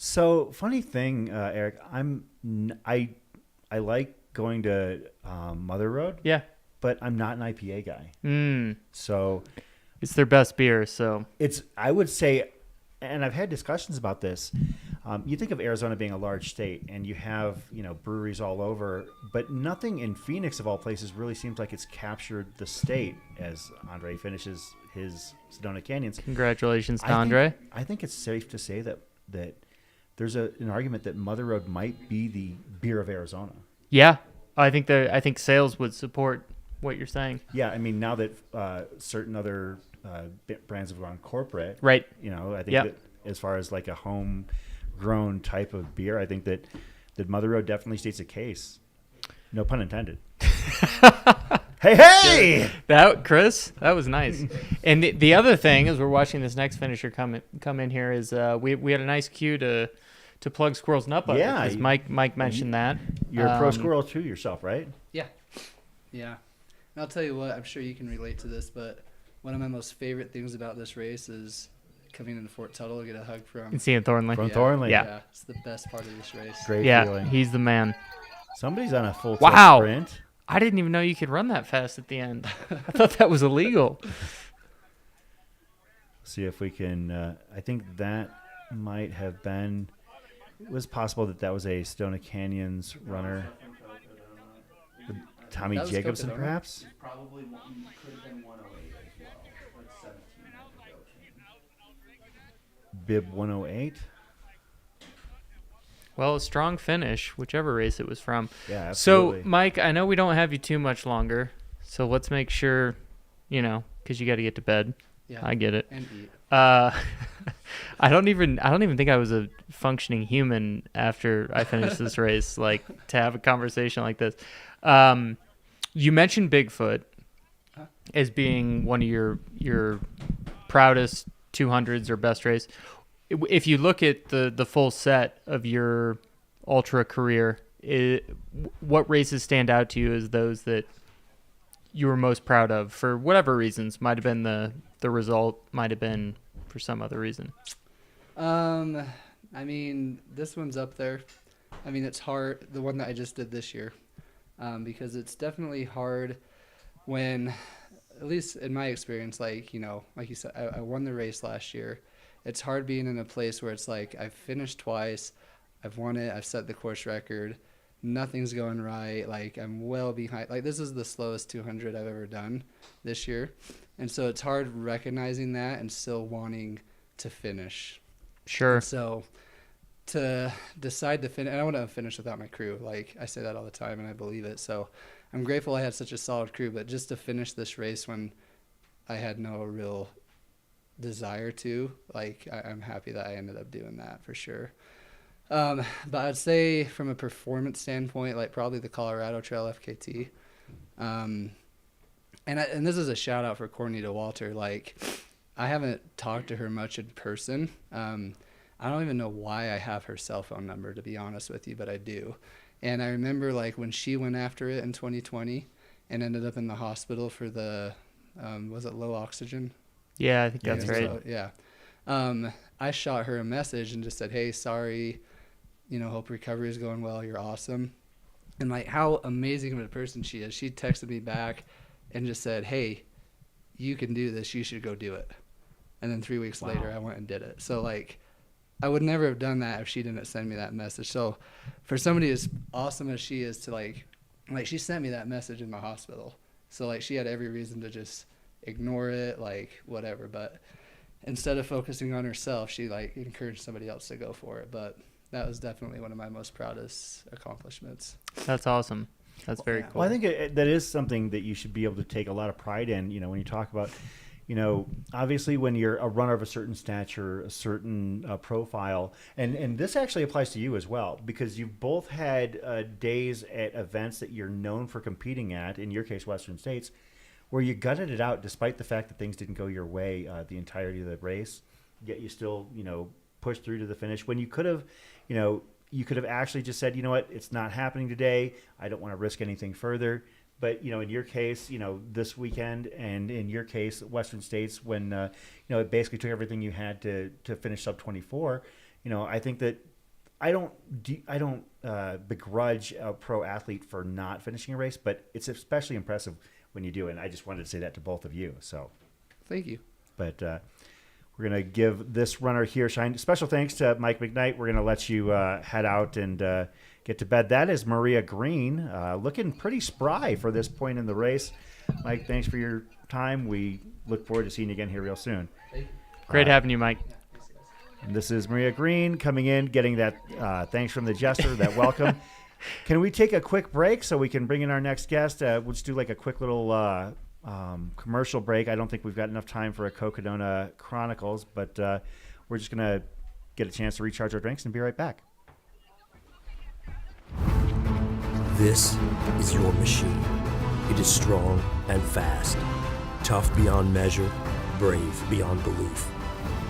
So funny thing, Eric, I like going to Mother Road. Yeah, but I'm not an IPA guy. So it's their best beer. So I would say, and I've had discussions about this. You think of Arizona being a large state, and you have breweries all over, but nothing in Phoenix of all places really seems like it's captured the state as Andre finishes his Sedona Canyons. Congratulations to Andre. I think it's safe to say that there's an argument that Mother Road might be the beer of Arizona. Yeah, I think sales would support what you're saying. Yeah, I mean, now that certain other brands have gone corporate, right? I think that as far as like a homegrown type of beer, I think that Mother Road definitely states a case. No pun intended. Hey! Chris, that was nice. And the other thing, as we're watching this next finisher come in here, is we had a nice cue to plug Squirrels Nut Butter. Yeah, because Mike mentioned that. You're a pro squirrel too yourself, right? Yeah. And I'll tell you what, I'm sure you can relate to this, but one of my most favorite things about this race is coming into Fort Tuttle to get a hug from. And seeing Thornley. From Thornley. Yeah, it's the best part of this race. Great feeling. He's the man. Somebody's on a full sprint. I didn't even know you could run that fast at the end. I thought that was illegal. See if we can. I think that might have been. It was possible that was a Sedona Canyons runner. Tommy Jacobson, Cocodona. perhaps? Probably could have been 108 as well, like 17 minutes ago. Bib 108. Well, a strong finish, whichever race it was from. Yeah, absolutely. So, Mike, I know we don't have you too much longer, so let's make sure, because you got to get to bed. Yeah, I get it. and eat. I don't even think I was a functioning human after I finished this race, like to have a conversation like this. You mentioned Bigfoot as being one of your proudest 200s or best race. If you look at the full set of your ultra career, what races stand out to you as those that you were most proud of for whatever reasons? Might have been the result, might have been for some other reason. I mean, this one's up there. I mean, it's hard, the one that I just did this year, because it's definitely hard when, at least in my experience, like you said, I won the race last year. It's hard being in a place where it's like I've finished twice, I've won it, I've set the course record, nothing's going right, like I'm well behind. Like this is the slowest 200 I've ever done this year. And so it's hard recognizing that and still wanting to finish. Sure. And so to decide to finish, and I want to finish without my crew. Like I say that all the time and I believe it. So I'm grateful I had such a solid crew, but just to finish this race when I had no real desire to, like I'm happy that I ended up doing that for sure. But I'd say from a performance standpoint, like probably the Colorado Trail FKT. And this is a shout out for Courtney DeWalter. Like I haven't talked to her much in person. I don't even know why I have her cell phone number, to be honest with you, but I do. And I remember like when she went after it in 2020 and ended up in the hospital for the, was it low oxygen? Yeah, I think that's right. So, yeah. I shot her a message and just said, hey, sorry, hope recovery is going well. You're awesome. And like how amazing of a person she is. She texted me back and just said, hey, you can do this. You should go do it. And then 3 weeks later, I went and did it. So like, I would never have done that if she didn't send me that message. So for somebody as awesome as she is to like she sent me that message in the hospital. So like she had every reason to just ignore it, like whatever. But instead of focusing on herself, she like encouraged somebody else to go for it. But that was definitely one of my most proudest accomplishments. That's awesome. That's very cool. Well, I think that is something that you should be able to take a lot of pride in, when you talk about, obviously when you're a runner of a certain stature, a certain profile, and this actually applies to you as well, because you've both had days at events that you're known for competing at, in your case, Western States, where you gutted it out despite the fact that things didn't go your way the entirety of the race, yet you still, pushed through to the finish when you could have, you could have actually just said, you know what, it's not happening today. I don't want to risk anything further. But, in your case, this weekend, and in your case, Western States, when, it basically took everything you had to finish sub 24, I think that I don't begrudge a pro athlete for not finishing a race, but it's especially impressive when you do. And I just wanted to say that to both of you. So thank you. But we're going to give this runner here shine. Special thanks to Mike McKnight. We're going to let you head out and get to bed. That is Maria Green, looking pretty spry for this point in the race. Mike, thanks for your time. We look forward to seeing you again here real soon. Great having you, Mike. And this is Maria Green coming in, getting that thanks from the jester, that welcome. Can we take a quick break so we can bring in our next guest? We'll just do like a quick little commercial break. I don't think we've got enough time for a Cocodona Chronicles, but we're just going to get a chance to recharge our drinks and be right back. This is your machine. It is strong and fast, tough beyond measure, brave beyond belief.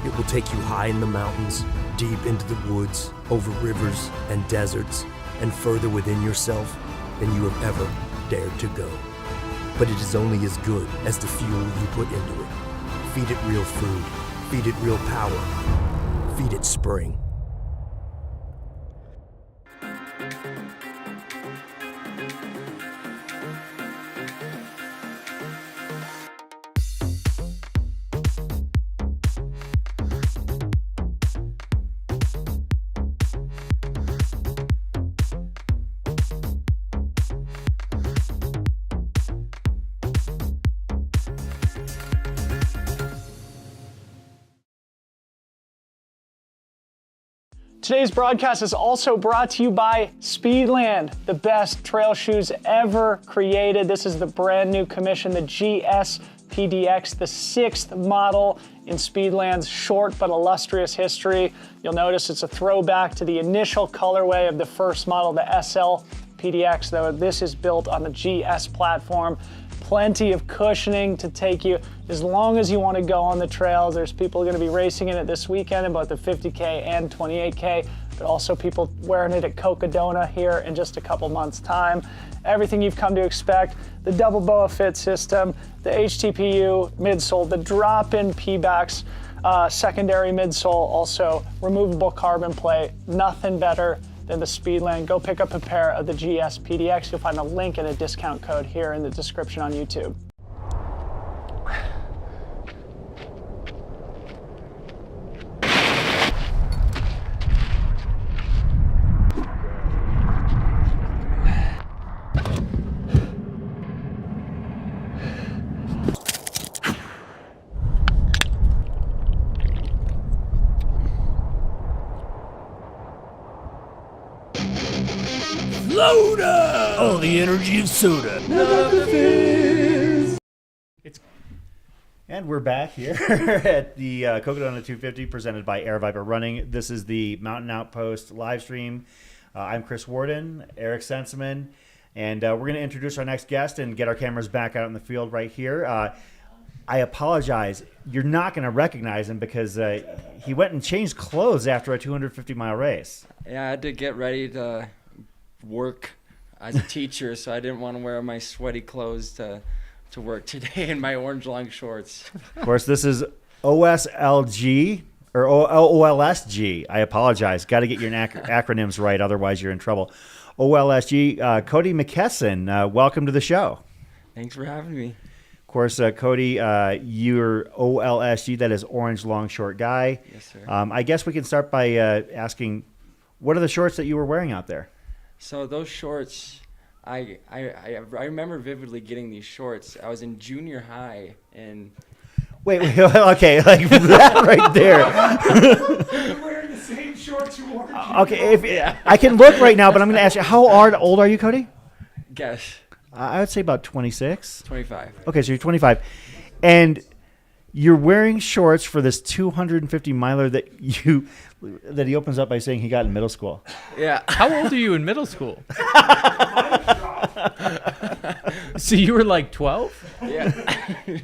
It will take you high in the mountains, deep into the woods, over rivers and deserts, and further within yourself than you have ever dared to go. But it is only as good as the fuel you put into it. Feed it real food. Feed it real power. Feed it spring. Today's broadcast is also brought to you by Speedland, the best trail shoes ever created. This is the brand new commission, the GS PDX, the 6th model in Speedland's short but illustrious history. You'll notice it's a throwback to the initial colorway of the first model, the SL PDX, though this is built on the GS platform. Plenty of cushioning to take you as long as you want to go on the trails. There's people going to be racing in it this weekend in both the 50K and 28K, but also people wearing it at Cocodona here in just a couple months' time. Everything you've come to expect, the double BOA fit system, the HTPU midsole, the drop-in P-backs, secondary midsole, also removable carbon plate, nothing better than the Speedland. Go pick up a pair of the GS PDX. You'll find a link and a discount code here in the description on YouTube. Soda! Oh, the energy of soda. And we're back here at the Cocodona 250 presented by Air Viper Running. This is the Mountain Outpost live stream. I'm Chris Warden, Eric Senseman, and we're going to introduce our next guest and get our cameras back out in the field right here. I apologize. You're not going to recognize him because he went and changed clothes after a 250-mile race. Yeah, I had to get ready to work as a teacher, so I didn't want to wear my sweaty clothes to work today in my orange long shorts. Of course, this is OSLG or OLSG. I apologize. Got to get your acronyms right, otherwise you're in trouble. OLSG. Cody McKesson, welcome to the show. Thanks for having me. Of course, Cody, you're OLSG, that is Orange Long Short Guy. Yes, sir. I guess we can start by asking, what are the shorts that you were wearing out there? So those shorts, I remember vividly getting these shorts. I was in junior high, and wait, okay, like that right there. You're wearing the same shorts you wore. Okay, I can look right now, but I'm going to ask you, how old are you, Cody? Guess. I would say about 26. 25. Okay, so you're 25, and you're wearing shorts for this 250 miler that he opens up by saying he got in middle school. Yeah. How old are you in middle school? So you were like 12? Yeah.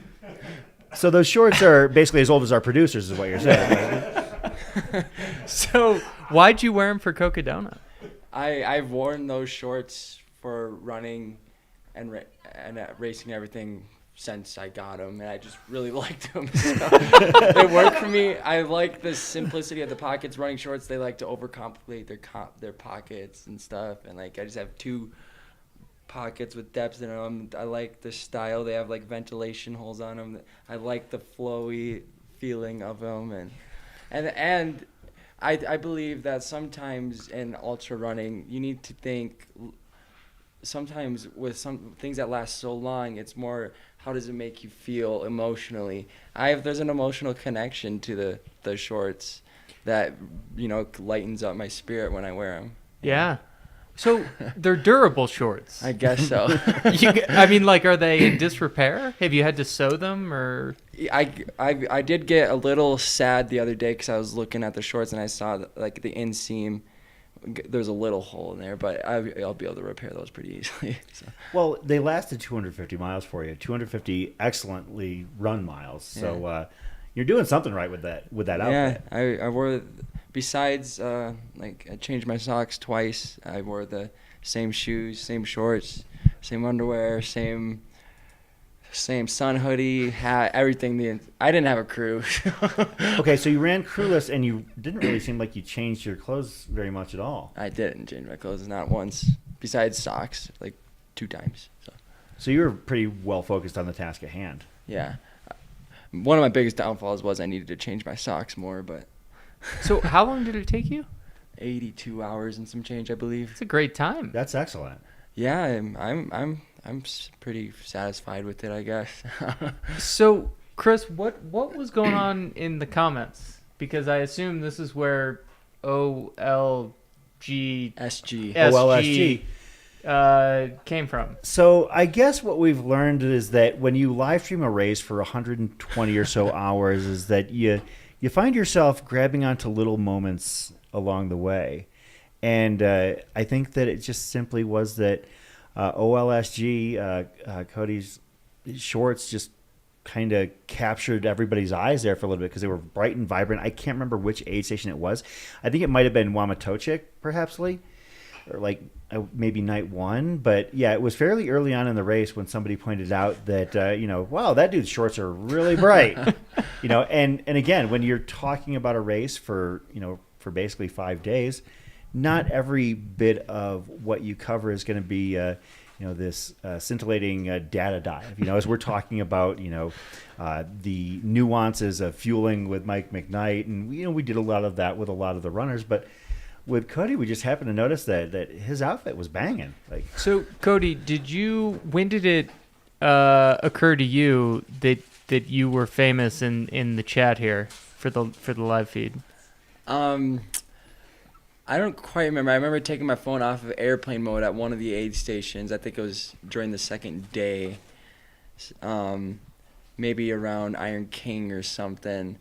So those shorts are basically as old as our producers, is what you're saying. So why'd you wear them for Cocodona? I've worn those shorts for running and racing and everything since I got them, and I just really liked them. So they work for me. I like the simplicity of the pockets. Running shorts, they like to overcomplicate their pockets and stuff, and like I just have 2 pockets with depths in them. I like the style. They have like ventilation holes on them. I like the flowy feeling of them, and I believe that sometimes in ultra running you need to think. Sometimes with some things that last so long, it's more how does it make you feel emotionally. There's an emotional connection to the shorts that lightens up my spirit when I wear them. Yeah. So they're durable shorts. I guess so. I mean, like, are they in disrepair? Have you had to sew them or? I did get a little sad the other day because I was looking at the shorts and I saw like the inseam. There's a little hole in there, but I'll be able to repair those pretty easily. So. Well, they lasted 250 miles for you. 250 excellently run miles. So you're doing something right with that outfit. Yeah, I wore. Besides, like I changed my socks twice. I wore the same shoes, same shorts, same underwear, same sun hoodie, hat, everything. I didn't have a crew. Okay, so you ran crewless, and you didn't really seem like you changed your clothes very much at all. I didn't change my clothes, not once. Besides socks, like 2 times. So you were pretty well focused on the task at hand. Yeah. One of my biggest downfalls was I needed to change my socks more, but. So how long did it take you? 82 hours and some change, I believe. It's a great time. That's excellent. Yeah, I'm pretty satisfied with it, I guess. So, Chris, what was going on in the comments? Because I assume this is where OLSG came from. So I guess what we've learned is that when you live stream a race for 120 or so hours is that you find yourself grabbing onto little moments along the way. And I think that it just simply was that OLSG, Cody's shorts just kind of captured everybody's eyes there for a little bit because they were bright and vibrant. I can't remember which aid station it was. I think it might have been Wamatochik, perhaps, or like maybe night 1. But yeah, it was fairly early on in the race when somebody pointed out that, wow, that dude's shorts are really bright. And again, when you're talking about a race for basically 5 days, not every bit of what you cover is going to be, this scintillating data dive. As we're talking about, the nuances of fueling with Mike McKnight, and we did a lot of that with a lot of the runners. But with Cody, we just happened to notice that his outfit was banging. So, Cody, when did it occur to you that you were famous in the chat here for the live feed? I don't quite remember. I remember taking my phone off of airplane mode at one of the aid stations. I think it was during the second day, maybe around Iron King or something,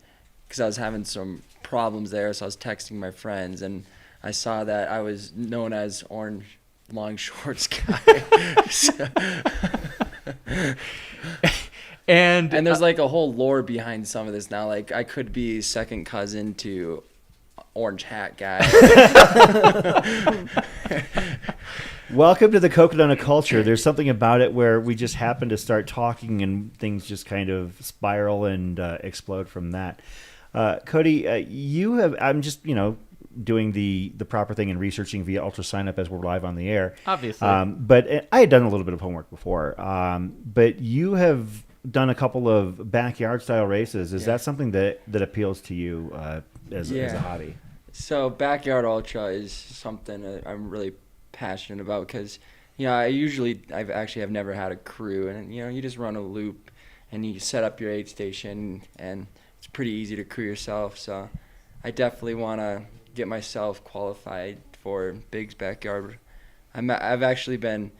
because I was having some problems there. So I was texting my friends, and I saw that I was known as Orange Long Shorts Guy. And there's like a whole lore behind some of this now. Like I could be second cousin to Orange Hat guy. Welcome to the Cocodona culture. There's something about it where we just happen to start talking and things just kind of spiral and explode from that. Cody, you have, I'm just, doing the proper thing and researching via Ultra Sign Up as we're live on the air. Obviously. But I had done a little bit of homework before. But you have done a couple of backyard style races. Is that something that appeals to you as a hobby? So backyard ultra is something that I'm really passionate about because, I've actually never had a crew, and you just run a loop and you set up your aid station and it's pretty easy to crew yourself. So I definitely want to get myself qualified for Big's backyard. I've actually been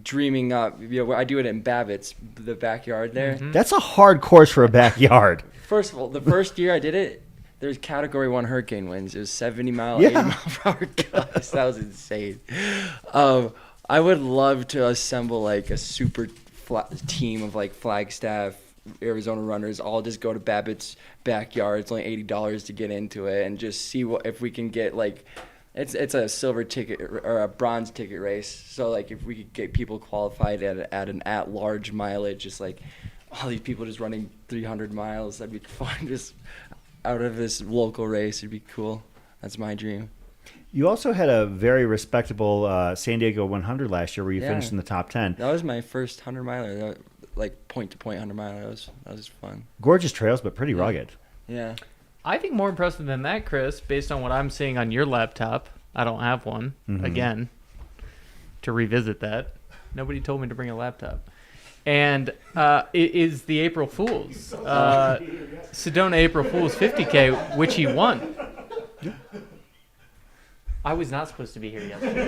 dreaming up. I do it in Babbitt's, the backyard there. Mm-hmm. That's a hard course for a backyard. First of all, the first year I did it, there's Category 1 hurricane winds. It was 70 mile, 80 mile per hour gusts. That was insane. I would love to assemble like a super team of like Flagstaff, Arizona runners, all just go to Babbitt's backyard. It's only $80 to get into it, and just see if we can get like, it's a silver ticket or a bronze ticket race. So like if we could get people qualified at an at-large mileage, just like all these people just running 300 miles, that'd be fun. Just out of this local race, it'd be cool. That's my dream. You also had a very respectable San Diego 100 last year where you finished in the top 10. That was my first 100 miler. Like point-to-point 100 miler. That was fun. Gorgeous trails, but pretty rugged. Yeah. I think more impressive than that, Chris, based on what I'm seeing on your laptop. I don't have one. Mm-hmm. Again, to revisit that. Nobody told me to bring a laptop. And it is the April Fool's. Sedona April Fool's 50K, which he won. I was not supposed to be here yesterday.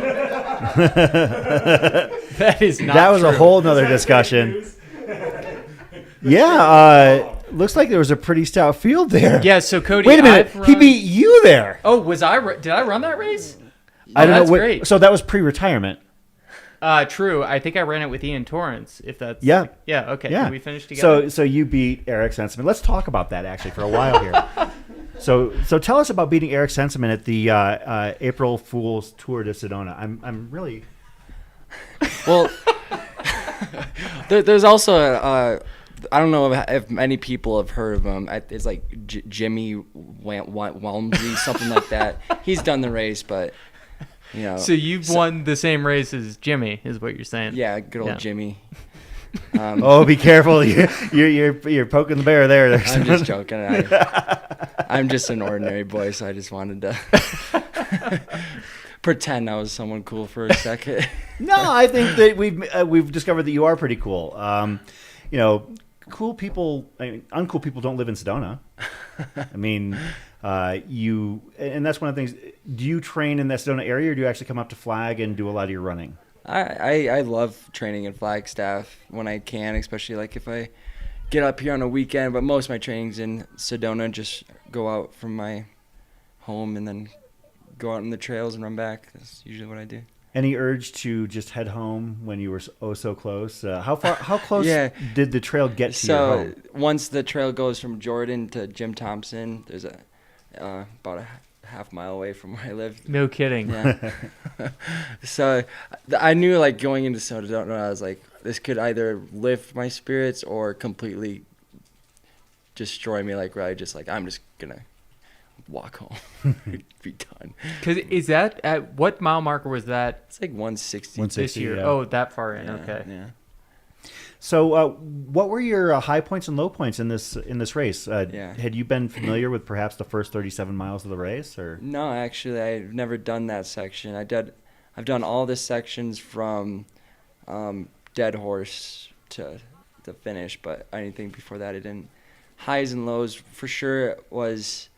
That is not That was true. a whole nother discussion. Yeah, looks like there was a pretty stout field there. Yeah, so Cody, wait a minute, he beat you there. Oh, did I run that race? I don't know. That's great. So that was pre-retirement. True. I think I ran it with Ian Torrance. If that's yeah. Okay. Yeah. Did we finish together? So you beat Eric Senseman. Let's talk about that actually for a while here. So tell us about beating Eric Senseman at the April Fool's Tour de Sedona. I'm really well. There's also I don't know if many people have heard of him. It's like Jimmy Walmsley, something like that. He's done the race, but So you've won the same race as Jimmy, is what you're saying? Yeah, good old Jimmy. be careful! You're poking the bear there. I'm just joking. I'm just an ordinary boy, so I just wanted to pretend I was someone cool for a second. No, I think that we've discovered that you are pretty cool. Cool people. Uncool people don't live in Sedona. I mean, and that's one of the things. Do you train in that Sedona area, or do you actually come up to Flag and do a lot of your running? I love training in Flagstaff when I can, especially like if I get up here on a weekend. But most of my training's in Sedona. Just go out from my home and then go out on the trails and run back. That's usually what I do. Any urge to just head home when you were so close? How close did the trail get to your home? Once the trail goes from Jordan to Jim Thompson, there's about a half mile away from where I live. No kidding. Yeah. So I knew like going into Sedona, I was like, this could either lift my spirits or completely destroy me. Like where I'm just gonna walk home. Be done. Because is that at what mile marker was that? It's like 160 this year. Yeah. Oh, that far in. Okay. Yeah. So, what were your high points and low points in this race? Had you been familiar with perhaps the first 37 miles of the race, or? No, actually, I've never done that section. I've done all the sections from Dead Horse to the finish, but anything before that, I didn't. Highs and lows for sure was.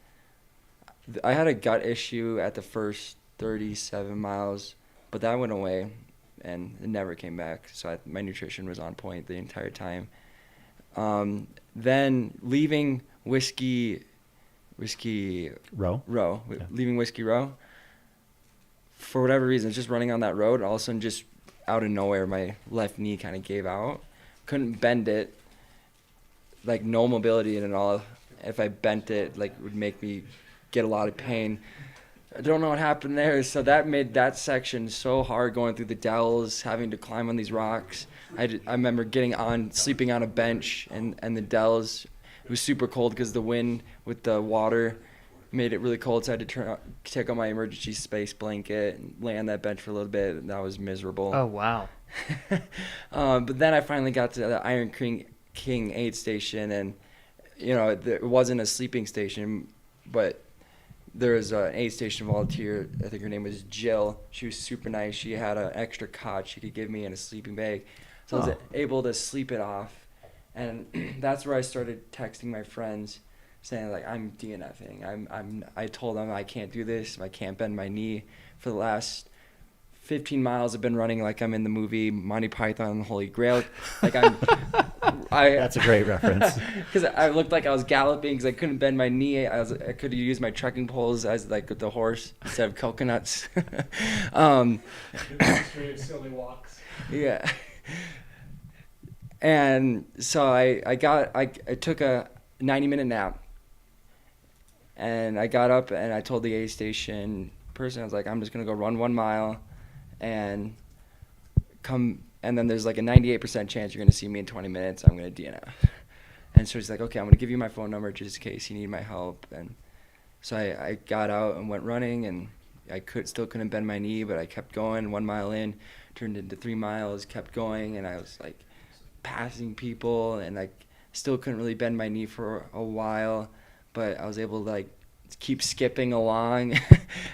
I had a gut issue at the first 37 miles, but that went away. And it never came back. So my nutrition was on point the entire time. Then leaving Whiskey Row. Leaving Whiskey Row. For whatever reason, just running on that road, all of a sudden, just out of nowhere, my left knee kind of gave out. Couldn't bend it. like no mobility in it all. If I bent it, like it would make me get a lot of pain. I don't know what happened there. So that made that section so hard, going through the dells, having to climb on these rocks. I remember sleeping on a bench and the dells. It was super cold because the wind with the water made it really cold. So I had to take on my emergency space blanket and lay on that bench for a little bit. And that was miserable. Oh, wow. But then I finally got to the Iron King aid station, and it wasn't a sleeping station, but there was an aid station volunteer. I think her name was Jill. She was super nice. She had an extra cot she could give me in a sleeping bag, so I was able to sleep it off. And that's where I started texting my friends, saying like, I'm DNFing. I told them I can't do this. I can't bend my knee. For the last 15 miles, I've been running like I'm in the movie Monty Python and the Holy Grail. Like That's a great reference. Because I looked like I was galloping because I couldn't bend my knee. I could use my trekking poles as like the horse instead of coconuts. Silly walks. Yeah. And so I took a 90-minute nap, and I got up and I told the aid station person, I was like, I'm just gonna go run 1 mile and come, and then there's like a 98% chance you're gonna see me in 20 minutes. I'm gonna DNF. And so she's like, okay, I'm gonna give you my phone number just in case you need my help. And so I got out and went running, and I still couldn't bend my knee, but I kept going. 1 mile in turned into 3 miles, kept going, and I was like passing people, and like still couldn't really bend my knee for a while, but I was able to like keep skipping along.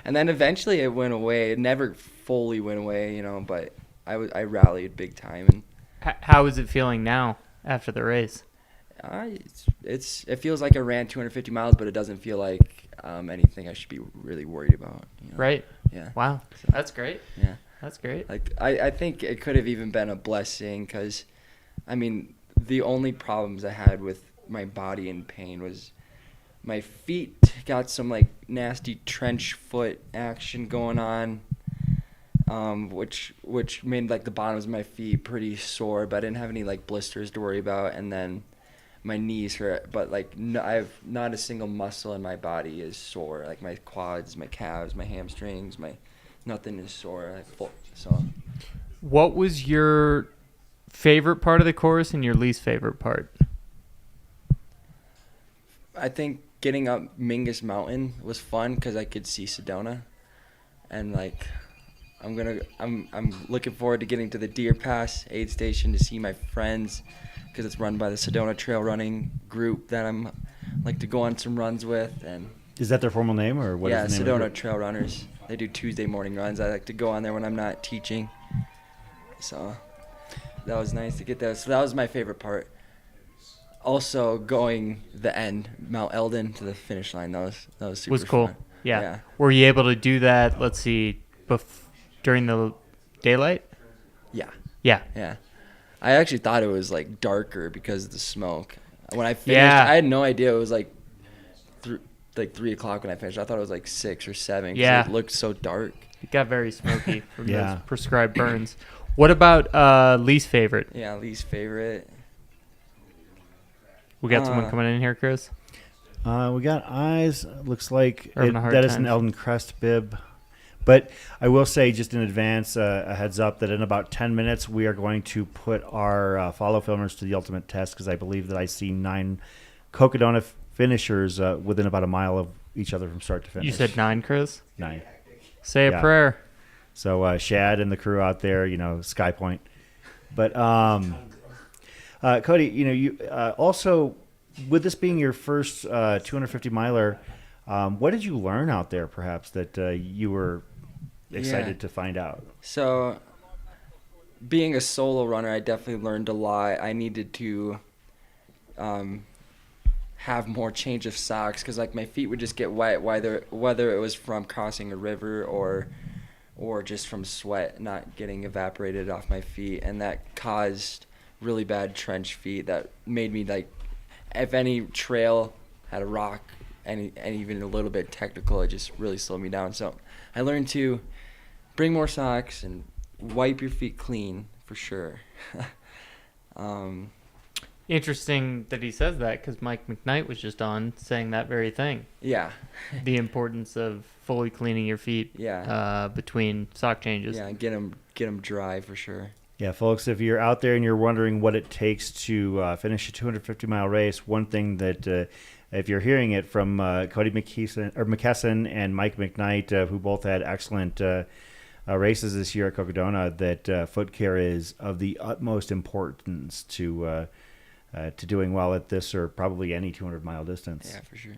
And then eventually it went away. It never fully went away, but I rallied big time. And how is it feeling now after the race? It feels like I ran 250 miles, but it doesn't feel like anything I should be really worried about. Right. Yeah. Wow. That's great. Yeah. That's great. Like I think it could have even been a blessing, because I mean, the only problems I had with my body and pain was my feet got some like nasty trench foot action going on, which made like the bottoms of my feet pretty sore, but I didn't have any like blisters to worry about. And then my knees hurt, but like I have not a single muscle in my body is sore. Like my quads, my calves, my hamstrings, nothing is sore. So. What was your favorite part of the course and your least favorite part? I think getting up Mingus Mountain was fun because I could see Sedona, and like I'm looking forward to getting to the Deer Pass aid station to see my friends, because it's run by the Sedona Trail Running group that I'm like to go on some runs with. And is that their formal name, or what? Yeah, is the name Sedona of Trail Runners. They do Tuesday morning runs. I like to go on there when I'm not teaching. So that was nice to get there. So that was my favorite part. Also, going the end, Mount Elden, to the finish line, that was super cool. fun. Yeah. Were you able to do that, let's see, during the daylight? Yeah. Yeah. Yeah. I actually thought it was like darker because of the smoke. When I finished, I had no idea it was like 3 o'clock when I finished. I thought it was like 6 or 7. Yeah. It looked so dark. It got very smoky from those prescribed burns. What about least favorite? Yeah, least favorite. We got someone coming in here, Chris. We got eyes. Looks like that is an Elden Crest bib. But I will say, just in advance, a heads up that in about 10 minutes we are going to put our follow filmers to the ultimate test, because I believe that I see 9 Cocodona finishers within about a mile of each other from start to finish. You said 9, Chris? 9. Say a prayer. So Shad and the crew out there, Sky Point. But Cody, you also, with this being your first 250 miler, what did you learn out there, perhaps, that you were excited to find out? So, being a solo runner, I definitely learned a lot. I needed to have more change of socks, because like my feet would just get wet, whether it was from crossing a river or just from sweat not getting evaporated off my feet, and that caused really bad trench feet that made me, like, if any trail had a rock and even a little bit technical, it just really slowed me down. So I learned to bring more socks and wipe your feet clean for sure. Interesting that he says that, because Mike McKnight was just on saying that very thing. Yeah. The importance of fully cleaning your feet. Yeah. Between sock changes. Yeah, and get them dry for sure. Yeah, folks, if you're out there and you're wondering what it takes to finish a 250-mile race, one thing that if you're hearing it from Cody McKesson and Mike McKnight, who both had excellent races this year at Cocodona, that foot care is of the utmost importance to doing well at this or probably any 200-mile distance. Yeah, for sure.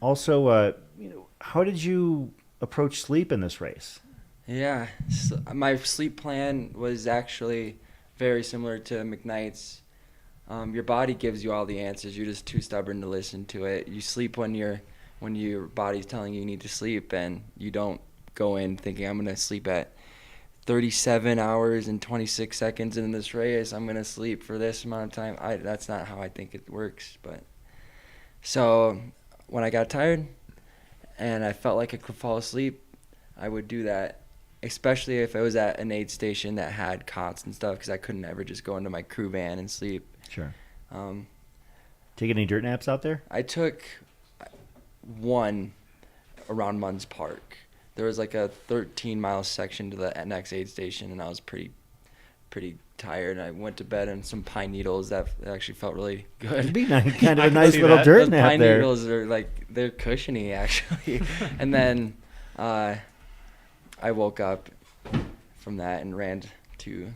Also, how did you approach sleep in this race? Yeah, so my sleep plan was actually very similar to McKnight's. Your body gives you all the answers. You're just too stubborn to listen to it. You sleep when your body's telling you need to sleep, and you don't go in thinking, I'm going to sleep at 37 hours and 26 seconds in this race. I'm going to sleep for this amount of time. That's not how I think it works. But so when I got tired and I felt like I could fall asleep, I would do that, especially if it was at an aid station that had cots and stuff, because I couldn't ever just go into my crew van and sleep. Sure. Take any dirt naps out there? I took one around Munns Park. There was like a 13-mile section to the next aid station, and I was pretty tired. I went to bed on some pine needles. That actually felt really good. It'd be kind of a nice little dirt nap pine there. Needles are they're cushiony actually. And then I woke up from that and ran to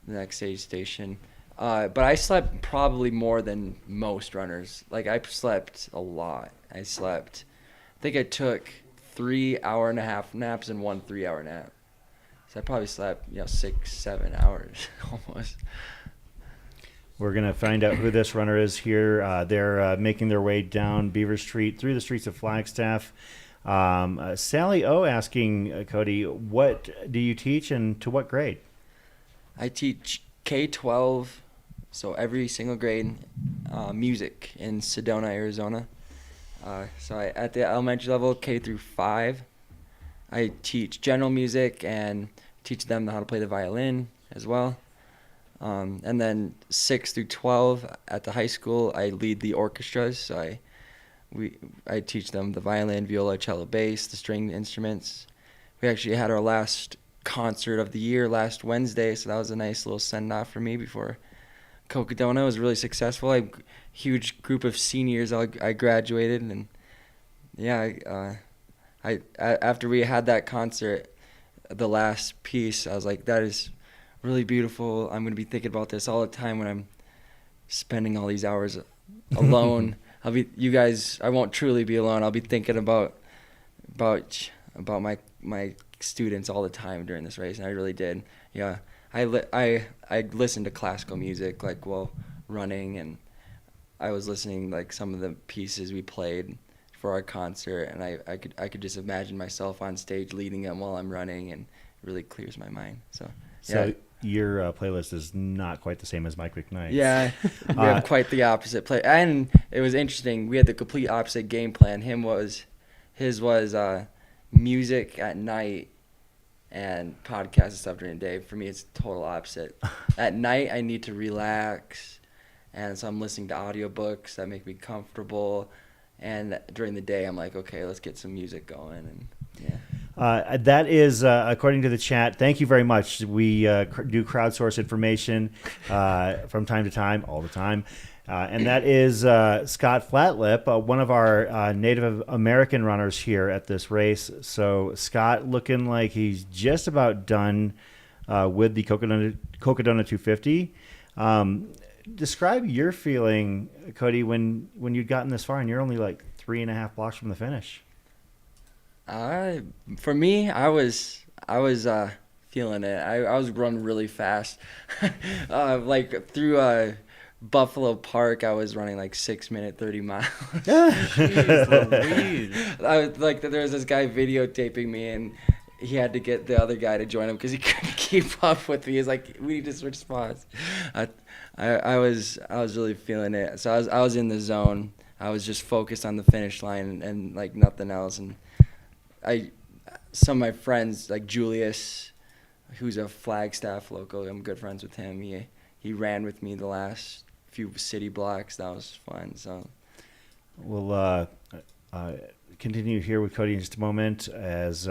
the next aid station. But I slept probably more than most runners. Like, I slept a lot. I think I took 3 hour-and-a-half naps and 1 3-hour nap. So I probably slept, 6-7 hours almost. We're going to find out who this runner is here. They're making their way down Beaver Street through the streets of Flagstaff. Sally O asking, Cody, what do you teach and to what grade? I teach K-12, so every single grade, music in Sedona, Arizona. So at the elementary level, K through 5, I teach general music and teach them how to play the violin as well. And then 6 through 12 at the high school, I lead the orchestras. So I teach them the violin, viola, cello, bass, the string instruments. We actually had our last concert of the year last Wednesday, so that was a nice little send-off for me before Cocodona. It was really successful. A huge group of seniors. I graduated, and I after we had that concert, the last piece, I was like, that is really beautiful. I'm going to be thinking about this all the time when I'm spending all these hours alone. You guys, I won't truly be alone. I'll be thinking about my students all the time during this race, and I really did. Yeah, I listened to classical music while running, and I was listening some of the pieces we played for our concert, and I could just imagine myself on stage leading them while I'm running, and it really clears my mind. So your playlist is not quite the same as Mike McKnight's. Yeah, we have quite the opposite play, and it was interesting. We had the complete opposite game plan. His was music at night and podcast and stuff during the day. For me, it's total opposite. At night, I need to relax, and so I'm listening to audiobooks that make me comfortable. And during the day, I'm like, okay, let's get some music going, and yeah. That is, according to the chat, thank you very much. We do crowdsource information from time to time, all the time. And that is Scott Flatlip, one of our Native American runners here at this race. So Scott looking like he's just about done with the Cocodona 250. Describe your feeling, Cody, when you'd gotten this far and you're only 3.5 blocks from the finish. For me, I was feeling it. I was running really fast. Through Buffalo Park, I was running 6 minute 30 miles. Jeez Louise. There was this guy videotaping me, and he had to get the other guy to join him because he couldn't keep up with me. He's like, we need to switch spots. I was really feeling it. So I was in the zone. I was just focused on the finish line and nothing else. And some of my friends, like Julius, who's a Flagstaff local, I'm good friends with him. he ran with me the last few city blocks. That was fun. So we'll continue here with Cody in just a moment. As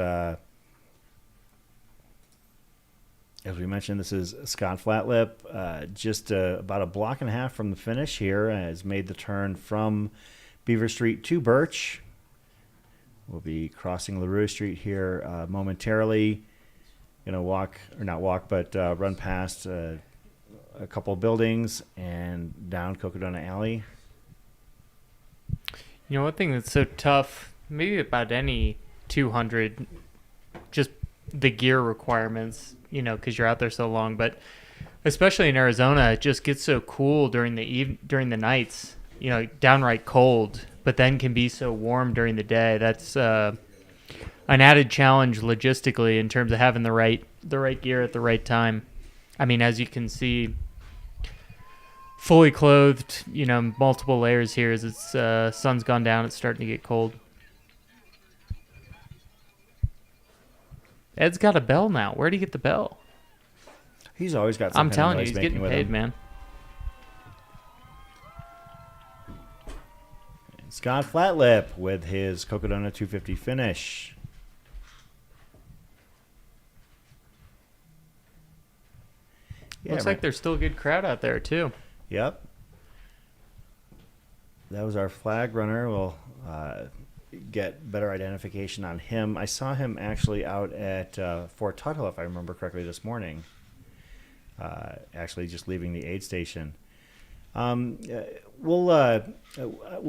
we mentioned, this is Scott Flatlip, just about a block and a half from the finish here, has made the turn from Beaver Street to Birch. We'll be crossing LaRue Street here momentarily. Going to run past a couple of buildings and down Cocodona Alley. You know, one thing that's so tough, maybe about any 200, just the gear requirements, you know, because you're out there so long, but especially in Arizona, it just gets so cool during the nights, you know, downright cold, but then can be so warm during the day. That's an added challenge logistically in terms of having the right gear at the right time. I mean, as you can see, fully clothed, you know, multiple layers here as it's sun's gone down, it's starting to get cold. Ed's got a bell now. Where'd he get the bell? He's always got I'm some telling kind you, of he's getting paid, man. Scott Flatlip with his Cocodona 250 finish. Looks like there's still a good crowd out there, too. Yep. That was our flag runner. We'll get better identification on him. I saw him actually out at Fort Tuttle, if I remember correctly, this morning. Actually just leaving the aid station. We'll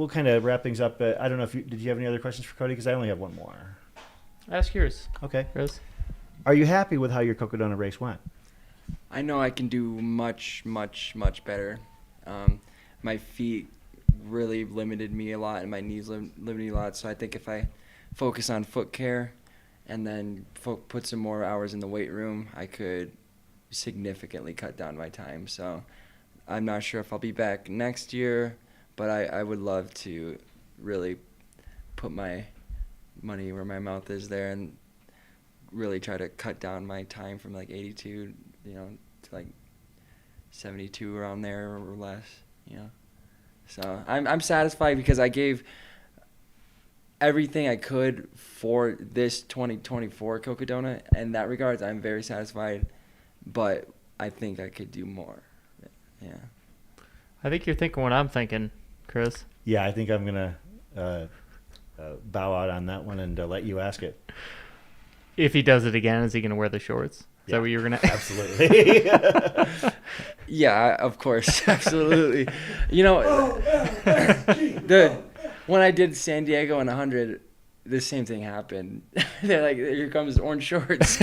kind of wrap things up. I don't know if did you have any other questions for Cody? Because I only have one more. Ask yours. Okay. Chris? Are you happy with how your Cocodona race went? I know I can do much, much, much better. My feet really limited me a lot, and my knees limited me a lot. So I think if I focus on foot care and then put some more hours in the weight room, I could significantly cut down my time. So I'm not sure if I'll be back next year, but I would love to really put my money where my mouth is there and really try to cut down my time from like 82, you know, to like 72 around there or less, you know. So I'm satisfied because I gave everything I could for this 2024 Cocodona. In that regards, I'm very satisfied, but I think I could do more. Yeah. I think you're thinking what I'm thinking, Chris. Yeah, I think I'm going to bow out on that one and let you ask it. If he does it again, is he going to wear the shorts? Is that what you're going to... Absolutely. Yeah, of course. Absolutely. You know, when I did San Diego in 100, the same thing happened. They're like, here comes orange shorts.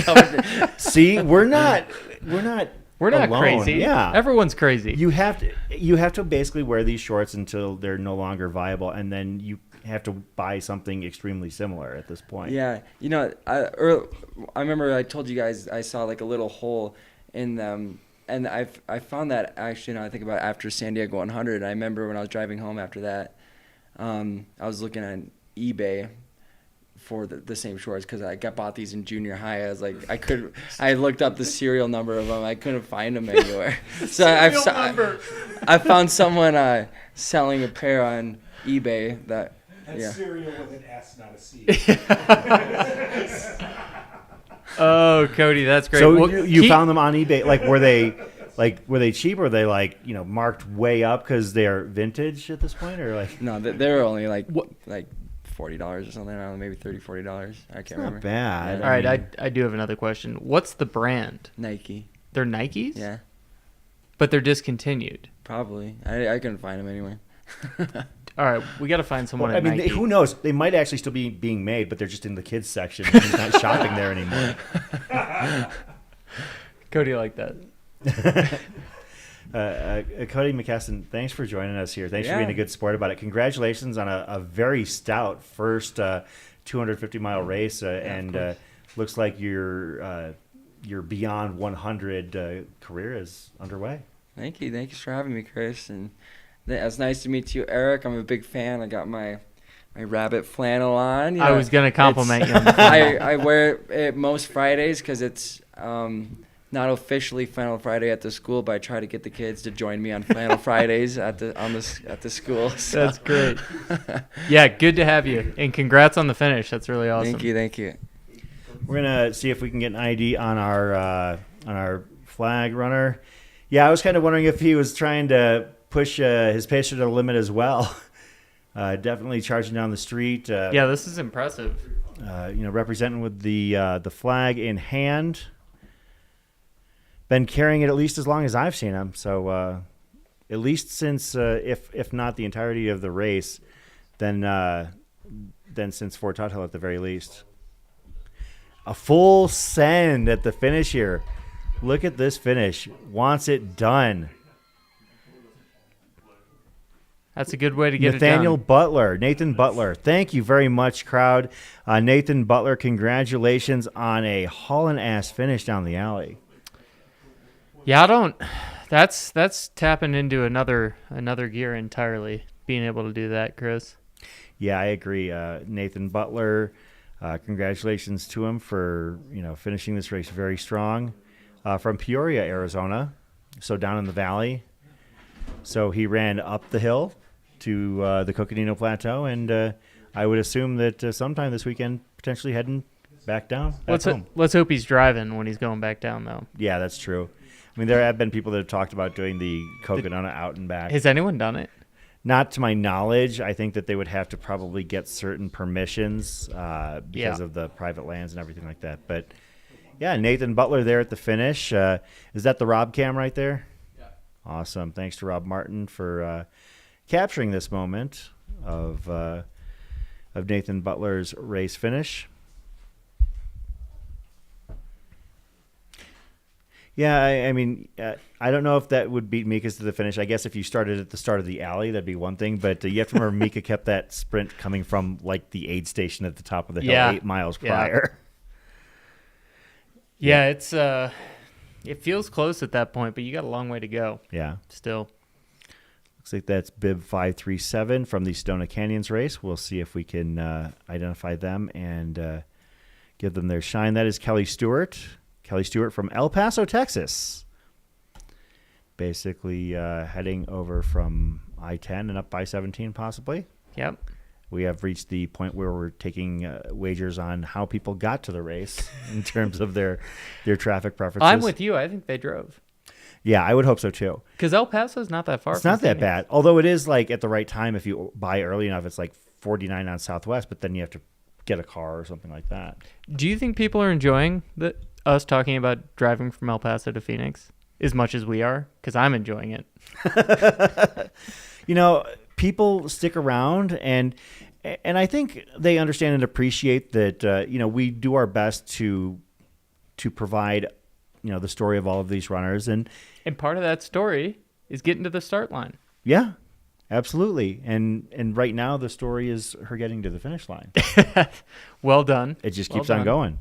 See, we're not alone. crazy. Yeah. Everyone's crazy. You have to basically wear these shorts until they're no longer viable, and then you have to buy something extremely similar at this point. Yeah. You know, I remember I told you guys I saw like a little hole in them, and I found that actually, now I think about it, after San Diego 100. I remember when I was driving home after that, I was looking on eBay for the same shorts because I bought these in junior high. I was like, I looked up the serial number of them. I couldn't find them anywhere. So I found someone selling a pair on eBay that. That's cereal with an S, not a C. Oh, Cody, that's great. So you found them on eBay. Were they cheap, or were they marked way up because they're vintage at this point, or like? No, they were only like $40 or something. I don't know, maybe $30-$40. I can't remember. Not bad. Yeah. All right, I do have another question. What's the brand? Nike. They're Nikes? Yeah. But they're discontinued. Probably. I couldn't find them anywhere. All right, we got to find someone at Nike. Who knows? They might actually still be being made, but they're just in the kids section. And he's not shopping there anymore. Cody liked that. Cody McKesson, thanks for joining us here. Thanks for being a good sport about it. Congratulations on a very stout first 250-mile race, and looks like your Beyond 100 career is underway. Thank you. Thanks for having me, Chris. And it's nice to meet you, Eric. I'm a big fan. I got my rabbit flannel on. I was going to compliment you. I wear it most Fridays because it's not officially Flannel Friday at the school, but I try to get the kids to join me on Flannel Fridays at the school. So. That's great. Yeah, good to have you, and congrats on the finish. That's really awesome. Thank you. We're gonna see if we can get an ID on our flag runner. Yeah, I was kind of wondering if he was trying to push his pacer to the limit as well. Definitely charging down the street. Yeah, this is impressive. Representing with the flag in hand. Been carrying it at least as long as I've seen him. So at least since, if not the entirety of the race, then since Fort Tuthill at the very least. A full send at the finish here. Look at this finish. Wants it done. That's a good way to get Nathaniel it done. Butler, Nathan Butler. Thank you very much, crowd. Nathan Butler, congratulations on a hauling ass finish down the alley. Yeah, that's tapping into another gear entirely, being able to do that, Chris. Yeah, I agree. Nathan Butler, congratulations to him for finishing this race very strong. From Peoria, Arizona, so down in the valley. So he ran up the hill to the Cocodona Plateau, and I would assume that sometime this weekend, potentially heading back down. Let's hope he's driving when he's going back down, though. Yeah, that's true. I mean, there have been people that have talked about doing the Cocodona out and back. Has anyone done it? Not to my knowledge. I think that they would have to probably get certain permissions because of the private lands and everything like that. But yeah, Nathan Butler there at the finish. Is that the Rob cam right there? Yeah. Awesome. Thanks to Rob Martin for capturing this moment of Nathan Butler's race finish. Yeah, I mean, I don't know if that would beat Mika's to the finish. I guess if you started at the start of the alley, that'd be one thing. But you have to remember Mika kept that sprint coming from like the aid station at the top of the hill 8 miles prior. Yeah, it's it feels close at that point, but you got a long way to go. Yeah. Still. Looks like that's Bib 537 from the Sedona Canyons race. We'll see if we can identify them and give them their shine. That is Kelly Stewart. Kelly Stewart from El Paso, Texas. Basically heading over from I-10 and up I-17 possibly. Yep. We have reached the point where we're taking wagers on how people got to the race in terms of their traffic preferences. I'm with you. I think they drove. Yeah, I would hope so too. Because El Paso's not that far. It's not that bad. Although it is like at the right time, if you buy early enough, it's like 49 on Southwest, but then you have to get a car or something like that. Do you think people are enjoying us talking about driving from El Paso to Phoenix as much as we are? Because I'm enjoying it. People stick around, and I think they understand and appreciate that. We do our best to provide, the story of all of these runners, and part of that story is getting to the start line. Yeah, absolutely. And right now the story is her getting to the finish line. Well done. It just keeps on going.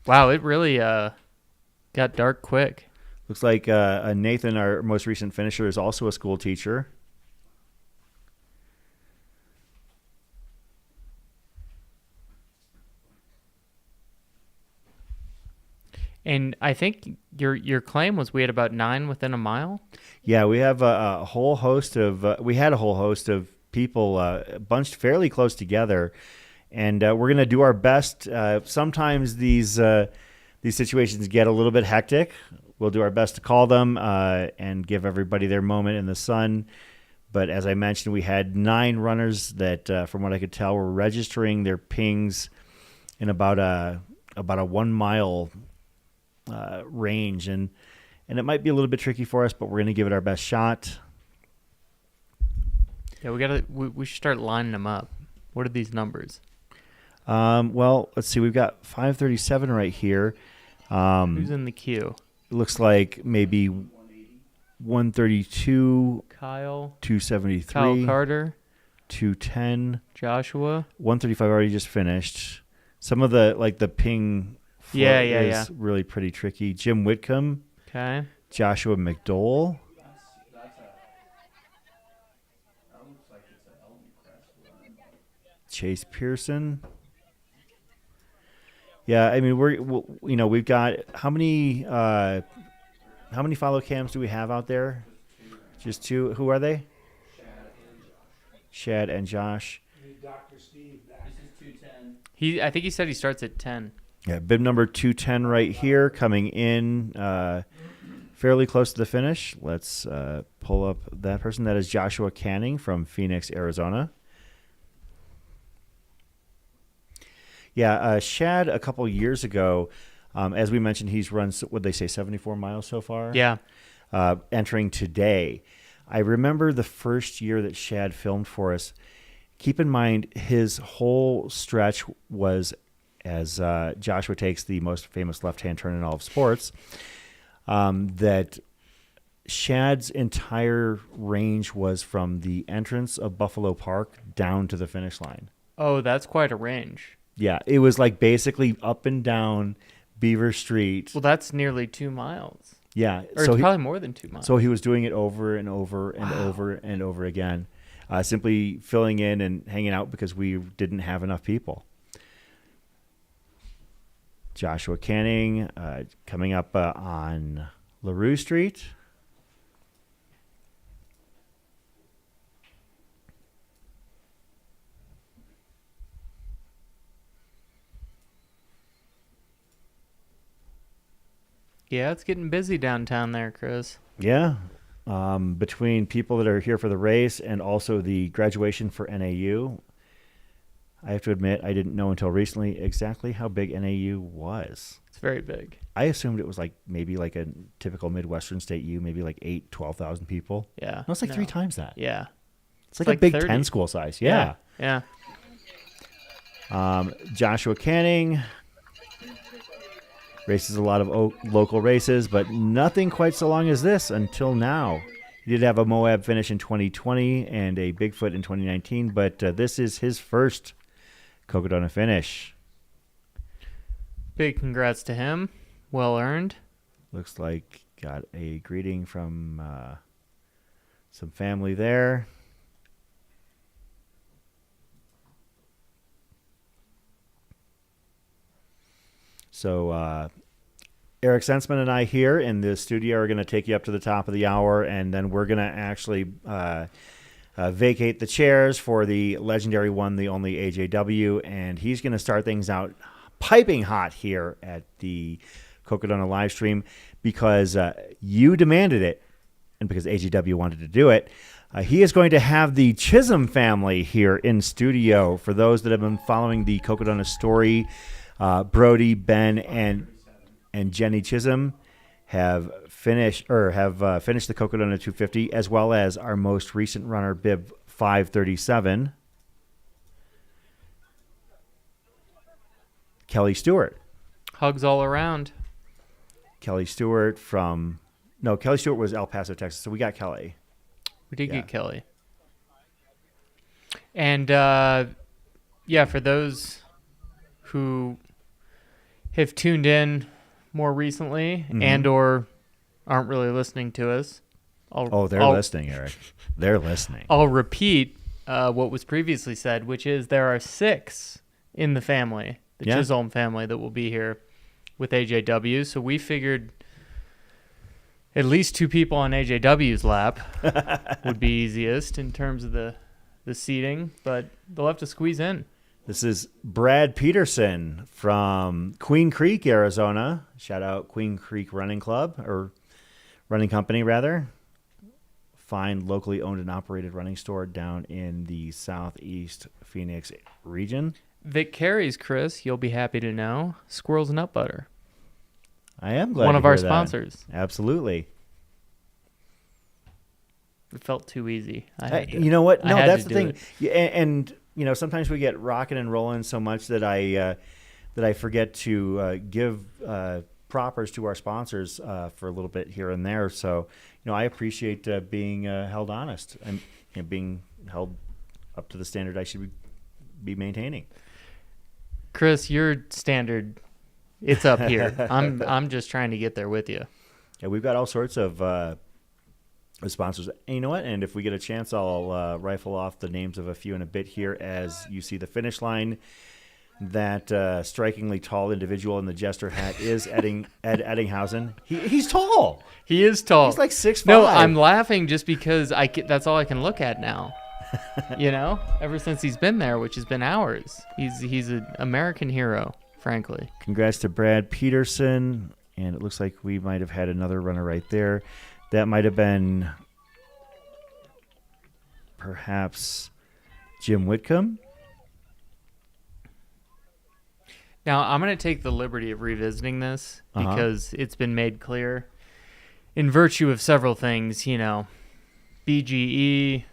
Wow, it really got dark quick. Looks like Nathan, our most recent finisher, is also a school teacher. And I think your claim was we had about 9 within a mile. Yeah, we have a whole host of we had a whole host of people bunched fairly close together, and we're gonna do our best. Sometimes these situations get a little bit hectic. We'll do our best to call them and give everybody their moment in the sun. But as I mentioned, we had 9 runners that, from what I could tell, were registering their pings in about a 1 mile range, and it might be a little bit tricky for us, but we're going to give it our best shot. Yeah, we should start lining them up. What are these numbers? Well, let's see. We've got 537 right here. Who's in the queue? It looks like maybe 132. Kyle. 273. Kyle Carter. 210. Joshua. 135 already just finished. Some of the ping flow is really pretty tricky. Jim Whitcomb. Okay. Joshua McDowell. Chase Pearson. Yeah, I mean we've got how many follow cams do we have out there? Just 2. Who are they? Shad and Josh. Dr. Steve back. This is 210. I think he said he starts at 10. Yeah, bib number 210 right here, coming in fairly close to the finish. Let's pull up that person. That is Joshua Canning from Phoenix, Arizona. Yeah, Shad a couple years ago, as we mentioned, he's run, what they say, 74 miles so far? Yeah. Entering today. I remember the first year that Shad filmed for us. Keep in mind, his whole stretch was, as Joshua takes the most famous left-hand turn in all of sports, that Shad's entire range was from the entrance of Buffalo Park down to the finish line. Oh, that's quite a range. Yeah, it was like basically up and down Beaver Street. Well, that's nearly 2 miles. Yeah. Or it's probably more than 2 miles. So he was doing it over and over and over and over again, simply filling in and hanging out because we didn't have enough people. Joshua Canning coming up on LaRue Street. Yeah, it's getting busy downtown there, Chris. Yeah. Between people that are here for the race and also the graduation for NAU, I have to admit I didn't know until recently exactly how big NAU was. It's very big. I assumed it was maybe like a typical Midwestern state U, maybe like 12,000 people. Yeah. No, it's like 3 times that. Yeah. It's like a Big 30. 10 school size. Yeah. Yeah. Joshua Canning races a lot of local races, but nothing quite so long as this until now. He did have a Moab finish in 2020 and a Bigfoot in 2019, but this is his first Cocodona finish. Big congrats to him. Well earned. Looks like got a greeting from some family there. So Eric Sensman and I here in the studio are going to take you up to the top of the hour, and then we're going to actually vacate the chairs for the legendary one, the only AJW, and he's going to start things out piping hot here at the Cocodona live stream because you demanded it, and because AJW wanted to do it. He is going to have the Chism family here in studio. For those that have been following the Cocodona story, Brody, Ben, and Jenny Chism have finished the Cocodona 250, as well as our most recent runner, Bib 537, Kelly Stewart. Hugs all around. Kelly Stewart was El Paso, Texas, so we got Kelly. We did get Kelly. And, for those who have tuned in more recently and or aren't really listening to us. They're listening, Eric. They're listening. I'll repeat what was previously said, which is there are 6 in the family, the Chisholm family, that will be here with AJW. So we figured at least 2 people on AJW's lap would be easiest in terms of the seating, but they'll have to squeeze in. This is Brad Peterson from Queen Creek, Arizona. Shout out Queen Creek Running Club, or Running Company, rather. Fine, locally owned and operated running store down in the southeast Phoenix region. That carries, Chris, you'll be happy to know, Squirrels Nut Butter. I am glad One to of our hear that. sponsors. Absolutely. It felt too easy. You know what? No, that's the thing. Yeah, and sometimes we get rocking and rolling so much that I forget to give propers to our sponsors for a little bit here and there. So, I appreciate being held honest and being held up to the standard I should be maintaining. Chris, your standard, it's up here. I'm just trying to get there with you. Yeah, we've got all sorts of sponsors. And you know what? And if we get a chance, I'll rifle off the names of a few in a bit here as you see the finish line that strikingly tall individual in the jester hat is Ed Eddinghausen. He's tall. He is tall. He's like 6'5". No, I'm laughing just because that's all I can look at now. Ever since he's been there, which has been hours. He's an American hero, frankly. Congrats to Brad Peterson. And it looks like we might have had another runner right there. That might have been perhaps Jim Whitcomb. Now, I'm going to take the liberty of revisiting this because it's been made clear in virtue of several things, BGE,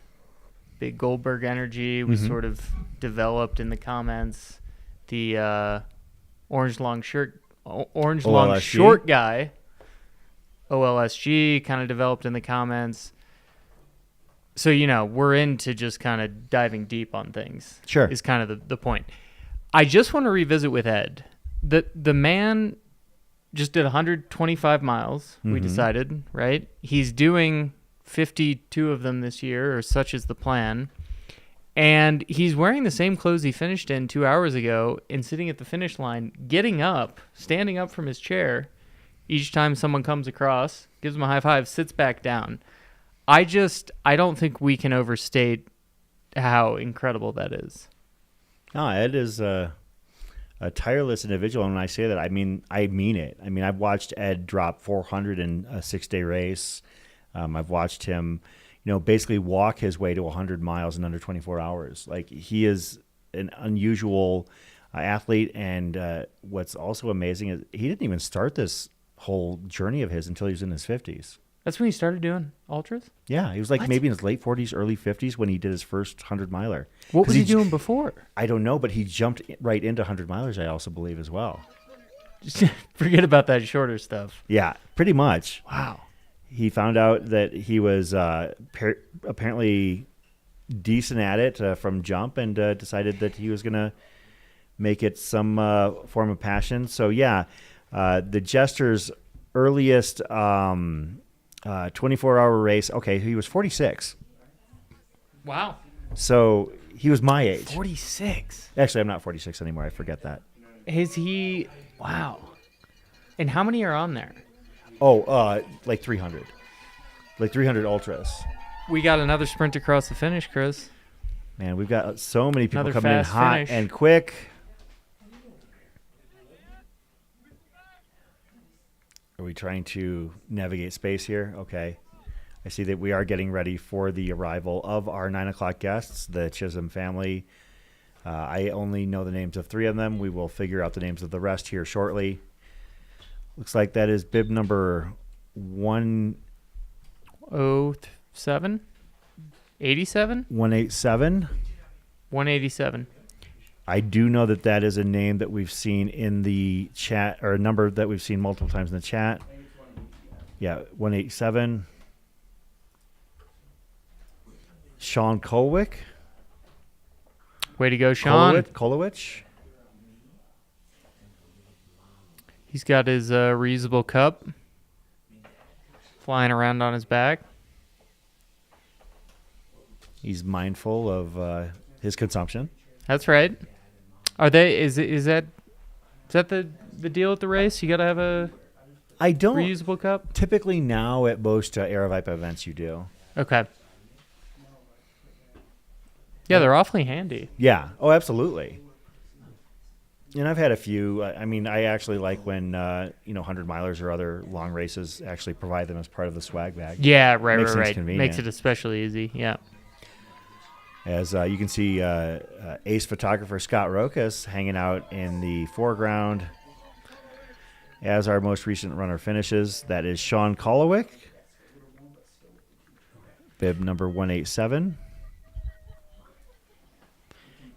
Big Goldberg Energy was sort of developed in the comments. The Orange Long Short guy, OLSG, kind of developed in the comments. So, we're into just kind of diving deep on things. Sure. Is kind of the point. I just want to revisit with Ed. The man just did 125 miles, we decided, right? He's doing 52 of them this year, or such is the plan. And he's wearing the same clothes he finished in 2 hours ago and sitting at the finish line, getting up, standing up from his chair each time someone comes across, gives him a high five, sits back down. I don't think we can overstate how incredible that is. No, Ed is a tireless individual, and when I say that, I mean it. I mean, I've watched Ed drop 400 in a 6-day race. I've watched him, basically walk his way to 100 miles in under 24 hours. Like, he is an unusual athlete, and what's also amazing is he didn't even start this whole journey of his until he was in his 50s. That's when he started doing ultras? Yeah, he was maybe in his late 40s, early 50s when he did his first 100-miler. What was he doing before? I don't know, but he jumped right into 100-milers, I also believe, as well. Forget about that shorter stuff. Yeah, pretty much. Wow. He found out that he was apparently decent at it from jump and decided that he was going to make it some form of passion. So, yeah, the Jester's earliest 24-hour race. Okay, he was 46. Wow. So he was my age. 46. Actually, I'm not 46 anymore. I forget that. Is he? Wow. And how many are on there? Oh, like 300. Like 300 ultras. We got another sprint across the finish, Chris. Man, we've got so many people Another coming in fast hot finish. and quick. Are we trying to navigate space here? Okay. I see that we are getting ready for the arrival of our 9 o'clock guests, the Chism family. I only know the names of 3 of them. We will figure out the names of the rest here shortly. Looks like that is bib number 107? 87? 187. 187. I do know that that is a name that we've seen in the chat, or a number that we've seen multiple times in the chat. Yeah, 187. Sean Kolwick. Way to go, Sean. Kolowich. He's got his reusable cup flying around on his back. He's mindful of his consumption. That's right. Are they? Is that the deal at the race? You got to have a reusable cup. Typically now at most Aerovipa events you do. Okay. Yeah, they're awfully handy. Yeah. Oh, absolutely. And I've had a few. I mean, I actually like when 100-milers or other long races actually provide them as part of the swag bag. Yeah, right. Convenient. Makes it especially easy. Yeah. As you can see, ace photographer Scott Rokas hanging out in the foreground as our most recent runner finishes. That is Sean Kolowick, bib number 187.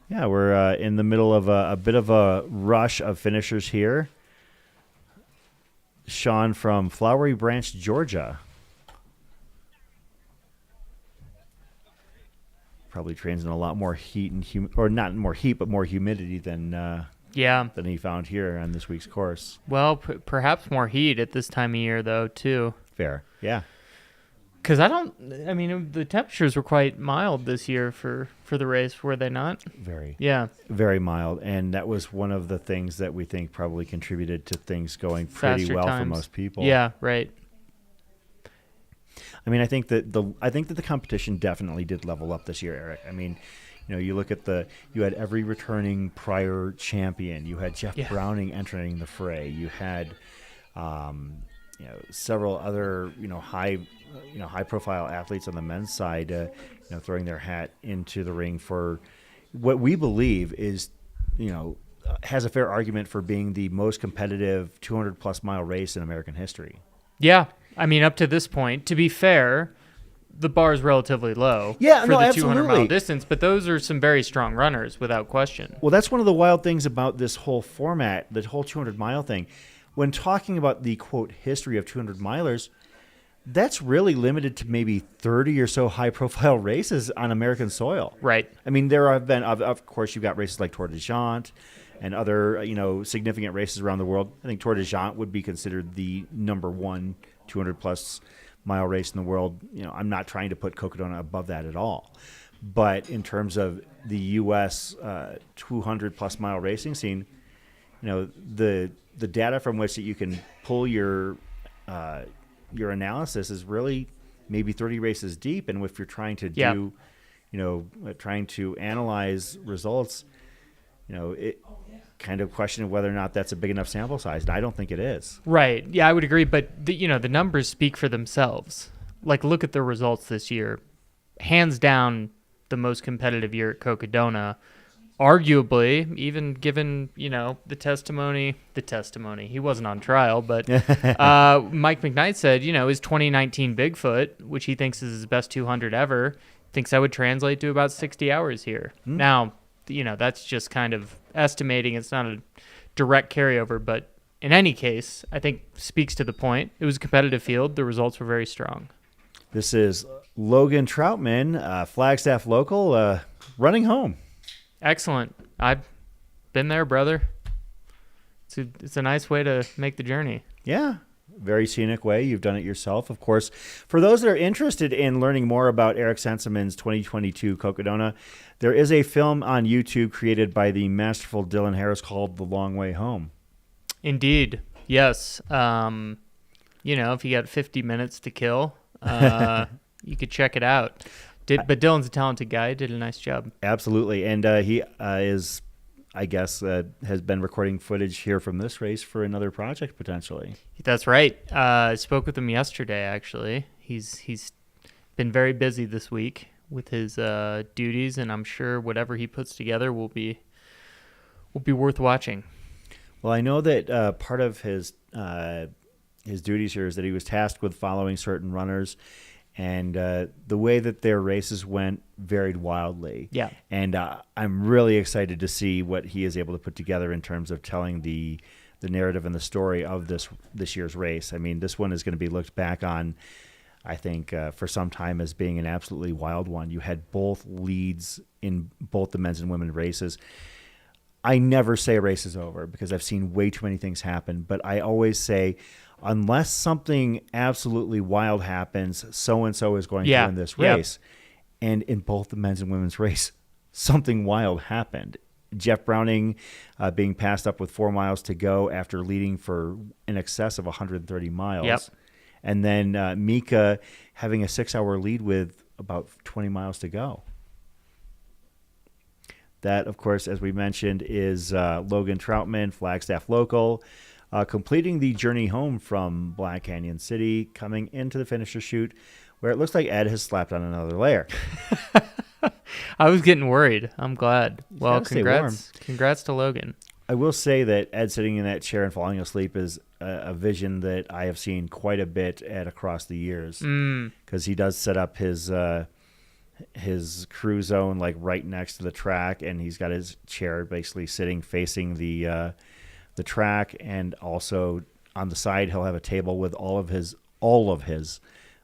Yeah, we're in the middle of a bit of a rush of finishers here. Sean from Flowery Branch, Georgia. Probably trains in a lot more heat and or not more heat, but more humidity than than he found here on this week's course. Well, perhaps more heat at this time of year, though, too. Fair, yeah. Because the temperatures were quite mild this year for the race, were they not? Very. Yeah. Very mild. And that was one of the things that we think probably contributed to things going pretty Faster well times. for most people. Yeah, right. I mean, I think that the competition definitely did level up this year, Eric. I mean, you look at you had every returning prior champion. You had Jeff Browning entering the fray. You had, several other, high profile athletes on the men's side, throwing their hat into the ring for what we believe is, has a fair argument for being the most competitive 200+ mile race in American history. Yeah. I mean, up to this point, to be fair, the bar is relatively low for the 200-mile distance, but those are some very strong runners without question. Well, that's one of the wild things about this whole format, the whole 200-mile thing. When talking about the, quote, history of 200-milers, that's really limited to maybe 30 or so high-profile races on American soil. Right. I mean, there have been, of course, you've got races like Tour de Gent and other, significant races around the world. I think Tour de Gent would be considered the number one 200+ mile race in the world. I'm not trying to put Cocodona above that at all. But in terms of the U.S. 200+ mile racing scene, the data from which that you can pull your analysis is really maybe 30 races deep. And if you're trying to do, trying to analyze results, it kind of question whether or not that's a big enough sample size. And I don't think it is. Right. Yeah, I would agree. But the numbers speak for themselves. Like, look at the results this year. Hands down, the most competitive year at Cocodona. Arguably, even given, the testimony, he wasn't on trial, but Mike McKnight said, his 2019 Bigfoot, which he thinks is his best 200 ever, thinks that would translate to about 60 hours here. Now, that's just kind of estimating. It's not a direct carryover, but in any case, I think speaks to the point. It was a competitive field. The results were very strong. This is Logan Troutman, Flagstaff local, running home. Excellent. I've been there, brother. It's a nice way to make the journey. Yeah. Very scenic way. You've done it yourself, of course. For those that are interested in learning more about Eric Senseman's 2022 Cocodona, there is a film on YouTube created by the masterful Dylan Harris called The Long Way Home. Indeed. Yes. If you got 50 minutes to kill, you could check it out. But Dylan's a talented guy. Did a nice job. Absolutely. And he is, I guess, has been recording footage here from this race for another project, potentially. That's right. I spoke with him yesterday, actually. He's been very busy this week with his duties, and I'm sure whatever he puts together will be worth watching. Well, I know that part of his duties here is that he was tasked with following certain runners, and the way that their races went varied wildly. Yeah. And I'm really excited to see what he is able to put together in terms of telling the narrative and the story of this year's race. I mean, this one is going to be looked back on, I think, for some time as being an absolutely wild one. You had both leads in both the men's and women's races. I never say a race is over because I've seen way too many things happen, but I always say, unless something absolutely wild happens, so-and-so is going to win this race. Yep. And in both the men's and women's race, something wild happened. Jeff Browning being passed up with 4 miles to go after leading for in excess of 130 miles. Yep. And then Mika having a 6-hour lead with about 20 miles to go. That, of course, as we mentioned, is Logan Troutman, Flagstaff local, completing the journey home from Black Canyon City, coming into the finisher chute, where it looks like Ed has slapped on another layer. I was getting worried. I'm glad. Well, congrats. Congrats to Logan. I will say that Ed sitting in that chair and falling asleep is a vision that I have seen quite a bit at across the years, because he does set up his crew zone like right next to the track, and he's got his chair basically sitting facing the track, and also on the side he'll have a table with all of his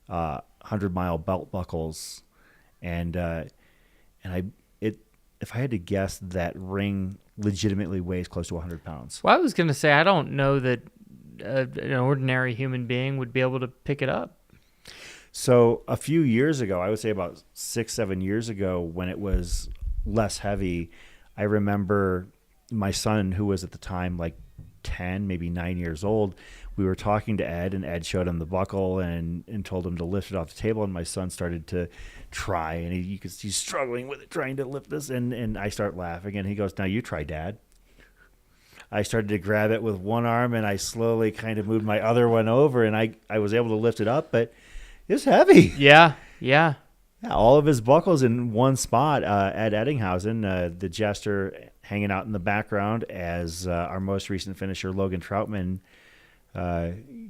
100-mile belt buckles, and if I had to guess, that ring legitimately weighs close to 100 pounds. Well, I was going to say, I don't know that an ordinary human being would be able to pick it up. So a few years ago, I would say about 6-7 years ago, when it was less heavy, I remember my son, who was at the time like 10, maybe 9 years old, we were talking to Ed, and Ed showed him the buckle and told him to lift it off the table. And my son started to try, and you could see he's struggling with it, trying to lift this. And I start laughing, and he goes, "Now you try, Dad." I started to grab it with one arm, and I slowly kind of moved my other one over, and I was able to lift it up, but it's heavy. Yeah. Yeah, all of his buckles in one spot. Ed Eddinghausen, the jester, hanging out in the background as our most recent finisher, Logan Troutman,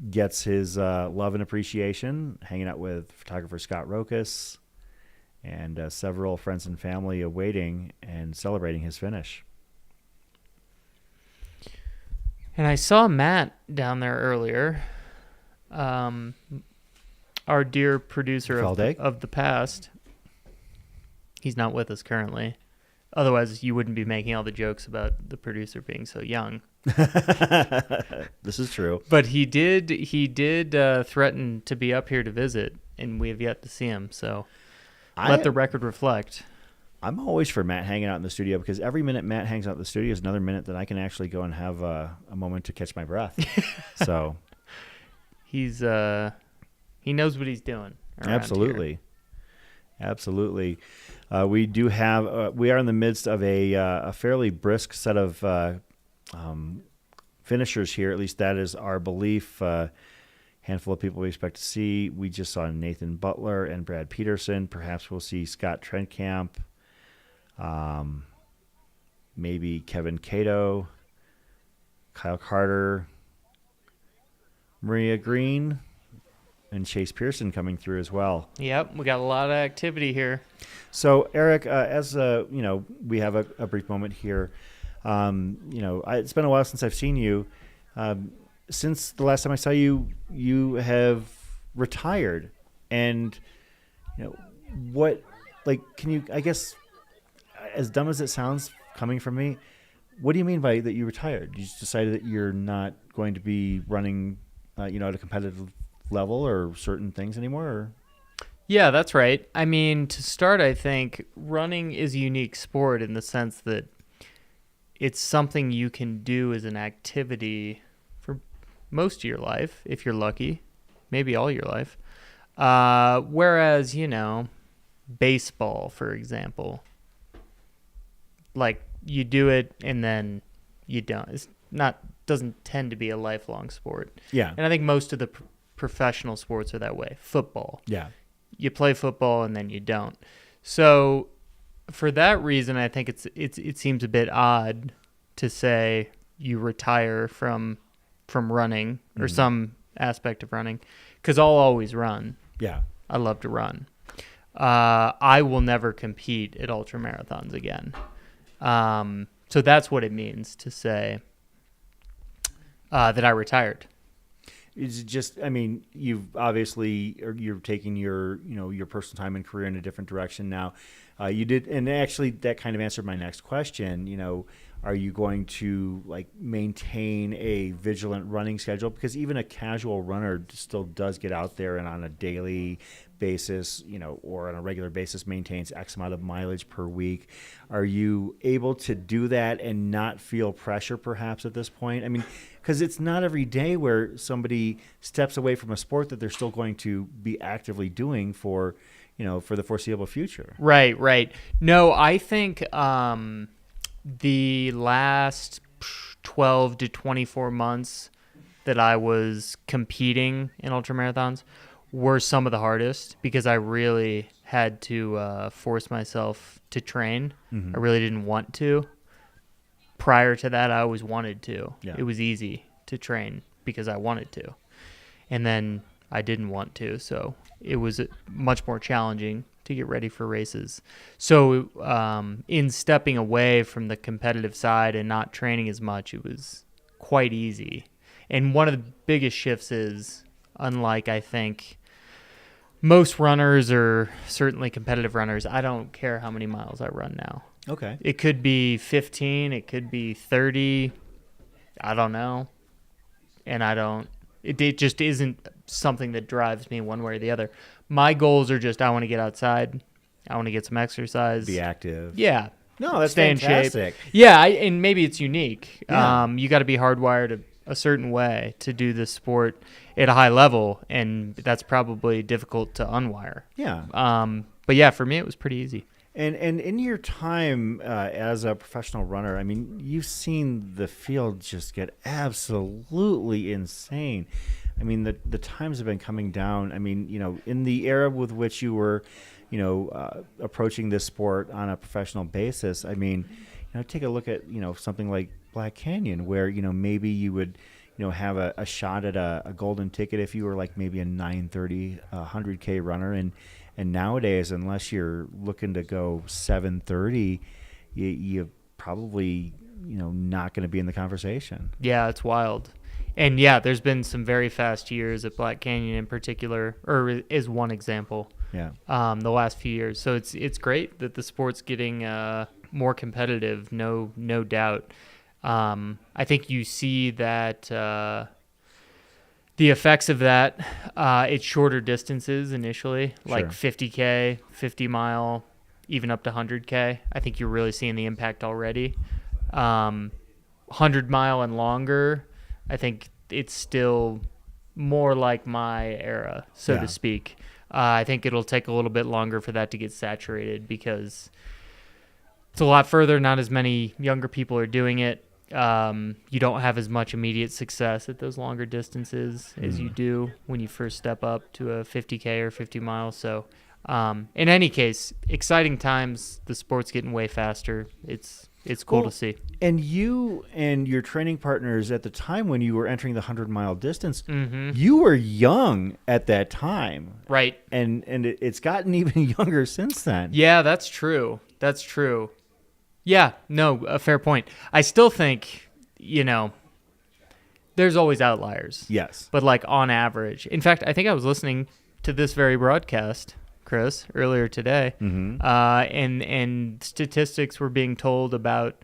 gets his love and appreciation, hanging out with photographer Scott Rokas and several friends and family awaiting and celebrating his finish. And I saw Matt down there earlier, our dear producer of the past. He's not with us currently. Otherwise, you wouldn't be making all the jokes about the producer being so young. This is true. But he did threaten to be up here to visit, and we have yet to see him. So let the record reflect. I'm always for Matt hanging out in the studio, because every minute Matt hangs out in the studio is another minute that I can actually go and have a moment to catch my breath. So he knows what he's doing. Absolutely. Absolutely. We do have, we are in the midst of a fairly brisk set of finishers here. At least that is our belief. Handful of people we expect to see. We just saw Nathan Butler and Brad Peterson. Perhaps we'll see Scott Trentkamp. Maybe Kevin Cato, Kyle Carter, Maria Green, and Chase Pearson coming through as well. Yep, we got a lot of activity here. So, Eric, as we have a brief moment here. It's been a while since I've seen you. Since the last time I saw you, you have retired, and can you? I guess, as dumb as it sounds, coming from me, what do you mean by that you retired? You just decided that you're not going to be running, at a competitive level or certain things anymore? Or? Yeah, that's right. I mean, to start, I think running is a unique sport in the sense that it's something you can do as an activity for most of your life, if you're lucky, maybe all your life. Whereas, baseball, for example, like you do it and then you don't. It's doesn't tend to be a lifelong sport. Yeah. And I think most of the professional sports are that way. Football. Yeah. You play football and then you don't. So for that reason, I think it seems a bit odd to say you retire from running or some aspect of running, because I'll always run. Yeah. I love to run. I will never compete at ultra marathons again. So that's what it means to say that I retired. It's just, you've obviously, you're taking your personal time and career in a different direction now. You did, and actually that kind of answered my next question. Are you going to maintain a vigilant running schedule? Because even a casual runner still does get out there and on a daily basis, or on a regular basis maintains X amount of mileage per week. Are you able to do that and not feel pressure perhaps at this point? Because it's not every day where somebody steps away from a sport that they're still going to be actively doing for the foreseeable future. Right. No, I think the last 12 to 24 months that I was competing in ultramarathons were some of the hardest, because I really had to force myself to train. Mm-hmm. I really didn't want to. Prior to that, I always wanted to. Yeah. It was easy to train because I wanted to. And then I didn't want to, so it was much more challenging to get ready for races. So in stepping away from the competitive side and not training as much, it was quite easy. And one of the biggest shifts is, unlike, I think, most runners, or certainly competitive runners, I don't care how many miles I run now. Okay. It could be 15, it could be 30, I don't know. And I don't It just isn't something that drives me one way or the other. My goals are just I want to get outside. I want to get some exercise. Be active. Yeah. No, that's stay fantastic. In shape. Yeah, and maybe it's unique. Yeah. You got to be hardwired a certain way to do this sport at a high level, and that's probably difficult to unwire. Yeah. But yeah, for me, it was pretty easy. And in your time as a professional runner, I mean, you've seen the field just get absolutely insane. I mean, the times have been coming down. I mean, in the era with which you were, approaching this sport on a professional basis, I mean, take a look at, something like Black Canyon, where, maybe you would, have a shot at a golden ticket if you were like maybe a 9:30, 100K runner. And nowadays, unless you're looking to go 7:30, you probably, not going to be in the conversation. Yeah, it's wild. And yeah, there's been some very fast years at Black Canyon in particular, or is one example. Yeah. The last few years. So it's great that the sport's getting more competitive, no doubt. I think you see that the effects of that, it's shorter distances initially, like 50K, 50 mile, even up to 100K. I think you're really seeing the impact already. 100 mile and longer, I think it's still more like my era, so to speak. I think it'll take a little bit longer for that to get saturated because it's a lot further. Not as many younger people are doing it. You don't have as much immediate success at those longer distances as you do when you first step up to a 50K or 50 miles. So in any case, exciting times. The sport's getting way faster. It's cool to see. And you and your training partners at the time when you were entering the 100-mile distance, you were young at that time. Right. And it's gotten even younger since then. Yeah, that's true. That's true. Yeah, no, a fair point. I still think, there's always outliers. Yes. But like on average. In fact, I think I was listening to this very broadcast, Chris, earlier today, and statistics were being told about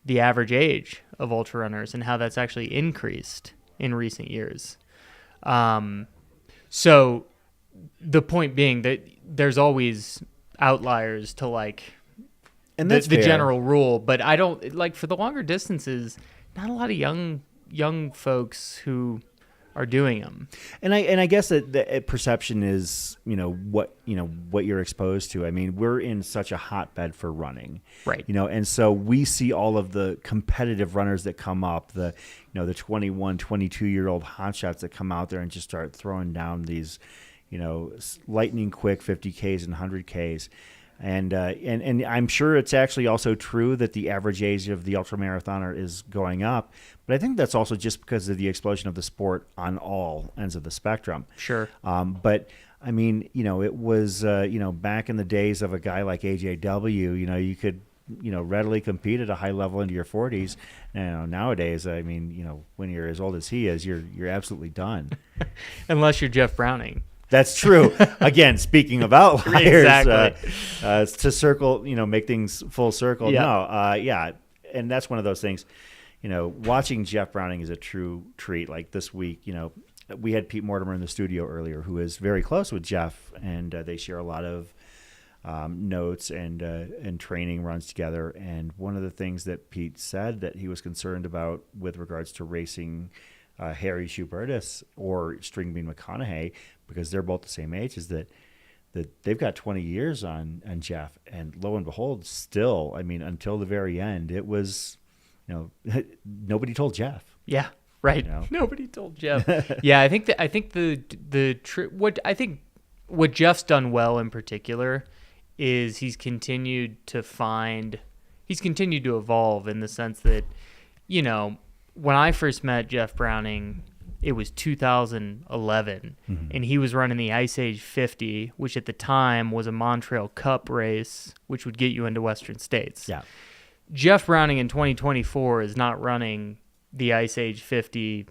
the average age of ultra runners and how that's actually increased in recent years. So the point being that there's always outliers to and that's the fair. general rule, but I don't for the longer distances, not a lot of young folks who are doing them. And I guess that the perception is, what you're exposed to. I mean, we're in such a hotbed for running. Right. And so we see all of the competitive runners that come up, the 21, 22-year-old hotshots that come out there and just start throwing down these, lightning quick 50Ks and 100Ks. And I'm sure it's actually also true that the average age of the ultramarathoner is going up. But I think that's also just because of the explosion of the sport on all ends of the spectrum. Sure. But, I mean, it was, back in the days of a guy like AJW, you could, readily compete at a high level into your 40s. Nowadays, I mean, when you're as old as he is, you're absolutely done. Unless you're Jeff Browning. That's true. Again, speaking of outliers, Exactly. To circle, make things full circle. Yeah. No, and that's one of those things. Watching Jeff Browning is a true treat. Like this week, we had Pete Mortimer in the studio earlier, who is very close with Jeff, and they share a lot of notes and training runs together. And one of the things that Pete said that he was concerned about with regards to racing Harry Schubertus or Stringbean McConaughey, because they're both the same age, is that they've got 20 years on Jeff, and lo and behold, still, I mean, until the very end, it was, nobody told Jeff. Yeah, right. Nobody told Jeff. Yeah, I think what Jeff's done well in particular is he's continued to evolve in the sense that, when I first met Jeff Browning, it was 2011, and he was running the Ice Age 50, which at the time was a Montreal Cup race, which would get you into Western States. Yeah. Jeff Browning in 2024 is not running the Ice Age 50.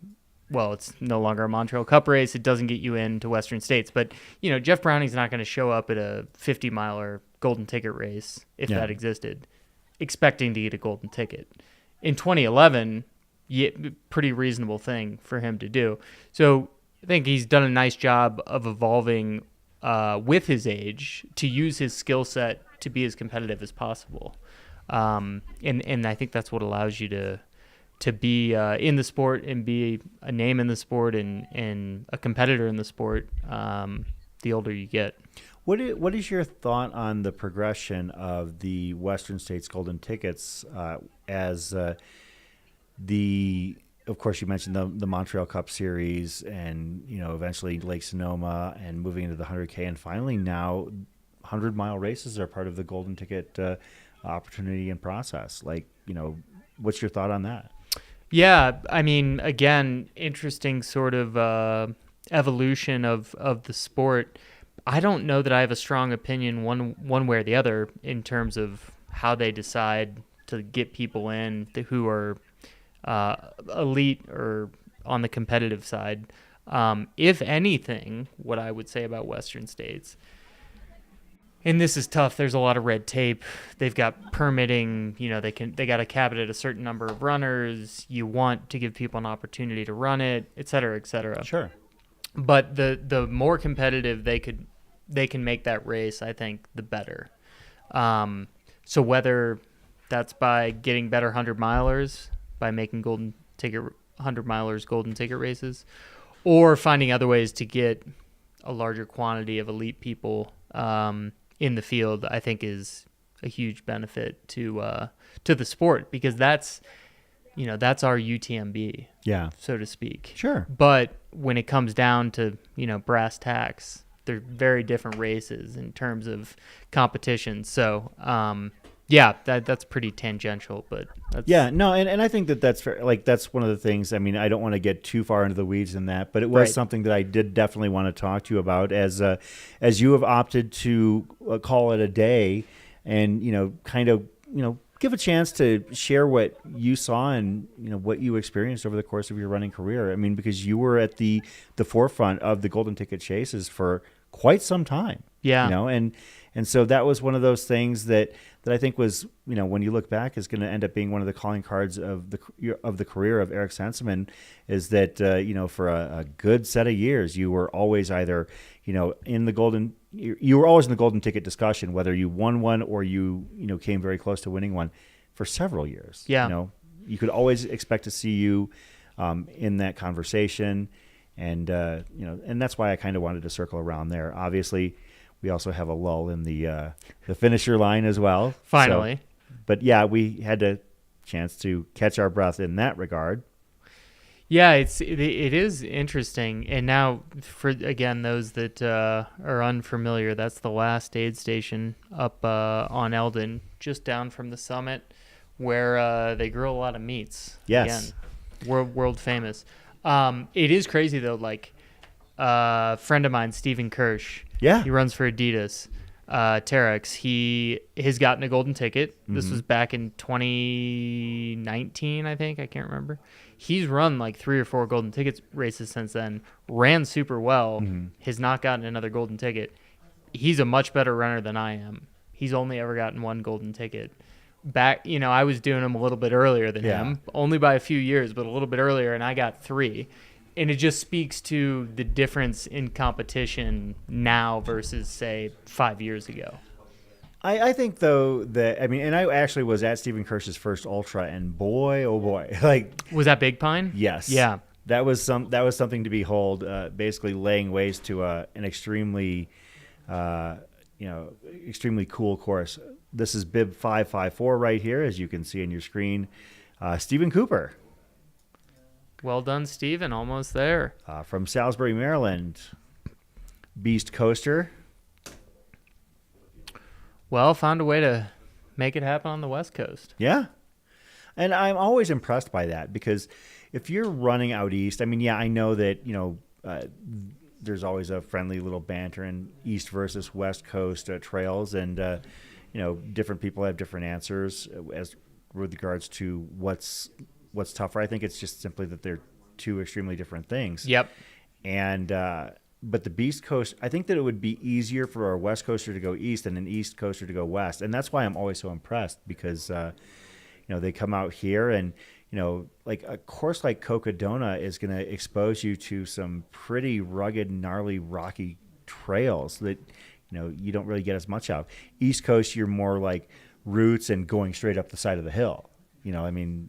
Well, it's no longer a Montreal Cup race. It doesn't get you into Western States. But, Jeff Browning's not going to show up at a 50-miler golden ticket race, if that existed, expecting to get a golden ticket. In 2011... pretty reasonable thing for him to do. So think he's done a nice job of evolving with his age to use his skill set to be as competitive as possible. And I think that's what allows you to be in the sport and be a name in the sport and a competitor in the sport the older you get. What is your thought on the progression of the Western States Golden Tickets as of course, you mentioned the Montreal Cup Series and, eventually Lake Sonoma and moving into the 100K, and finally now 100-mile races are part of the Golden Ticket opportunity and process. What's your thought on that? Yeah, I mean, again, interesting sort of evolution of the sport. I don't know that I have a strong opinion one way or the other in terms of how they decide to get people in who are elite or on the competitive side. If anything, what I would say about Western States, and this is tough, there's a lot of red tape. They've got permitting, they got to cap it at a certain number of runners. You want to give people an opportunity to run it, et cetera, et cetera. Sure. But the more competitive they can make that race, I think the better. So whether that's by getting better 100-milers, by making 100-milers golden ticket races, or finding other ways to get a larger quantity of elite people in the field, I think is a huge benefit to the sport, because that's our UTMB, so to speak. Sure. But when it comes down to, brass tacks, they're very different races in terms of competition. So, that's pretty tangential, but that's... Yeah, no, and I think that's fair. That's one of the things. I mean, I don't want to get too far into the weeds in that, but it was something that I did definitely want to talk to you about as you have opted to call it a day, and give a chance to share what you saw and what you experienced over the course of your running career. I mean, because you were at the forefront of the Golden Ticket chases for quite some time. Yeah. And so that was one of those things that I think was, when you look back, is going to end up being one of the calling cards of the career of Eric Senseman, is that, for a good set of years, you were always either, in the golden, you were always in the Golden Ticket discussion, whether you won one or you came very close to winning one for several years. Yeah. You could always expect to see you in that conversation. And, and that's why I kind of wanted to circle around there. Obviously, we also have a lull in the finisher line as well. Finally. But yeah, we had a chance to catch our breath in that regard. Yeah, it is interesting. And now, for again those that are unfamiliar, that's the last aid station up on Elden, just down from the summit, where they grill a lot of meats. Yes. Again, world famous. It is crazy though. A friend of mine, Stephen Kirsch. Yeah. He runs for Adidas, Terex. He has gotten a golden ticket. This was back in 2019, I think. I can't remember. He's run 3 or 4 golden ticket races since then. Ran super well. Has not gotten another golden ticket. He's a much better runner than I am. He's only ever gotten 1 golden ticket. Back, I was doing him a little bit earlier than him, only by a few years, but a little bit earlier, and I got 3. And it just speaks to the difference in competition now versus, say, 5 years ago. I think, though, that, and I actually was at Stephen Kirsch's first ultra, and boy, oh boy. Was that Big Pine? Yes. Yeah. That was something to behold, basically laying waste to an extremely, extremely cool course. This is Bib 554 right here, as you can see on your screen. Stephen Cooper. Well done, Stephen. Almost there. From Salisbury, Maryland. Beast Coaster. Well, found a way to make it happen on the West Coast. Yeah. And I'm always impressed by that, because if you're running out east, I know that, there's always a friendly little banter in East versus West Coast trails, and, different people have different answers as with regards to what's tougher. I think it's just simply that they're two extremely different things. Yep. And but the Beast Coast, I think that it would be easier for a West Coaster to go east and an East Coaster to go west, and that's why I'm always so impressed, because they come out here and like a course like Cocodona is going to expose you to some pretty rugged, gnarly, rocky trails that, you don't really get as much of. East Coast, you're more like routes and going straight up the side of the hill.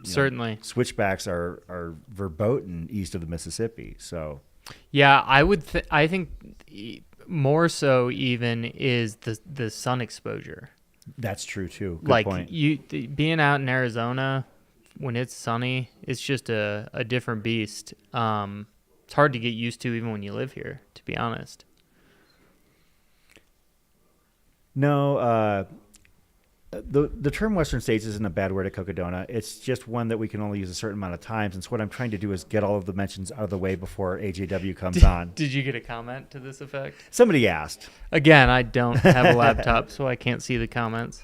Certainly. Switchbacks are verboten east of the Mississippi. So, yeah, I think more so even is the sun exposure. That's true too. Good like point. Being out in Arizona when it's sunny, it's just a different beast. It's hard to get used to even when you live here, to be honest. No, the term Western States isn't a bad word at Cocodona. It's just one that we can only use a certain amount of times. And so what I'm trying to do is get all of the mentions out of the way before AJW comes on. Did you get a comment to this effect? Somebody asked. Again, I don't have a laptop, so I can't see the comments.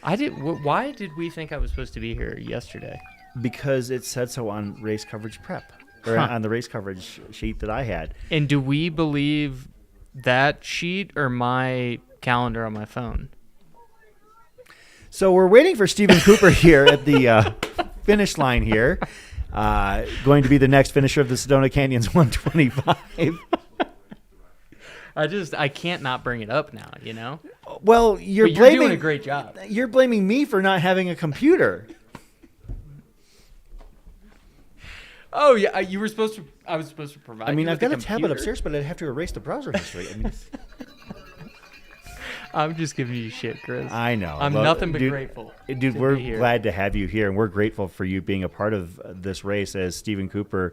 Why did we think I was supposed to be here yesterday? Because it said so on race coverage prep, or on the race coverage sheet that I had. And do we believe that sheet or my calendar on my phone? So we're waiting for Stephen Cooper here at the finish line here. Going to be the next finisher of the Sedona Canyons 125. I can't not bring it up now, Well, you're doing a great job. You're blaming me for not having a computer. Oh yeah, I was supposed to provide. I've got a tablet upstairs, but I'd have to erase the browser history. I'm just giving you shit, Chris. I know. I'm nothing but grateful. Dude, we're glad to have you here, and we're grateful for you being a part of this race as Stephen Cooper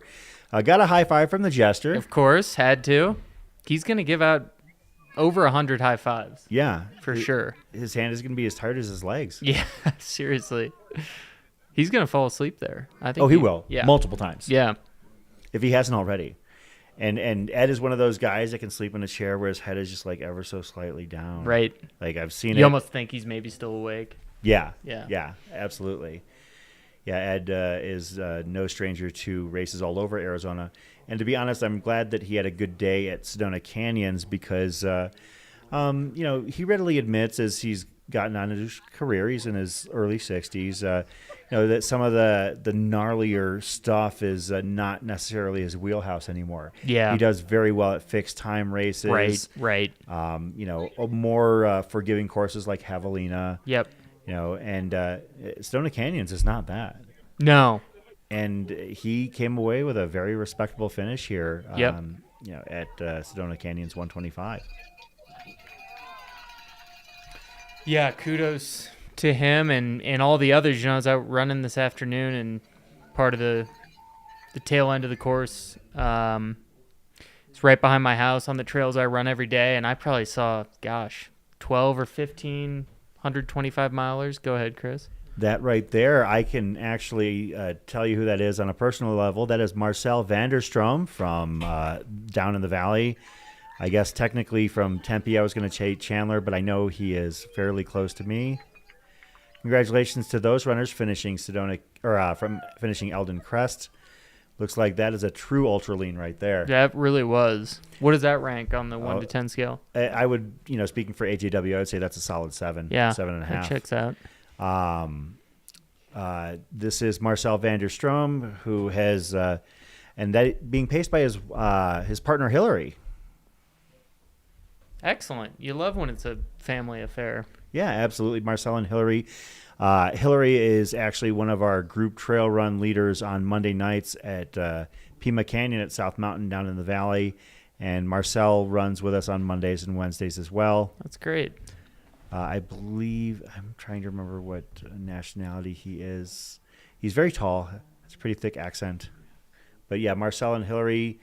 got a high five from the jester. Of course, had to. He's going to give out over 100 high fives. Yeah. For sure. His hand is going to be as tired as his legs. Yeah, seriously. He's going to fall asleep there. I think. Oh, he will. Yeah. Multiple times. Yeah. If he hasn't already. And Ed is one of those guys that can sleep in a chair where his head is just like ever so slightly down. Right. Like I've seen it. You almost think he's maybe still awake. Yeah. Yeah. Yeah, absolutely. Yeah, Ed is no stranger to races all over Arizona. And to be honest, I'm glad that he had a good day at Sedona Canyons because, he readily admits as he's gotten on in his career, he's in his early 60s, that some of the gnarlier stuff is not necessarily his wheelhouse anymore. Yeah. He does very well at fixed time races. Right. More forgiving courses like Javelina. Yep. And Sedona Canyons is not that. No. And he came away with a very respectable finish here. Yep. At Sedona Canyons 125. Yeah, kudos to him and all the others. I was out running this afternoon and part of the tail end of the course. It's right behind my house on the trails I run every day, and I probably saw, 12 or 15 125 milers. Go ahead, Chris. That right there, I can actually tell you who that is on a personal level. That is Marcel Vanderstrom from down in the valley. I guess technically from Tempe, I was going to say Chandler, but I know he is fairly close to me. Congratulations to those runners finishing finishing Elden Crest. Looks like that is a true ultra lean right there. That really was. What does that rank on the 1 to 10 scale? I would, speaking for AJW, I would say that's a solid 7. Yeah, 7.5. That checks out. This is Marcel Vanderstrom, who has, and that being paced by his partner Hillary. Excellent. You love when it's a family affair. Yeah, absolutely. Marcel and Hillary. Hillary is actually one of our group trail run leaders on Monday nights at Pima Canyon at South Mountain down in the valley. And Marcel runs with us on Mondays and Wednesdays as well. That's great. I believe, I'm trying to remember what nationality he is. He's very tall. It's a pretty thick accent. But yeah, Marcel and Hillary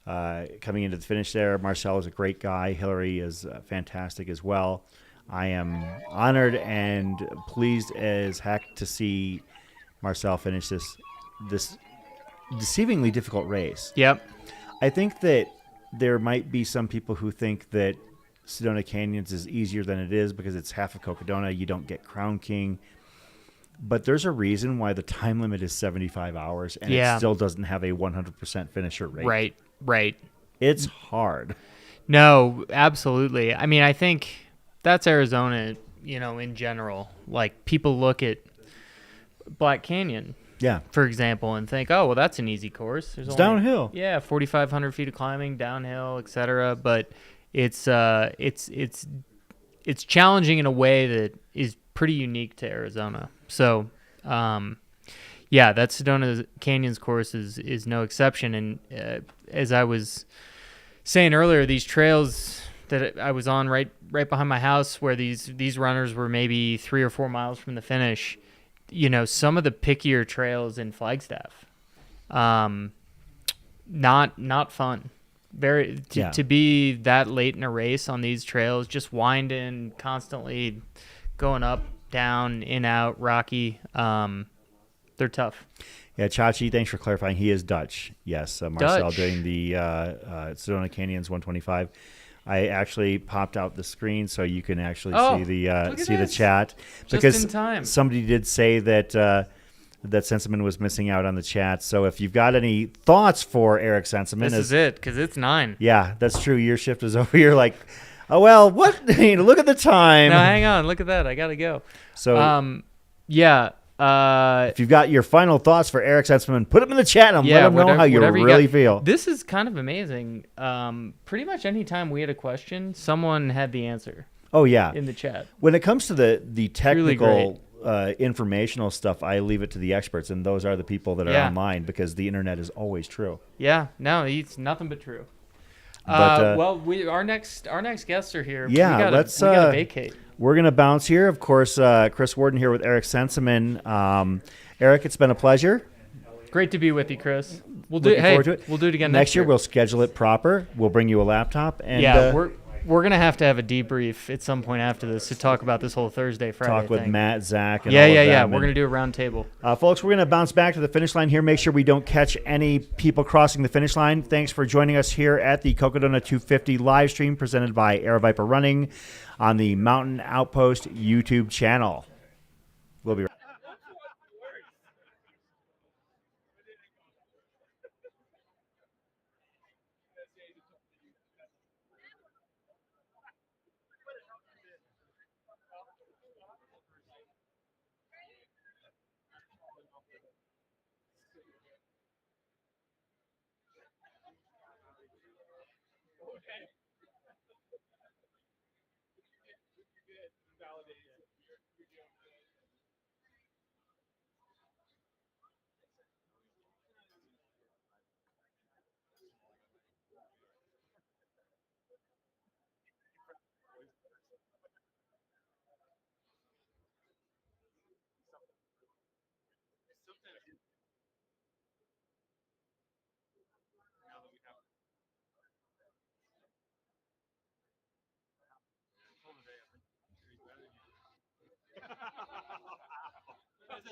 coming into the finish there. Marcel is a great guy. Hillary is fantastic as well. I am honored and pleased as heck to see Marcel finish this deceivingly difficult race. Yep. I think that there might be some people who think that Sedona Canyons is easier than it is because it's half of Cocodona. You don't get Crown King. But there's a reason why the time limit is 75 hours and it still doesn't have a 100% finisher rate. Right. It's hard. No, absolutely. I mean, I think that's Arizona, in general. Like, people look at Black Canyon, Yeah. For example, and think, oh, well, that's an easy course. There's It's only, downhill. Yeah, 4,500 feet of climbing, downhill, etc. But it's challenging in a way that is pretty unique to Arizona. So, yeah, that Sedona Canyons course is no exception. And as I was saying earlier, these trails that I was on right behind my house, where these runners were maybe 3 or 4 miles from the finish, you know, some of the pickier trails in Flagstaff, not fun. To be that late in a race on these trails, just winding, constantly going up, down, in, out, rocky. They're tough. Yeah, Chachi, thanks for clarifying. He is Dutch. Yes, Marcel Dutch. doing the Sedona Canyons 125. I actually popped out the screen so you can actually see the chat. Just because in time. Somebody did say that that Senseman was missing out on the chat. So if you've got any thoughts for Eric Senseman, This is it, because it's 9. Yeah, that's true. Your shift is over. You're like, oh well, what? Look at the time. No, hang on. Look at that. I gotta go. So yeah. If you've got your final thoughts for Eric Senseman, put them in the chat and let them know how you really feel. This is kind of amazing. Pretty much any time we had a question, someone had the answer. Oh yeah, in the chat. When it comes to the technical really informational stuff, I leave it to the experts, and those are the people that are online, because the internet is always true. Yeah, no, it's nothing but true. But, well, our next guests are here. Yeah, we gotta vacate. We're going to bounce here. Of course, Chris Warden here with Eric Senseman. Eric, it's been a pleasure. Great to be with you, Chris. We'll do it again next year. We'll schedule it proper. We'll bring you a laptop. And yeah, we're going to have a debrief at some point after this to talk about this whole Thursday, Friday talk with thing. Matt, Zach, and all of them. We're going to do a round table. Folks, we're going to bounce back to the finish line here. Make sure we don't catch any people crossing the finish line. Thanks for joining us here at the Cocodona 250 live stream presented by AirViper Running on the Mountain Outpost YouTube channel. We'll be right back.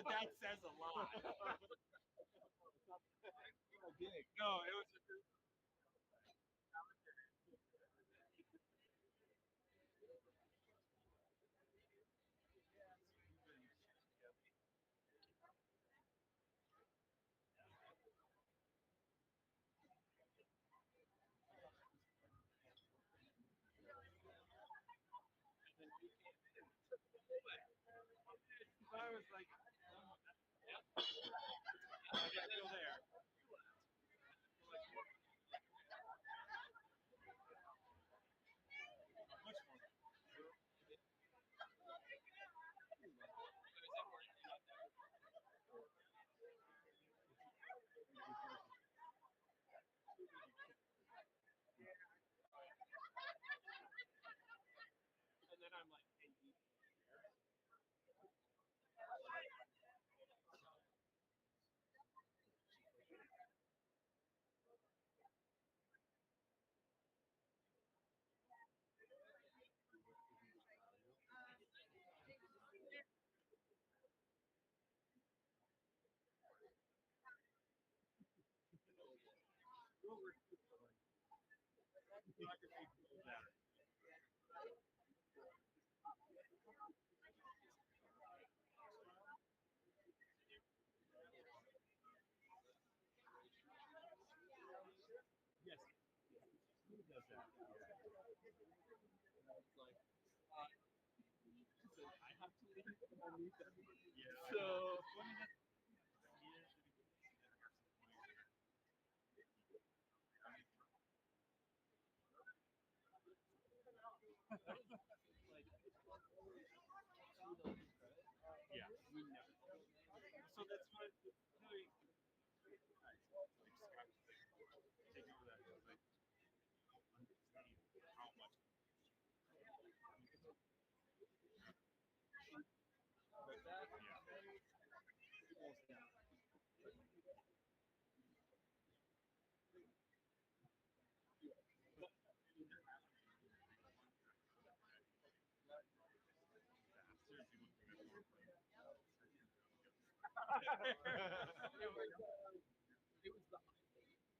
That says a lot. No, it was just. I was like, I got still there. And then I'm like,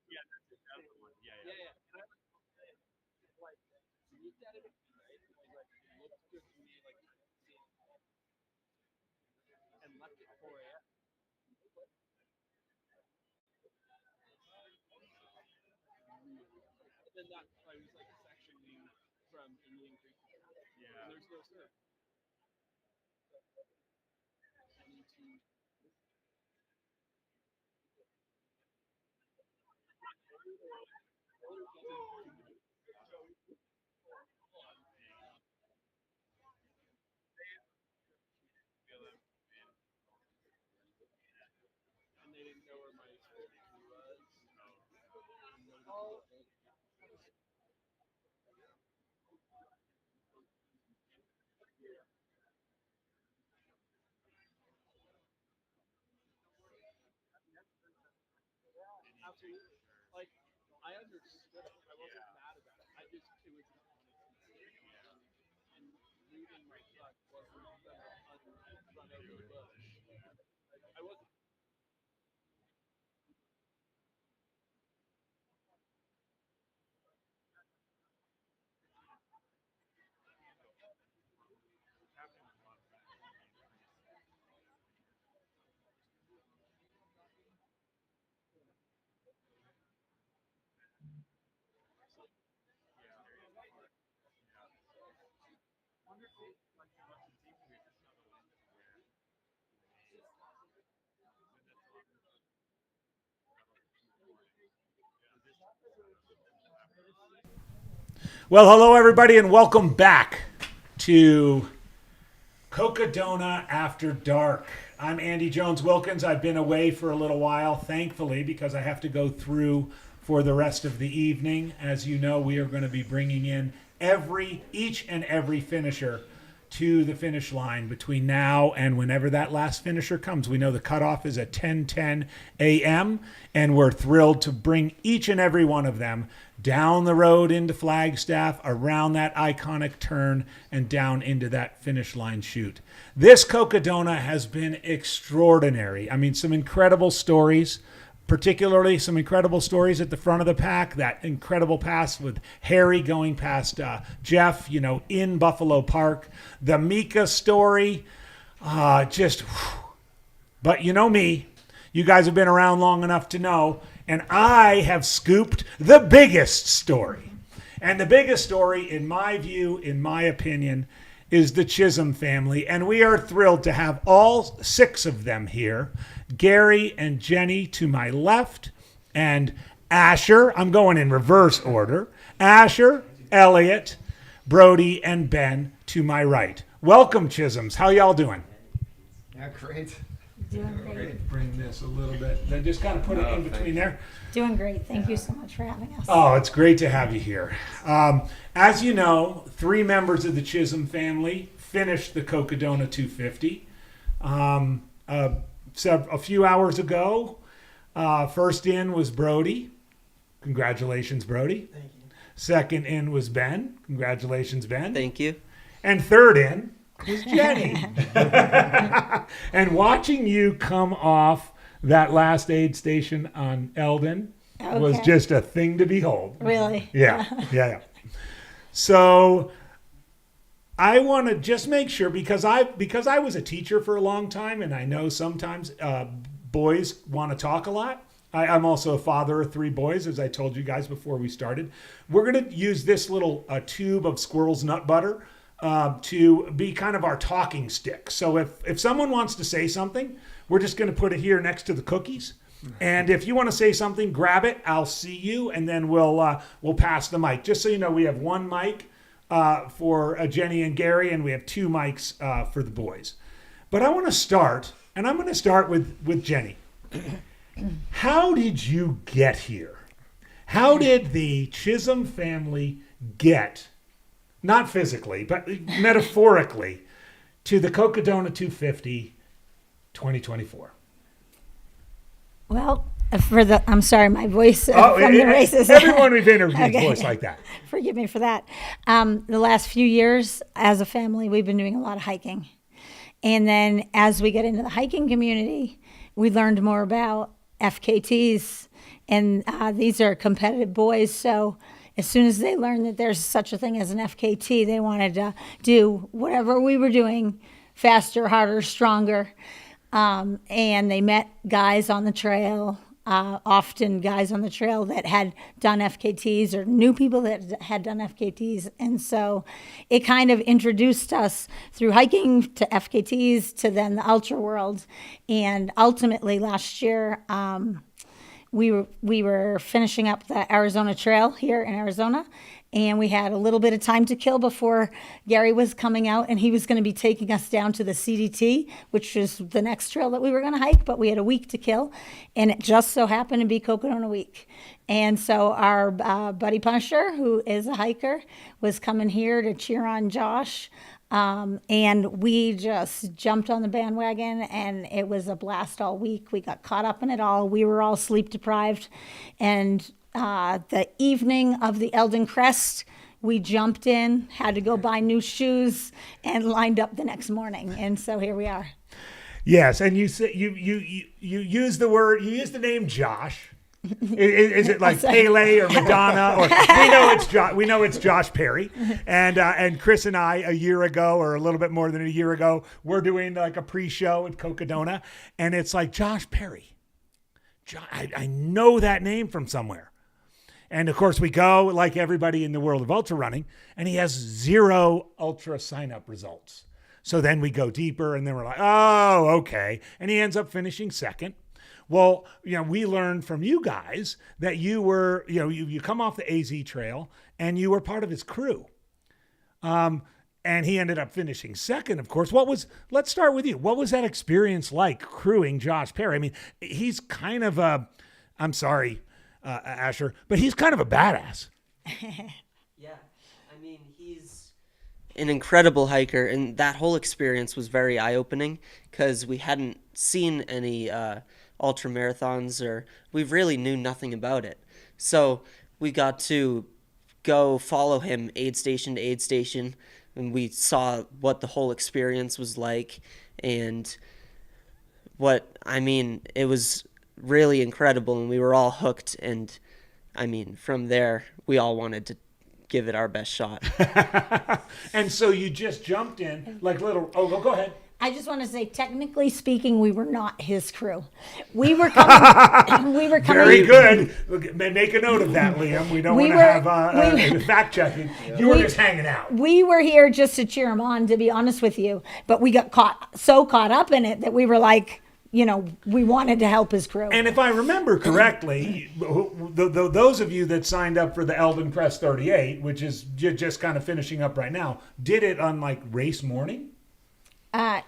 Yeah, that's it. That's the one. Yeah. And I like looked at it right? Like it looked good to me, like and left it 4 a.m. And then that I was like sectioning from Indian Creek. Yeah. And there's no surf. And they didn't know where my school was. Absolutely. Like, I understood it. I wasn't mad about it. It was an honest mistake. And reading my truck wasn't run over the bush. Like, I wasn't. Well, hello, everybody, and welcome back to Cocodona After Dark. I'm Andy Jones-Wilkins. I've been away for a little while, thankfully, because I have to go through for the rest of the evening. As you know, we are going to be bringing in each and every finisher to the finish line between now and whenever that last finisher comes. We know the cutoff is at 10:10 a.m., and we're thrilled to bring each and every one of them down the road into Flagstaff, around that iconic turn, and down into that finish line chute. This Cocodona has been extraordinary. I mean, some incredible stories, particularly some incredible stories at the front of the pack. That incredible pass with Harry going past Jeff, in Buffalo Park. The Mika story, but you know me. You guys have been around long enough to know, and I have scooped the biggest story. And the biggest story, in my view, in my opinion, is the Chism family. And we are thrilled to have all 6 of them here. Gary and Jenny to my left, and Asher, I'm going in reverse order, Asher, Elliot, Brody, and Ben to my right. Welcome, Chisms. How y'all doing? Yeah, great. Doing great. Bring this a little bit. Then just kind of put it in between there. Doing great. Thank you so much for having us. Oh, it's great to have you here. As you know, 3 members of the Chism family finished the Cocodona 250 a few hours ago. First in was Brody. Congratulations, Brody. Thank you. Second in was Ben. Congratulations, Ben. Thank you. And third in was Jenny. And watching you come off that last aid station on Elden was just a thing to behold. Really? Yeah. So I want to just make sure, because I was a teacher for a long time, and I know sometimes boys want to talk a lot. I'm also a father of 3 boys, as I told you guys before we started. We're going to use this little tube of squirrel's nut butter to be kind of our talking stick. So if someone wants to say something, we're just going to put it here next to the cookies. And if you want to say something, grab it. I'll see you, and then we'll pass the mic. Just so you know, we have 1 mic for Jenny and Gary, and we have 2 mics for the boys. But I want to start, and I'm going to start with Jenny. How did you get here? How did the Chism family get, not physically, but metaphorically, to the Cocodona 250 2024? Well, I'm sorry, my voice from the races. Everyone we've interviewed is voice like that. Forgive me for that. The last few years, as a family, we've been doing a lot of hiking. And then as we get into the hiking community, we learned more about FKTs, and these are competitive boys. So as soon as they learned that there's such a thing as an FKT, they wanted to do whatever we were doing, faster, harder, stronger. And they met guys on the trail, often guys on the trail that had done FKTs or knew people that had done FKTs. And so it kind of introduced us through hiking to FKTs to then the ultra world. And ultimately last year, we were finishing up the Arizona Trail here in Arizona, and we had a little bit of time to kill before Gary was coming out, and he was going to be taking us down to the CDT, which is the next trail that we were going to hike, but we had a week to kill, and it just so happened to be Cocodona week. And so our buddy Punisher, who is a hiker, was coming here to cheer on Josh. And we just jumped on the bandwagon, and it was a blast all week. We got caught up in it all. We were all sleep deprived. And the evening of the Elden crest, we jumped in, had to go buy new shoes, and lined up the next morning. And so here we are. Yes, and you use the word, you use the name Josh. Is it like Pele or Madonna? Or we know it's Josh Perry, and Chris and I a year ago, or a little bit more than a year ago, we're doing like a pre-show at Cocodona, and it's like Josh Perry. I know that name from somewhere, and of course we go like everybody in the world of ultra running, and he has 0 ultra sign-up results. So then we go deeper, and then we're like, oh, okay, and he ends up finishing second. Well, we learned from you guys that you were, you come off the AZ trail and you were part of his crew. And he ended up finishing second, of course. Let's start with you. What was that experience like crewing Josh Perry? I mean, he's kind of I'm sorry, Asher, but he's kind of a badass. Yeah. I mean, he's an incredible hiker, and that whole experience was very eye-opening because we hadn't seen any ultra marathons, or we really knew nothing about it. So we got to go follow him aid station to aid station, and we saw what the whole experience was like, and it was really incredible, and we were all hooked, and from there we all wanted to give it our best shot. And so you just jumped in like go ahead. I just want to say, technically speaking, we were not his crew. We were coming. Very good. Make a note of that, Liam. We don't want to have fact checking. You were just hanging out. We were here just to cheer him on, to be honest with you. But we got so caught up in it that we were like, we wanted to help his crew. And if I remember correctly, those of you that signed up for the Elden Crest 38, which is just kind of finishing up right now, did it on like race morning?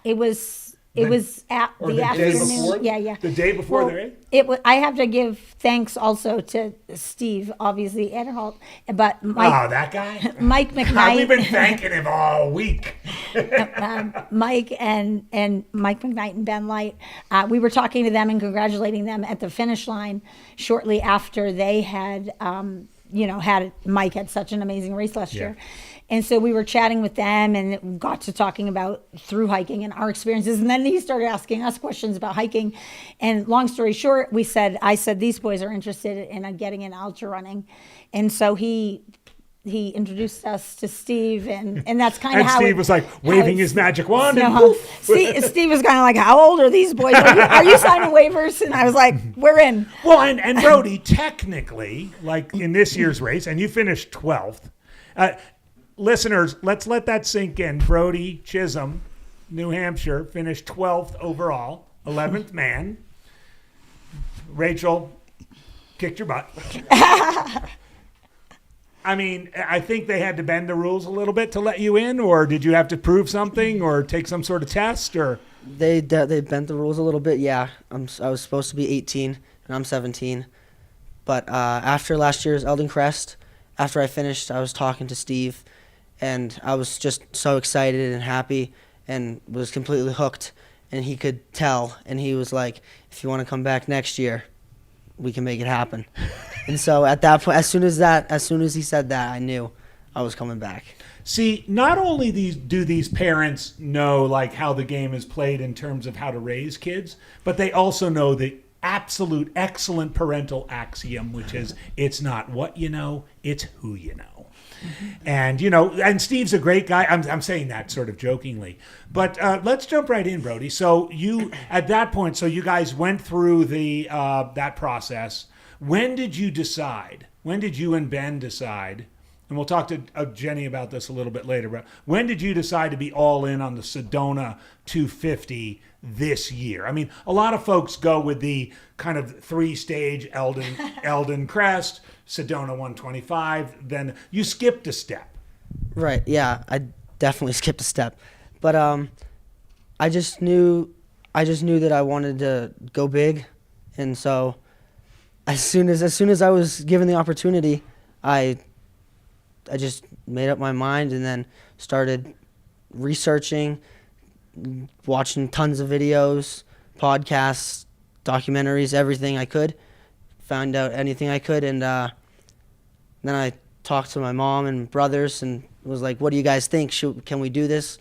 It was at the afternoon. Yeah. The day before the race? I have to give thanks also to Steve, obviously, Ederholt, but Mike. Oh, that guy? Mike McKnight. We've been thanking him all week. Mike and Mike McKnight and Ben Light. We were talking to them and congratulating them at the finish line shortly after they had, Mike had such an amazing race last year. And so we were chatting with them and got to talking about through hiking and our experiences. And then he started asking us questions about hiking. And long story short, I said, these boys are interested in getting in ultra running. And so he introduced us to Steve, and that's kind of how Steve was like waving his magic wand. Steve was kind of like, how old are these boys? Are you signing waivers? And I was like, we're in. Well, and Brody, technically, like in this year's race, and you finished 12th. Listeners, let's let that sink in. Brody Chism, New Hampshire, finished 12th overall, 11th man. Rachel kicked your butt. I think they had to bend the rules a little bit to let you in, or did you have to prove something or take some sort of test? Or They bent the rules a little bit, yeah. I was supposed to be 18, and I'm 17. But after last year's Elden Crest, after I finished, I was talking to Steve, and I was just so excited and happy and was completely hooked, and he could tell, and he was like, if you want to come back next year, we can make it happen. And so at that point, as soon as he said that, I knew I was coming back. See, not only do these parents know like how the game is played in terms of how to raise kids, but they also know the absolute excellent parental axiom, which is it's not what you know, it's who you know. And, and Steve's a great guy. I'm saying that sort of jokingly. But let's jump right in, Brody. So you, at that point, so you guys went through that process. When did you decide? When did you and Ben decide? And we'll talk to Jenny about this a little bit later. But when did you decide to be all in on the Sedona 250 this year? I mean, a lot of folks go with the kind of 3-stage Elden crest, Sedona 125. Then you skipped a step. Right. Yeah, I definitely skipped a step, but I just knew that I wanted to go big, and so as soon as I was given the opportunity, I just made up my mind and then started researching, watching tons of videos, podcasts, documentaries, everything I could, found out anything I could, and then I talked to my mom and brothers and was like, what do you guys think? Can we do this?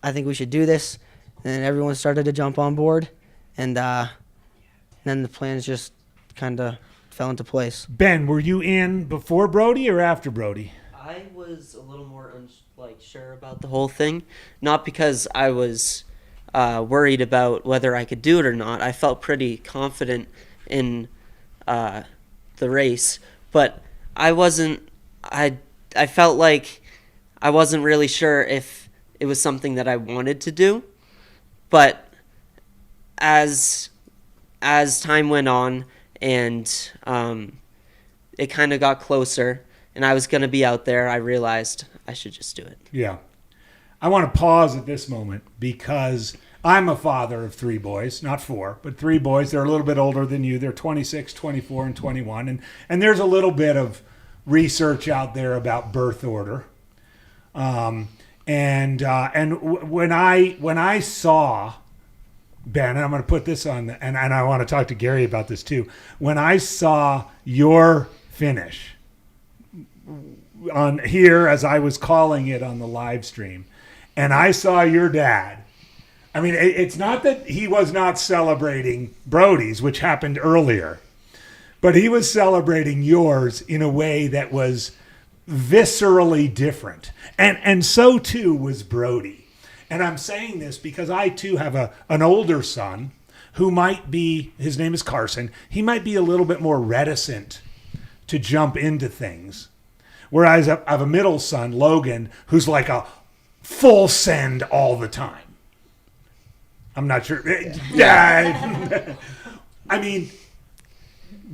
I think we should do this. And everyone started to jump on board, and then the plans just kind of fell into place. Ben, were you in before Brody or after Brody? I was a little more sure about the whole thing, not because I was worried about whether I could do it or not. I felt pretty confident in the race, but I felt like I wasn't really sure if it was something that I wanted to do. But as time went on and it kind of got closer and I was going to be out there, I realized I should just do it. Yeah. I want to pause at this moment because I'm a father of 3 boys, not 4, but 3 boys. They're a little bit older than you. They're 26, 24, and 21. And there's a little bit of research out there about birth order. And when I saw Ben, and I'm going to put this on, and I want to talk to Gary about this too. When I saw your finish on here, as I was calling it on the live stream, and I saw your dad, I mean, it's not that he was not celebrating Brody's, which happened earlier, but he was celebrating yours in a way that was viscerally different. And so too was Brody. And I'm saying this because I too have an older son who might be, his name is Carson, he might be a little bit more reticent to jump into things. Whereas I have a middle son, Logan, who's like a full send all the time. I'm not sure. Yeah. I mean,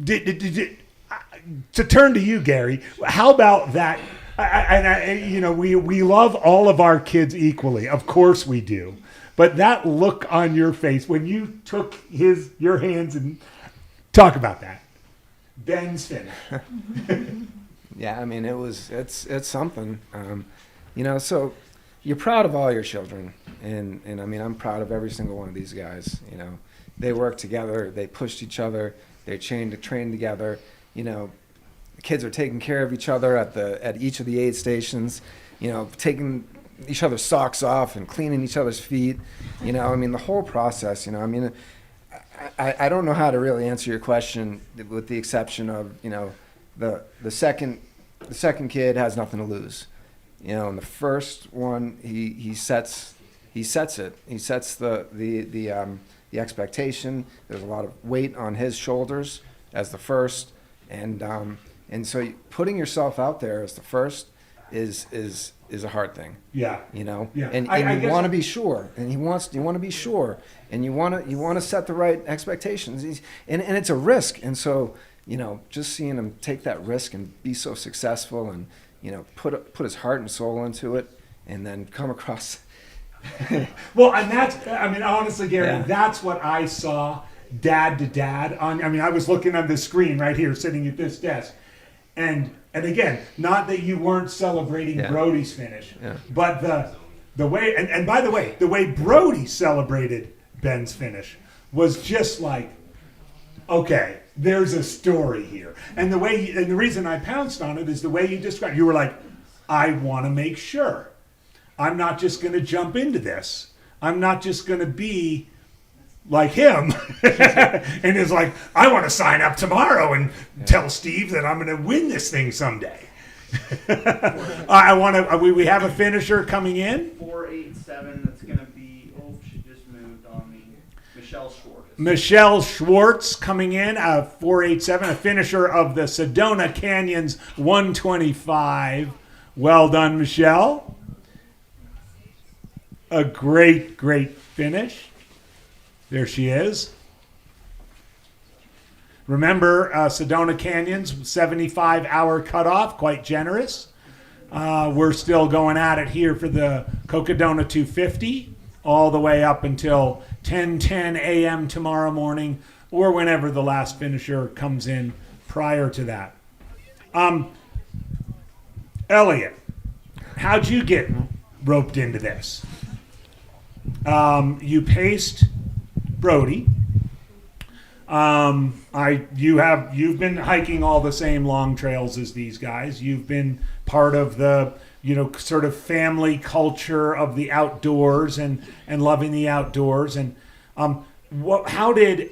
to turn to you, Gary, how about that? We love all of our kids equally. Of course we do. But that look on your face when you took your hands and talk about that. Ben's finish. Yeah, I mean, it's something. So you're proud of all your children. And I mean, I'm proud of every single one of these guys. They work together. They pushed each other. They trained together. The kids are taking care of each other at each of the aid stations, taking each other's socks off and cleaning each other's feet. I mean, the whole process, I mean, I don't know how to really answer your question with the exception of, the second kid has nothing to lose. And the first one, he sets it. He sets the expectation. There's a lot of weight on his shoulders as the first. And so putting yourself out there as the first is a hard thing. Yeah. Yeah. And you want to be sure, and you want to be sure, and you want to set the right expectations, and it's a risk. And so just seeing him take that risk and be so successful, and put his heart and soul into it, and then come across. Well, and honestly, Gary, that's what I saw dad to dad on. I mean, I was looking on the screen right here, sitting at this desk. And again, not that you weren't celebrating Brody's finish, but the way, and by the way, the way Brody celebrated Ben's finish was just like, okay, there's a story here. And the reason I pounced on it is the way you described. You were like, I want to make sure. I'm not just going to jump into this. I'm not just going to be like him and is like, I want to sign up tomorrow and tell Steve that I'm going to win this thing someday. I want to. We have a finisher coming in. 487. That's going to be. Oh, she just moved on me. Michelle Schwartz. Michelle Schwartz coming in. 487. A finisher of the Sedona Canyons 125. Well done, Michelle. A great finish. There she is. Remember, Sedona Canyons, 75-hour cutoff, quite generous. We're still going at it here for the Cocodona 250, all the way up until 10:10 a.m. tomorrow morning, or whenever the last finisher comes in prior to that. Elliot, how'd you get roped into this? You paced Brody. You've been hiking all the same long trails as these guys. You've been part of the, sort of family culture of the outdoors and loving the outdoors. And how did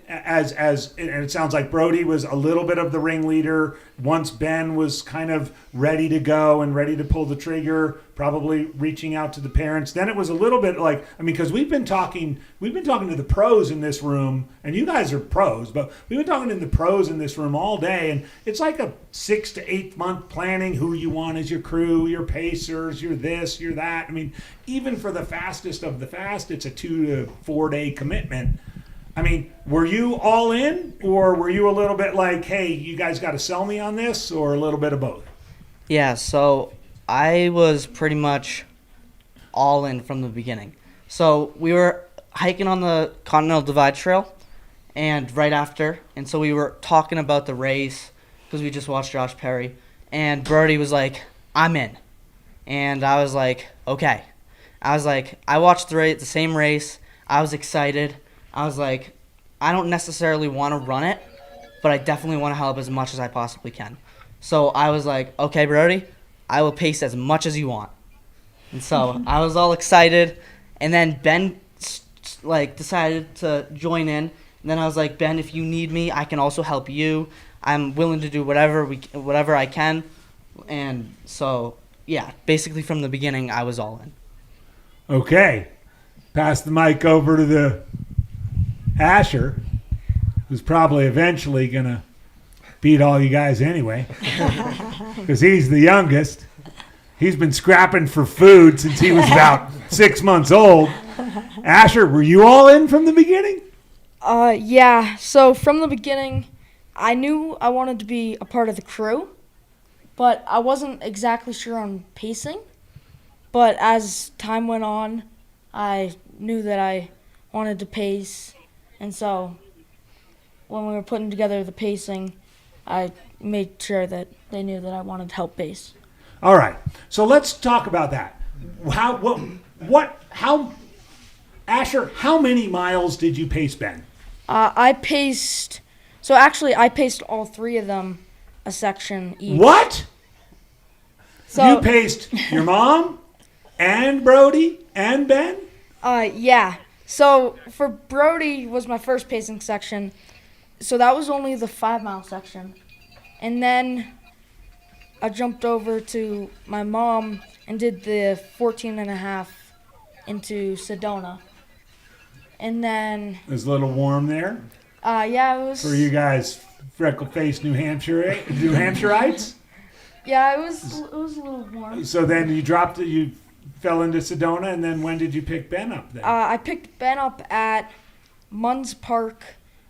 and it sounds like Brody was a little bit of the ringleader once Ben was kind of ready to go and ready to pull the trigger, probably reaching out to the parents. Then it was a little bit like, because we've been talking to the pros in this room, and you guys are pros, but we've been talking to the pros in this room all day, and it's like a 6 to 8 month planning who you want as your crew, your pacers, your this, your that. Even for the fastest of the fast, it's a 2 to 4 day commitment. Were you all in, or were you a little bit like, hey, you guys got to sell me on this, or a little bit of both? Yeah, so I was pretty much all in from the beginning. So we were hiking on the Continental Divide Trail, and right after, and so we were talking about the race, because we just watched Josh Perry, and Brody was like, I'm in. And I was like, okay. I was like, I watched the same race. I was excited. I was like, I don't necessarily want to run it, but I definitely want to help as much as I possibly can. So I was like, okay, Brody, I will pace as much as you want. And so I was all excited. And then Ben decided to join in. And then I was like, Ben, if you need me, I can also help you. I'm willing to do whatever I can. And so, yeah, basically from the beginning, I was all in. Okay. Pass the mic over to the Asher, who's probably eventually going to beat all you guys anyway, because he's the youngest. He's been scrapping for food since he was about 6 months old. Asher, were you all in from the beginning? Yeah. So from the beginning, I knew I wanted to be a part of the crew, but I wasn't exactly sure on pacing. But as time went on, I knew that I wanted to pace, and so when we were putting together the pacing, I made sure that they knew that I wanted to help pace. All right, so let's talk about that. Asher, how many miles did you pace Ben? I paced all 3 of them a section each. What? So, you paced your mom and Brody and Ben? Yeah. So for Brody was my first pacing section. So that was only the 5 mile section. And then I jumped over to my mom and did the 14.5 into Sedona. And then... It was a little warm there? Yeah, it was... For you guys, freckle-faced New Hampshireites? Yeah, it was a little warm. So then you fell into Sedona, and then when did you pick Ben up then? I picked Ben up at Munns Park.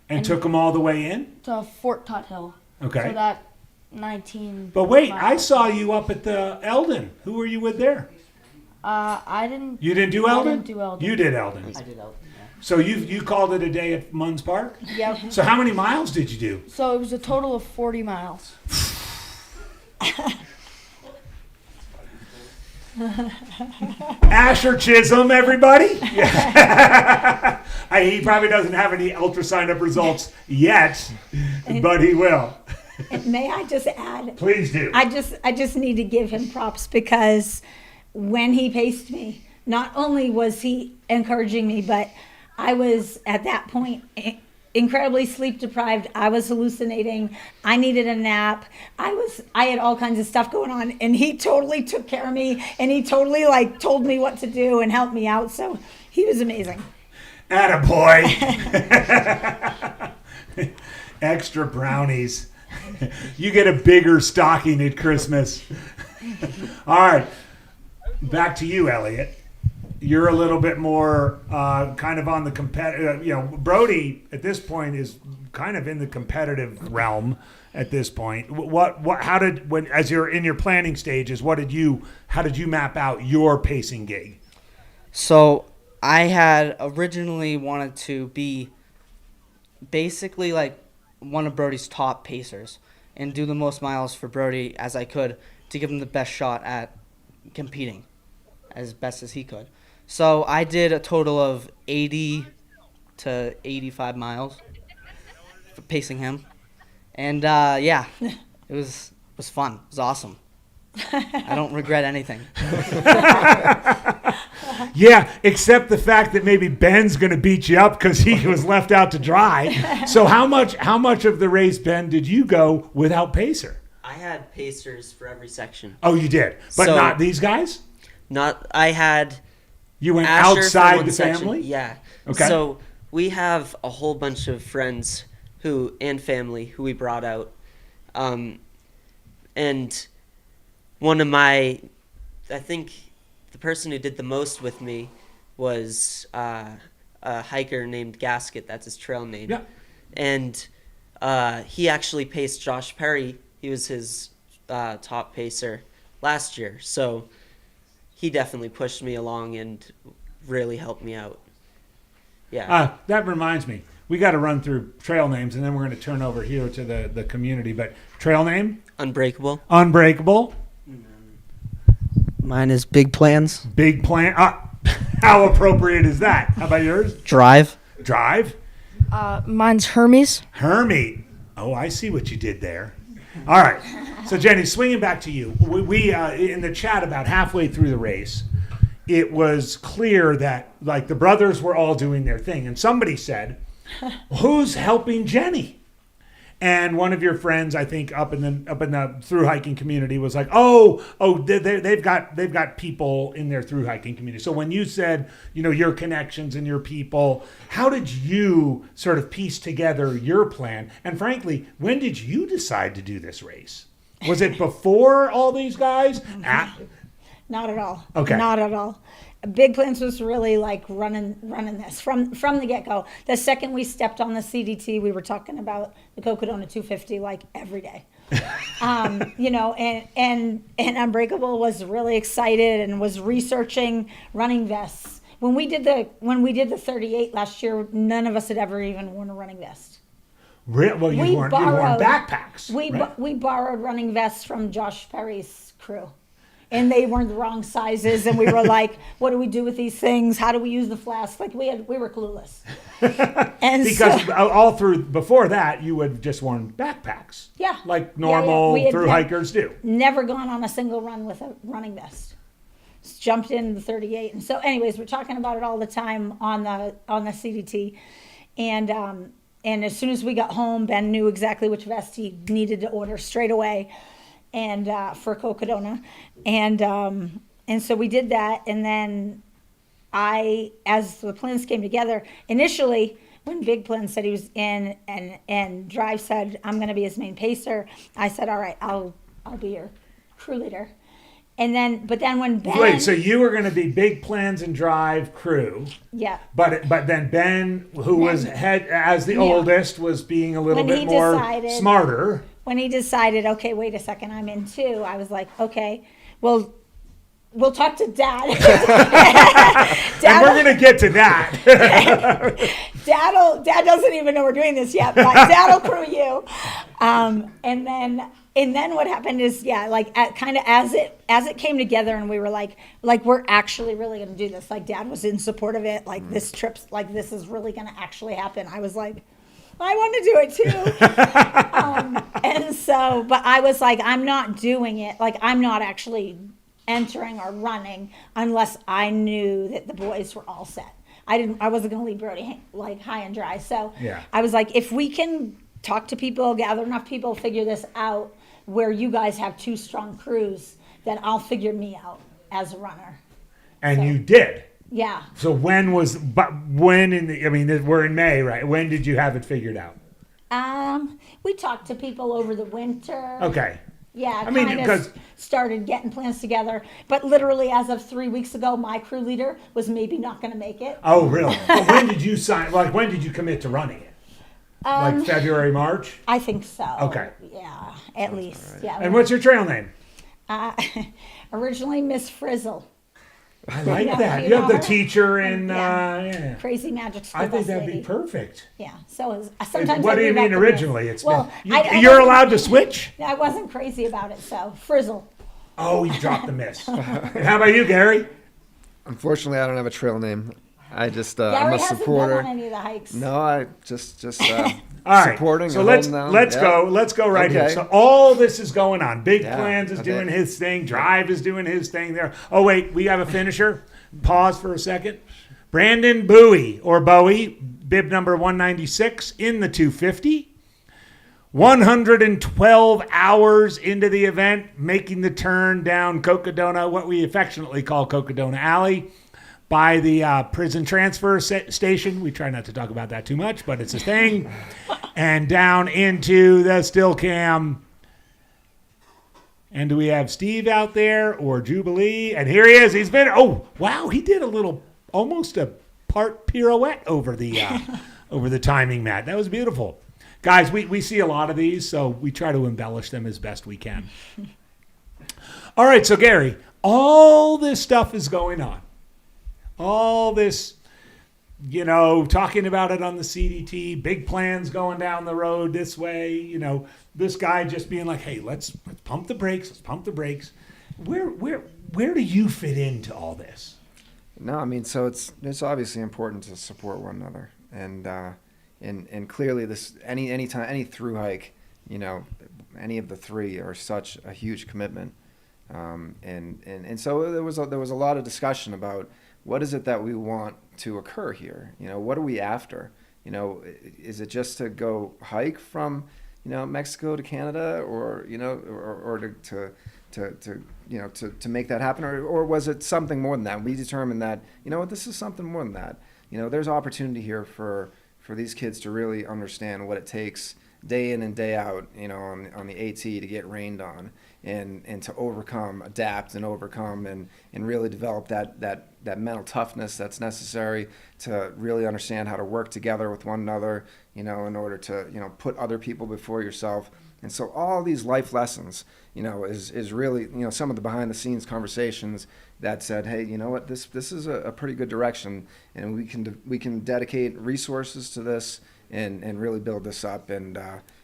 And took him all the way in? To Fort Tuthill. Okay. So that 19 But wait, miles. I saw you up at the Elden. Who were you with there? I didn't... You didn't do Elden? I didn't do Elden. You did Elden. I did Elden, yeah. So you called it a day at Munns Park? Yep. So how many miles did you do? So it was a total of 40 miles. Asher Chism, everybody. He probably doesn't have any ultra sign-up results yet, but he will. And may I just add? Please do. I just need to give him props because when he paced me, not only was he encouraging me, but I was at that point incredibly sleep deprived. I was hallucinating. I needed a nap. I had all kinds of stuff going on, and he totally took care of me, and he totally like told me what to do and helped me out. So he was amazing. Attaboy. Extra brownies. You get a bigger stocking at Christmas. All right. Back to you, Elliot. You're a little bit more kind of on the competitive. Brody at this point is kind of in the competitive realm at this point. As you're in your planning stages, how did you map out your pacing gig? So I had originally wanted to be basically like one of Brody's top pacers and do the most miles for Brody as I could to give him the best shot at competing as best as he could. So I did a total of 80 to 85 miles for pacing him. And it was fun. It was awesome. I don't regret anything. Yeah, except the fact that maybe Ben's going to beat you up because he was left out to dry. So how much of the race, Ben, did you go without pacer? I had pacers for every section. Oh, you did? But not these guys? I had... You went Asher outside the family? Yeah. Okay. So we have a whole bunch of friends and family who we brought out. And one of I think the person who did the most with me was a hiker named Gasket. That's his trail name. Yeah. And he actually paced Josh Perry. He was his top pacer last year. So he definitely pushed me along and really helped me out. Yeah. That reminds me. We got to run through trail names, and then we're going to turn over here to the community. But trail name? Unbreakable. Unbreakable. Mine is Big Plans. Big Plan. How appropriate is that? How about yours? Drive. Drive. Mine's Hermes. Hermie. Oh, I see what you did there. All right. So, Jenny, swinging back to you. We in the chat about halfway through the race, it was clear that like the brothers were all doing their thing. And somebody said, who's helping Jenny? And one of your friends, I think, up in the through hiking community was like, they've got people in their through hiking community. So when you said, your connections and your people, how did you sort of piece together your plan? And frankly, when did you decide to do this race? Was it before all these guys? Not at all. Okay. Not at all. Big Plans was really like running this from the get-go. The second we stepped on the CDT, we were talking about the Cocodona 250 like every day. And Unbreakable was really excited and was researching running vests. When we did the 38 last year, none of us had ever even worn a running vest. Well, you weren't backpacks. We borrowed running vests from Josh Perry's crew. And they weren't the wrong sizes, and we were like, "What do we do with these things? How do we use the flask?" Like we were clueless. And because all through before that, you had just worn backpacks. Yeah, like normal through hikers do. Never gone on a single run with a running vest. Just jumped in the 38, and so, anyways, we're talking about it all the time on the CDT, and as soon as we got home, Ben knew exactly which vest he needed to order straight away. And for Cocodona, and so we did that, and then as the plans came together, initially when Big Plan said he was in, and Drive said I'm going to be his main pacer, I said all right, I'll be your crew leader, but then when Ben wait, so you were going to be Big Plans and Drive crew, yeah, but then Ben, who was head as the oldest, was being a little bit more smarter. When he decided, okay, wait a second, I'm in too, I was like, okay, well, we'll talk to Dad. And we're going to get to that. Dad doesn't even know we're doing this yet, but Dad'll crew you. And then what happened is, as it came together, and we were like we're actually really going to do this. Like Dad was in support of it. Like this trip's like this is really going to actually happen. I was like, I want to do it too. And so, but I was like, I'm not doing it. Like, I'm not actually entering or running unless I knew that the boys were all set. I wasn't going to leave Brody like high and dry. So Yeah. I was like, if we can talk to people, gather enough people, figure this out where you guys have two strong crews, then I'll figure me out as a runner. And you did. Yeah. So we're in May, right? When did you have it figured out? We talked to people over the winter. Okay. Yeah, I mean, kind because of started getting plans together. But literally, as of 3 weeks ago, my crew leader was maybe not going to make it. oh, really? But when did you sign? Like, when did you commit to running it? Like February, March? I think so. Okay. Yeah, at least. Yeah. And what's your trail name? Originally Miss Frizzle. I like Yeah, that. you You have know the her? teacher in. Yeah. Crazy Magic School I think Bus that'd lady. be perfect. Yeah. So sometimes. What I do you leave out mean the originally? miss. It's well, been, I you're wasn't- allowed to switch? I wasn't crazy about it, so Frizzle. Oh, you dropped the miss. And how about you, Gary? Unfortunately, I don't have a trail name. I just I'm Gary a hasn't supporter. been on any of the hikes. No, I just All right. supporting. So and let's holding down. let's Yeah. go. Let's go right here. Okay. So all this is going on. Big Yeah, Plans is okay. doing his thing. Drive is doing his thing there. Oh wait, we have a finisher. Pause for a second. Brandon Bowie or Bowie, bib number 196 in the 250. 112 hours into the event, making the turn down Cocodona, what we affectionately call Cocodona Alley, by the prison transfer station. We try not to talk about that too much, but it's a thing. And down into the still cam. And do we have Steve out there or Jubilee? And here he is. He's been, oh, wow, he did a little, almost a part pirouette over the timing mat. That was beautiful. Guys, we see a lot of these, so we try to embellish them as best we can. All right, so Gary, all this stuff is going on. All this, talking about it on the CDT, big plans going down the road this way, this guy just being like, hey, let's pump the brakes, let's pump the brakes. Where do you fit into all this? No, I mean, so it's obviously important to support one another, and clearly this any through hike, any of the three are such a huge commitment, and so there was a lot of discussion about what is it that we want to occur here. What are we after? Is it just to go hike from Mexico to Canada, or to make that happen, or was it something more than that? We determined that this is something more than that. There's opportunity here for these kids to really understand what it takes day in and day out, on the AT to get rained on, and to adapt and overcome, and really develop that mental toughness that's necessary to really understand how to work together with one another, in order to put other people before yourself. And so all these life lessons, is really, some of the behind the scenes conversations that said, hey, this is a pretty good direction, and we can dedicate resources to this and really build this up. And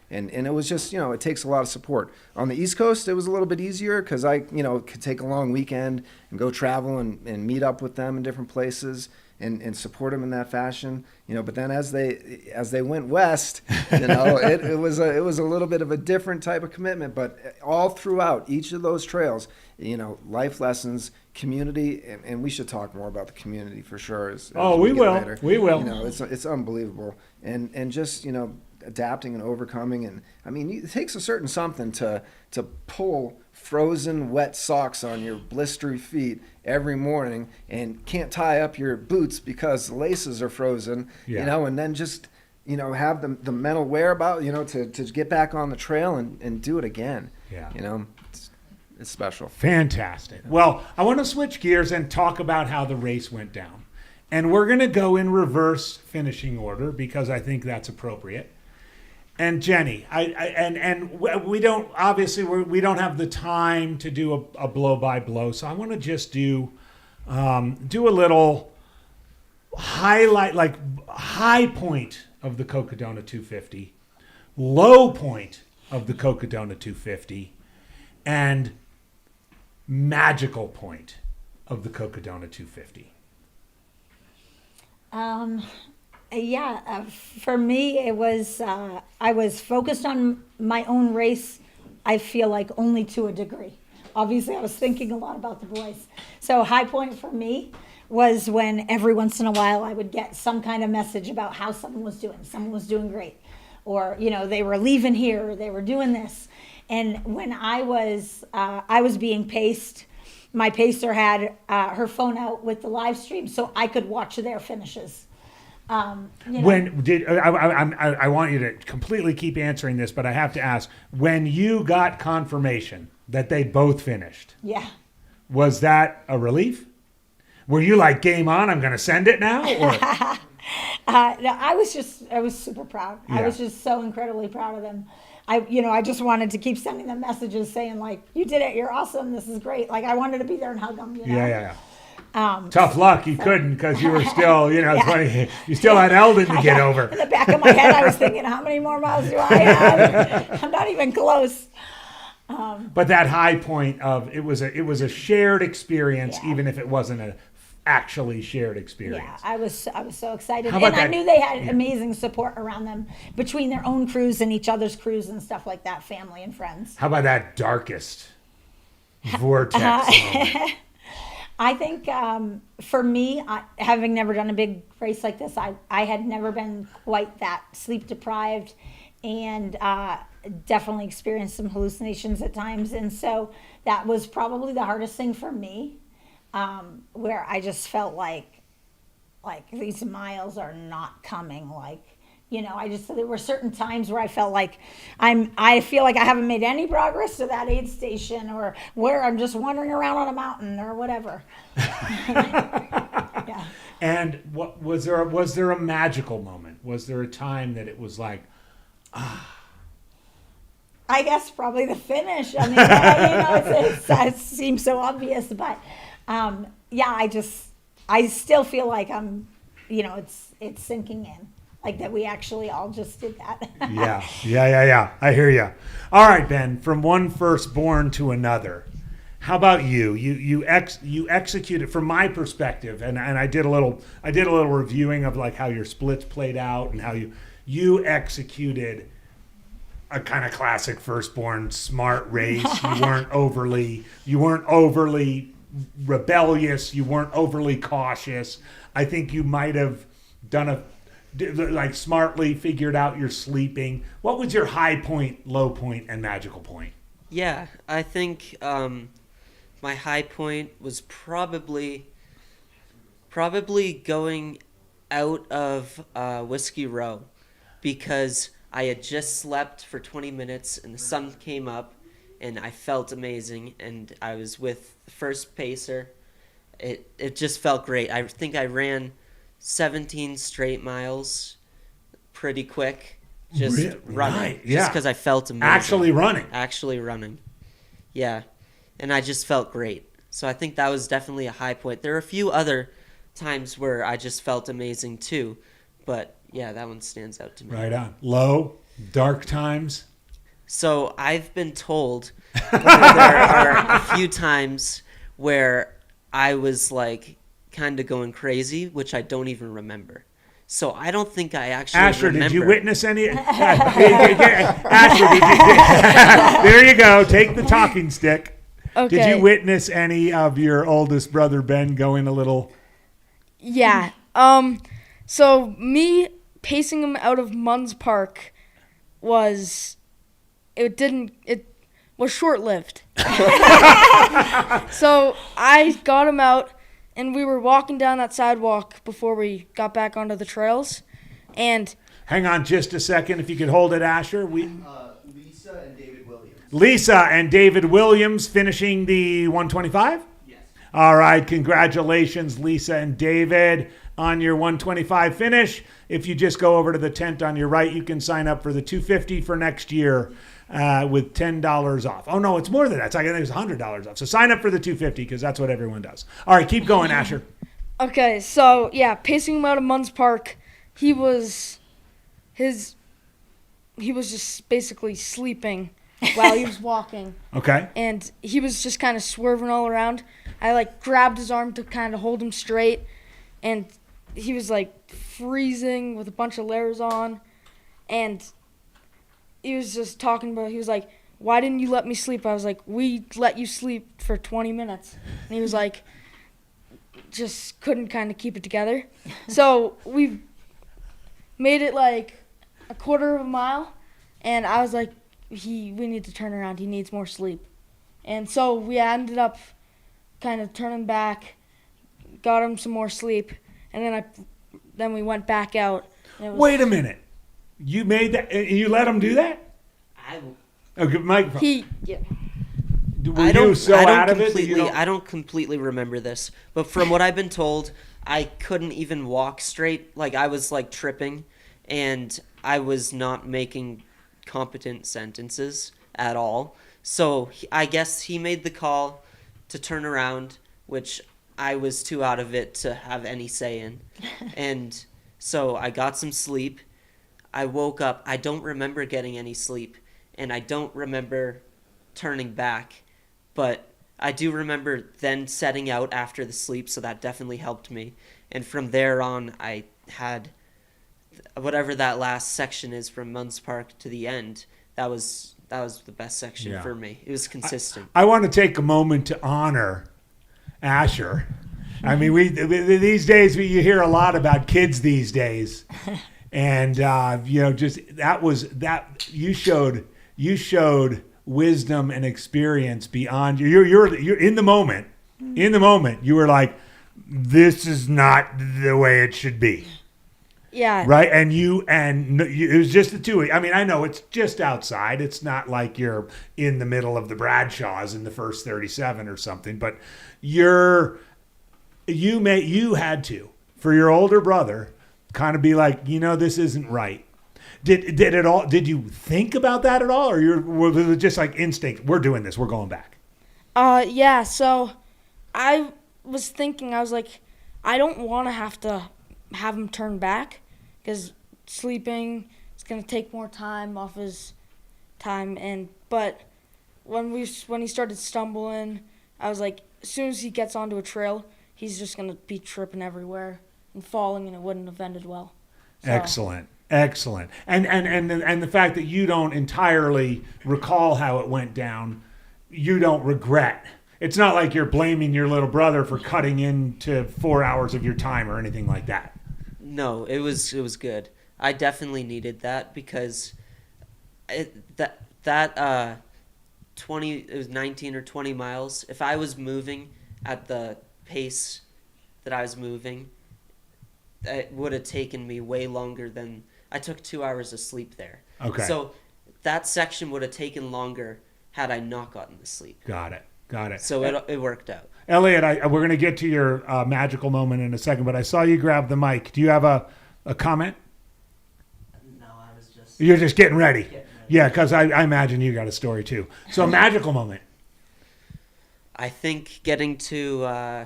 it was just, it takes a lot of support. On the East Coast, it was a little bit easier because I, could take a long weekend and go travel and meet up with them in different places and support them in that fashion. But then as they went west, it was a little bit of a different type of commitment. But all throughout each of those trails, life lessons, community, and we should talk more about the community for sure. We will. Later. We will. It's unbelievable, and just adapting and overcoming. And I mean, it takes a certain something to pull frozen wet socks on your blistery feet every morning and can't tie up your boots because the laces are frozen, and then just have the mental whereabout, to get back on the trail and do it again. It's special. Fantastic. Well, I want to switch gears and talk about how the race went down. And we're going to go in reverse finishing order because I think that's appropriate. And Jenny, we don't have the time to do a blow by blow, so I want to just do a little highlight, like high point of the Cocodona 250, low point of the Cocodona 250, and magical point of the Cocodona 250. For me, it was I was focused on my own race. I feel like only to a degree. Obviously, I was thinking a lot about the boys. So high point for me was when every once in a while I would get some kind of message about how someone was doing. Someone was doing great, or they were leaving here, or they were doing this. And when I was being paced, my pacer had her phone out with the live stream, so I could watch their finishes. When did I want you to completely keep answering this, but I have to ask, when you got confirmation that they both finished, was that a relief? Were you like, game on, I'm going to send it now? Or? No, I was super proud. I was just so incredibly proud of them. I just wanted to keep sending them messages saying like, you did it, you're awesome, this is great. Like I wanted to be there and hug them. Tough luck, you couldn't because you were still, you still had Elden to get over. In the back of my head, I was thinking, how many more miles do I have? I'm not even close. But that high point of it was a shared experience, even if it wasn't a actually shared experience. Yeah, I was so excited, How about and I that? knew they had amazing support around them between their own crews and each other's crews and stuff like that, family and friends. How about that darkest vortex moment? I think for me, having never done a big race like this, I had never been quite that sleep deprived, and definitely experienced some hallucinations at times, and so that was probably the hardest thing for me, where I just felt like these miles are not coming. There were certain times where I felt like I feel like I haven't made any progress to that aid station, or where I'm just wandering around on a mountain or whatever. Yeah. And what was there a magical moment? Was there a time that it was like, I guess probably the finish. I mean, it seems so obvious, but I still feel like I'm, it's sinking in. Like that we actually all just did that. Yeah. I hear you. All right, Ben, from one firstborn to another. How about you? You executed, from my perspective, and I did a little reviewing of like how your splits played out and how you executed a kind of classic firstborn smart race. You weren't overly rebellious. You weren't overly cautious. I think you might have done smartly figured out your sleeping. What was your high point, low point, and magical point? Yeah, I think my high point was probably going out of Whiskey Row, because I had just slept for 20 minutes and the sun came up and I felt amazing, and I was with the first pacer. It just felt great. I think I ran 17 straight miles pretty quick, just running, just because I felt amazing. Actually running. Yeah, and I just felt great. So I think that was definitely a high point. There are a few other times where I just felt amazing too, but yeah, that one stands out to me. Right on. Low, dark times? So I've been told there are a few times where I was like kind of going crazy, which I don't even remember. So I don't think I actually remember. Did you witness any? Asher, there you go. Take the talking stick. Okay. Did you witness any of your oldest brother Ben going a little? Yeah. So me pacing him out of Munns Park was short-lived. So I got him out, and we were walking down that sidewalk before we got back onto the trails. And hang on just a second, if you could hold it, Asher. Lisa and David Williams. Lisa and David Williams finishing the 125? Yes. All right, congratulations, Lisa and David, on your 125 finish. If you just go over to the tent on your right, you can sign up for the 250 for next year with $10 off. Oh, no, it's more than that. I think it's $100 off. So sign up for the 250 because that's what everyone does. All right, keep going, Asher. Okay, so, yeah, pacing him out of Munns Park, he was just basically sleeping while he was walking. Okay. And he was just kind of swerving all around. I, grabbed his arm to kind of hold him straight, and he was like freezing with a bunch of layers on, and he was just talking about, he was like, why didn't you let me sleep? I was like, we let you sleep for 20 minutes. And he was like, just couldn't kind of keep it together. So we made it like a quarter of a mile, and I was like, we need to turn around. He needs more sleep. And so we ended up kind of turning back, got him some more sleep, and then we went back out. And it was, Wait a minute. You made that? You let him do that? Okay, microphone. Yeah. Were you so out of it that you don't? I don't completely remember this, but from what I've been told, I couldn't even walk straight. Like, I was like tripping, and I was not making competent sentences at all. So I guess he made the call to turn around, which I was too out of it to have any say in. And so I got some sleep. I woke up. I don't remember getting any sleep, and I don't remember turning back. But I do remember then setting out after the sleep, so that definitely helped me. And from there on, I had whatever that last section is from Munns Park to the end. That was the best section for me. It was consistent. I want to take a moment to honor Asher. I mean, these days you hear a lot about kids these days, and just that you showed wisdom and experience beyond you. You're in the moment. In the moment, you were like, "This is not the way it should be." Yeah. Right, and it was just the two of you. I mean, I know it's just outside. It's not like you're in the middle of the Bradshaws in the first 37 or something. But you had to, for your older brother, kind of be like, this isn't right. Did you think about that at all, or was it just like instinct? We're doing this. We're going back. Yeah. So I was thinking. I was like, I don't want to have him turn back, because sleeping is going to take more time off his time. But when he started stumbling, I was like, as soon as he gets onto a trail, he's just going to be tripping everywhere and falling, and it wouldn't have ended well. So. Excellent. And the fact that you don't entirely recall how it went down, you don't regret. It's not like you're blaming your little brother for cutting into 4 hours of your time or anything like that. No, it was good. I definitely needed that, because it was 19 or 20 miles. If I was moving at the pace that I was moving, it would have taken me way longer than I took 2 hours of sleep there. Okay. So that section would have taken longer had I not gotten the sleep. Got it. So it worked out. Elliot, we're going to get to your magical moment in a second, but I saw you grab the mic. Do you have a comment? No, I was just... You're just getting ready. Yeah, because I imagine you got a story too. So a magical moment. I think getting to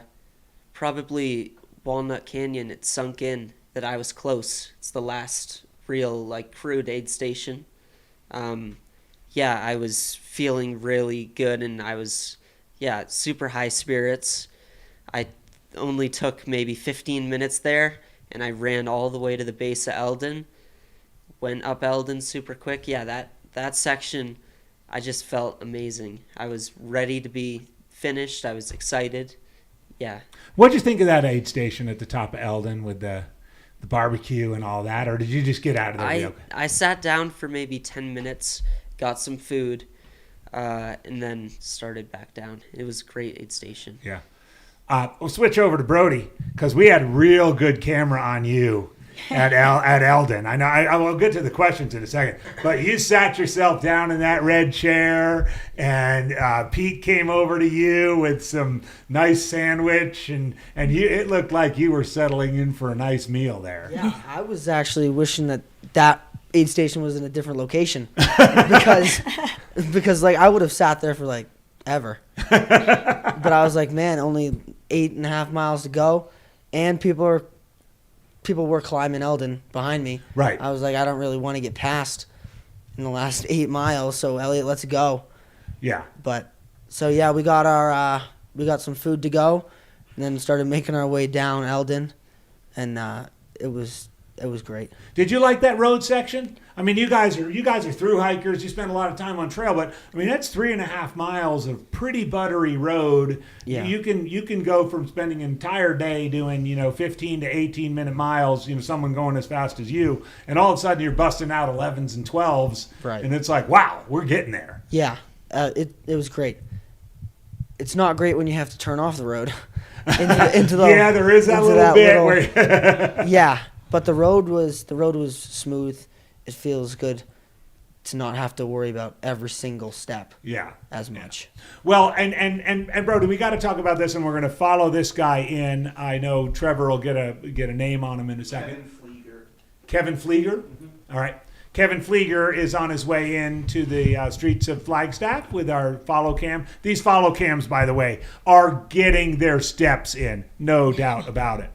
probably Walnut Canyon, it sunk in that I was close. It's the last real crude aid station. I was feeling really good, and I was super high spirits. I only took maybe 15 minutes there, and I ran all the way to the base of Elden. Went up Elden super quick. Yeah, that section, I just felt amazing. I was ready to be finished. I was excited. Yeah. What'd you think of that aid station at the top of Elden with the barbecue and all that, or did you just get out of there? I sat down for maybe 10 minutes, got some food, and then started back down. It was a great aid station. Yeah. We'll switch over to Brody, because we had real good camera on you at Elden. I know. I will get to the questions in a second, but you sat yourself down in that red chair, and Pete came over to you with some nice sandwich, and it looked like you were settling in for a nice meal there. Yeah, I was actually wishing that aid station was in a different location, because I would have sat there for ever. But I was like, man, only 8.5 miles to go, and people were climbing Elden behind me. Right. I was like, I don't really want to get past in the last 8 miles, so Elliot, let's go. Yeah. But so yeah, we got some food to go, and then started making our way down Elden, and it was great. Did you like that road section? I mean, you guys are through hikers. You spend a lot of time on trail, but I mean that's 3.5 miles of pretty buttery road. Yeah. You can go from spending an entire day doing 15 to 18 minute miles. Someone going as fast as you, and all of a sudden you're busting out 11s and 12s. Right. And it's like, wow, we're getting there. Yeah, it was great. It's not great when you have to turn off the road into the yeah, there is that little bit where yeah. But the road was smooth. It feels good to not have to worry about every single step. Yeah. As much. Well, and Brody, we got to talk about this, and we're going to follow this guy in. I know Trevor will get a name on him in a second. Kevin Flieger. Mm-hmm. All right. Kevin Flieger is on his way into the streets of Flagstaff with our follow cam. These follow cams, by the way, are getting their steps in, no doubt about it.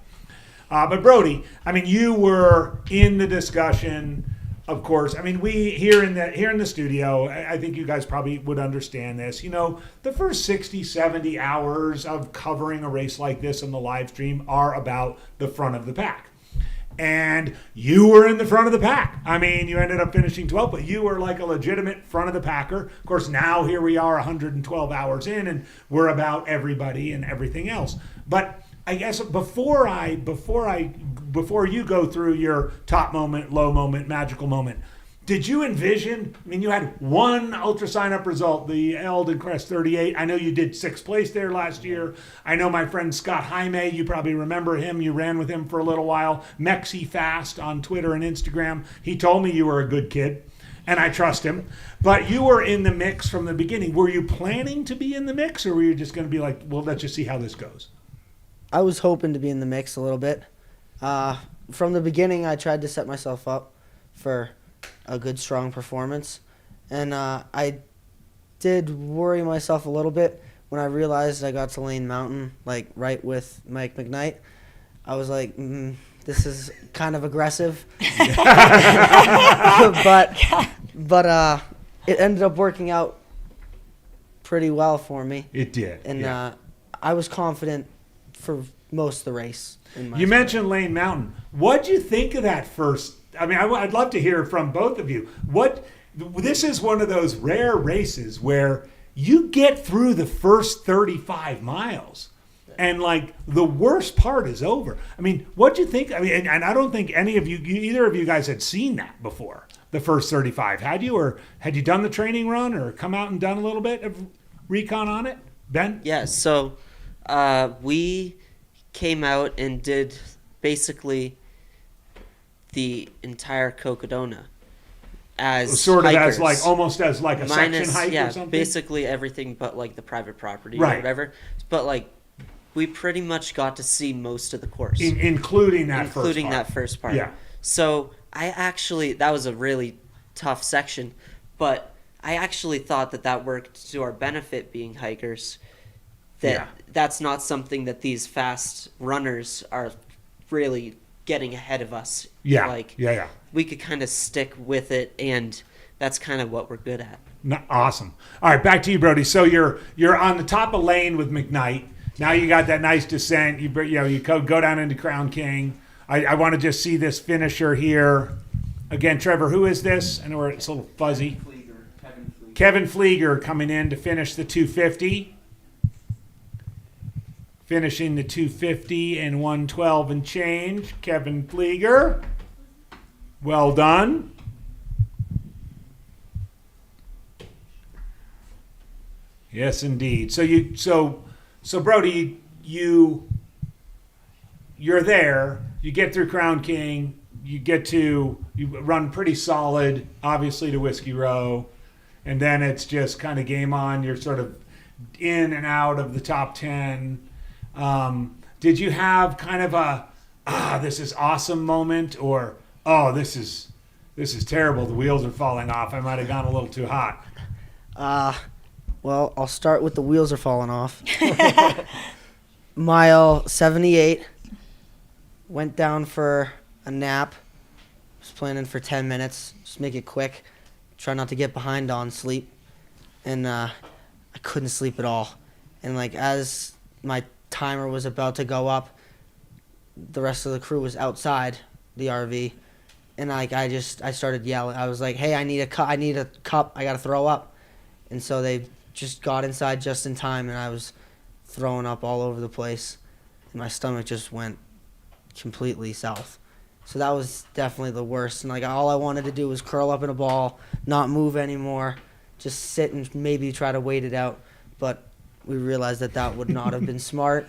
But Brody, I mean, you were in the discussion, of course. I mean, we here in the studio, I think you guys probably would understand this. The first 60, 70 hours of covering a race like this on the live stream are about the front of the pack. And you were in the front of the pack. I mean, you ended up finishing 12th, but you were like a legitimate front of the packer. Of course, now here we are 112 hours in, and we're about everybody and everything else. But I guess before you go through your top moment, low moment, magical moment, did you envision? I mean, you had one ultra sign up result, the Elden Crest 38. I know you did 6th place there last year. I know my friend Scott Hman, you probably remember him. You ran with him for a little while. Mexi Fast on Twitter and Instagram. He told me you were a good kid, and I trust him. But you were in the mix from the beginning. Were you planning to be in the mix, or were you just going to be like, well, let's just see how this goes? I was hoping to be in the mix a little bit. From the beginning, I tried to set myself up for a good, strong performance. And I did worry myself a little bit when I realized I got to Lane Mountain, like right with Mike McKnight. I was like, this is kind of aggressive. but it ended up working out pretty well for me. It did. And I was confident for most of the race. You mentioned Lane Mountain. What'd you think of that first? I mean, I'd love to hear from both of you. This is one of those rare races where you get through the first 35 miles and like the worst part is over. I mean, what'd you think? I mean, and I don't think either of you guys had seen that before, the first 35. Had you, or had you done the training run or come out and done a little bit of recon on it? Ben? Yeah, so we came out and did basically the entire Cocodona as sort of hikers. as like almost as like a section hike or something. Basically everything but like the private property right. or whatever. But like we pretty much got to see most of the course, including that first part. Yeah. So that was a really tough section, but I actually thought that worked to our benefit being hikers. That's not something that these fast runners are really getting ahead of us. Yeah. We could kind of stick with it, and that's kind of what we're good at. Awesome. All right, back to you, Brody. So you're on the top of Lane with McKnight. Now you got that nice descent. You go down into Crown King. I want to just see this finisher here. Again, Trevor, who is this? I know it's a little fuzzy. Kevin Flieger coming in to finish the 250. Finishing the 250 and 112 and change. Kevin Flieger. Well done. Yes, indeed. So Brody, you're there. You get through Crown King. You run pretty solid, obviously, to Whiskey Row. And then it's just kind of game on. You're sort of in and out of the top 10. Did you have kind of a this is awesome moment, or this is terrible, the wheels are falling off, I might have gone a little too hot? Well, I'll start with the wheels are falling off. Mile 78, went down for a nap. Was planning for 10 minutes, just make it quick. Try not to get behind on sleep. And I couldn't sleep at all. And like as my timer was about to go up, the rest of the crew was outside the RV, and like I started yelling. I was like, "Hey, I need a cup! I need a cup! I gotta throw up!" And so they just got inside just in time, and I was throwing up all over the place, and my stomach just went completely south. So that was definitely the worst. And like all I wanted to do was curl up in a ball, not move anymore, just sit and maybe try to wait it out. But we realized that would not have been smart.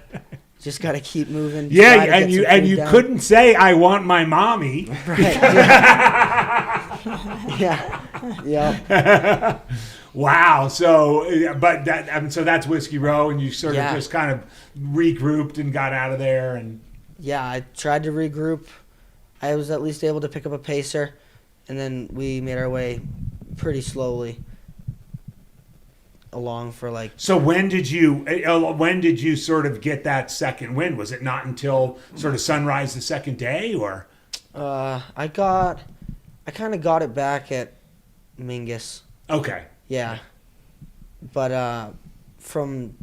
Just got to keep moving. Yeah, and you couldn't say I want my mommy. Right. Yeah. Yeah. Wow. So, but so that's Whiskey Row, and you sort of just kind of regrouped and got out of there. And yeah, I tried to regroup. I was at least able to pick up a pacer, and then we made our way pretty slowly along for like. So when did you sort of get that second wind? Was it not until sort of sunrise the second day, or? I kind of got it back at Mingus. Okay. Yeah, but from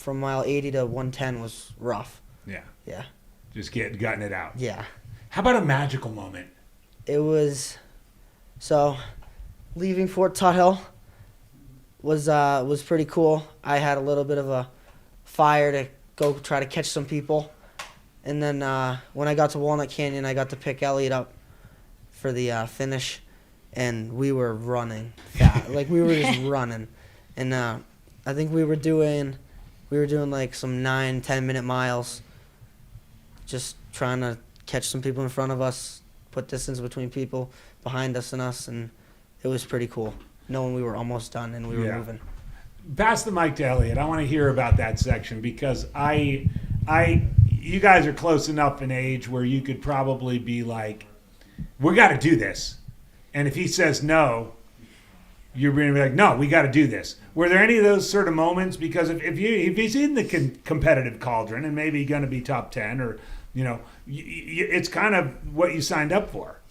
mile 80 to 110 was rough. Yeah. Yeah. Just gutting it out. Yeah. How about a magical moment? It was so leaving Fort Tuthill was pretty cool. I had a little bit of a fire to go try to catch some people, and then when I got to Walnut Canyon, I got to pick Elliot up for the finish, and we were running like we were just running, and I think we were doing like some 9-10 minute miles, just trying to catch some people in front of us, put distance between people behind us and us, and it was pretty cool knowing we were almost done and we were moving. Pass the mic to Elliot. I want to hear about that section because you guys are close enough in age where you could probably be like, we got to do this. And if he says no, you're going to be like, no, we got to do this. Were there any of those sort of moments? Because if he's in the competitive cauldron and maybe going to be top 10 or, it's kind of what you signed up for.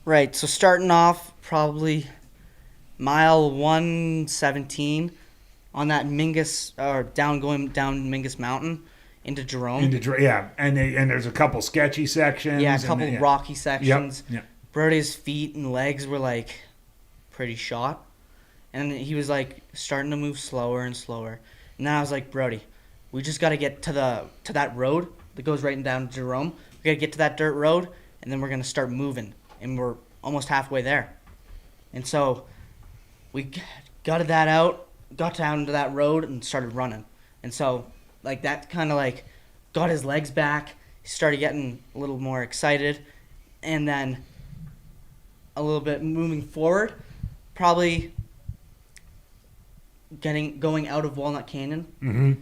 Right. So starting off probably mile 117 on that Mingus, or going down Mingus Mountain into Jerome. And there's a couple sketchy sections. Yeah, a couple rocky sections. Yep. Brody's feet and legs were like pretty shot. And he was like starting to move slower and slower. And then I was like, Brody, we just got to get to that road that goes right down to Jerome. We got to get to that dirt road, and then we're going to start moving. And we're almost halfway there. And so we gutted that out, got down to that road, and started running. And so like that kind of like got his legs back. He started getting a little more excited. And then a little bit moving forward, probably going out of Walnut Canyon. Mm-hmm.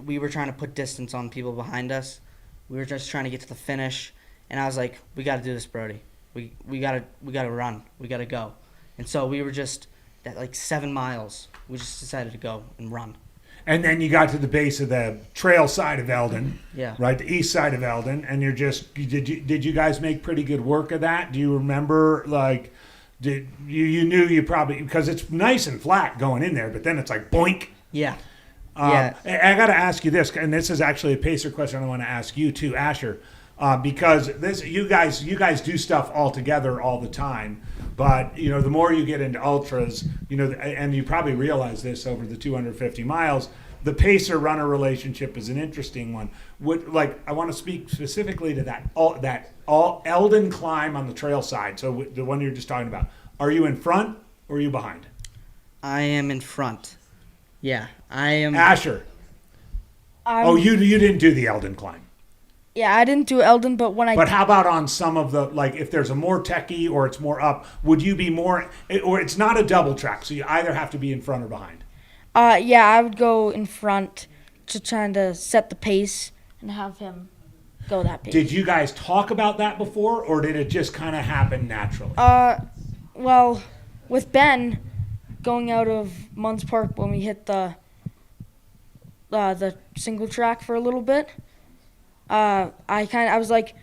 We were trying to put distance on people behind us. We were just trying to get to the finish, and I was like, "We got to do this, Brody. We gotta run. We gotta go." And so we were just at like 7 miles. We just decided to go and run. And then you got to the base of the trail side of Elden, yeah, right, the east side of Elden, and did you guys make pretty good work of that? Do you remember like? Did you knew you probably, because it's nice and flat going in there, but then it's like boink. Yeah. I got to ask you this, and this is actually a pacer question I want to ask you too, Asher, because you guys do stuff all together all the time, but the more you get into ultras, and you probably realize this over the 250 miles, the pacer-runner relationship is an interesting one. I want to speak specifically to that Elden climb on the trail side. So the one you're just talking about. Are you in front or are you behind? I am in front. Yeah, I am. Asher. You didn't do the Elden climb. Yeah, I didn't do Elden, but But how about on some of the, like if there's a more techie or it's more up, would you be more, or it's not a double track, so you either have to be in front or behind? Yeah, I would go in front to trying to set the pace and have him go that pace. Did you guys talk about that before, or did it just kind of happen naturally? Well, with Ben going out of Munns Park when we hit the single track for a little bit, I was like,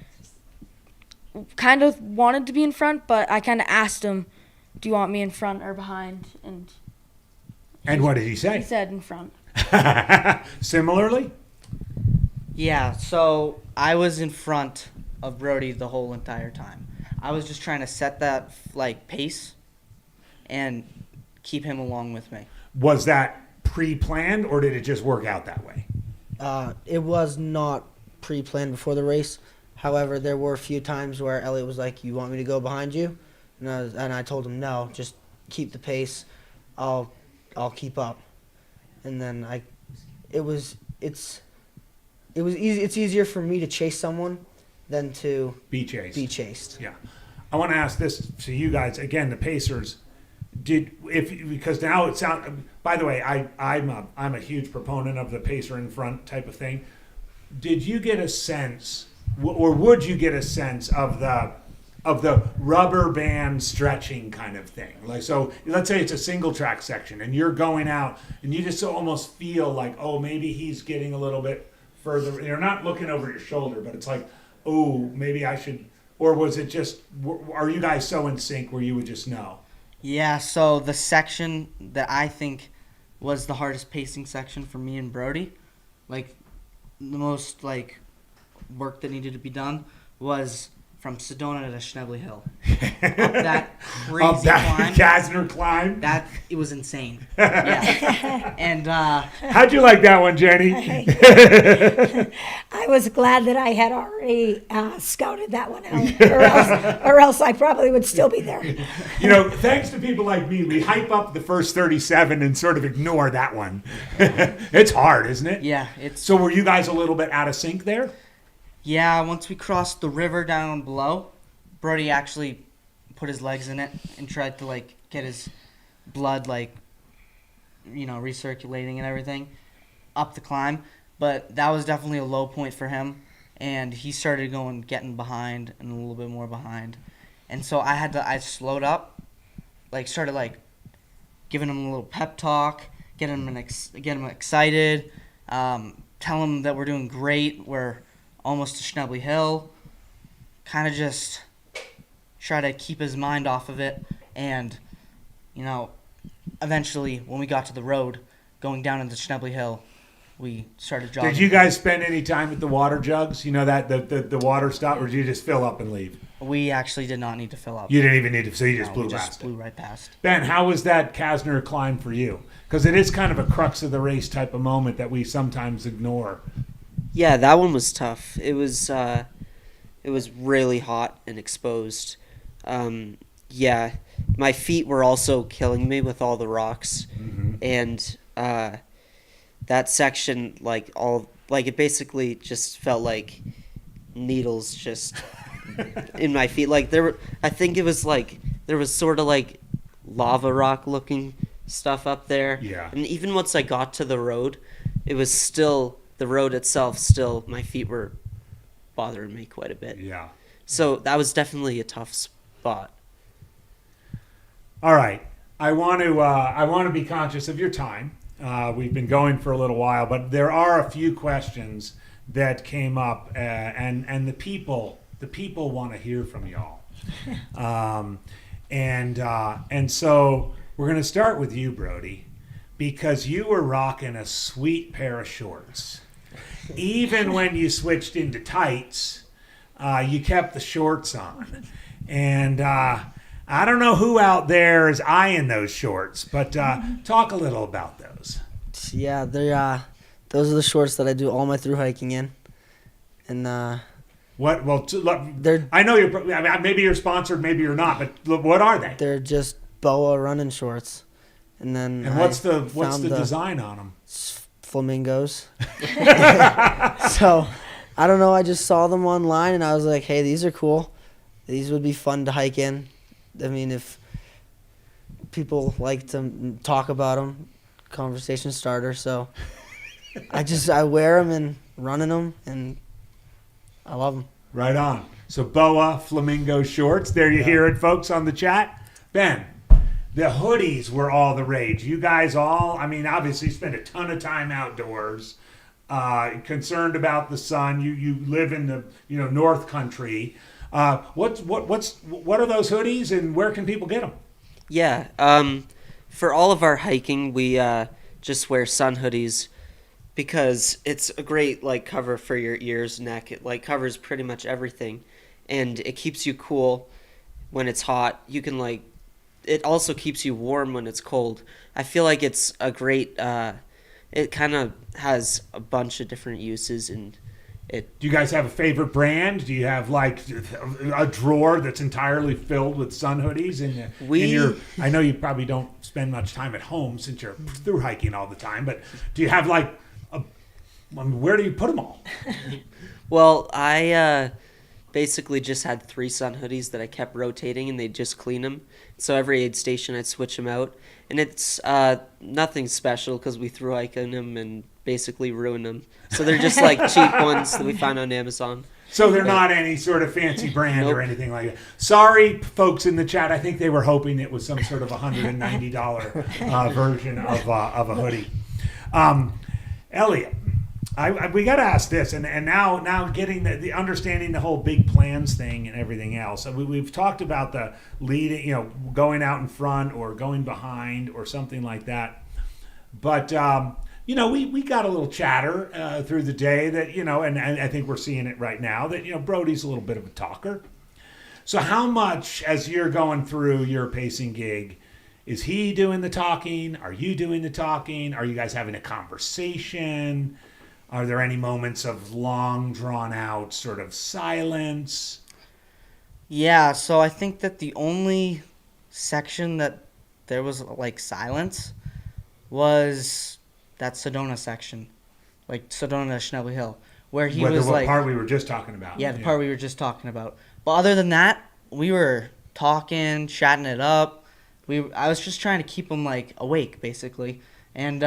kind of wanted to be in front, but I kind of asked him, "Do you want me in front or behind?" And what did he say? He said in front. Similarly? Yeah, so I was in front of Brody the whole entire time. I was just trying to set that pace and keep him along with me. Was that pre-planned, or did it just work out that way? It was not pre-planned before the race. However, there were a few times where Elliot was like, "You want me to go behind you?" And I told him, "No, just keep the pace. I'll keep up." And then it's easier for me to chase someone than to be chased. Yeah. I want to ask this to you guys again. The Pacers because now it sounds. By the way, I'm a huge proponent of the pacer in front type of thing. Did you get a sense, or would you get a sense of the rubber band stretching kind of thing? Like, so let's say it's a single track section and you're going out and you just almost feel like, oh, maybe he's getting a little bit further. You're not looking over your shoulder, but it's like, oh, maybe I should. Or was it just, are you guys so in sync where you would just know? Yeah, so the section that I think was the hardest pacing section for me and Brody, the most work that needed to be done, was from Sedona to Schnebly Hill. Up that crazy climb. Kasner climb. It was insane. Yeah. And how'd you like that one, Jenny? I was glad that I had already scouted that one out, or else I probably would still be there. Thanks to people like me, we hype up the first 37 and sort of ignore that one. It's hard, isn't it? Yeah. So were you guys a little bit out of sync there? Yeah, once we crossed the river down below, Brody actually put his legs in it and tried to get his blood recirculating and everything up the climb. But that was definitely a low point for him, and he started getting behind and a little bit more behind. And so I slowed up, started giving him a little pep talk, get him excited, tell him that we're doing great, we're almost to Schnebly Hill, kind of just try to keep his mind off of it. And, eventually when we got to the road going down into Schnebly Hill, we started jogging. Did you guys spend any time at the water jugs? That the water stop, or did you just fill up and leave? We actually did not need to fill up. You didn't even need to, so you just blew right past. Ben, how was that Kasner climb for you? Because it is kind of a crux of the race type of moment that we sometimes ignore. Yeah, that one was tough. It was really hot and exposed. Yeah, my feet were also killing me with all the rocks, and that section, it basically just felt like needles just in my feet. I think it was there was sort of lava rock looking stuff up there. Yeah. And even once I got to the road, it was still. The road itself, still, my feet were bothering me quite a bit. Yeah. So that was definitely a tough spot. All right. I want to be conscious of your time. We've been going for a little while, but there are a few questions that came up, and the people want to hear from y'all. And so we're going to start with you, Brody, because you were rocking a sweet pair of shorts. Even when you switched into tights, you kept the shorts on. And I don't know who out there is eyeing those shorts, but talk a little about those. Yeah, those are the shorts that I do all my through hiking in. And what? Well, I know maybe you're sponsored, maybe you're not, but what are they? They're just Boa running shorts. And what's the design on them? Flamingos. So, I don't know. I just saw them online and I was like, hey, these are cool. These would be fun to hike in. I mean, if people like to talk about them, conversation starter. So, I wear them and run in them, and I love them. Right on. So, Boa Flamingo shorts. There you hear it, folks, on the chat. Ben. The hoodies were all the rage. You guys obviously spent a ton of time outdoors, concerned about the sun. You live in the North Country. What are those hoodies, and where can people get them? Yeah, for all of our hiking, we just wear sun hoodies. because it's a great like cover for your ears, neck. It like covers pretty much everything, and it keeps you cool when it's hot. You can like, it also keeps you warm when it's cold. I feel like it's a great. It kind of has a bunch of different uses, and it. Do you guys have a favorite brand? Do you have like a drawer that's entirely filled with sun hoodies? I know you probably don't spend much time at home since you're through hiking all the time, but do you have like where do you put them all? Well, I basically just had 3 sun hoodies that I kept rotating, and they just clean them. So every aid station I'd switch them out, and it's nothing special because we through hike in them and basically ruin them. So they're just like cheap ones that we find on Amazon. So they're not any sort of fancy brand or anything like that. Sorry, folks in the chat. I think they were hoping it was some sort of $190 version of a hoodie. Elliot, we got to ask this, and now getting the understanding the whole big plans thing and everything else. We've talked about the leading, going out in front or going behind or something like that. But we got a little chatter through the day that and I think we're seeing it right now that Brody's a little bit of a talker. So how much, as you're going through your pacing gig, is he doing the talking? Are you doing the talking? Are you guys having a conversation? Are there any moments of long, drawn-out sort of silence? Yeah, so I think that the only section that there was, like, silence was that Sedona section. Like, Sedona, Schnebly Hill, where he was, like... The part we were just talking about. Yeah, the part we were just talking about. But other than that, we were talking, chatting it up. I was just trying to keep him, like, awake, basically. And,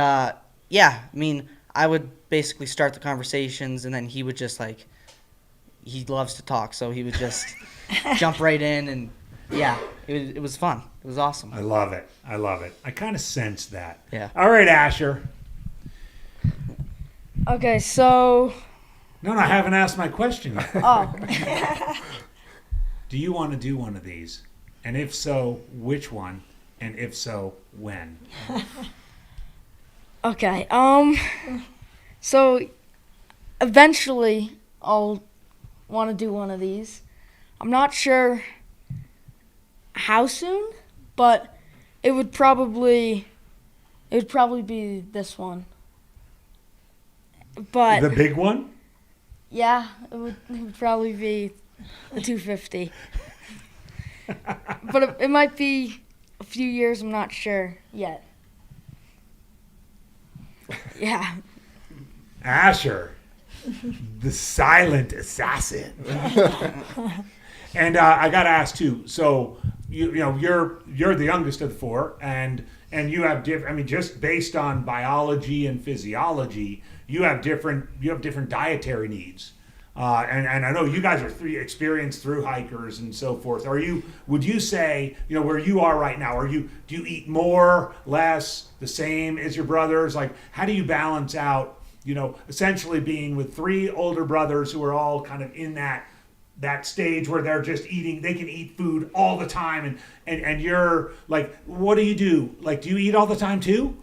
I would basically start the conversations, and then he would just, like, he loves to talk, so he would just jump right in, and, it was fun. It was awesome. I love it. I kind of sensed that. Yeah. All right, Asher. Okay, so... No, I haven't asked my question yet. Oh. Do you want to do one of these? And if so, which one? And if so, when? Okay, so eventually I'll want to do one of these. I'm not sure how soon, but it would probably be this one. But the big one? Yeah, it would probably be the 250. But it might be a few years, I'm not sure yet. Yeah. Asher, the silent assassin. And I got to ask too. So you're the youngest of the 4, and you have just based on biology and physiology, you have different dietary needs. And I know you guys are experienced through hikers and so forth. Would you say, where you are right now, do you eat more, less, the same as your brothers? Like, how do you balance out, essentially being with 3 older brothers who are all kind of in that stage where they're just eating, they can eat food all the time, and you're like, what do you do? Like, do you eat all the time too?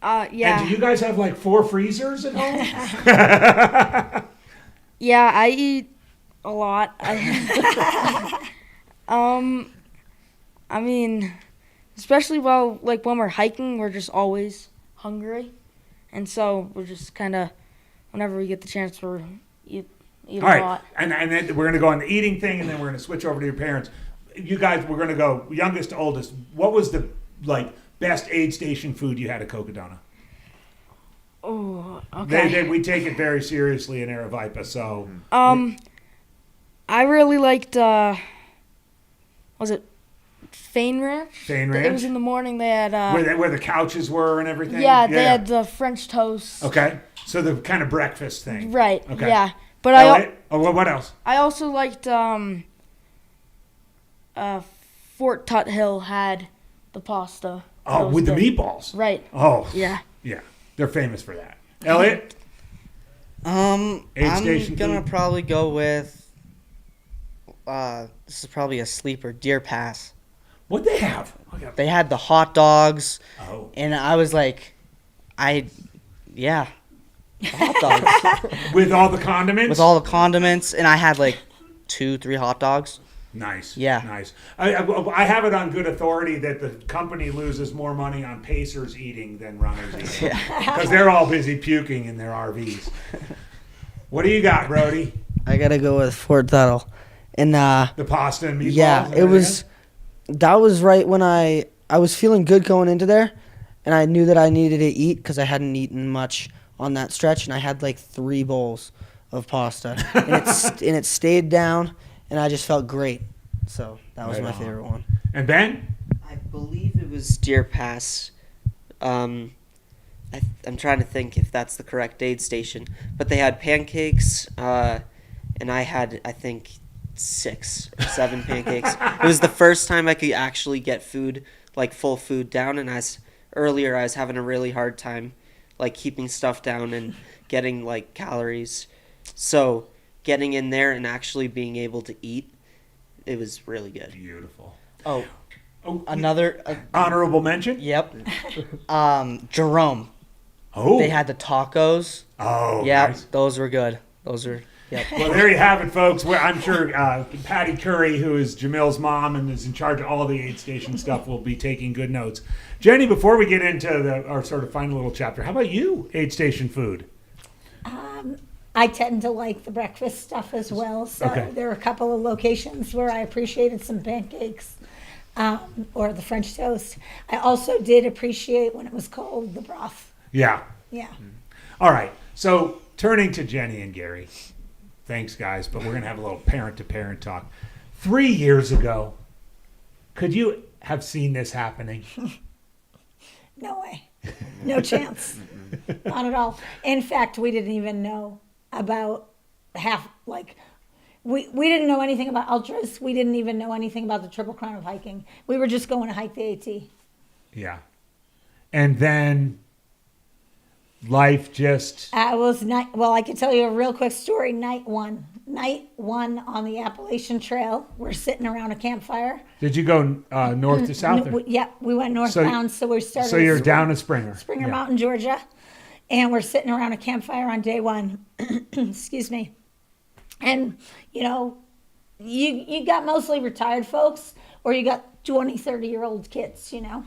Yeah. And do you guys have like 4 freezers at home? Yeah, I eat a lot. Especially when we're hiking, we're just always hungry. And so we're just kind of, whenever we get the chance, we're eat a lot. And then we're going to go on the eating thing, and then we're going to switch over to your parents. You guys, we're going to go youngest to oldest. What was the, best aid station food you had at Cocodona? Oh, okay. We take it very seriously in Aravaipa, so... I really liked, was it Fane Ranch? Fane Ranch? It was in the morning, they had... where the couches were and everything? Yeah, they had the French toast. Okay, so the kind of breakfast thing. Right, okay. Yeah. But what else? I also liked, Fort Tut Hill had the pasta. Oh, with the meatballs? Right. Oh. Yeah. Yeah. They're famous for that. Elliot? I'm gonna probably go with this is probably a sleeper, Deer Pass. What'd they have? They had the hot dogs. Oh. And I was like, hot dogs. With all the condiments? With all the condiments, and I had like 2-3 hot dogs. Nice. Yeah. Nice. I have it on good authority that the company loses more money on pacers eating than runners eating. Because they're all busy puking in their RVs. What do you got, Brody? I gotta go with Fort Tuttle. And the pasta and meatballs? Yeah, it was. That was right when I was feeling good going into there, and I knew that I needed to eat because I hadn't eaten much on that stretch, and I had like 3 bowls of pasta, and it stayed down, and I just felt great. So that was my favorite one. And Ben? I believe it was Deer Pass. I'm trying to think if that's the correct aid station, but they had pancakes, and I had, I think, 6 or 7 pancakes. It was the first time I could actually get food, like full food down, and earlier I was having a really hard time like keeping stuff down and getting like calories. So getting in there and actually being able to eat, it was really good. Beautiful. Oh, another honorable mention? Yep. Jerome. Oh. They had the tacos. Oh, yeah, nice. Those were good. Those are. Yep. Well, there you have it, folks. I'm sure Patty Curry, who is Jamil's mom and is in charge of all the aid station stuff, will be taking good notes. Jenny, before we get into our sort of final little chapter, how about you, aid station food? I tend to like the breakfast stuff as well. So there are a couple of locations where I appreciated some pancakes or the French toast. I also did appreciate when it was cold, the broth. Yeah. Yeah. All right. So turning to Jenny and Gary. Thanks, guys, but we're going to have a little parent-to-parent talk. 3 years ago, could you have seen this happening? No way. No chance. Not at all. In fact, we didn't even know about we didn't know anything about ultras. We didn't even know anything about the Triple Crown of hiking. We were just going to hike the AT. Yeah. And then life just... Well, I can tell you a real quick story. Night one on the Appalachian Trail. We're sitting around a campfire. Did you go north to south? Yeah, we went northbound. So we started. So you're down to Springer. Springer Mountain, Georgia. And we're sitting around a campfire on day one. Excuse me. And, you got mostly retired folks or you got 20, 30-year-old kids, Yeah.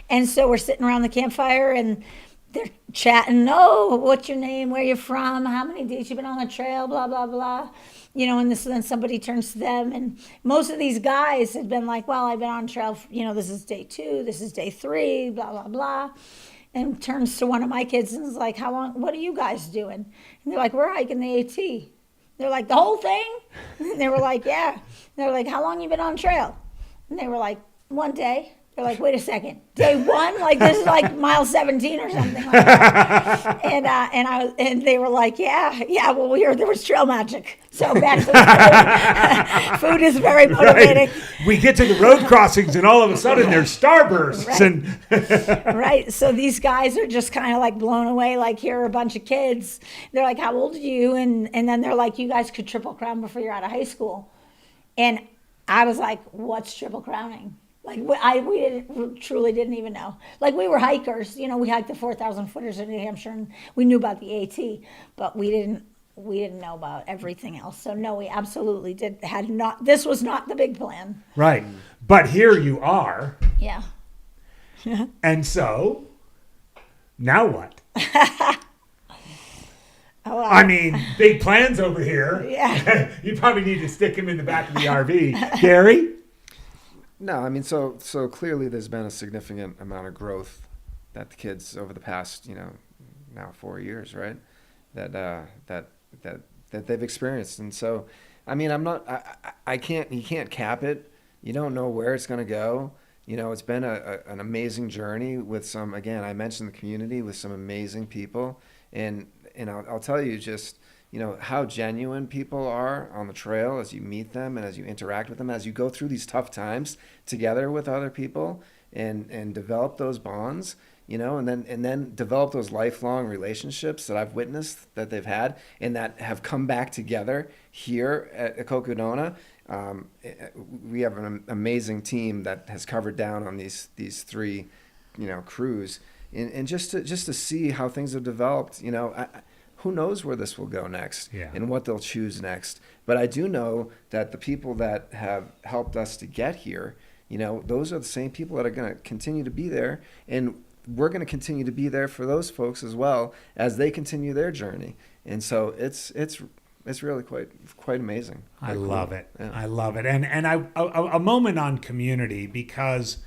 And so we're sitting around the campfire and they're chatting. Oh, what's your name? Where you from? How many days you been on the trail? Blah, blah, blah. Then somebody turns to them. And most of these guys had been like, well, I've been on trail, this is day 2, this is day 3, blah, blah, blah. And turns to one of my kids and is like, how long, what are you guys doing? And they're like, we're hiking the AT. They're like, the whole thing? And they were like, yeah. And they were like, how long you been on trail? And they were like, 1 day. They're like, wait a second, day 1? Like this is like mile 17 or something like that. And they were like, yeah. Well, we heard there was trail magic. So back to the food. Food is very motivating. Right. We get to the road crossings and all of a sudden there's starbursts. Right. And Right. So these guys are just kind of like blown away. Like here are a bunch of kids. They're like, how old are you? And then they're like, you guys could Triple Crown before you're out of high school. And I was like, what's Triple Crowning? Like we truly didn't even know. Like we were hikers, we hiked the 4,000 footers in New Hampshire, and we knew about the AT, but we didn't know about everything else. So no, we absolutely had not. This was not the big plan. Right, but here you are. Yeah. And so, now what? I mean, big plans over here. Yeah. You probably need to stick him in the back of the RV, Gary. No, I mean, so clearly there's been a significant amount of growth that the kids over the past, now 4 years, right? That they've experienced. And so, I mean, you can't cap it. You don't know where it's going to go. It's been an amazing journey with some, again, I mentioned the community with some amazing people. And I'll tell you just, how genuine people are on the trail as you meet them and as you interact with them, as you go through these tough times together with other people and develop those bonds, and then develop those lifelong relationships that I've witnessed that they've had and that have come back together here at Cocodona. We have an amazing team that has covered down on these 3, crews. and just to see how things have developed, who knows where this will go next and what they'll choose next. But I do know that the people that have helped us to get here, those are the same people that are going to continue to be there. And we're going to continue to be there for those folks as well as they continue their journey. And so it's really quite amazing. I love it. Yeah. I love it. And a moment on community, because,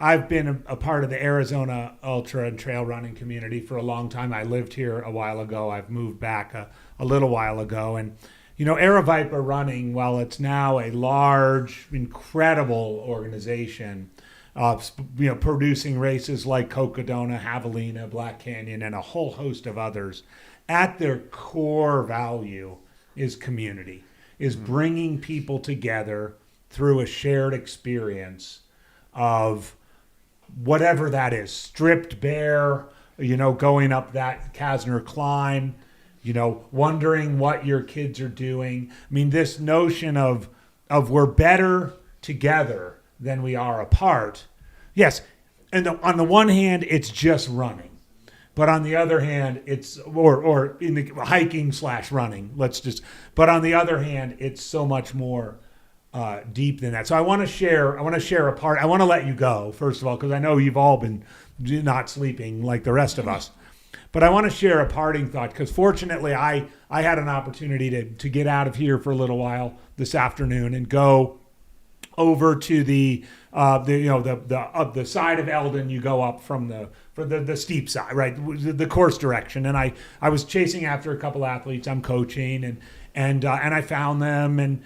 I've been a part of the Arizona ultra and trail running community for a long time. I lived here a while ago. I've moved back a little while ago. And, Aravaipa Running, while it's now a large, incredible organization, producing races like Cocodona, Javelina, Black Canyon, and a whole host of others, at their core value is community, is bringing people together through a shared experience of whatever that is, stripped bare, going up that Kasner climb, wondering what your kids are doing. I mean, this notion of we're better together than we are apart. Yes, and on the one hand, it's just running. But on the other hand, it's, or in the hiking / running, but on the other hand, it's so much more deep than that. So I want to share a part. I want to let you go, first of all, because I know you've all been not sleeping like the rest of us. But I want to share a parting thought, because fortunately I had an opportunity to get out of here for a little while this afternoon and go over to the side of Elden. You go up from the steep side, right, the course direction. And I was chasing after a couple athletes I'm coaching, and I found them, and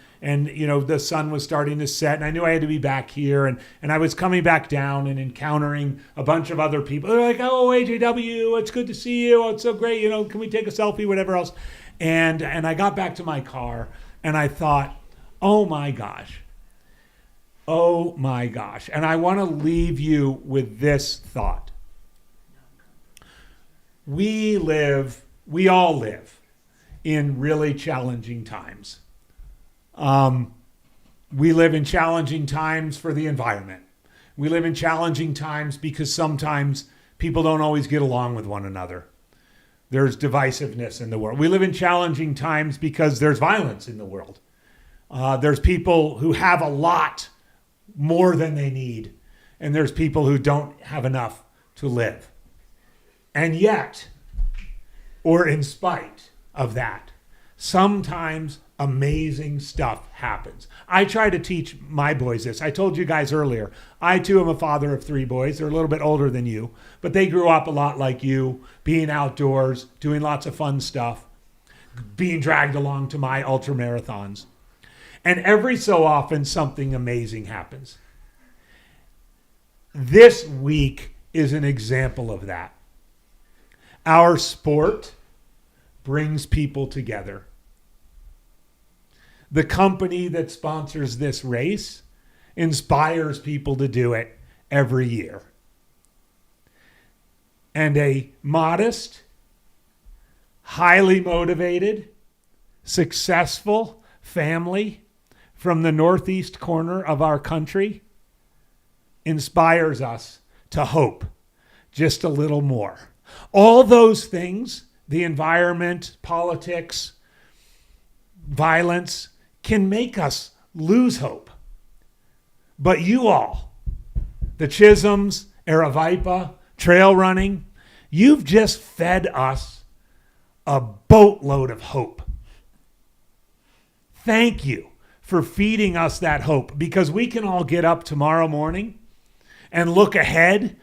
the sun was starting to set, and I knew I had to be back here, and I was coming back down and encountering a bunch of other people. They're like, "Oh, AJW, it's good to see you. Oh, it's so great. Can we take a selfie?" Whatever else. And I got back to my car, and I thought, "Oh my gosh. Oh my gosh." And I want to leave you with this thought. We all live in really challenging times. We live in challenging times for the environment. We live in challenging times because sometimes people don't always get along with one another. There's divisiveness in the world. We live in challenging times because there's violence in the world. There's people who have a lot more than they need, and there's people who don't have enough to live. And yet, or in spite of that, sometimes amazing stuff happens. I try to teach my boys this. I told you guys earlier, I too am a father of 3 boys. They're a little bit older than you, but they grew up a lot like you, being outdoors, doing lots of fun stuff, being dragged along to my ultra marathons. And every so often, something amazing happens. This week is an example of that. Our sport brings people together. The company that sponsors this race inspires people to do it every year. And a modest, highly motivated, successful family from the northeast corner of our country inspires us to hope just a little more. All those things, the environment, politics, violence, can make us lose hope. But you all, the Chisms, Aravaipa, trail running, you've just fed us a boatload of hope. Thank you for feeding us that hope, because we can all get up tomorrow morning and look ahead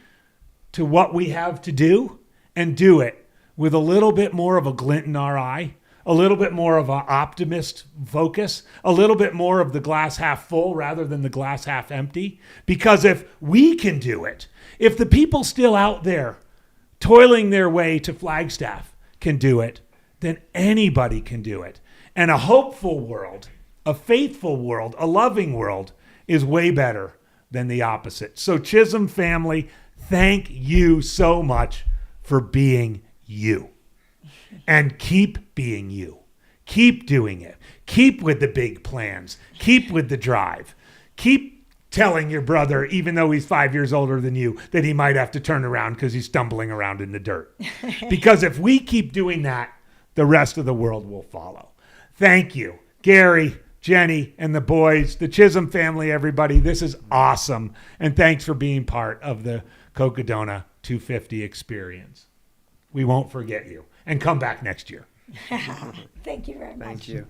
to what we have to do and do it with a little bit more of a glint in our eye, a little bit more of an optimist focus, a little bit more of the glass half full rather than the glass half empty. Because if we can do it, if the people still out there toiling their way to Flagstaff can do it, then anybody can do it. And a hopeful world, a faithful world, a loving world is way better than the opposite. So Chism family, thank you so much for being you. And keep being you. Keep doing it. Keep with the big plans. Keep with the drive. Keep telling your brother, even though he's 5 years older than you, that he might have to turn around because he's stumbling around in the dirt. Because if we keep doing that, the rest of the world will follow. Thank you, Gary, Jenny, and the boys, the Chism family, everybody. This is awesome. And thanks for being part of the Cocodona 250 experience. We won't forget you. And come back next year. Thank you very much. Thank you.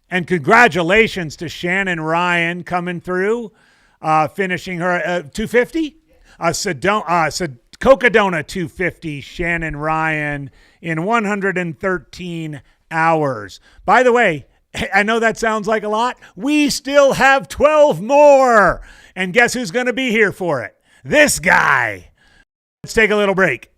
And congratulations to Shannon Ryan coming through, finishing her 250. Cocodona 250, Shannon Ryan in 113 hours. By the way, I know that sounds like a lot. We still have 12 more. And guess who's going to be here for it? This guy. Let's take a little break.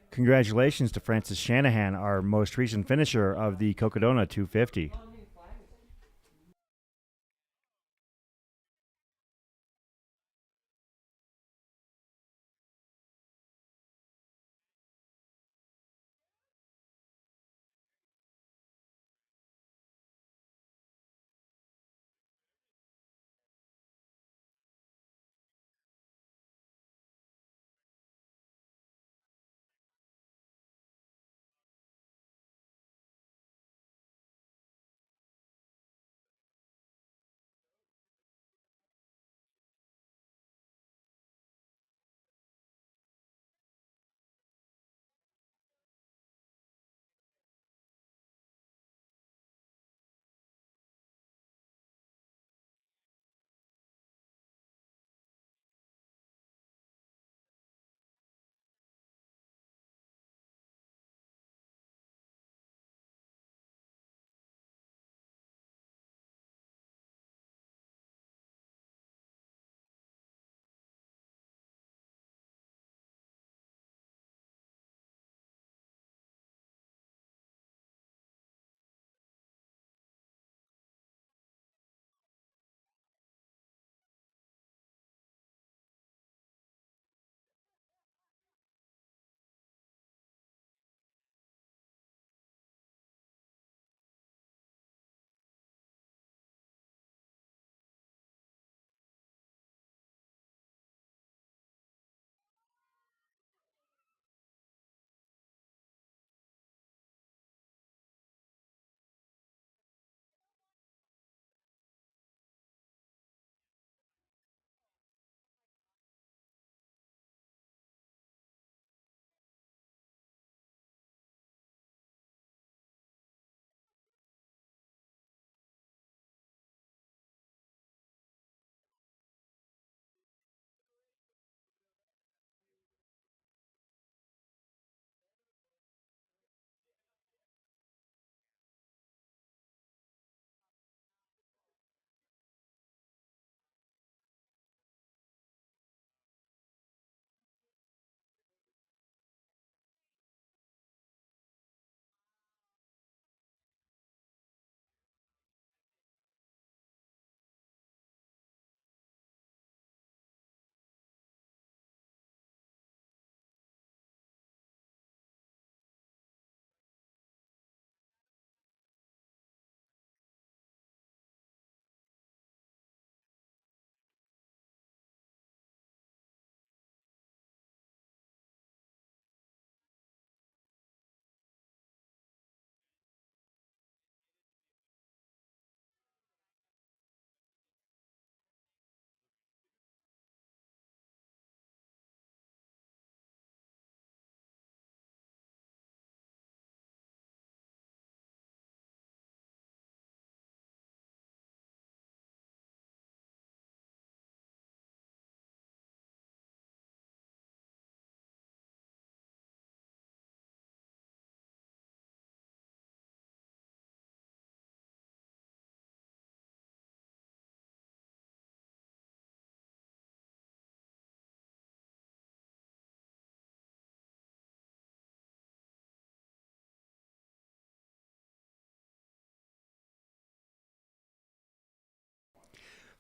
Congratulations to Francis Shanahan, our most recent finisher of the Cocodona 250.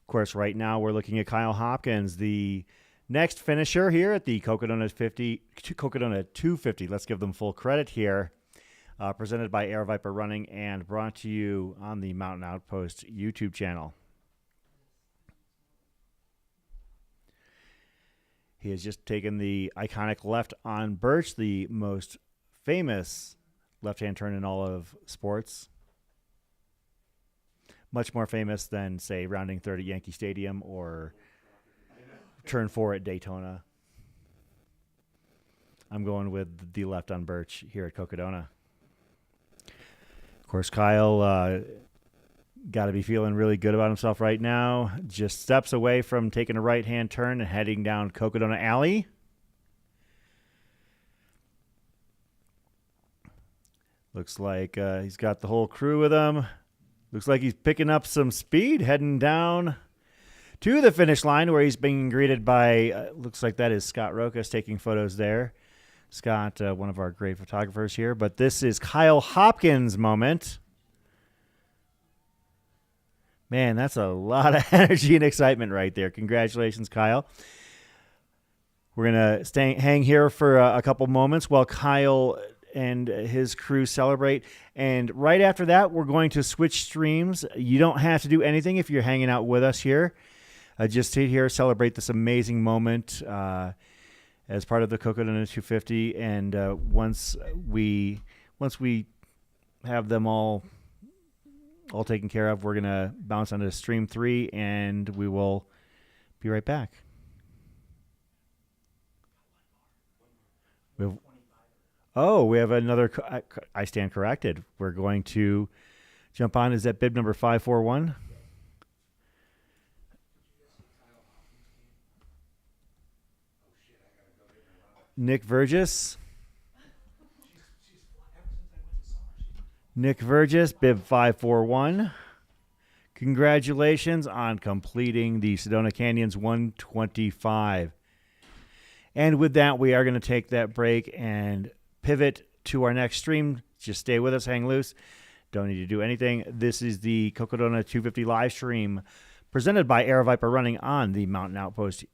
Of course, right now we're looking at Kyle Hopkins, the next finisher here at the Cocodona 250. Let's give them full credit here. Presented by Air Viper Running and brought to you on the Mountain Outpost YouTube channel. He has just taken the iconic left on Birch, the most famous left-hand turn in all of sports. Much more famous than, say, rounding third at Yankee Stadium or turn 4 at Daytona. I'm going with the left on Birch here at Cocodona. Of course, Kyle got to be feeling really good about himself right now. Just steps away from taking a right-hand turn and heading down Cocodona Alley. Looks like he's got the whole crew with him. Looks like he's picking up some speed, heading down to the finish line where he's being greeted by, looks like that is Scott Rokas taking photos there. Scott, one of our great photographers here. But this is Kyle Hopkins' moment. Man, that's a lot of energy and excitement right there. Congratulations, Kyle. We're going to hang here for a couple moments while Kyle and his crew celebrate. And right after that, we're going to switch streams. You don't have to do anything if you're hanging out with us here. Just sit here, celebrate this amazing moment as part of the Cocodona 250. And once we have them all taken care of, we're going to bounce onto stream 3, and we will be right back. We have another. I stand corrected. We're going to jump on. Is that bib number 541? Nick Virgess. Nick Virgess, bib 541. Congratulations on completing the Sedona Canyons 125. And with that, we are going to take that break and pivot to our next stream. Just stay with us, hang loose. Don't need to do anything. This is the Cocodona 250 live stream presented by Air Viper Running on the Mountain Outpost